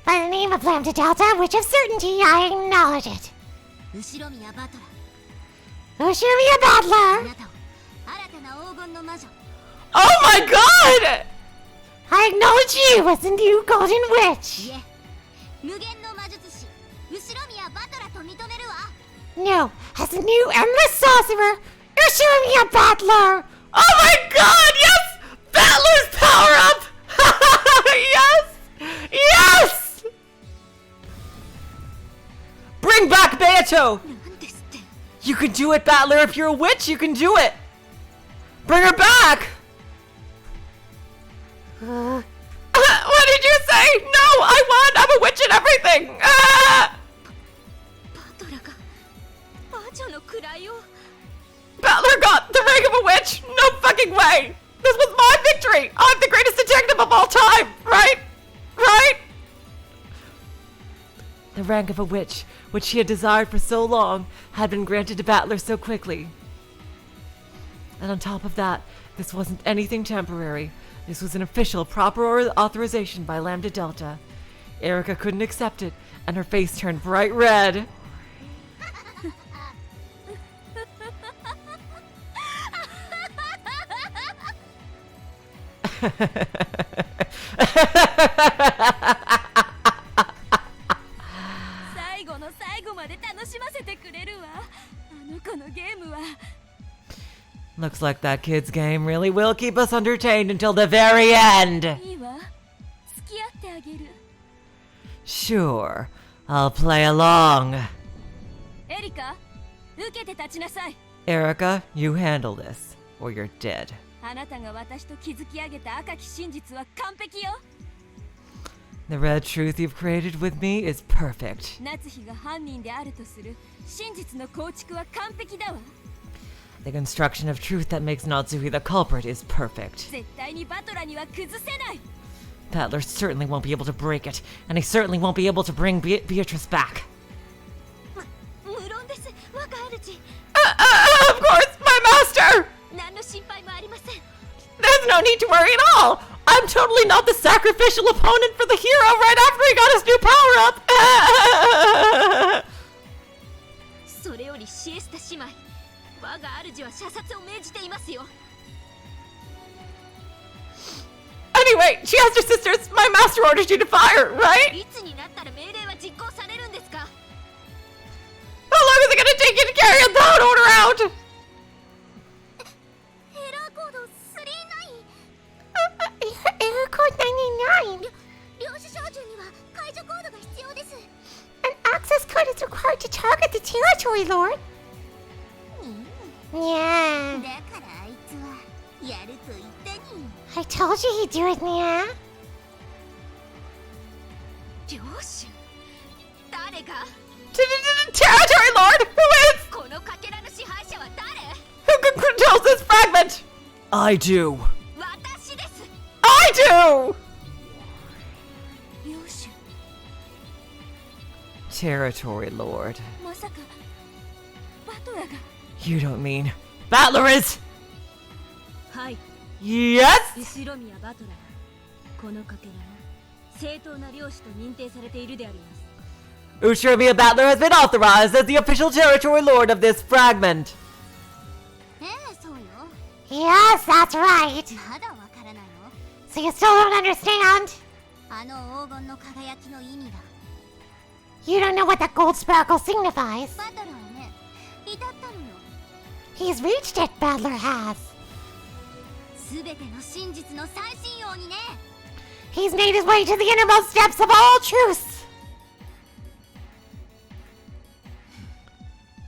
By the name of Lambda Delta, which of certainty I acknowledge it. 後ろ宮バトラ。 Ushiromiya あ Battler. なたを新たな黄金の魔女。 Oh my god! I acknowledge you as the new Golden Witch. いえ、無限の魔術師後ろ宮バトラと認めるわ。 No, as the new Endless Sorcerer, Ushiromiya Battler. Oh my god, yes! Battler's power up! Yes! Yes! Bring back Beato! なんですって。 You can do it, Battler. If you're a witch, you can do it. Bring her back! What did you say? No, I won! I'm a witch and everything! Ah! バトラが魔女の位を。 Battler got the rank of a witch! No fucking way! This was my victory! I'm the greatest detective of all time! Right? Right? The rank of a witch, which she had desired for so long, had been granted to Battler so quickly. And on top of that, this wasn't anything temporary. This was an official, proper authorization by Lambda Delta. Erica couldn't accept it, and her face turned bright red. 最後の最後まで楽しませてくれるわ。あの子のゲームは。 Looks like that kid's game really will keep us entertained until the very end. いいわ。付き合ってあげる。 Sure, I'll play along. エリカ、受けて立ちなさい。 Erica, you handle this, or you're dead. あなたが私と築き上げた赤き真実は完璧よ。 The red truth you've created with me is perfect. 夏日が犯人であるとする真実の構築は完璧だわ。 The construction of truth that makes Natsuo the culprit is perfect. 絶対にバトラには崩せない。 Battler certainly won't be able to break it, and he certainly won't be able to bring Beatrice back. 無論です、若主。 Of course, my master! 何の心配もありません。 There's no need to worry at all! I'm totally not the sacrificial opponent for the hero right after he got his new power-up! それりシエスタ姉妹、我が主は射殺を命じていますよ。 Anyway, she asked her sisters, my master orders you to fire, right? いつになったら命令は実行されるんですか？ How long is it gonna take you to carry that order out? エラーコード39。 Error code 99. 領主照準には解除コードが必要です。 An access code is required to target the territory, Lord. Yeah. だからあいつはやると言ったに。 I told you he'd do it, Nia. 領主？誰が？ Territory Lord? Who is? このかけらの支配者は誰？ Who controls this fragment? I do. 私です。 I do! 領主。 Territory Lord. まさかバトラが。 You don't mean Battler is? はい。 Yes? 後ろ宮バトラー、このかけらは正当な領主と認定されているであります。 Ushiromiya Battler has been authorized as the official territory lord of this fragment. そうよ。 Yes, that's right. まだわからないの？ So you still don't understand? あの黄金の輝きの意味だ。 You don't know what that gold sparkle signifies. バトラーね、至ったのよ。 He's reached it, Battler has. すべての真実の最新王にね。 He's made his way to the innermost depths of all truths.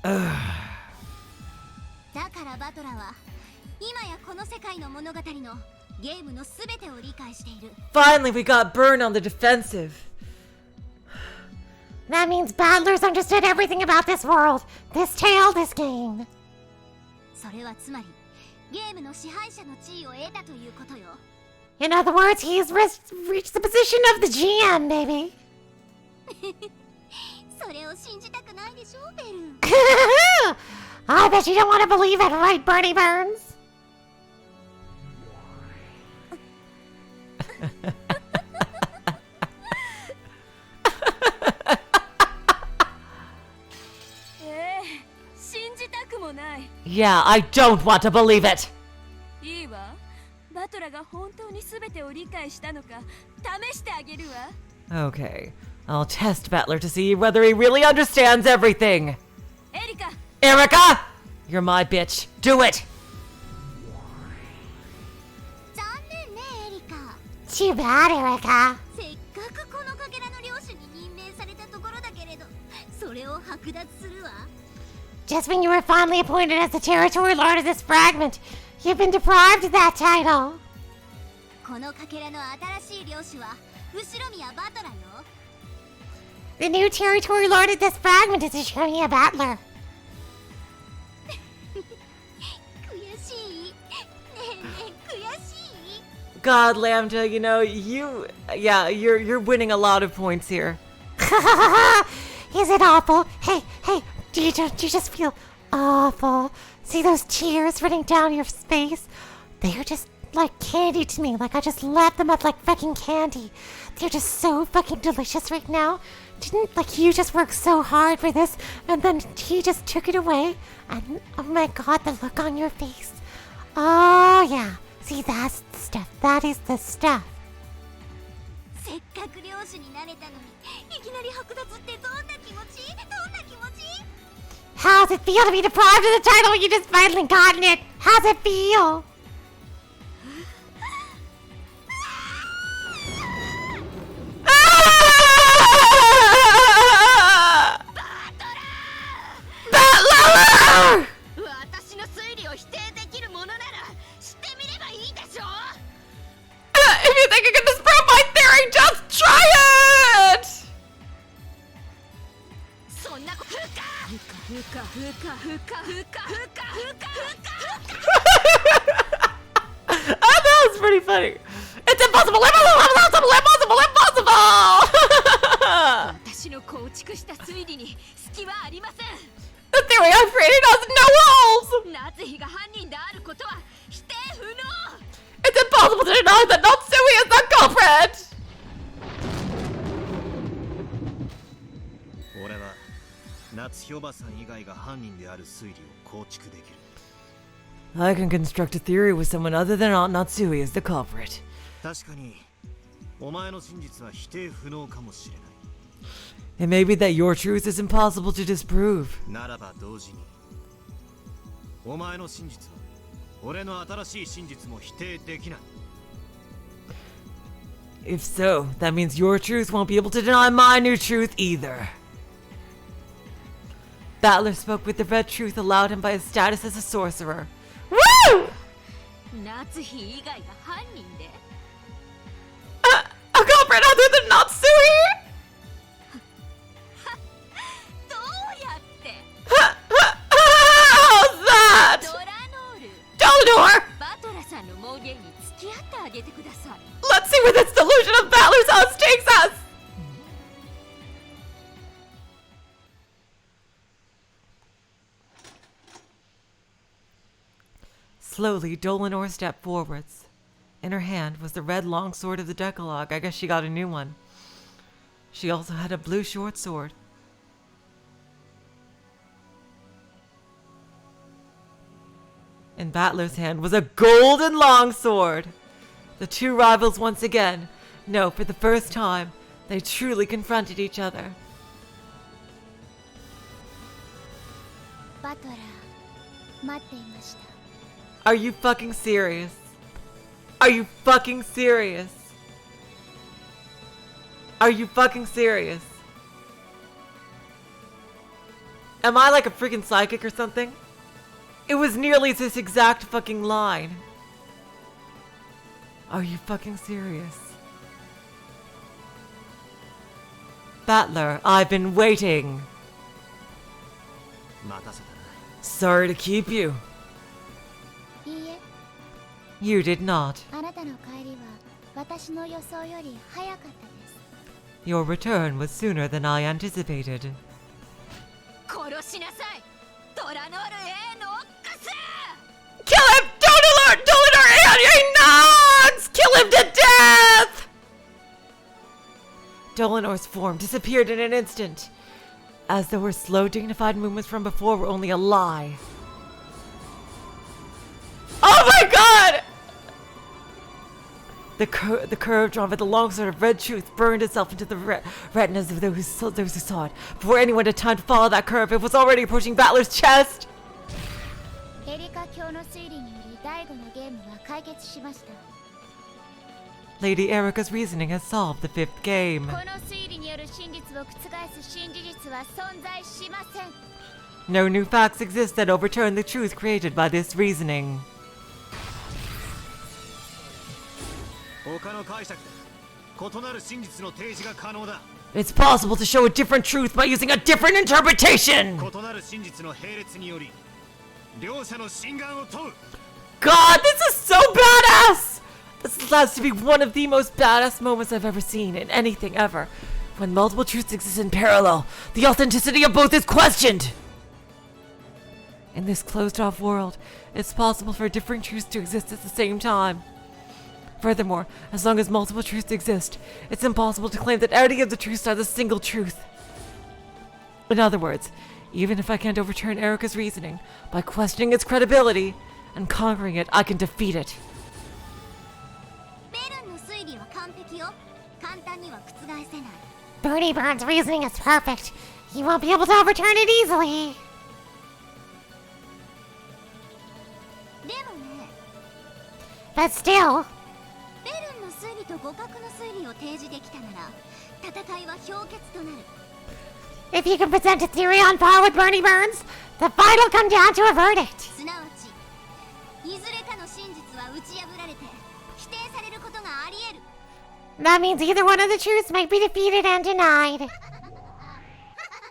だからバトラーは今やこの世界の物語のゲームのすべてを理解している。 Finally, we got Burn on the defensive. That means Battler's understood everything about this world, this tale, this game. それはつまりゲームの支配者の地位を得たということよ。 In other words, he's reached the position of the GM, baby. それを信じたくないでしょ、ベル。I bet you don't want to believe it, right, Bernie Burns? Yeah, I don't want to believe it. いいわ。バトラが本当に全てを理解したのか試してあげるわ。 Okay, I'll test Battler to see whether he really understands everything. エリカ。 Erica! You're my bitch. Do it! 残念ね、エリカ。 Too bad, Erica. せっかくこのかけらの領主に任命されたところだけれど、それを剥奪するわ。 Just when you were finally appointed as the territory lord of this fragment, you've been deprived of that title. このかけらの新しい領主は後宮バトラよ。 The new territory lord of this fragment is Ushiromiya Battler. 悔しい。ねえねえ、悔しい。 God, Lambda, you know, you're winning a lot of points here. Is it awful? Hey, do you just feel awful? See those tears running down your face? They're just like candy to me. Like I just lapped them up like fucking candy. They're just so fucking delicious right now. Didn't like you just work so hard for this and then he just took it away? And oh my god, the look on your face. Oh yeah. See, that's the stuff. That is the stuff. せっかく領主になれたのに、いきなり剥奪ってどんな気持ち？どんな気持ち？ How's it feel to be deprived of the title when you just finally gotten it? How's it feel? Battler! 私の推理を否定できるものならしてみればいいでしょ。 If you think you can disprove my theory, just try it! そんなことふか That was pretty funny. It's impossible! Impossible! 私の構築した推理に隙はありません。 The theory I've created has no walls! 夏日が犯人であることは否定不能。 It's impossible to deny that Natsuo is the culprit! 俺は夏ヒョバさん以外が犯人である推理を構築できる。 I can construct a theory with someone other than Aunt Natsuo is the culprit. 確かにお前の真実は否定不能かもしれない。 It may be that your truth is impossible to disprove. ならば同時にお前の真実は俺の新しい真実も否定できない。 If so, that means your truth won't be able to deny my new truth either. Battler spoke with the red truth allowed him by his status as a sorcerer. Woo! 夏日以外が犯人で A culprit other than Natsuo here? どうやって How's that? ドラノール Dlanor! バトラさんの妄言に付き合ってあげてください Let's see where this delusion of Battler's house takes us! Slowly, Dlanor stepped forwards. In her hand was the red longsword of the decalog. I guess she got a new one. She also had a blue short sword. In Battler's hand was a golden longsword. The two rivals once again, no, for the first time, they truly confronted each other. バトラー、待っていました。 Are you fucking serious? Are you fucking serious? Are you fucking serious? Am I like a freaking psychic or something? It was nearly this exact fucking line. Are you fucking serious? Battler, I've been waiting. 待たせたな。 Sorry to keep you. いいえ、 You did not. あなたの帰りは私の予想より早かったです。 Your return was sooner than I anticipated. 殺しなさいドラノール A-NOX Kill him! Dlanor A-NOX! Kill him to death! Dlanor's form disappeared in an instant, as though her slow, dignified movements from before were only a lie. Oh my god! The curve drawn by the longsword of red truth burned itself into the retinas of those who saw it. Before anyone had time to follow that curve, it was already approaching Battler's chest! エリカ教の推理により第5のゲームは解決しました。 Lady Erica's reasoning has solved the fifth game. この推理による真実を覆す新事実は存在しません。 No new facts exist that overturn the truth created by this reasoning. 他の解釈で異なる真実の提示が可能だ。 It's possible to show a different truth by using a different interpretation! 異なる真実の並列により両者の真贋を問う。 God, this is so badass! This has to be one of the most badass moments I've ever seen in anything ever. When multiple truths exist in parallel, the authenticity of both is questioned! In this closed-off world, it's possible for different truths to exist at the same time. Furthermore, as long as multiple truths exist, it's impossible to claim that any of the truths are the single truth. In other words, even if I can't overturn Erica's reasoning, by questioning its credibility and conquering it, I can defeat it. ベルンの推理は完璧よ。簡単には覆せない。 Bernie Burns' reasoning is perfect. He won't be able to overturn it easily. でもね、 But still, ベルンの推理と互角の推理を提示できたなら、戦いは氷結となる。 if you can present a theory on par with Bernie Burns, the fight will come down to a verdict. すなわち、いずれかの真実は打ち破られて否定されることがあり得る。 That means either one of the truths might be defeated and denied.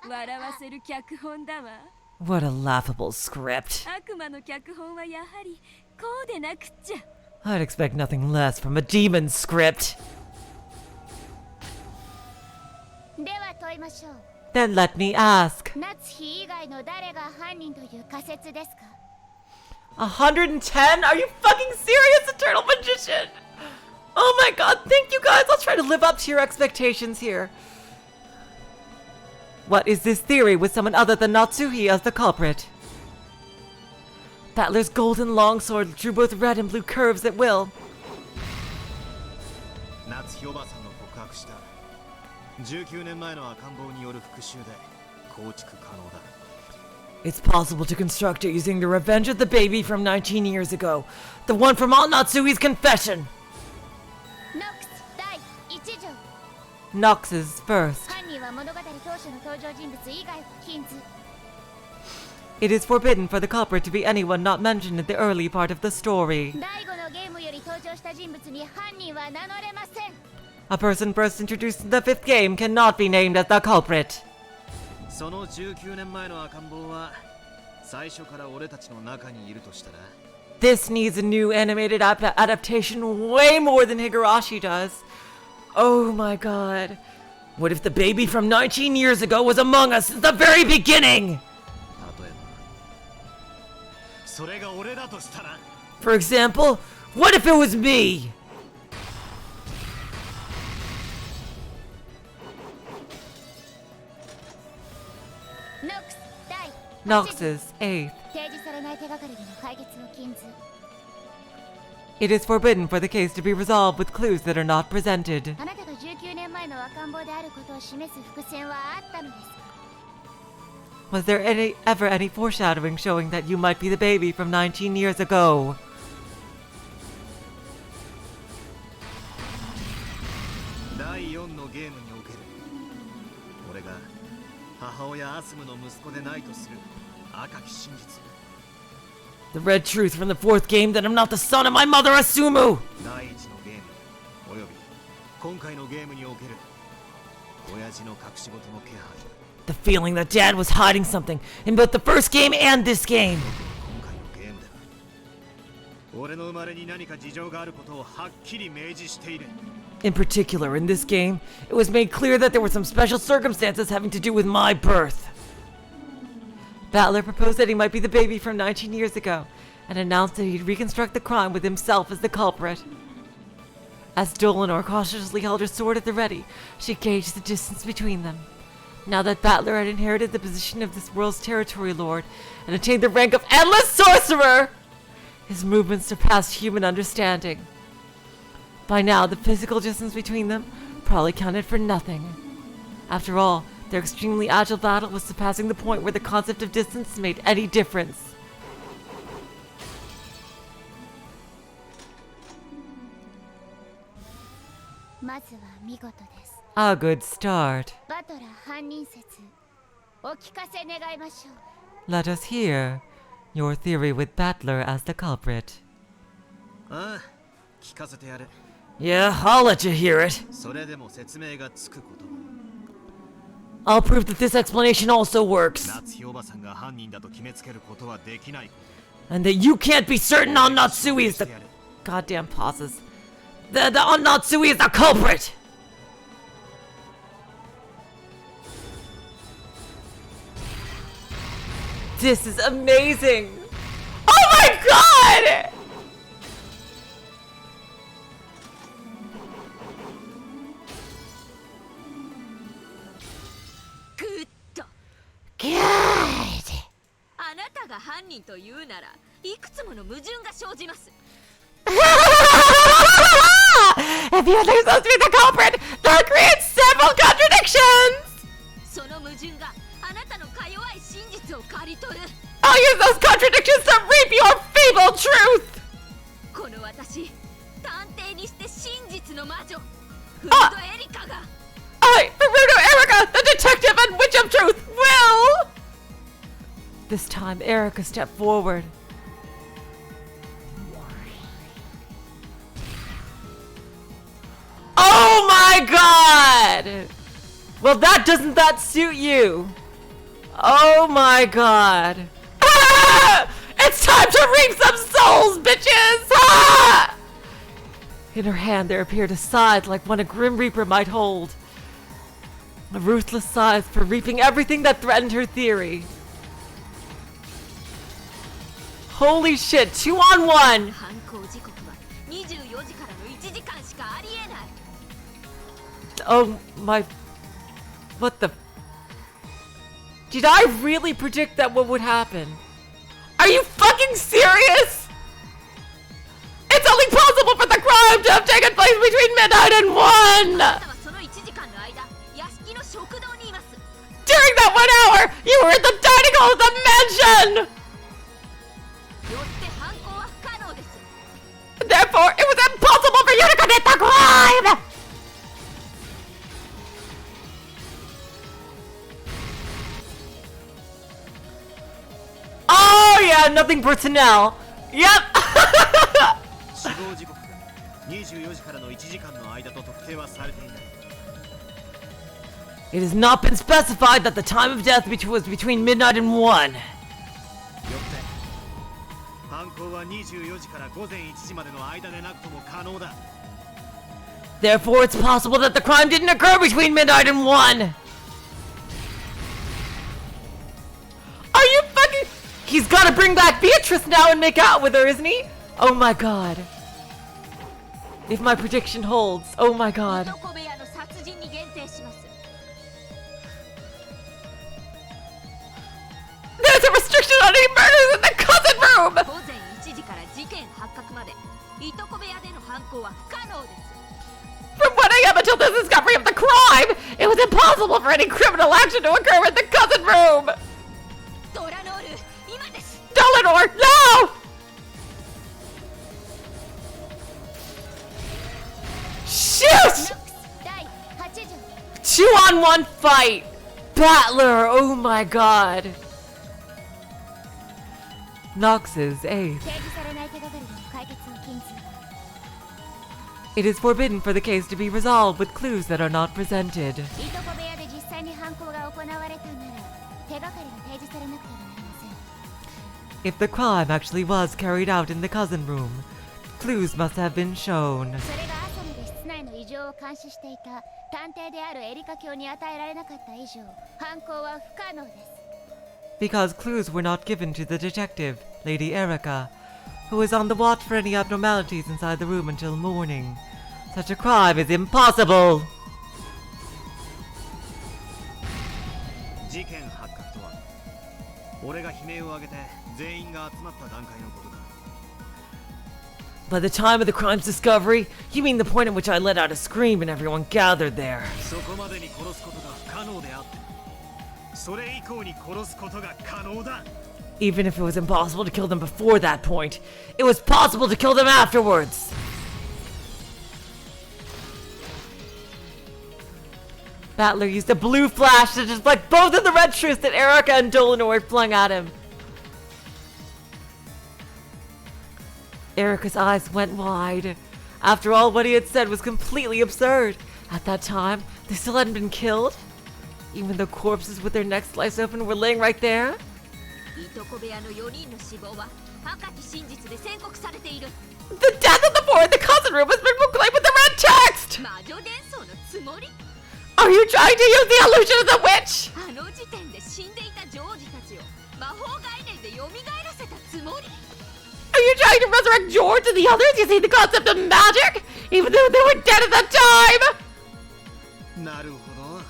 笑わせる脚本だわ What a laughable script. 悪魔の脚本はやはりこうでなくっちゃ I'd expect nothing less from a demon script. では問いましょう。 Then let me ask. 夏日以外の誰が犯人という仮説ですか？ 110? Are you fucking serious, Eternal Magician? Oh my god, thank you guys. I'll try to live up to your expectations here. What is this theory with someone other than Natsuo as the culprit? Battler's golden longsword drew both red and blue curves at will. Natsuo さんの告白した19年前の赤ん坊による復讐で構築可能だ。It's possible to construct it using the revenge of the baby from 19 years ago. The one from all Natsuo's confession! ノックス第1条 Nox's first. 犯人は物語当初の登場人物以外禁ず It is forbidden for the culprit to be anyone not mentioned in the early part of the story. 第5のゲームより登場した人物に犯人は名乗れません A person first introduced in the 5th game cannot be named as the culprit. その19年前の赤ん坊は最初から俺たちの中にいるとしたら This needs a new animated adaptation way more than Higurashi does. Oh my god. What if the baby from 19 years ago was among us since the very beginning? 例えばそれが俺だとしたら For example, what if it was me? Nox's 8th. 提示されない手がかりでの解決を禁ず It is forbidden for the case to be resolved with clues that are not presented. あなたが19年前の赤ん坊であることを示す伏線はあったのです Was there ever any foreshadowing showing that you might be the baby from 19 years ago? 第4のゲームにおける俺が母親アスムの息子でないとする赤き真実 The red truth from the 4th game that I'm not the son of my mother Asumu! 第1のゲームおよび今回のゲームにおける親父の隠し事の気配 The feeling that Dad was hiding something in both the first game and this game. 今回のゲームでは俺の生まれに何か事情があることをはっきり明示している In particular, in this game, it was made clear that there were some special circumstances having to do with my birth. Battler proposed that he might be the baby from 19 years ago, and announced that he'd reconstruct the crime with himself as the culprit. As Dlanor cautiously held her sword at the ready, she gauged the distance between them. Now that Battler had inherited the position of this world's territory lord, and attained the rank of Endless Sorcerer, his movements surpassed human understanding. By now, the physical distance between them probably counted for nothing. After all, their extremely agile battle was surpassing the point where the concept of distance made any difference. A good start. Let us hear your theory with Battler as the culprit. Yeah, I'll let you hear it. I'll prove that this explanation also works. And that you can't be certain on Natsuo is the... Goddamn pauses. The on Natsuo is the culprit! This is amazing! Oh my god! Good. あなたが犯人というならいくつもの矛盾が生じます If you're supposed to be the culprit, that creates several contradictions! その矛盾があなたのか弱い真実を刈り取る I'll use those contradictions to reap your feeble truth! この私探偵にして真実の魔女フルドエリカが Furudo Erica, the detective and witch of truth, will! This time, Erica stepped forward. Oh my god! Well, doesn't that suit you? Oh my god. Ah! It's time to reap some souls, bitches! Ah! In her hand there appeared a scythe like one a Grim Reaper might hold. A ruthless scythe for reaping everything that threatened her theory. Holy shit, 2 on 1! 犯行時刻は24時からの1時間しかありえない Oh my... What the... Did I really predict that what would happen? Are you fucking serious? It's only possible for the crime to have taken place between midnight and 1! During that 1 hour, you were in the dining hall of the mansion! Therefore, it was impossible for you to commit the crime! Oh yeah, nothing personnel. Yep! 死亡時刻が24時からの1時間の間と特定はされていない。 It has not been specified that the time of death was between midnight and 1. よって犯行は24時から午前1時までの間でなくとも可能だ。 Therefore, it's possible that the crime didn't occur between midnight and 1. Are you fucking... He's gotta bring back Beatrice now and make out with her, isn't he? Oh my god. If my prediction holds, oh my god. There's a restriction on any murders in the cousin room! From 1 a.m. until the discovery of the crime, it was impossible for any criminal action to occur in the cousin room! Dlanor, no! Shoot! 2-on-1 fight! Battler, oh my god. Nox's 8th. It is forbidden for the case to be resolved with clues that are not presented. If the crime actually was carried out in the cousin room, clues must have been shown. Because clues were not given to the detective, Lady Erica, who is on the watch for any abnormalities inside the room until morning. Such a crime is impossible! 事件発覚とは俺が悲鳴を上げて全員が集まった段階のことだ。 By the time of the crime's discovery, you mean the point at which I let out a scream and everyone gathered there. そこまでに殺すことが不可能であって、それ以降に殺すことが可能だ。 Even if it was impossible to kill them before that point, it was possible to kill them afterwards! Battler used a blue flash to deflect both of the red shrews that Erica and Dlanor had flung at him. Erica's eyes went wide. After all, what he had said was completely absurd. At that time, they still hadn't been killed? Even though corpses with their necks sliced open were laying right there? The death of the four in the cousin room has been proclaimed with the red text! Are you trying to use the illusion of the witch? Are you trying to resurrect George and the others? You see the concept of magic? Even though they were dead at that time? なるほど。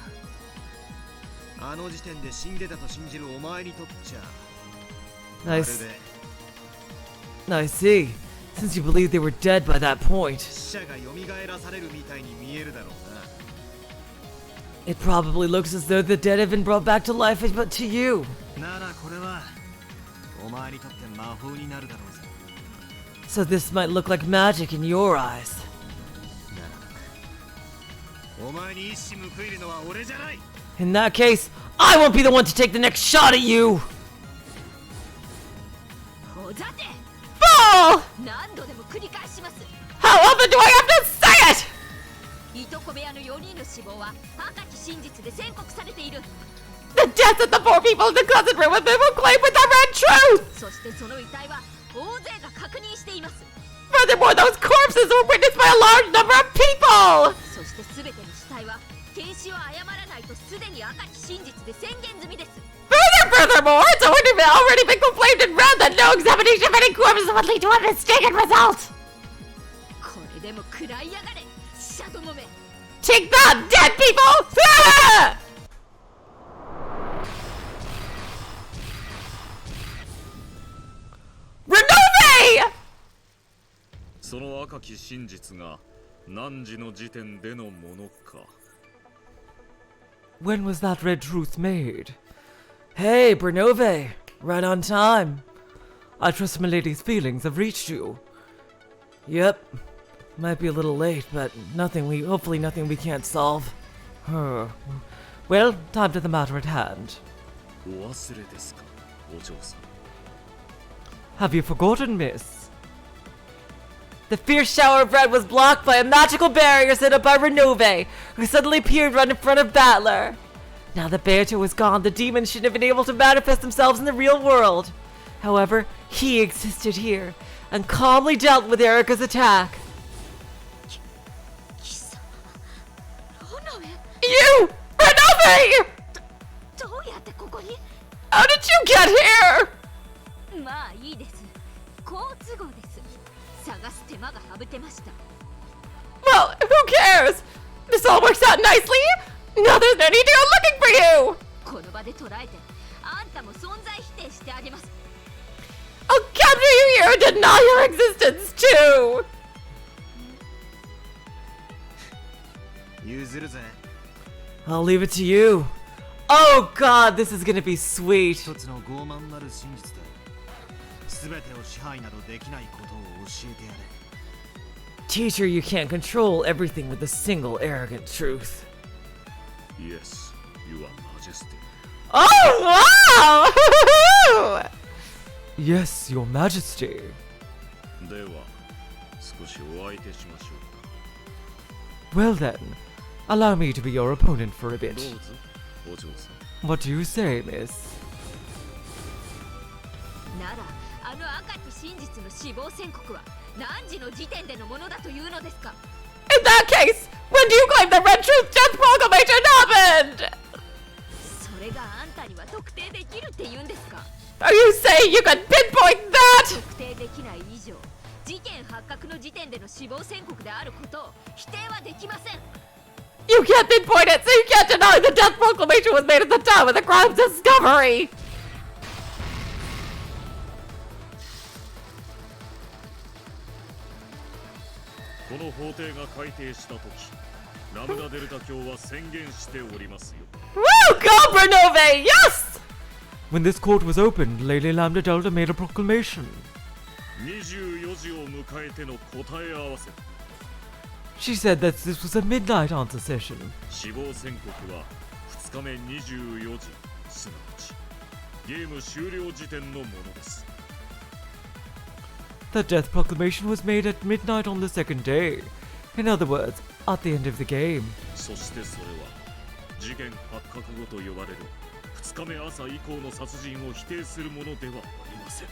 あの時点で死んでたと信じるお前にとっちゃ。 Nice. I see. Since you believe they were dead by that point. 死者が蘇らされるみたいに見えるだろうな。 It probably looks as though the dead have been brought back to life, but to you. ならこれはお前にとって魔法になるだろうぜ。 So this might look like magic in your eyes. お前に一矢報いるのは俺じゃない。 In that case, I won't be the one to take the next shot at you! Fool! How often do I have to say it? The deaths of the four people in the cousin room have been proclaimed with the red truth! Furthermore, those corpses were witnessed by a large number of people! Furthermore, it's already been proclaimed in red that no examination of any corpses would lead to a mistaken result! Take that, dead people! Ah! 赤き真実が汝の時点でのものか。 When was that red truth made? Hey, Bernove! Right on time. I trust my lady's feelings have reached you. Yep. Might be a little late, but hopefully nothing we can't solve. Well, time to the matter at hand. お忘れですか、お嬢さん。 Have you forgotten, miss? The fierce shower of red was blocked by a magical barrier set up by Renove, who suddenly appeared right in front of Battler. Now that Beato was gone, the demons shouldn't have been able to manifest themselves in the real world. However, he existed here, and calmly dealt with Erica's attack. You! Renove! How did you get here? まあいいです。好都合です。探す手間が省けました。 Well, who cares? This all works out nicely. Now there's no need to go looking for you. この場で捉えて、あんたも存在否定してあげます。 I'll capture you here and deny your existence too. 譲るぜ。 I'll leave it to you. Oh God, this is gonna be sweet. 一つの傲慢なる真実だ。すべてを支配などできないことを教えてやれ。 Teacher, you can't control everything with a single arrogant truth. Yes, Your Majesty. Oh wow! Yes, Your Majesty. では、少しお相手しましょうか。 Well then, allow me to be your opponent for a bit. どうぞ、お嬢さん。 What do you say, miss? なら、あの赤き真実の死亡宣告は何時の時点でのものだというのですか？ In that case, when do you claim the Red Truth Death Proclamation happened? それがあんたには特定できるって言うんですか？ Are you saying you can pinpoint that? 特定できない以上、事件発覚の時点での死亡宣告であることを否定はできません。 You can't pinpoint it, so you can't deny the Death Proclamation was made at the time of the crime's discovery! この法廷が改定したとき、ラムダデルタ教は宣言しておりますよ。 Woo! Go, Bernove! Yes! When this court was opened, Lady Lambda Delta made a proclamation. 24時を迎えての答え合わせ。 She said that this was a midnight answer session. 死亡宣告は2日目24時、すなわちゲーム終了時点のものです。 The death proclamation was made at midnight on the second day. In other words, at the end of the game. そしてそれは事件発覚後と呼ばれる2日目朝以降の殺人を否定するものではありません。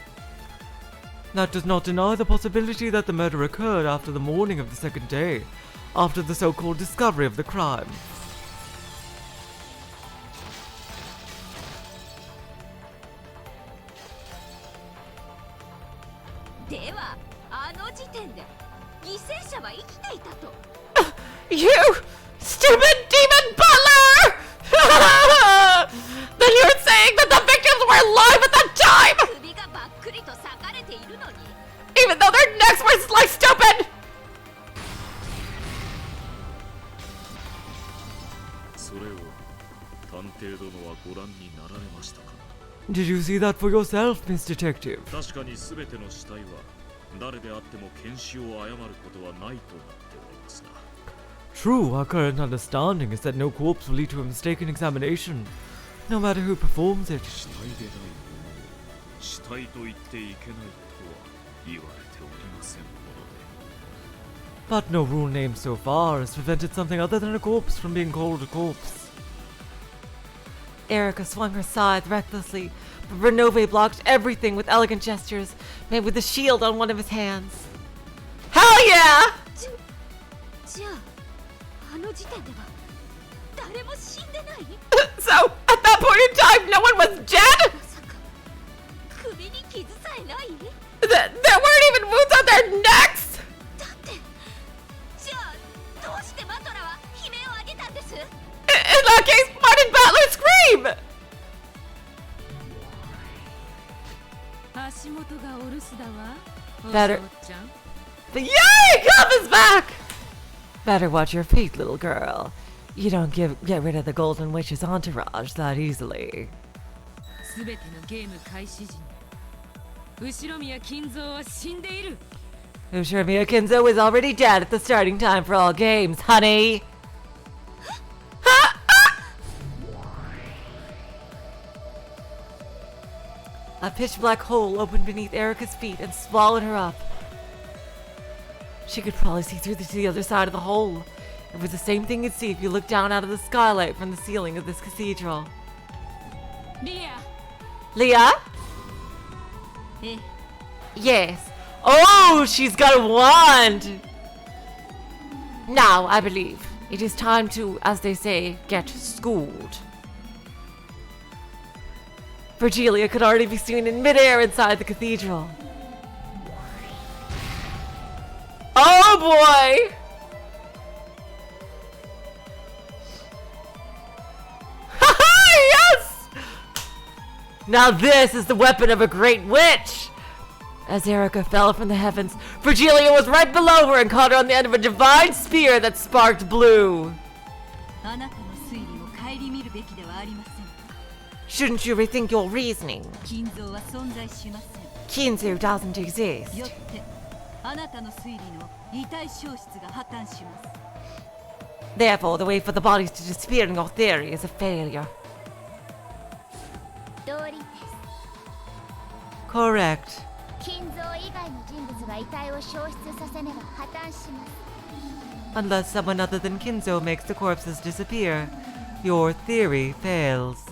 That does not deny the possibility that the murder occurred after the morning of the second day, after the so-called discovery of the crime. では、あの時点で犠牲者は生きていたと。You stupid demon butler! Then you're saying that the victims were alive at that time! 首がばっくりと裂かれているのに。 Even though their necks were sliced open! それを探偵殿はご覧になられましたか？ Did you see that for yourself, Miss Detective? 確かに全ての死体は誰であっても検視を誤ることはないとなっておりますが。 True, our current understanding is that no corpse will lead to a mistaken examination, no matter who performs it. 死体でないものを死体と言っていけないとは言われておりませんもので。 But no rule named so far has prevented something other than a corpse from being called a corpse. Erica swung her scythe recklessly, but Renove blocked everything with elegant gestures, made with a shield on one of his hands. Hell yeah! じゃあ、あの時点では誰も死んでない？ So, at that point in time, no one was dead? まさか首に傷さえない？ There weren't even wounds on their necks? だって、じゃあどうしてマトラは悲鳴を上げたんです？ In that case, why did Battler scream? 足元がお留守だわ。 Better. But yay! Cup is back! Better watch your feet, little girl. You don't get rid of the Golden Witch's entourage that easily. すべてのゲーム開始時に後宮金蔵は死んでいる。 Ushiromiya Kinzo is already dead at the starting time for all games, honey. A pitch-black hole opened beneath Erika's feet and swallowed her up. She could probably see through to the other side of the hole. It was the same thing you'd see if you looked down out of the skylight from the ceiling of this cathedral. Leah. Leah? Yes. Oh, she's got a wand! Now, I believe, it is time to, as they say, get schooled. Virgilia could already be seen in midair inside the cathedral. Oh boy! Yes! Now this is the weapon of a great witch! As Erika fell from the heavens, Virgilia was right below her and caught her on the end of a divine spear that sparked blue. Shouldn't you rethink your reasoning? Kinzo doesn't exist. Therefore, the way for the bodies to disappear in your theory is a failure. Correct. Unless someone other than Kinzo makes the corpses disappear, your theory fails.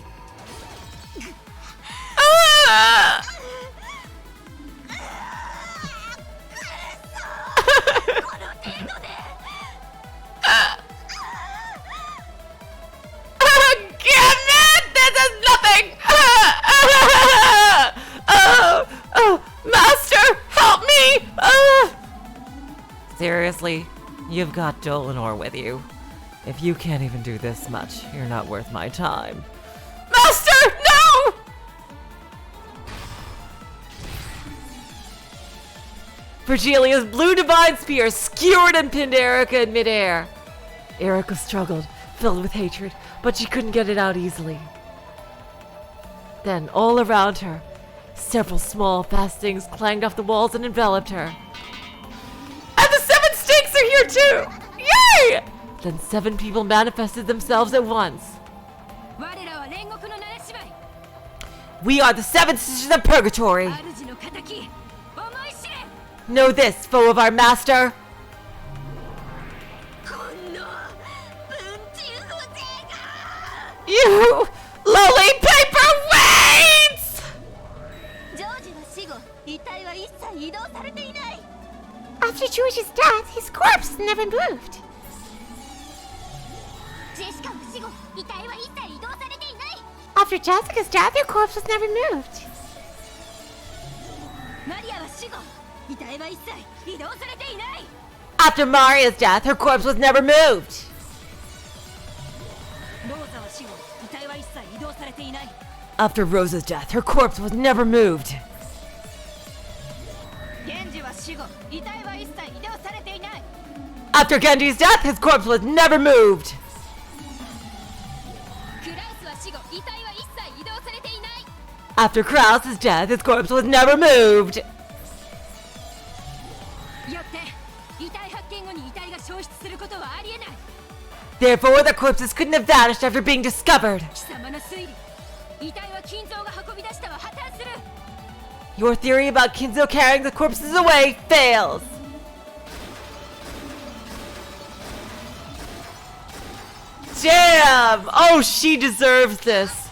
Seriously, you've got Dlanor with you. If you can't even do this much, you're not worth my time. Master, no! Virgilia's blue divine spear skewered and pinned Erika in midair. Erika struggled, filled with hatred, but she couldn't get it out easily. Then, all around her, several small, fast things clanged off the walls and enveloped her. Here too! Yay! Then 7 people manifested themselves at once. We are the 7 Sisters of Purgatory. Know this, foe of our master. You lowly paperweights! After George's death, his corpse never moved. After Jessica's death, her corpse was never moved. After Maria's death, her corpse was never moved. After Rosa's death, her corpse was never moved. After Genji's death, his corpse was never moved. After Krause's death, his corpse was never moved. Therefore, the corpses couldn't have vanished after being discovered. Your theory about Kinzo carrying the corpses away fails. Damn! Oh, she deserves this.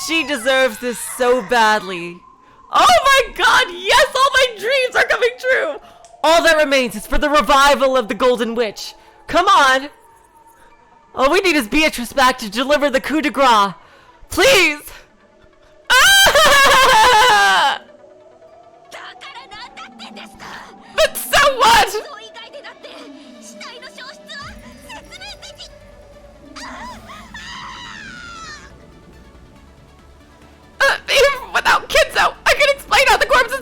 She deserves this so badly. Oh my god, yes, all my dreams are coming true! All that remains is for the revival of the Golden Witch. Come on! All we need is Beatrice back to deliver the coup de grace. Please! Ah! But so what? Even without Kinzo, I can explain how the corpses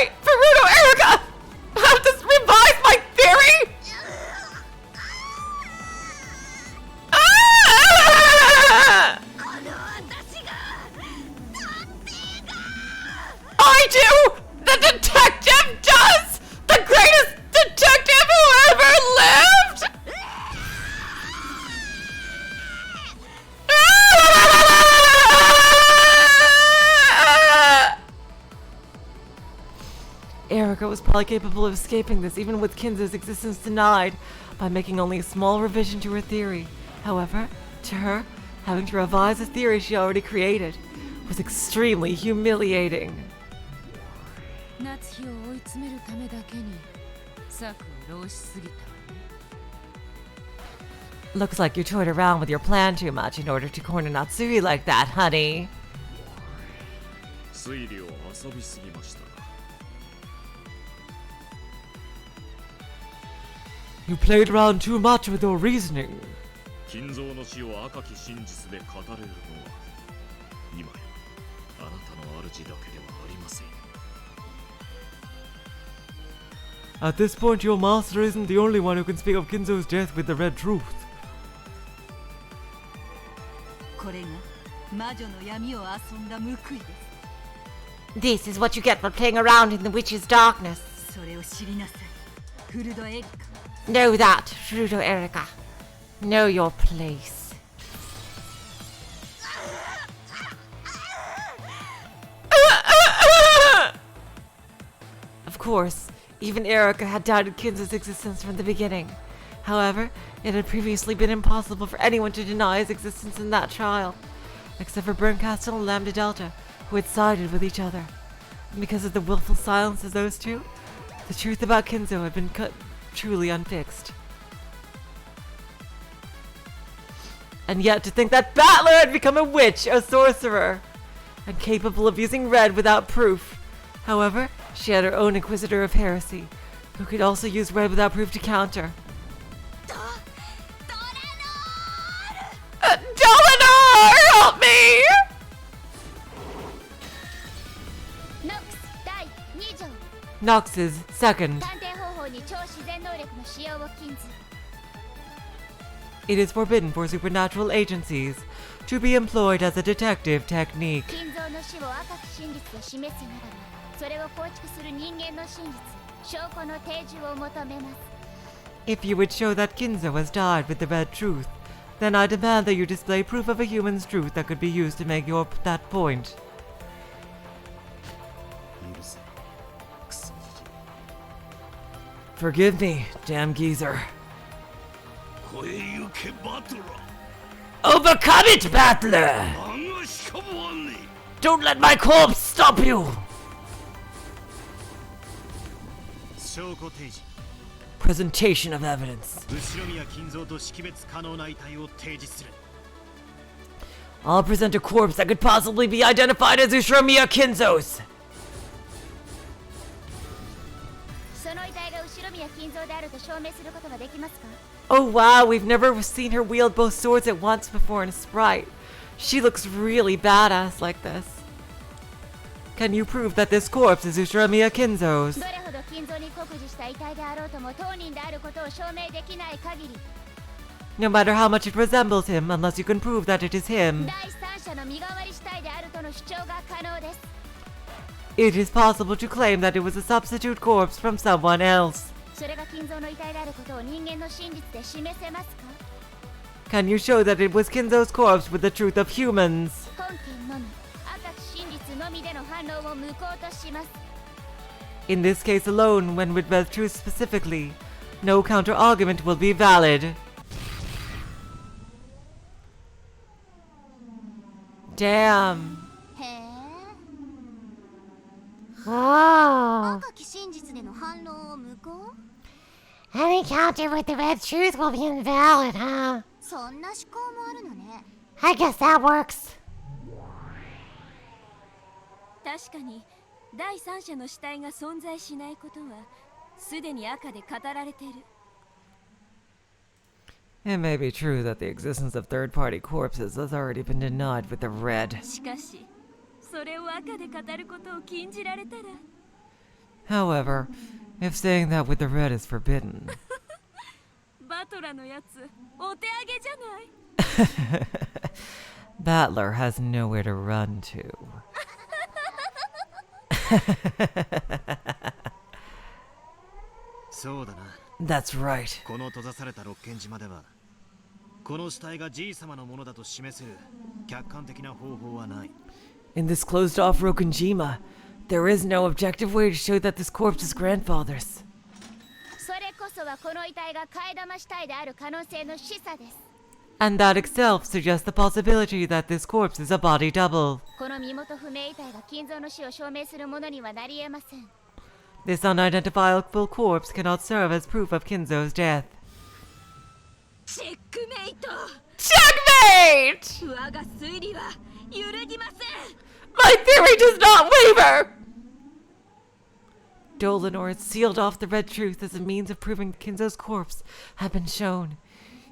wait! Furuto, Erica! I have to revise my theory? Ah! I do! The detective does! The greatest detective who ever lived! Erica was probably capable of escaping this even with Kinzo's existence denied by making only a small revision to her theory. However, to her, having to revise a theory she already created was extremely humiliating. Looks like you toyed around with your plan too much in order to corner Natsuo like that, honey. You played around too much with your reasoning. At this point, your master isn't the only one who can speak of Kinzo's death with the red truth. This is what you get for playing around in the witch's darkness. Know that, Furuto Erica. Know your place. Of course, even Erica had doubted Kinzo's existence from the beginning. However, it had previously been impossible for anyone to deny his existence in that trial, except for Burncastle and Lambda Delta, who had sided with each other. And because of the willful silence of those two, the truth about Kinzo had been truly unfixed. And yet to think that Battler had become a witch, a sorcerer, and capable of using red without proof. However, she had her own Inquisitor of Heresy, who could also use red without proof to counter. Dlanor! Help me! Nox's second. It is forbidden for supernatural agencies to be employed as a detective technique. If you would show that Kinzo has died with the red truth, then I demand that you display proof of a human's truth that could be used to make that point. Forgive me, damn geezer. Overcome it, Battler! Don't let my corpse stop you! Presentation of evidence. I'll present a corpse that could possibly be identified as Ushiromiya Kinzo's. Oh wow, we've never seen her wield both swords at once before in a sprite. She looks really badass like this. Can you prove that this corpse is Ushiromiya Kinzo's? No matter how much it resembles him, unless you can prove that it is him. It is possible to claim that it was a substitute corpse from someone else. Can you show that it was Kinzo's corpse with the truth of humans? In this case alone, when with red truth specifically, no counter-argument will be valid. Damn. Oh. Any counter with the red truth will be invalid, huh? I guess that works. 確かに第三者の死体が存在しないことはすでに赤で語られている。 It may be true that the existence of third-party corpses has already been denied with the red. しかし、それを赤で語ることを禁じられたら。However, if saying that with the red is forbidden, バトラのやつお手上げじゃない Battler has nowhere to run to. そうだな。 That's right. この閉ざされた六軒島では、この死体がじい様のものだと示せる客観的な方法はない。 In this closed-off Rokunjima, there is no objective way to show that this corpse is grandfather's. それこそはこの遺体が替え玉死体である可能性の示唆です。 And that itself suggests the possibility that this corpse is a body double. この身元不明遺体が金蔵の死を証明するものにはなり得ません。 This unidentifiable corpse cannot serve as proof of Kinzo's death. チェックメイト Checkmate! 我が推理は揺るぎません My theory does not waver! Dlanor had sealed off the red truth as a means of proving Kinzo's corpse had been shown.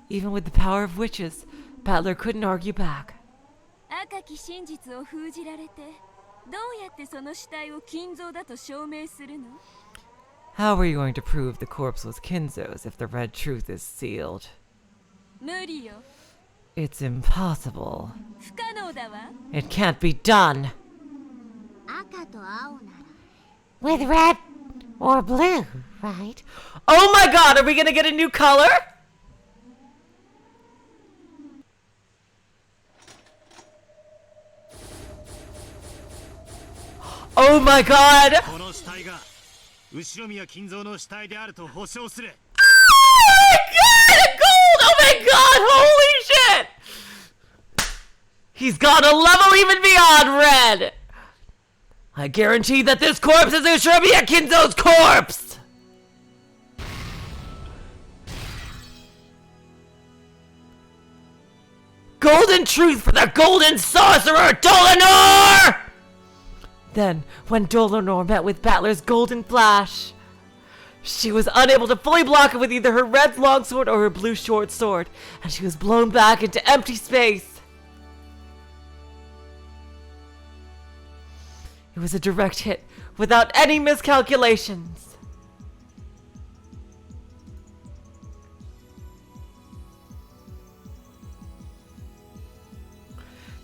Even with the power of witches, Battler couldn't argue back. 赤き真実を封じられてどうやってその死体を金蔵だと証明するの How are you going to prove the corpse was Kinzo's if the red truth is sealed? 無理よ It's impossible. 不可能だわ It can't be done. 赤と青なら With red or blue, right? Oh my god, are we gonna get a new color? Oh my god! この死体が後宮金蔵の死体であると保証する。 Gold! Oh my god! Holy shit! He's got a level even beyond red! I guarantee that this corpse is Ushiromiya Kinzo's corpse! Golden truth for the golden sorcerer, Dlanor! Then, when Dlanor met with Battler's golden flash, she was unable to fully block it with either her red longsword or her blue short sword, and she was blown back into empty space. It was a direct hit, without any miscalculations.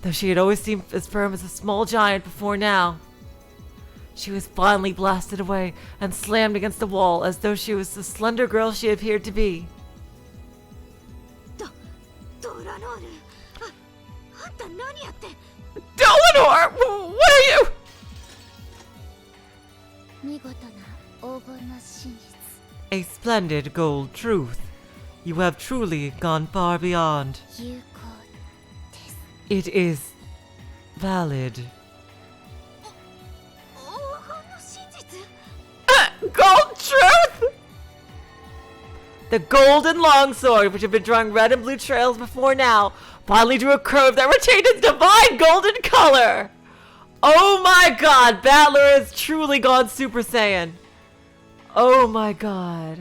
Though she had always seemed as firm as a small giant before now, she was finally blasted away and slammed against the wall as though she was the slender girl she appeared to be. ドラノールあんた何やって Dlanor! What are you? 見事な黄金の真実。 A splendid gold truth. You have truly gone far beyond. 有効です。 It is valid. 黄金の真実 Gold truth! The golden longsword, which had been drawing red and blue trails before now, finally drew a curve that retained its divine golden color. Oh my god, Battler has truly gone Super Saiyan. Oh my god.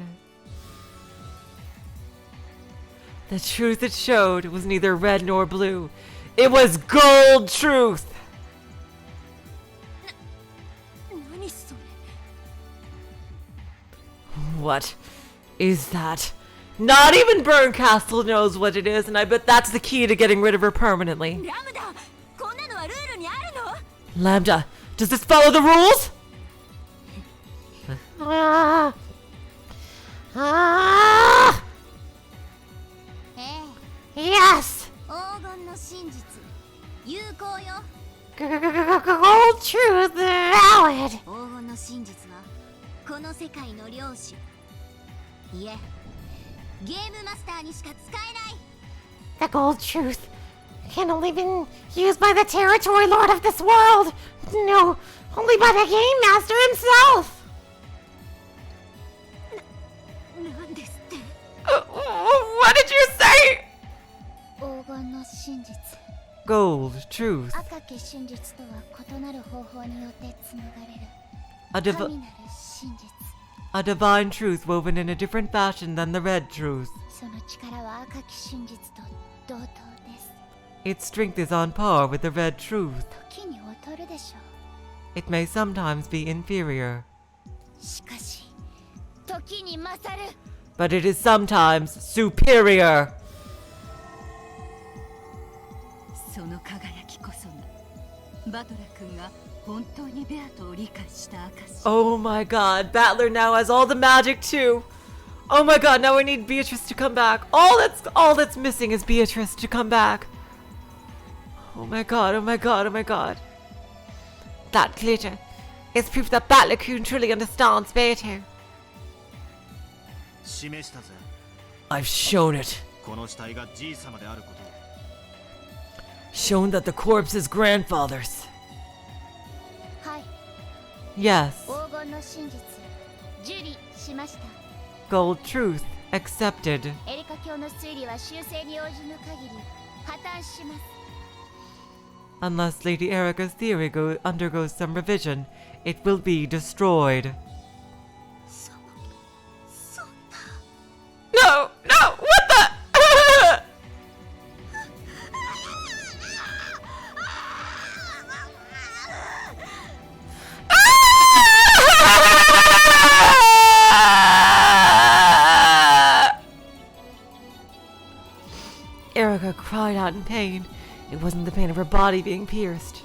The truth it showed was neither red nor blue. It was gold truth. 何それ What is that? Not even Burncastle knows what it is, and I bet that's the key to getting rid of her permanently. ラムダこんなのはルールにあるの Lambda, does this follow the rules? Ah! Ah! え Yes! え黄金の真実有効よ Gold truth valid! 黄金の真実はこの世界の領主いえゲームマスターにしか使えない The gold truth can only be used by the territory lord of this world! No, only by the game master himself! なんですって What did you say? 黄金の真実。 Gold truth. 赤き真実とは異なる方法によってつながれる A, 神なる真実。 a divine truth woven in a different fashion than the red truth. その力は赤き真実と同等です。 Its strength is on par with the red truth. 時に劣るでしょう。 It may sometimes be inferior. しかし時に勝る But it is sometimes superior. その輝きこそがバトラ君が本当にベアトを理解した証。 Oh my god, Battler now has all the magic too. Oh my god, now I need Beatrice to come back. All that's missing is Beatrice to come back. Oh my god, oh my god, oh my god. That glitter is proof that Battler-kun truly understands Beato. 示したぜ I've shown it. この死体がじい様であることを Shown that the corpse is grandfather's. はい Yes. 黄金の真実受理しました Gold truth accepted. エリカ教の推理は修正に応じぬ限り破綻します Unless Lady Erica's theory undergoes some revision, it will be destroyed. No! No! What the? Erica cried out in pain. It wasn't the pain of her body being pierced.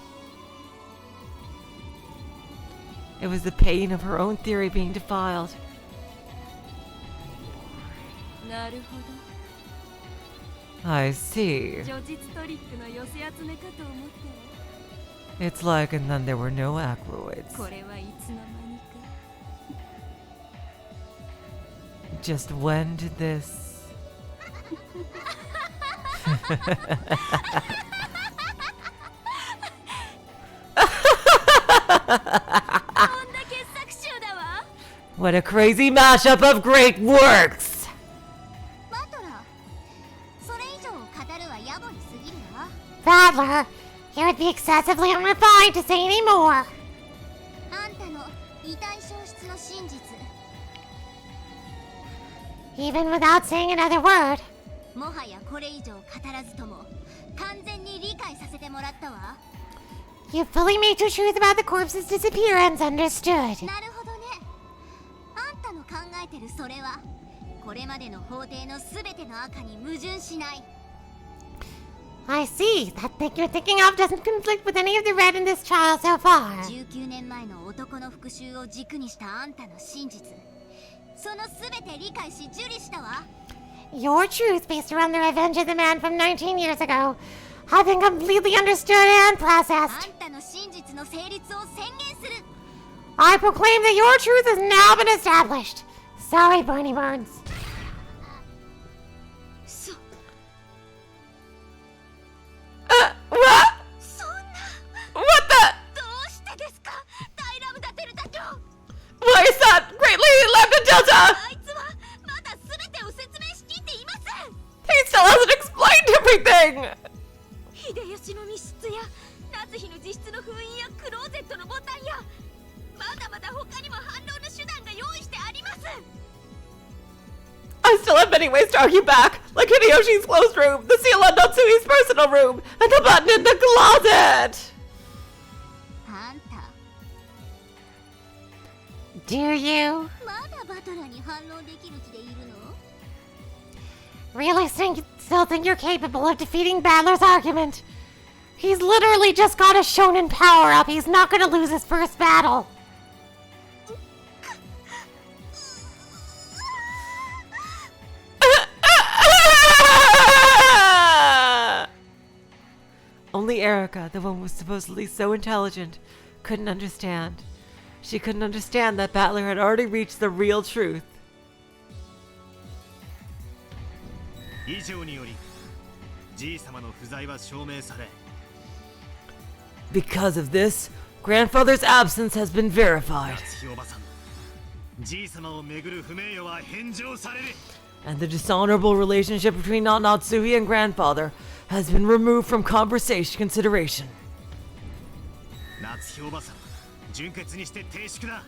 It was the pain of her own theory being defiled. なるほ I see. ど。叙実トリックの寄せ集めかと思ったわ。 It's like and then there were no acroids. これはいつの間にか。 Just when did this... こんな傑作集だわ。 What a crazy mashup of great works! バトラそれ以上語るは野暮に過ぎるわ Rattler, you would be excessively unrefined to say any more. あんたの遺体消失の真実 Even without saying another word. もはやこれ以上語らずとも完全に理解させてもらったわ You fully made your truth about the corpse's disappearance understood. なるほどねあんたの考えてるそれはこれまでの法廷のすべての赤に矛盾しない I see. That thing you're thinking of doesn't conflict with any of the red in this trial so far. 19年前の男の復讐を軸にしたあんたの真実そのすべて理解し受理したわ Your truth based around the revenge of the man from 19 years ago have been completely understood and あ processed. んたの真実の成立を宣言する I proclaim that your truth has now been established. Sorry, Barney Burns. そ What? そんな What the? どうしてですかダイラムダテル隊長 Why is that? Great Lady Lambda Delta! あいつはまだすべてを説明しきっていません He still hasn't explained everything! 秀吉の密室や夏日の自室の封印やクローゼットのボタンやまだまだ他にも反論の手段が用意してあります I still have many ways to argue back, like Hideyoshi's closed room, the seal on Natsuo's personal room, and the button in the closet! あんた Do you まだバトラに反論できる気でいるの really still think you're capable of defeating Battler's argument? He's literally just got a shonen power up. He's not gonna lose his first battle. Only Erica, the one who was supposedly so intelligent, couldn't understand. She couldn't understand that Battler had already reached the real truth. 以上によりじい様の不在は証明され Because of this, grandfather's absence has been verified, 夏日おばさんじい様をめぐる不名誉は返上される and the dishonorable relationship between Natsuo and grandfather has been removed from conversation consideration. 夏日おばさん純潔にして停粛だ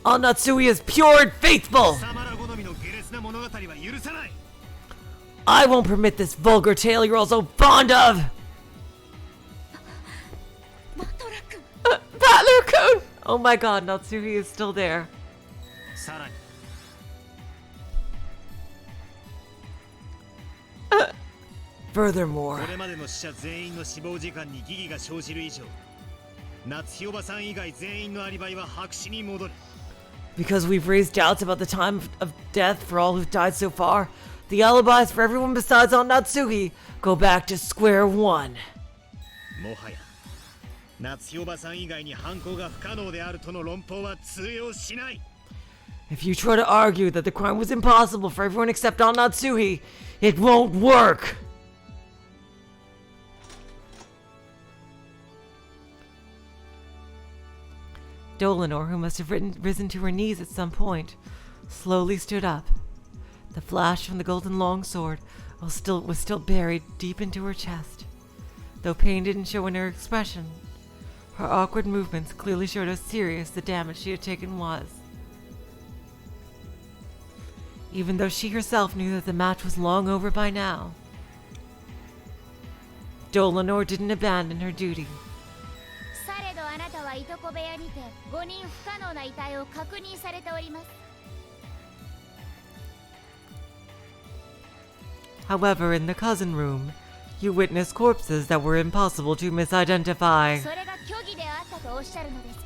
Natsuo is pure and faithful! 貴様ら好みの下劣な物語は許さない I won't permit this vulgar tale you're all so fond of! バトラ君 Battler-kun! Oh my god, Natsuo is still there. さらに Furthermore, これまでの死者全員の死亡時間に疑義が生じる以上、夏日おばさん以外全員のアリバイは白紙に戻る。 because we've raised doubts about the time of death for all who've died so far, the alibis for everyone besides on Natsuhi go back to square one. もはや夏日おばさん以外に犯行が不可能であるとの論法は通用しない。 If you try to argue that the crime was impossible for everyone except on Natsuhi, it won't work! Dlanor, who must have risen to her knees at some point, slowly stood up. The flash from the golden longsword was still buried deep into her chest. Though pain didn't show in her expression, her awkward movements clearly showed how serious the damage she had taken was. Even though she herself knew that the match was long over by now, Dlanor didn't abandon her duty. されどあなたはいとこ部屋にて5人不可能な遺体を確認されております。 However, in the cousin room, you witnessed corpses that were impossible to misidentify. それが虚偽であったとおっしゃるのですか？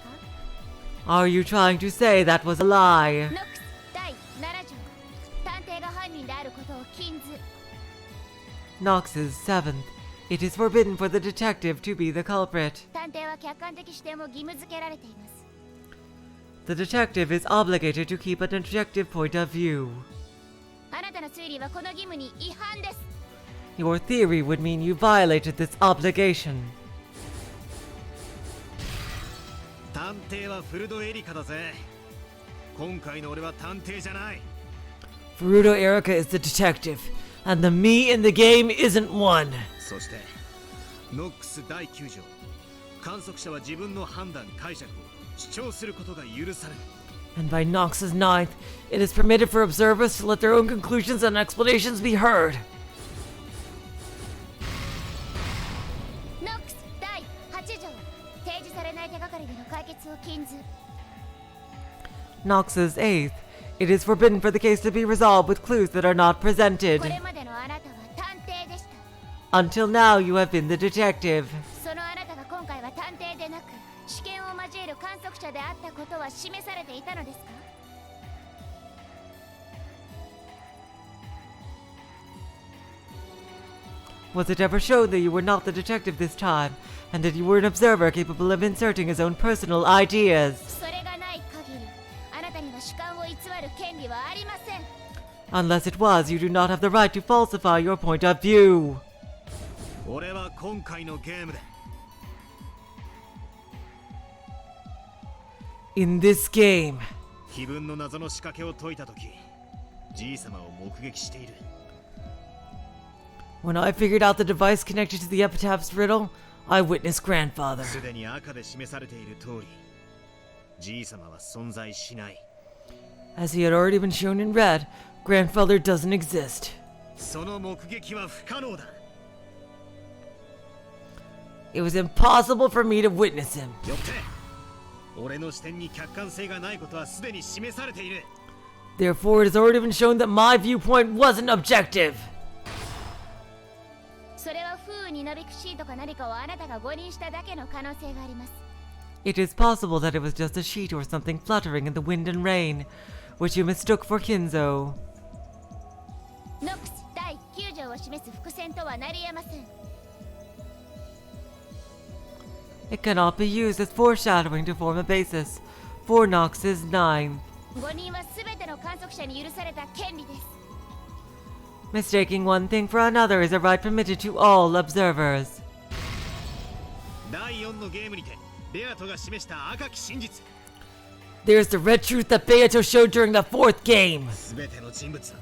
Are you trying to say that was a lie? ノックス第7条探偵が犯人であることを禁ず。 Nox's 7th. It is forbidden for the detective to be the culprit. 探偵は客観的視点を義務付けられています。 The detective is obligated to keep an objective point of view. あなたの推理はこの義務に違反です。 Your theory would mean you violated this obligation. 探偵はフルドエリカだぜ。今回の俺は探偵じゃない。 Furuto Erika is the detective, and the me in the game isn't one. そしてノックス第9条、観測者は自分の判断解釈を主張することが許される。 And by Nox's 9th, it is permitted for observers to let their own conclusions and explanations be heard. ノックス第8条提示されない手がかりでの解決を禁ず。 Nox's 8th, it is forbidden for the case to be resolved with clues that are not presented. これまでのあなたは探偵でした。 Until now, you have been the detective. そのあなたが今回は探偵でなく試験を交える観測者であったことは示されていたのですか？ Was it ever shown that you were not the detective this time, and that you were an observer capable of inserting his own personal ideas? それがない限りあなたには主観を偽る権利はありません。 Unless it was, you do not have the right to falsify your point of view. 俺は今回のゲームで In this game, 碑文の謎の仕掛けを解いたとき、じい様を目撃している。 when I figured out the device connected to the epitaph's riddle, I witnessed grandfather. すでに赤で示されている通り、じい様は存在しない。 As he had already been shown in red, grandfather doesn't exist. その目撃は不可能だ。 It was impossible for me to witness him. よって俺の視点に客観性がないことはすでに示されている。 Therefore, it has already been shown that my viewpoint wasn't objective. それは風雨になびくシートか何かをあなたが誤認しただけの可能性があります。 It is possible that it was just a sheet or something fluttering in the wind and rain, which you mistook for Kinzo. ノックス第9条を示す伏線とはなり得ません。 It cannot be used as foreshadowing to form a basis for Nox's 9th. 誤認は全ての観測者に許された権利です。 Mistaking one thing for another is a right permitted to all observers. 第4のゲームにてベアトが示した赤き真実。 There's the red truth that Beato showed during the 4th game. 全ての人物は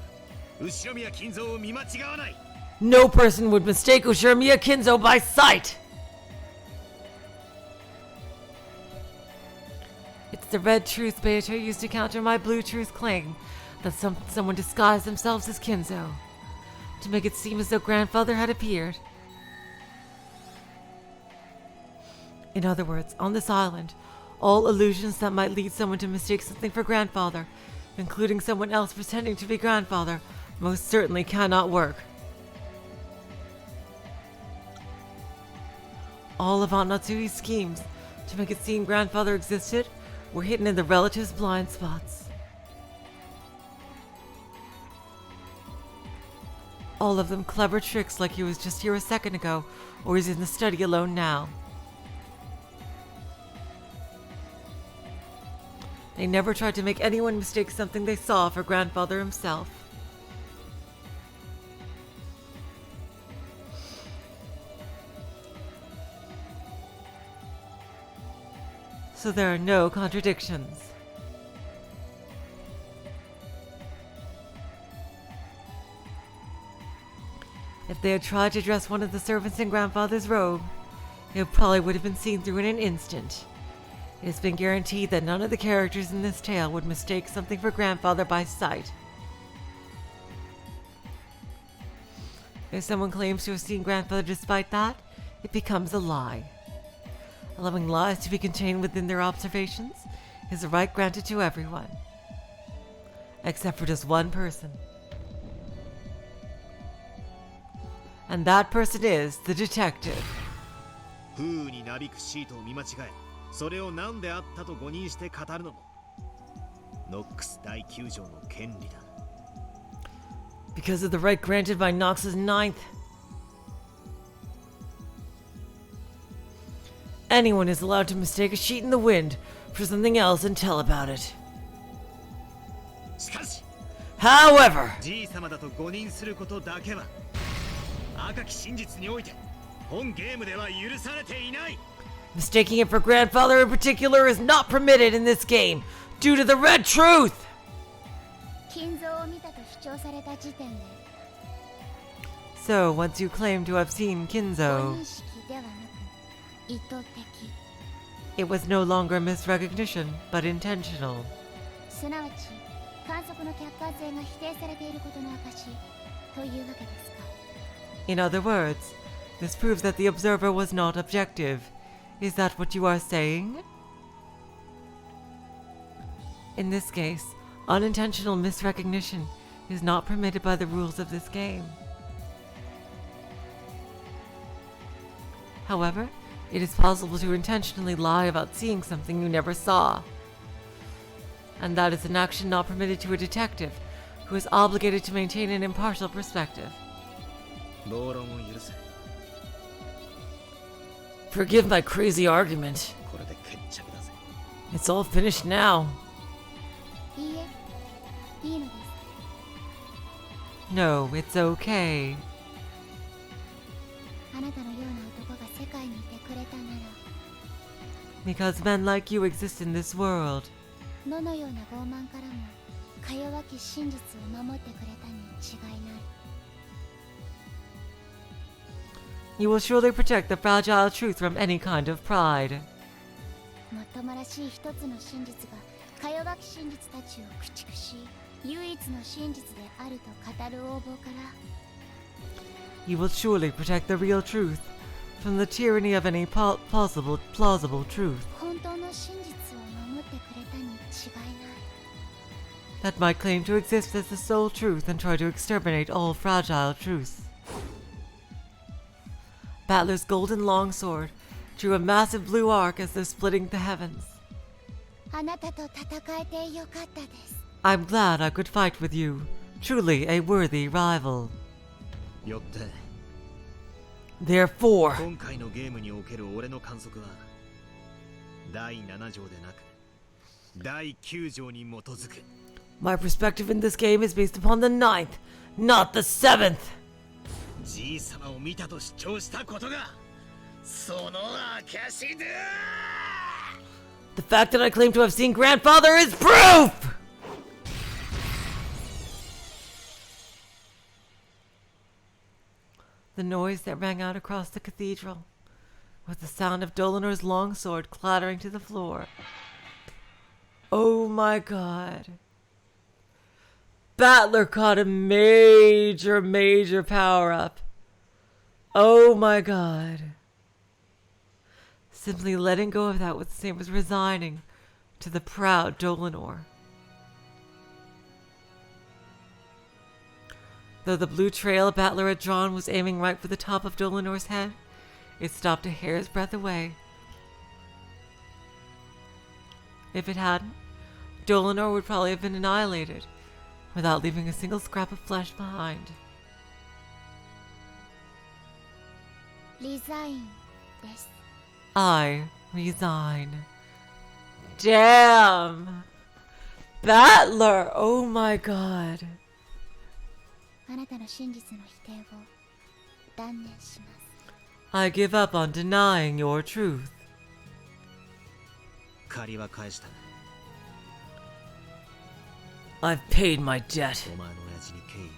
後宮金蔵を見間違わない。 No person would mistake Ushiromiya Kinzo by sight. It's the red truth Beato used to counter my blue truth claim that someone disguised themselves as Kinzo, to make it seem as though grandfather had appeared. In other words, on this island, all illusions that might lead someone to mistake something for grandfather including someone else pretending to be grandfather, most certainly cannot work. All of Aunt Natsuo's schemes to make it seem grandfather existed were hidden in the relatives' blind spots. All of them clever tricks like he was just here a second ago, or he's in the study alone now. They never tried to make anyone mistake something they saw for grandfather himself. So there are no contradictions. If they had tried to dress one of the servants in grandfather's robe, it probably would have been seen through in an instant. It has been guaranteed that none of the characters in this tale would mistake something for grandfather by sight. If someone claims to have seen grandfather despite that, it becomes a lie. Allowing lies to be contained within their observations is a right granted to everyone, except for just one person. And that person is the detective. 風雨になびくシートを見間違え、それを何であったと誤認して語るのもノックス第9条の権利だ。Because of the right granted by Nox's ninth. Anyone is allowed to mistake a sheet in the wind for something else and tell about it. しかし、However, じい様だと誤認することだけは赤き真実において本ゲームでは許されていない。 mistaking it for grandfather in particular is not permitted in this game due to the red truth. 金蔵を見たと主張された時点で So, once you claim to have seen 誤 Kinzo, 認識ではなく意図的 it was no longer misrecognition, but intentional. すなわち観測の客観性が否定されていることの証というわけですか。 In other words, this proves that the observer was not objective. Is that what you are saying? In this case, unintentional misrecognition is not permitted by the rules of this game. However, it is possible to intentionally lie about seeing something you never saw. And that is an action not permitted to a detective, who is obligated to maintain an impartial perspective. 暴論を許せ。 Forgive my crazy argument. これで決着だぜ。 It's all finished now. いいえ、いいのです。 No, it's okay. あなたのような男が世界にいてくれたなら Because men like you exist in this world. どのような傲慢からもか弱き真実を守ってくれたに違いない。 You will surely protect the fragile truth from any kind of pride. もっともらしい一つの真実がか弱き真実たちを駆逐し唯一の真実であると語る横暴から You will surely protect the real truth from the tyranny of any plausible truth 本当の真実を守ってくれたに違いない。 that might claim to exist as the sole truth and try to exterminate all fragile truths. Battler's golden longsword drew a massive blue arc as though splitting the heavens. あなたと戦えてよかったです。 I'm glad I could fight with you. Truly a worthy rival. よって Therefore, 今回のゲームにおける俺の観測は第7条でなく第9条に基づく。 my perspective in this game is based upon the 9th, not the 7th. じい様を見たと主張したことがその証だ。 The fact that I claim to have seen grandfather is proof! The noise that rang out across the cathedral was the sound of Dlanor's longsword clattering to the floor. Oh my god. Battler caught a major power up. Oh my god. Simply letting go of that was the same as resigning to the proud Dlanor. Though the blue trail Battler had drawn was aiming right for the top of Dlanor's head, it stopped a hair's breadth away. If it hadn't, Dlanor would probably have been annihilated, without leaving a single scrap of flesh behind. Resign です。 I resign. Damn! Battler! Oh my god. あなたの真実の否定を断念します。 I give up on denying your truth. 借りは返した。 I've paid my debt. お前の親父に敬意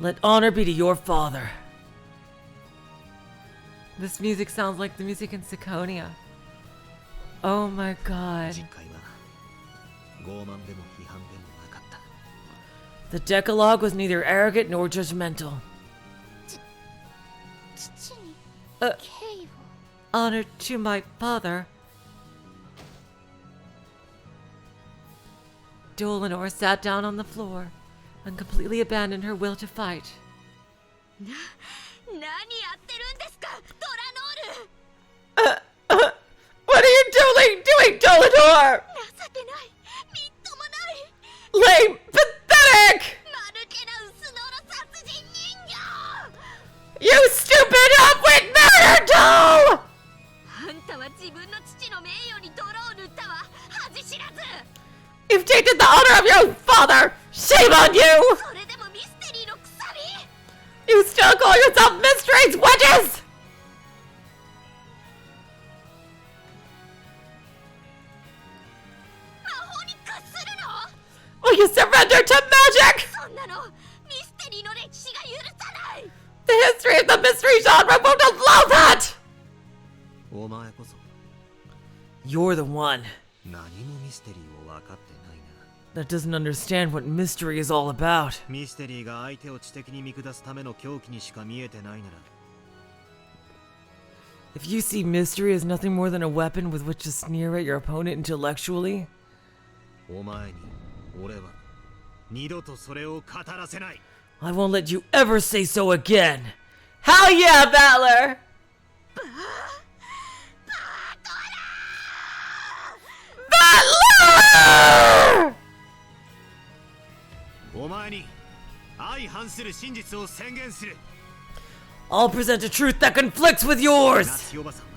を。 Let honor be to your father. This music sounds like the music in Siconia. Oh my god. 実会は傲慢でも批判でもなかった。 The decalog was neither arrogant nor judgmental. 父に Uh, 敬意を。 honor to my father. Dlanor sat down on the floor and completely abandoned her will to fight. 何やってるんですか、ドラノール。 What are you doing, Dlanor? 情けない、みっともない。 Lame, pathetic! マヌケなウスノの殺人人形。 You stupid upwit murder doll! あんたは自分の父の名誉に泥を塗ったわ、恥知らず。 You've tainted the honor of your father! Shame on you! それでもミステリーのくさび。 You still call yourself Mysteries Wedges? 魔法に屈するの？ Will you surrender to magic? そんなのミステリーの歴史が許さない。 The history of the mystery genre won't allow that! お前こそ You're the one 何もミステリーを分かってないな。 that doesn't understand what mystery is all about. ミステリーが相手を知的に見下すための狂気にしか見えてないなら。 If you see mystery as nothing more than a weapon with which to sneer at your opponent intellectually, お前に俺は二度とそれを語らせない。 I won't let you ever say so again. Hell yeah, Battler! Battler! お前に相反する真実を宣言する。 I'll present a truth that conflicts with yours! 夏おばさんは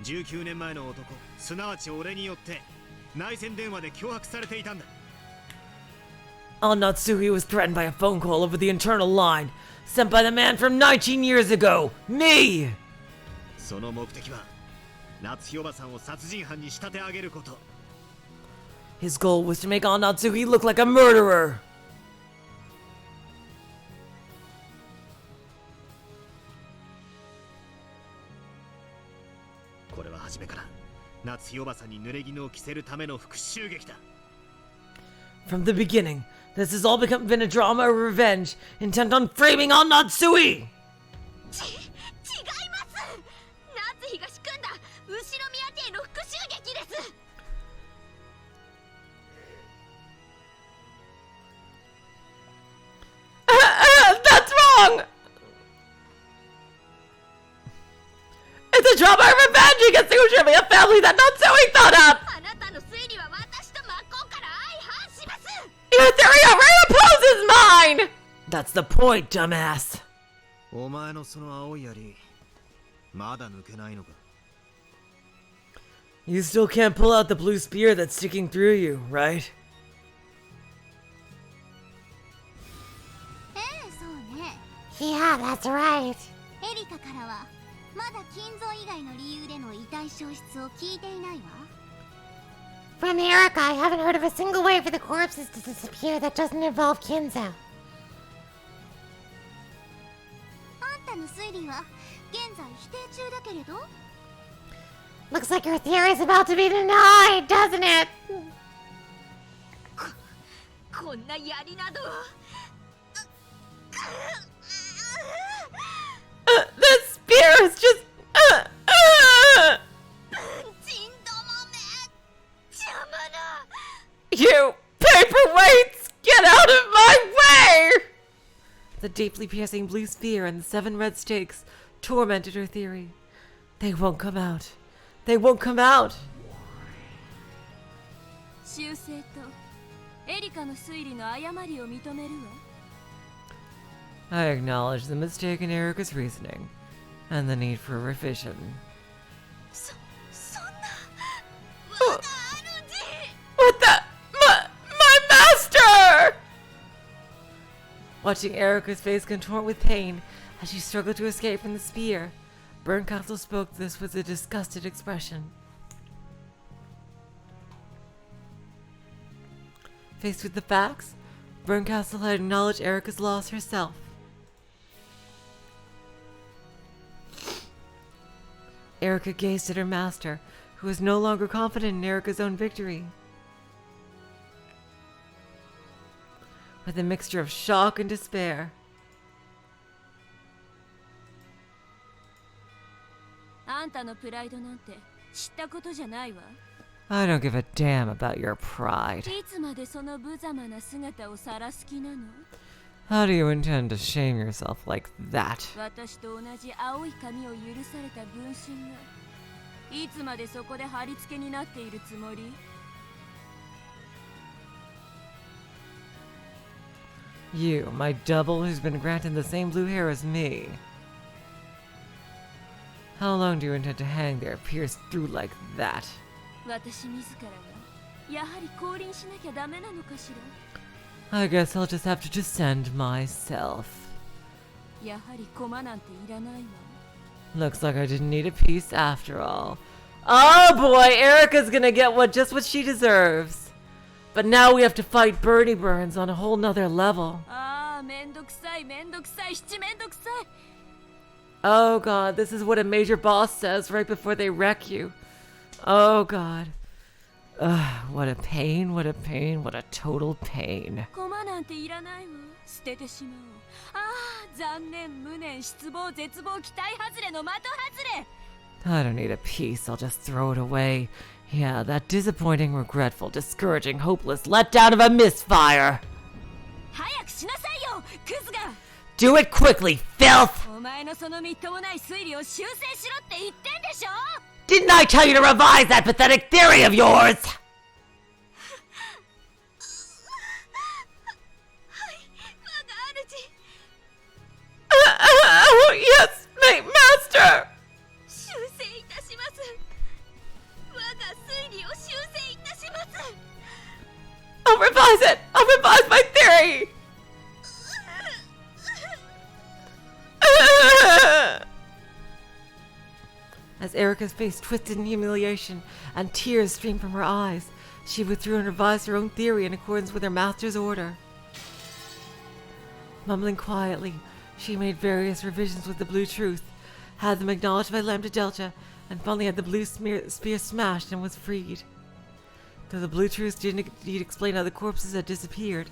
19年前の男、すなわち俺によって内戦電話で脅迫されていたんだ。 Natsuo was threatened by a phone call over the internal line, sent by the man from 19 years ago, me! その目的は夏おばさんを殺人犯に仕立て上げること。 His goal was to make Natsuo look like a murderer! これは初めから夏おばさんに濡れ衣を着せるための復讐劇だ。 From the beginning, this has all been a drama of revenge, intent on framing Natsuo! 違います。夏日が仕組んだ後宮邸の復讐劇です。 That's wrong! It's a drama of revenge against the Ushiromiya family that Natsuo thought up! あなたの推理は私と真っ向から相反します。 Your theory already opposes mine! That's the point, dumbass. お前のその青い槍、まだ抜けないのか。 You still can't pull out the blue spear that's sticking through you, right? そうね。 Yeah, that's right. エリカからはまだ金蔵以外の理由での遺体消失を聞いていないわ。 From Erica, I haven't heard of a single way for the corpses to disappear that doesn't involve Kinzo. あんたの推理は現在否定中だけれど。 Looks like your theory is about to be denied, doesn't it? こんな槍など。 The spear is just... 人どもめ、邪魔だ。 You paperweights! Get out of my The deeply piercing blue sphere and the 7 red stakes tormented her theory. They won't come out. They won't come out! 修正とエリカの推理の誤りを認めるわ。 I acknowledge the mistake in Erica's reasoning and the need for revision. そんな。 What the? My master! Watching Erica's face contort with pain as she struggled to escape from the spear, Berncastle spoke this with a disgusted expression. Faced with the facts, Berncastle had acknowledged Erica's loss herself. Erica gazed at her master, who was no longer confident in Erica's own victory. With a mixture of shock and despair. あんたのプライドなんて知ったことじゃないわ。 I don't give a damn about your pride. いつまでその無様な姿を晒す気なの？ How do you intend to shame yourself like that? 私と同じ青い髪を許された分身がいつまでそこで貼り付けになっているつもり？ You, my double who's been granted the same blue hair as me. How long do you intend to hang there, pierced through like that? 私自らがやはり降臨しなきゃダメなのかし I guess I'll just have to descend myself. ら。やはり駒なんていらないわ。 Looks like I didn't need a piece after all. Oh boy, Erica's gonna get just what she deserves. But now we have to fight Bernie Burns on a whole nother level. ああ、めんどくさい、めんどくさい、七めんどくさい。 Oh god, this is what a major boss says right before they wreck you. Oh god. Ugh, what a pain, what a pain, what a total pain. 駒なんていらないわ。捨ててしまおう。ああ、残念、無念、失望、絶望、期待外れの的外れ。 I don't need a piece, I'll just throw it away. Yeah, that disappointing, regretful, discouraging, hopeless letdown of a misfire. 早くしなさいよ、クズが。 Do it quickly, filth! お前のそのみっともない推理を修正しろって言ってんでしょ。 Didn't I tell you to revise that pathetic theory of yours? はい、我が主。 Oh, yes, my master! 修正いたします。我が推理を修正いたします。 I'll revise it! I'll revise my theory! As Erica's face twisted in humiliation and tears streamed from her eyes, she withdrew and revised her own theory in accordance with her master's order. Mumbling quietly, she made various revisions with the blue truth, had them acknowledged by Lambda Delta, and finally had the blue spear smashed and was freed. Though the blue truth didn't indeed explain how the corpses had disappeared,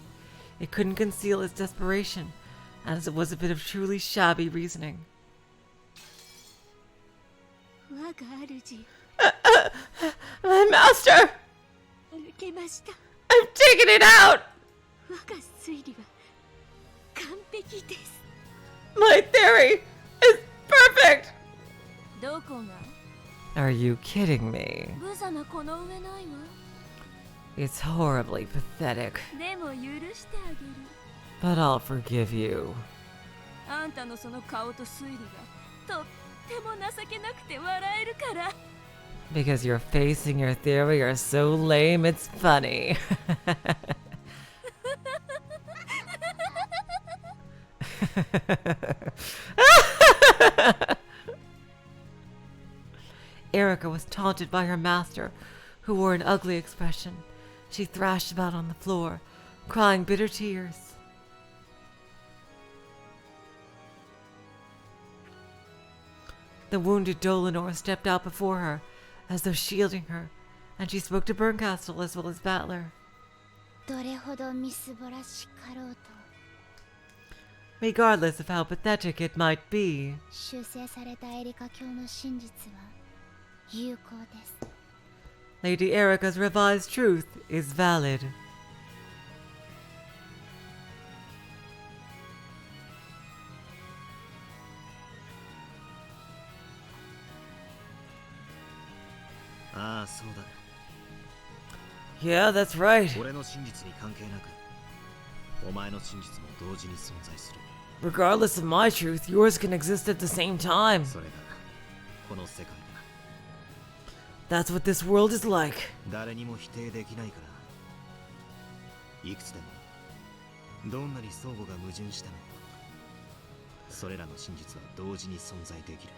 it couldn't conceal its desperation, as it was a bit of truly shabby reasoning. 我が主。 My master! 抜けました。 I've taken it out! 我が推理は完璧です。 My theory is perfect! どこが？ Are you kidding me? 無様この上ないわ。 It's horribly pathetic, でも許してあげる。 but I'll forgive you. あんたのその顔と推理がとっても情けなくて笑えるから。 Because your face and your theory are so lame, it's funny. Erica was taunted by her master, who wore an ugly expression. She thrashed about on the floor, crying bitter tears. The wounded Dlanor stepped out before her, as though shielding her, and she spoke to Berncastle as well as Battler. どれほどみすぼらしかろうと Regardless of how pathetic it might be, 修正されたエリカ教の真実は有効です。 Lady Erica's revised truth is valid. Yeah, that's right. 俺の真実に関係なくお前の真実も同時に存在する。 Regardless of my truth, yours can exist at the same time. それがこの世界だ。 That's what this world is like. 誰にも否定できないからいくつでもどんなに相互が矛盾してもそれらの真実は同時に存在できる。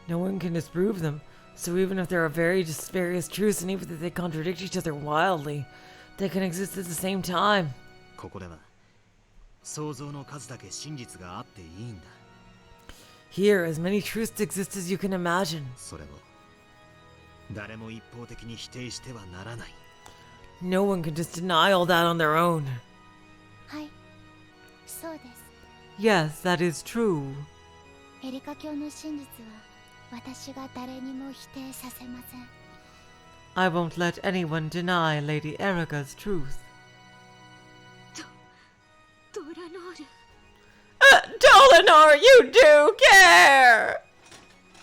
No one can disprove them, so even if there are various truths and even if they contradict each other wildly, they can exist at the same time. ここでは想像の数だけ真実があっていいんだ。 Here, as many truths exist as you can imagine. それを誰も一方的に否定してはならない。 No one can just deny all that on their own. はい、そうです。 Yes, that is true. エリカ教の真実は私が誰にも否定させません。 I won't let anyone deny Lady Erica's truth. ドラノール。 Dlanor, you do care!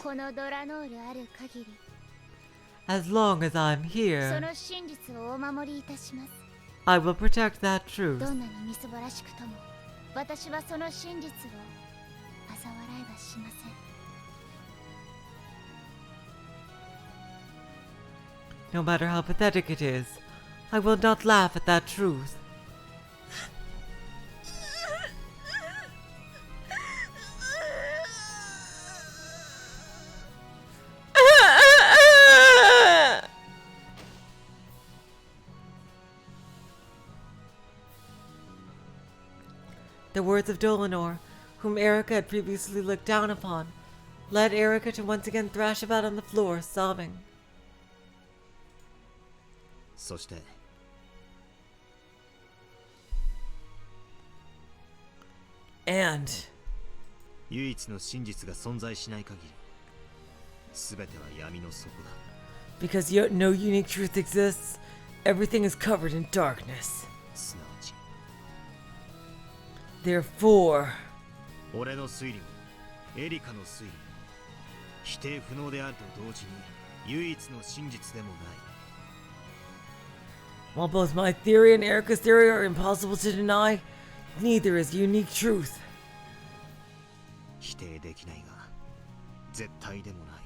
このドラノールある限り、 As long as I'm そ here, の真実をお守りいたします。 I will protect that truth. どんなにみすぼらしくとも、私はその真実を嘲笑いはしません。 No matter how pathetic it is, I will not laugh at that truth. The words of Dlanor, whom Erica had previously looked down upon, led Erica to once again thrash about on the floor, sobbing. そして And 唯一の真実が存在しない限り全ては闇の底だ。 because no unique truth exists, everything is covered in darkness. すなわち Therefore, 俺の推理もエリカの推理も否定不能であると同時に唯一の真実でもない。 while both my theory and Erica's theory are impossible to deny, neither is unique truth. 否定できないが絶対でもない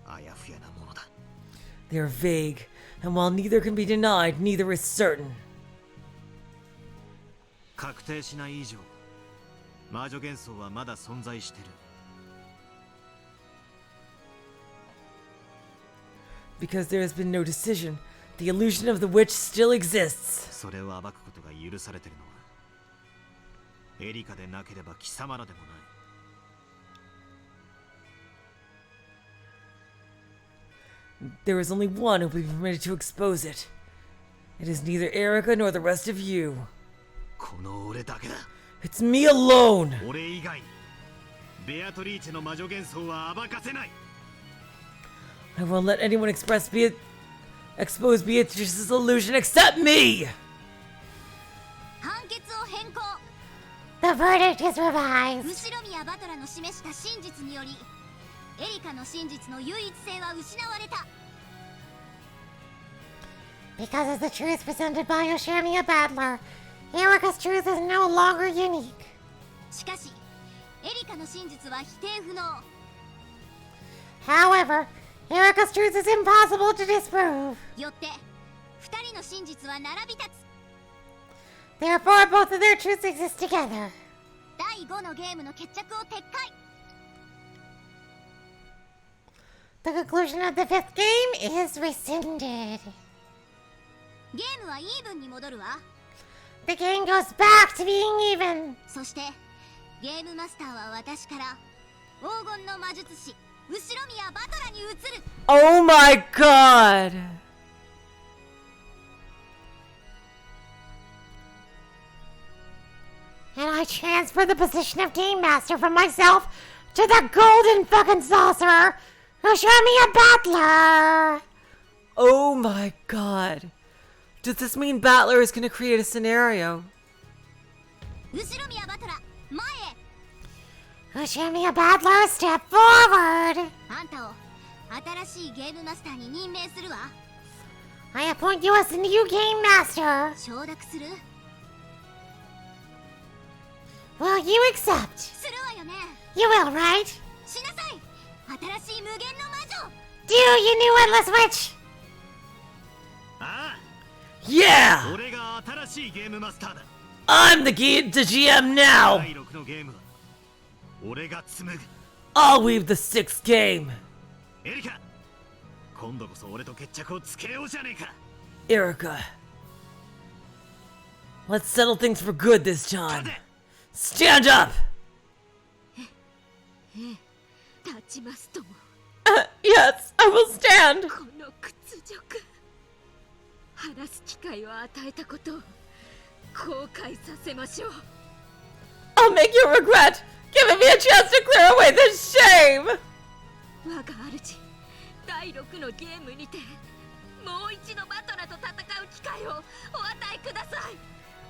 あやふやなものだ。 They are vague, and while neither can be denied, neither is certain. 確定しない以上魔女幻想はまだ存在してる。 Because there has been no decision, the illusion of the witch still exists. それを暴くことが許されてるのはエリカでなければ貴様らでもない。 There is only one who will be permitted to expose it. It is neither Erica nor the rest of you. この俺だけだ。 It's me alone. 俺以外にベアトリーチェの魔女幻想は暴かせない。 I won't let anyone expose Beatrice's illusion except me. 判決を変更。 The verdict is revised. 後宮バトラの示した真実によりエリカの真実の唯一性は失われた。 Because of the truth presented by Ushiromiya Battler, Erica's truth is no longer unique. しかしエリカの真実は否定不能。 However, Erica's truth is impossible to disprove. よって二人の真実は並び立つ。 Therefore, both of their truths exist together. 第5のゲームの決着を撤回。 The conclusion of the fifth game is rescinded. ゲームはイーブンに戻るわ。 The game goes back to being even. そしてゲームマスターは私から黄金の魔術師後宮バトラに移る。 Oh my god! And I transfer the position of Game Master from myself to the golden fucking sorcerer, Ushiromiya Battler! Oh my god. Does this mean Battler is going to create a scenario? 後宮バトラ前へ。 Ushiromiya Battler, step forward! あんたを新しいゲームマスターに任命するわ。 I appoint you as the new game master. 承諾する？ Will you accept? するわよね。 You will, right? しなさい。新しい無限の魔女。 Do you new endless witch? ああ Yeah! 俺が新しいゲームマスターだ。 I'm the GM now! 第6のゲームは俺が紡ぐ。 I'll weave the sixth game! エリカ、今度こそ俺と決着をつけようじゃねえか。 Erica. Let's settle things for good this time. Stand up! 立ちますとも。 Yes, I will stand. この屈辱。話す機会を与えたことを後悔させましょう。 I'll make you regret giving me a chance to clear away this shame. 我が主、第6のゲームにてもう一度バトラと戦う機会をお与えください。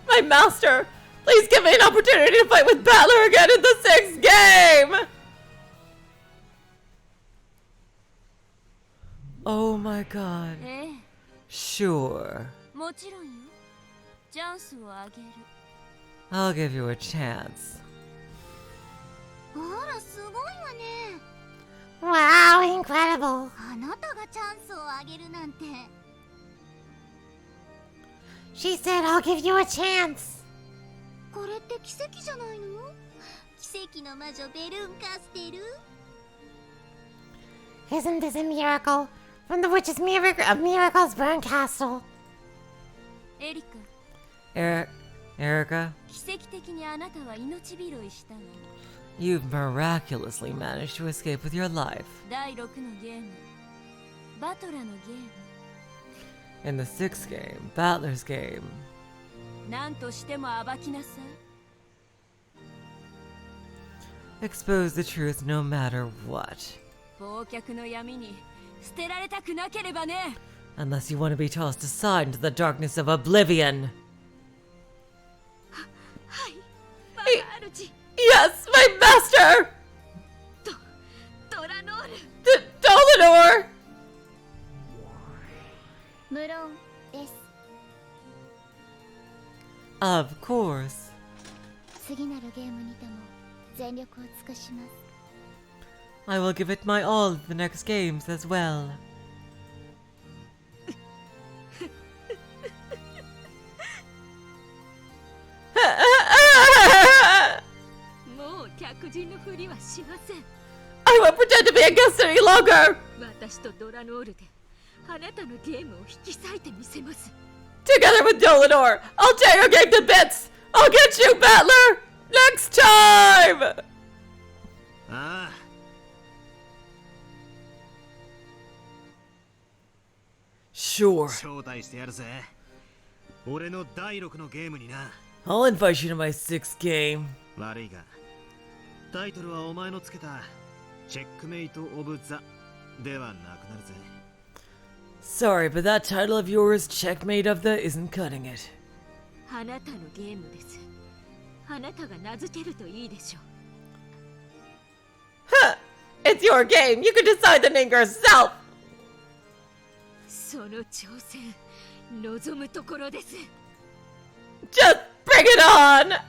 My master, please give me an opportunity to fight with Battler again in the sixth game. Oh my god. ええ、 Sure. もちろんよ。チャンスをあげる。 I'll give you a chance. あら、すごいわね。 Wow, incredible. あなたがチャンスをあげるなんて。 She said I'll give you a chance. これって奇跡じゃないの？奇跡の魔女ベルンカステル？ Isn't this a miracle? From the witch's miracles burn castle. エリカ、 Erica, 奇跡的にあなたは命拾いしたの。 you've miraculously managed to escape with your life. 第6のゲーム、バトラのゲーム。 In the sixth game, Battler's game, 何としても暴きなさい。 expose the truth no matter what. 忘却の闇に捨てられたくなければね。 Unless you want to be tossed aside into the darkness of oblivion. はい、我が主。 Yes, my master. ドラノール。 Dlanor. 無論です。 Of course. 次なるゲームにても全力を尽くします。 I will give it my all in the next games as well. もう客人のふりはしません。 I won't pretend to be a guest any longer. 私とドラノールであなたのゲームを引き裂いてみせます。 Together with Dlanor, I'll tear your game to bits. I'll get you, Battler, next time. ああ Sure. 招待してやるぜ。俺の第6のゲームにな。 I'll invite you to my sixth game. 悪いがタイトルはお前のつけたチェックメイト・オブ・ザではなくなるぜ。 Sorry, but that title of yours, Checkmate of the, isn't cutting it. あなたのゲームです。あなたが名付けるといいでしょう。 Huh. It's your game. You can decide the name yourself. その挑戦、望むところです。 Just bring it on.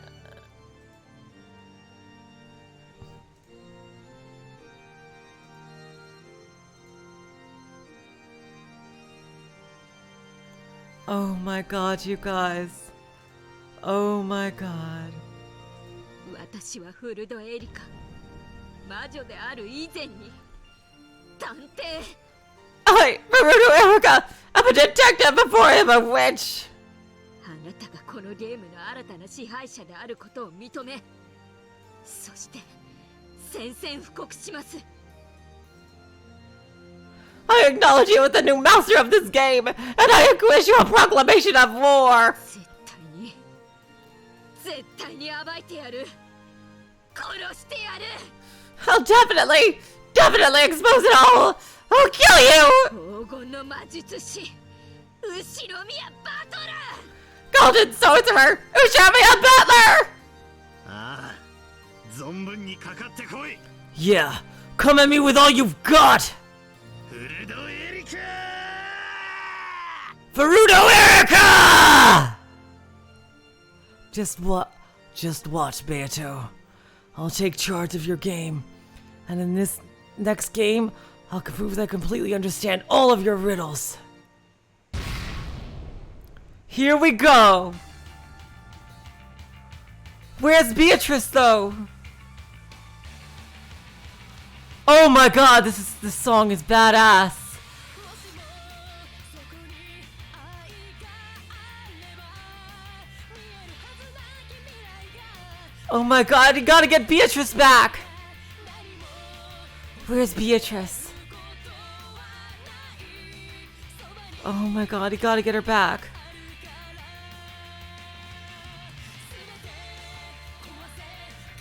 Oh my god, you guys. Oh my god. 私はフルドエリカ。魔女である以前に探偵。 I, Maruto Erica, I'm a detective before I'm a witch. あなたがこのゲームの新たな支配者であることを認め、そして宣戦布告します。 I acknowledge you as the new master of this game, and I issue a proclamation of war. 絶対に暴いてやる。殺してやる。 I'll definitely expose it all. I'll kill you. 黄金の魔術師、後ろ宮バトラー。 Golden sorcerer, Ushiromiya Butler. ああ存分にかかってこい。 Yeah, come at me with all you've got! Furudo Erika! Just watch, Beato. I'll take charge of your game. And in this next game, I'll prove that I completely understand all of your riddles. Here we go! Where's Beatrice, though? Oh my god, this song is badass. Oh my god, you gotta get Beatrice back! Where's Beatrice? Oh my god, you gotta get her back.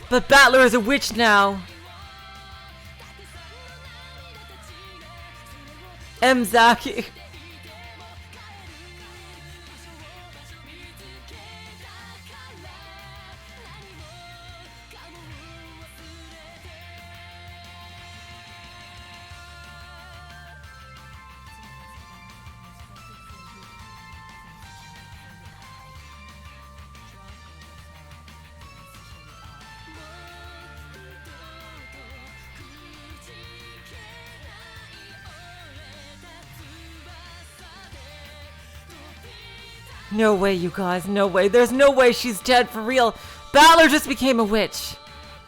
But Battler is a witch now. Zaki. No way, you guys, no way. There's no way she's dead for real. Battler just became a witch.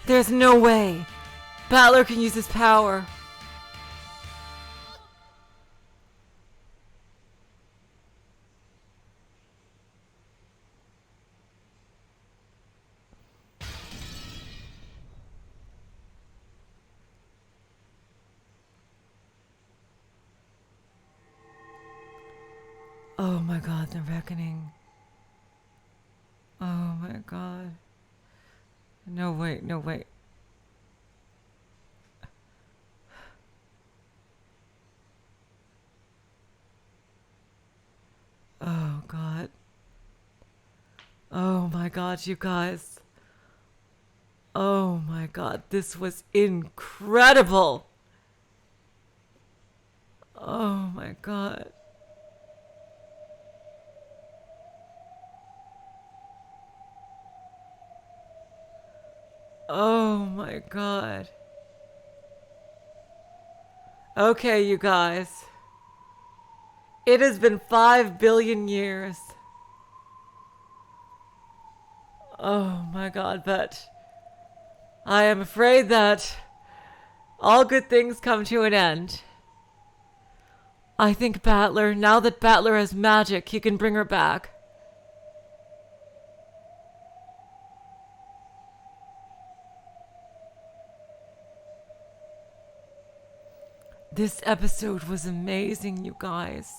There's no way. Battler can use his power. Oh my god, the reckoning. Oh my god. No, wait, no, wait. Oh god. Oh my god, you guys. Oh my god, this was incredible. Oh my god. Oh my god. Okay, you guys. It has been 5 billion years. Oh my god, but I am afraid that all good things come to an end. I think Battler, now that Battler has magic, he can bring her back. This episode was amazing, you guys.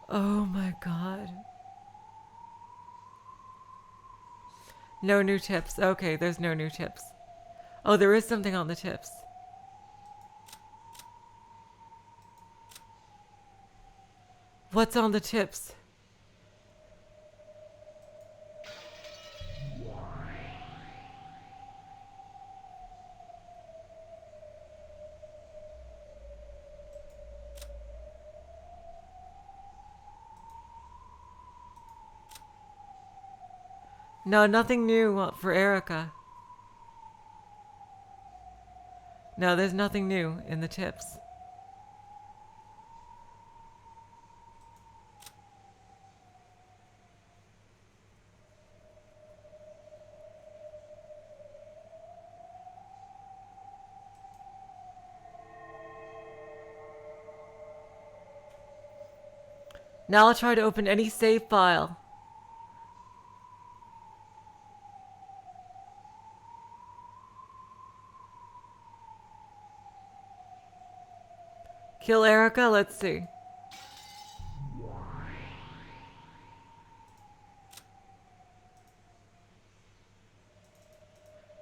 Oh my god. No new tips. Okay, there's no new tips. Oh, there is something on the tips. What's on the tips? No, nothing new for Erica. No, there's nothing new in the tips. Now I'll try to open any save file. Kill Erica? Let's see.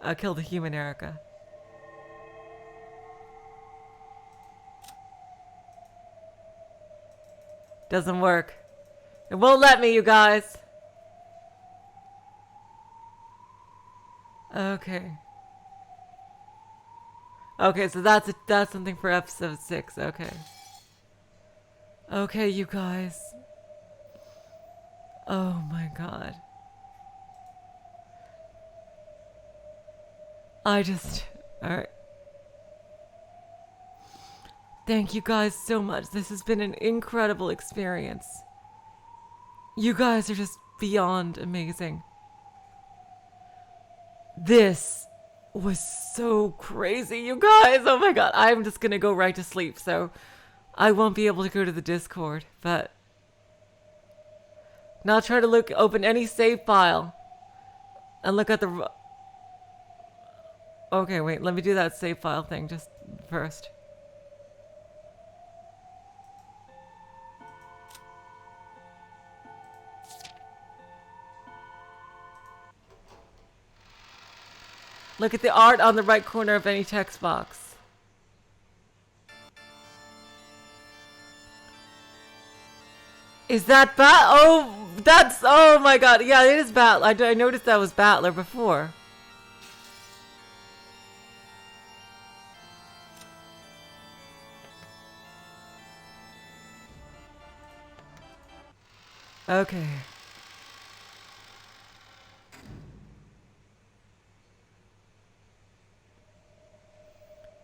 I'll kill the human Erica. Doesn't work. It won't let me, you guys. Okay. Okay, so that's something for episode 6. Okay. Okay, you guys. Oh my god. Alright. Thank you guys so much. This has been an incredible experience. You guys are just beyond amazing. This was so crazy, you guys. Oh my god. I'm just gonna go right to sleep, so I won't be able to go to the Discord, but now try to open any save file and look at the... Okay, wait, let me do that save file thing just first. Look at the art on the right corner of any text box. Is that Oh, that's... Oh my god. Yeah, it is Battler. I noticed that was Battler before. Okay.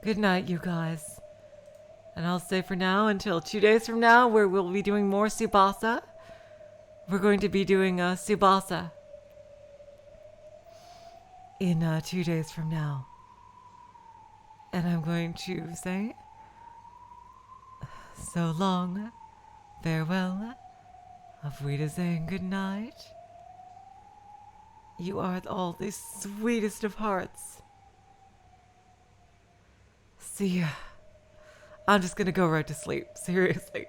Good night, you guys. And I'll stay for now until 2 days from now, where we'll be doing more Tsubasa. We're going to be doing Tsubasa in 2 days from now. And I'm going to say so long, farewell, auf Wiedersehen, good night. You are all the sweetest of hearts. See ya. I'm just gonna go right to sleep, seriously.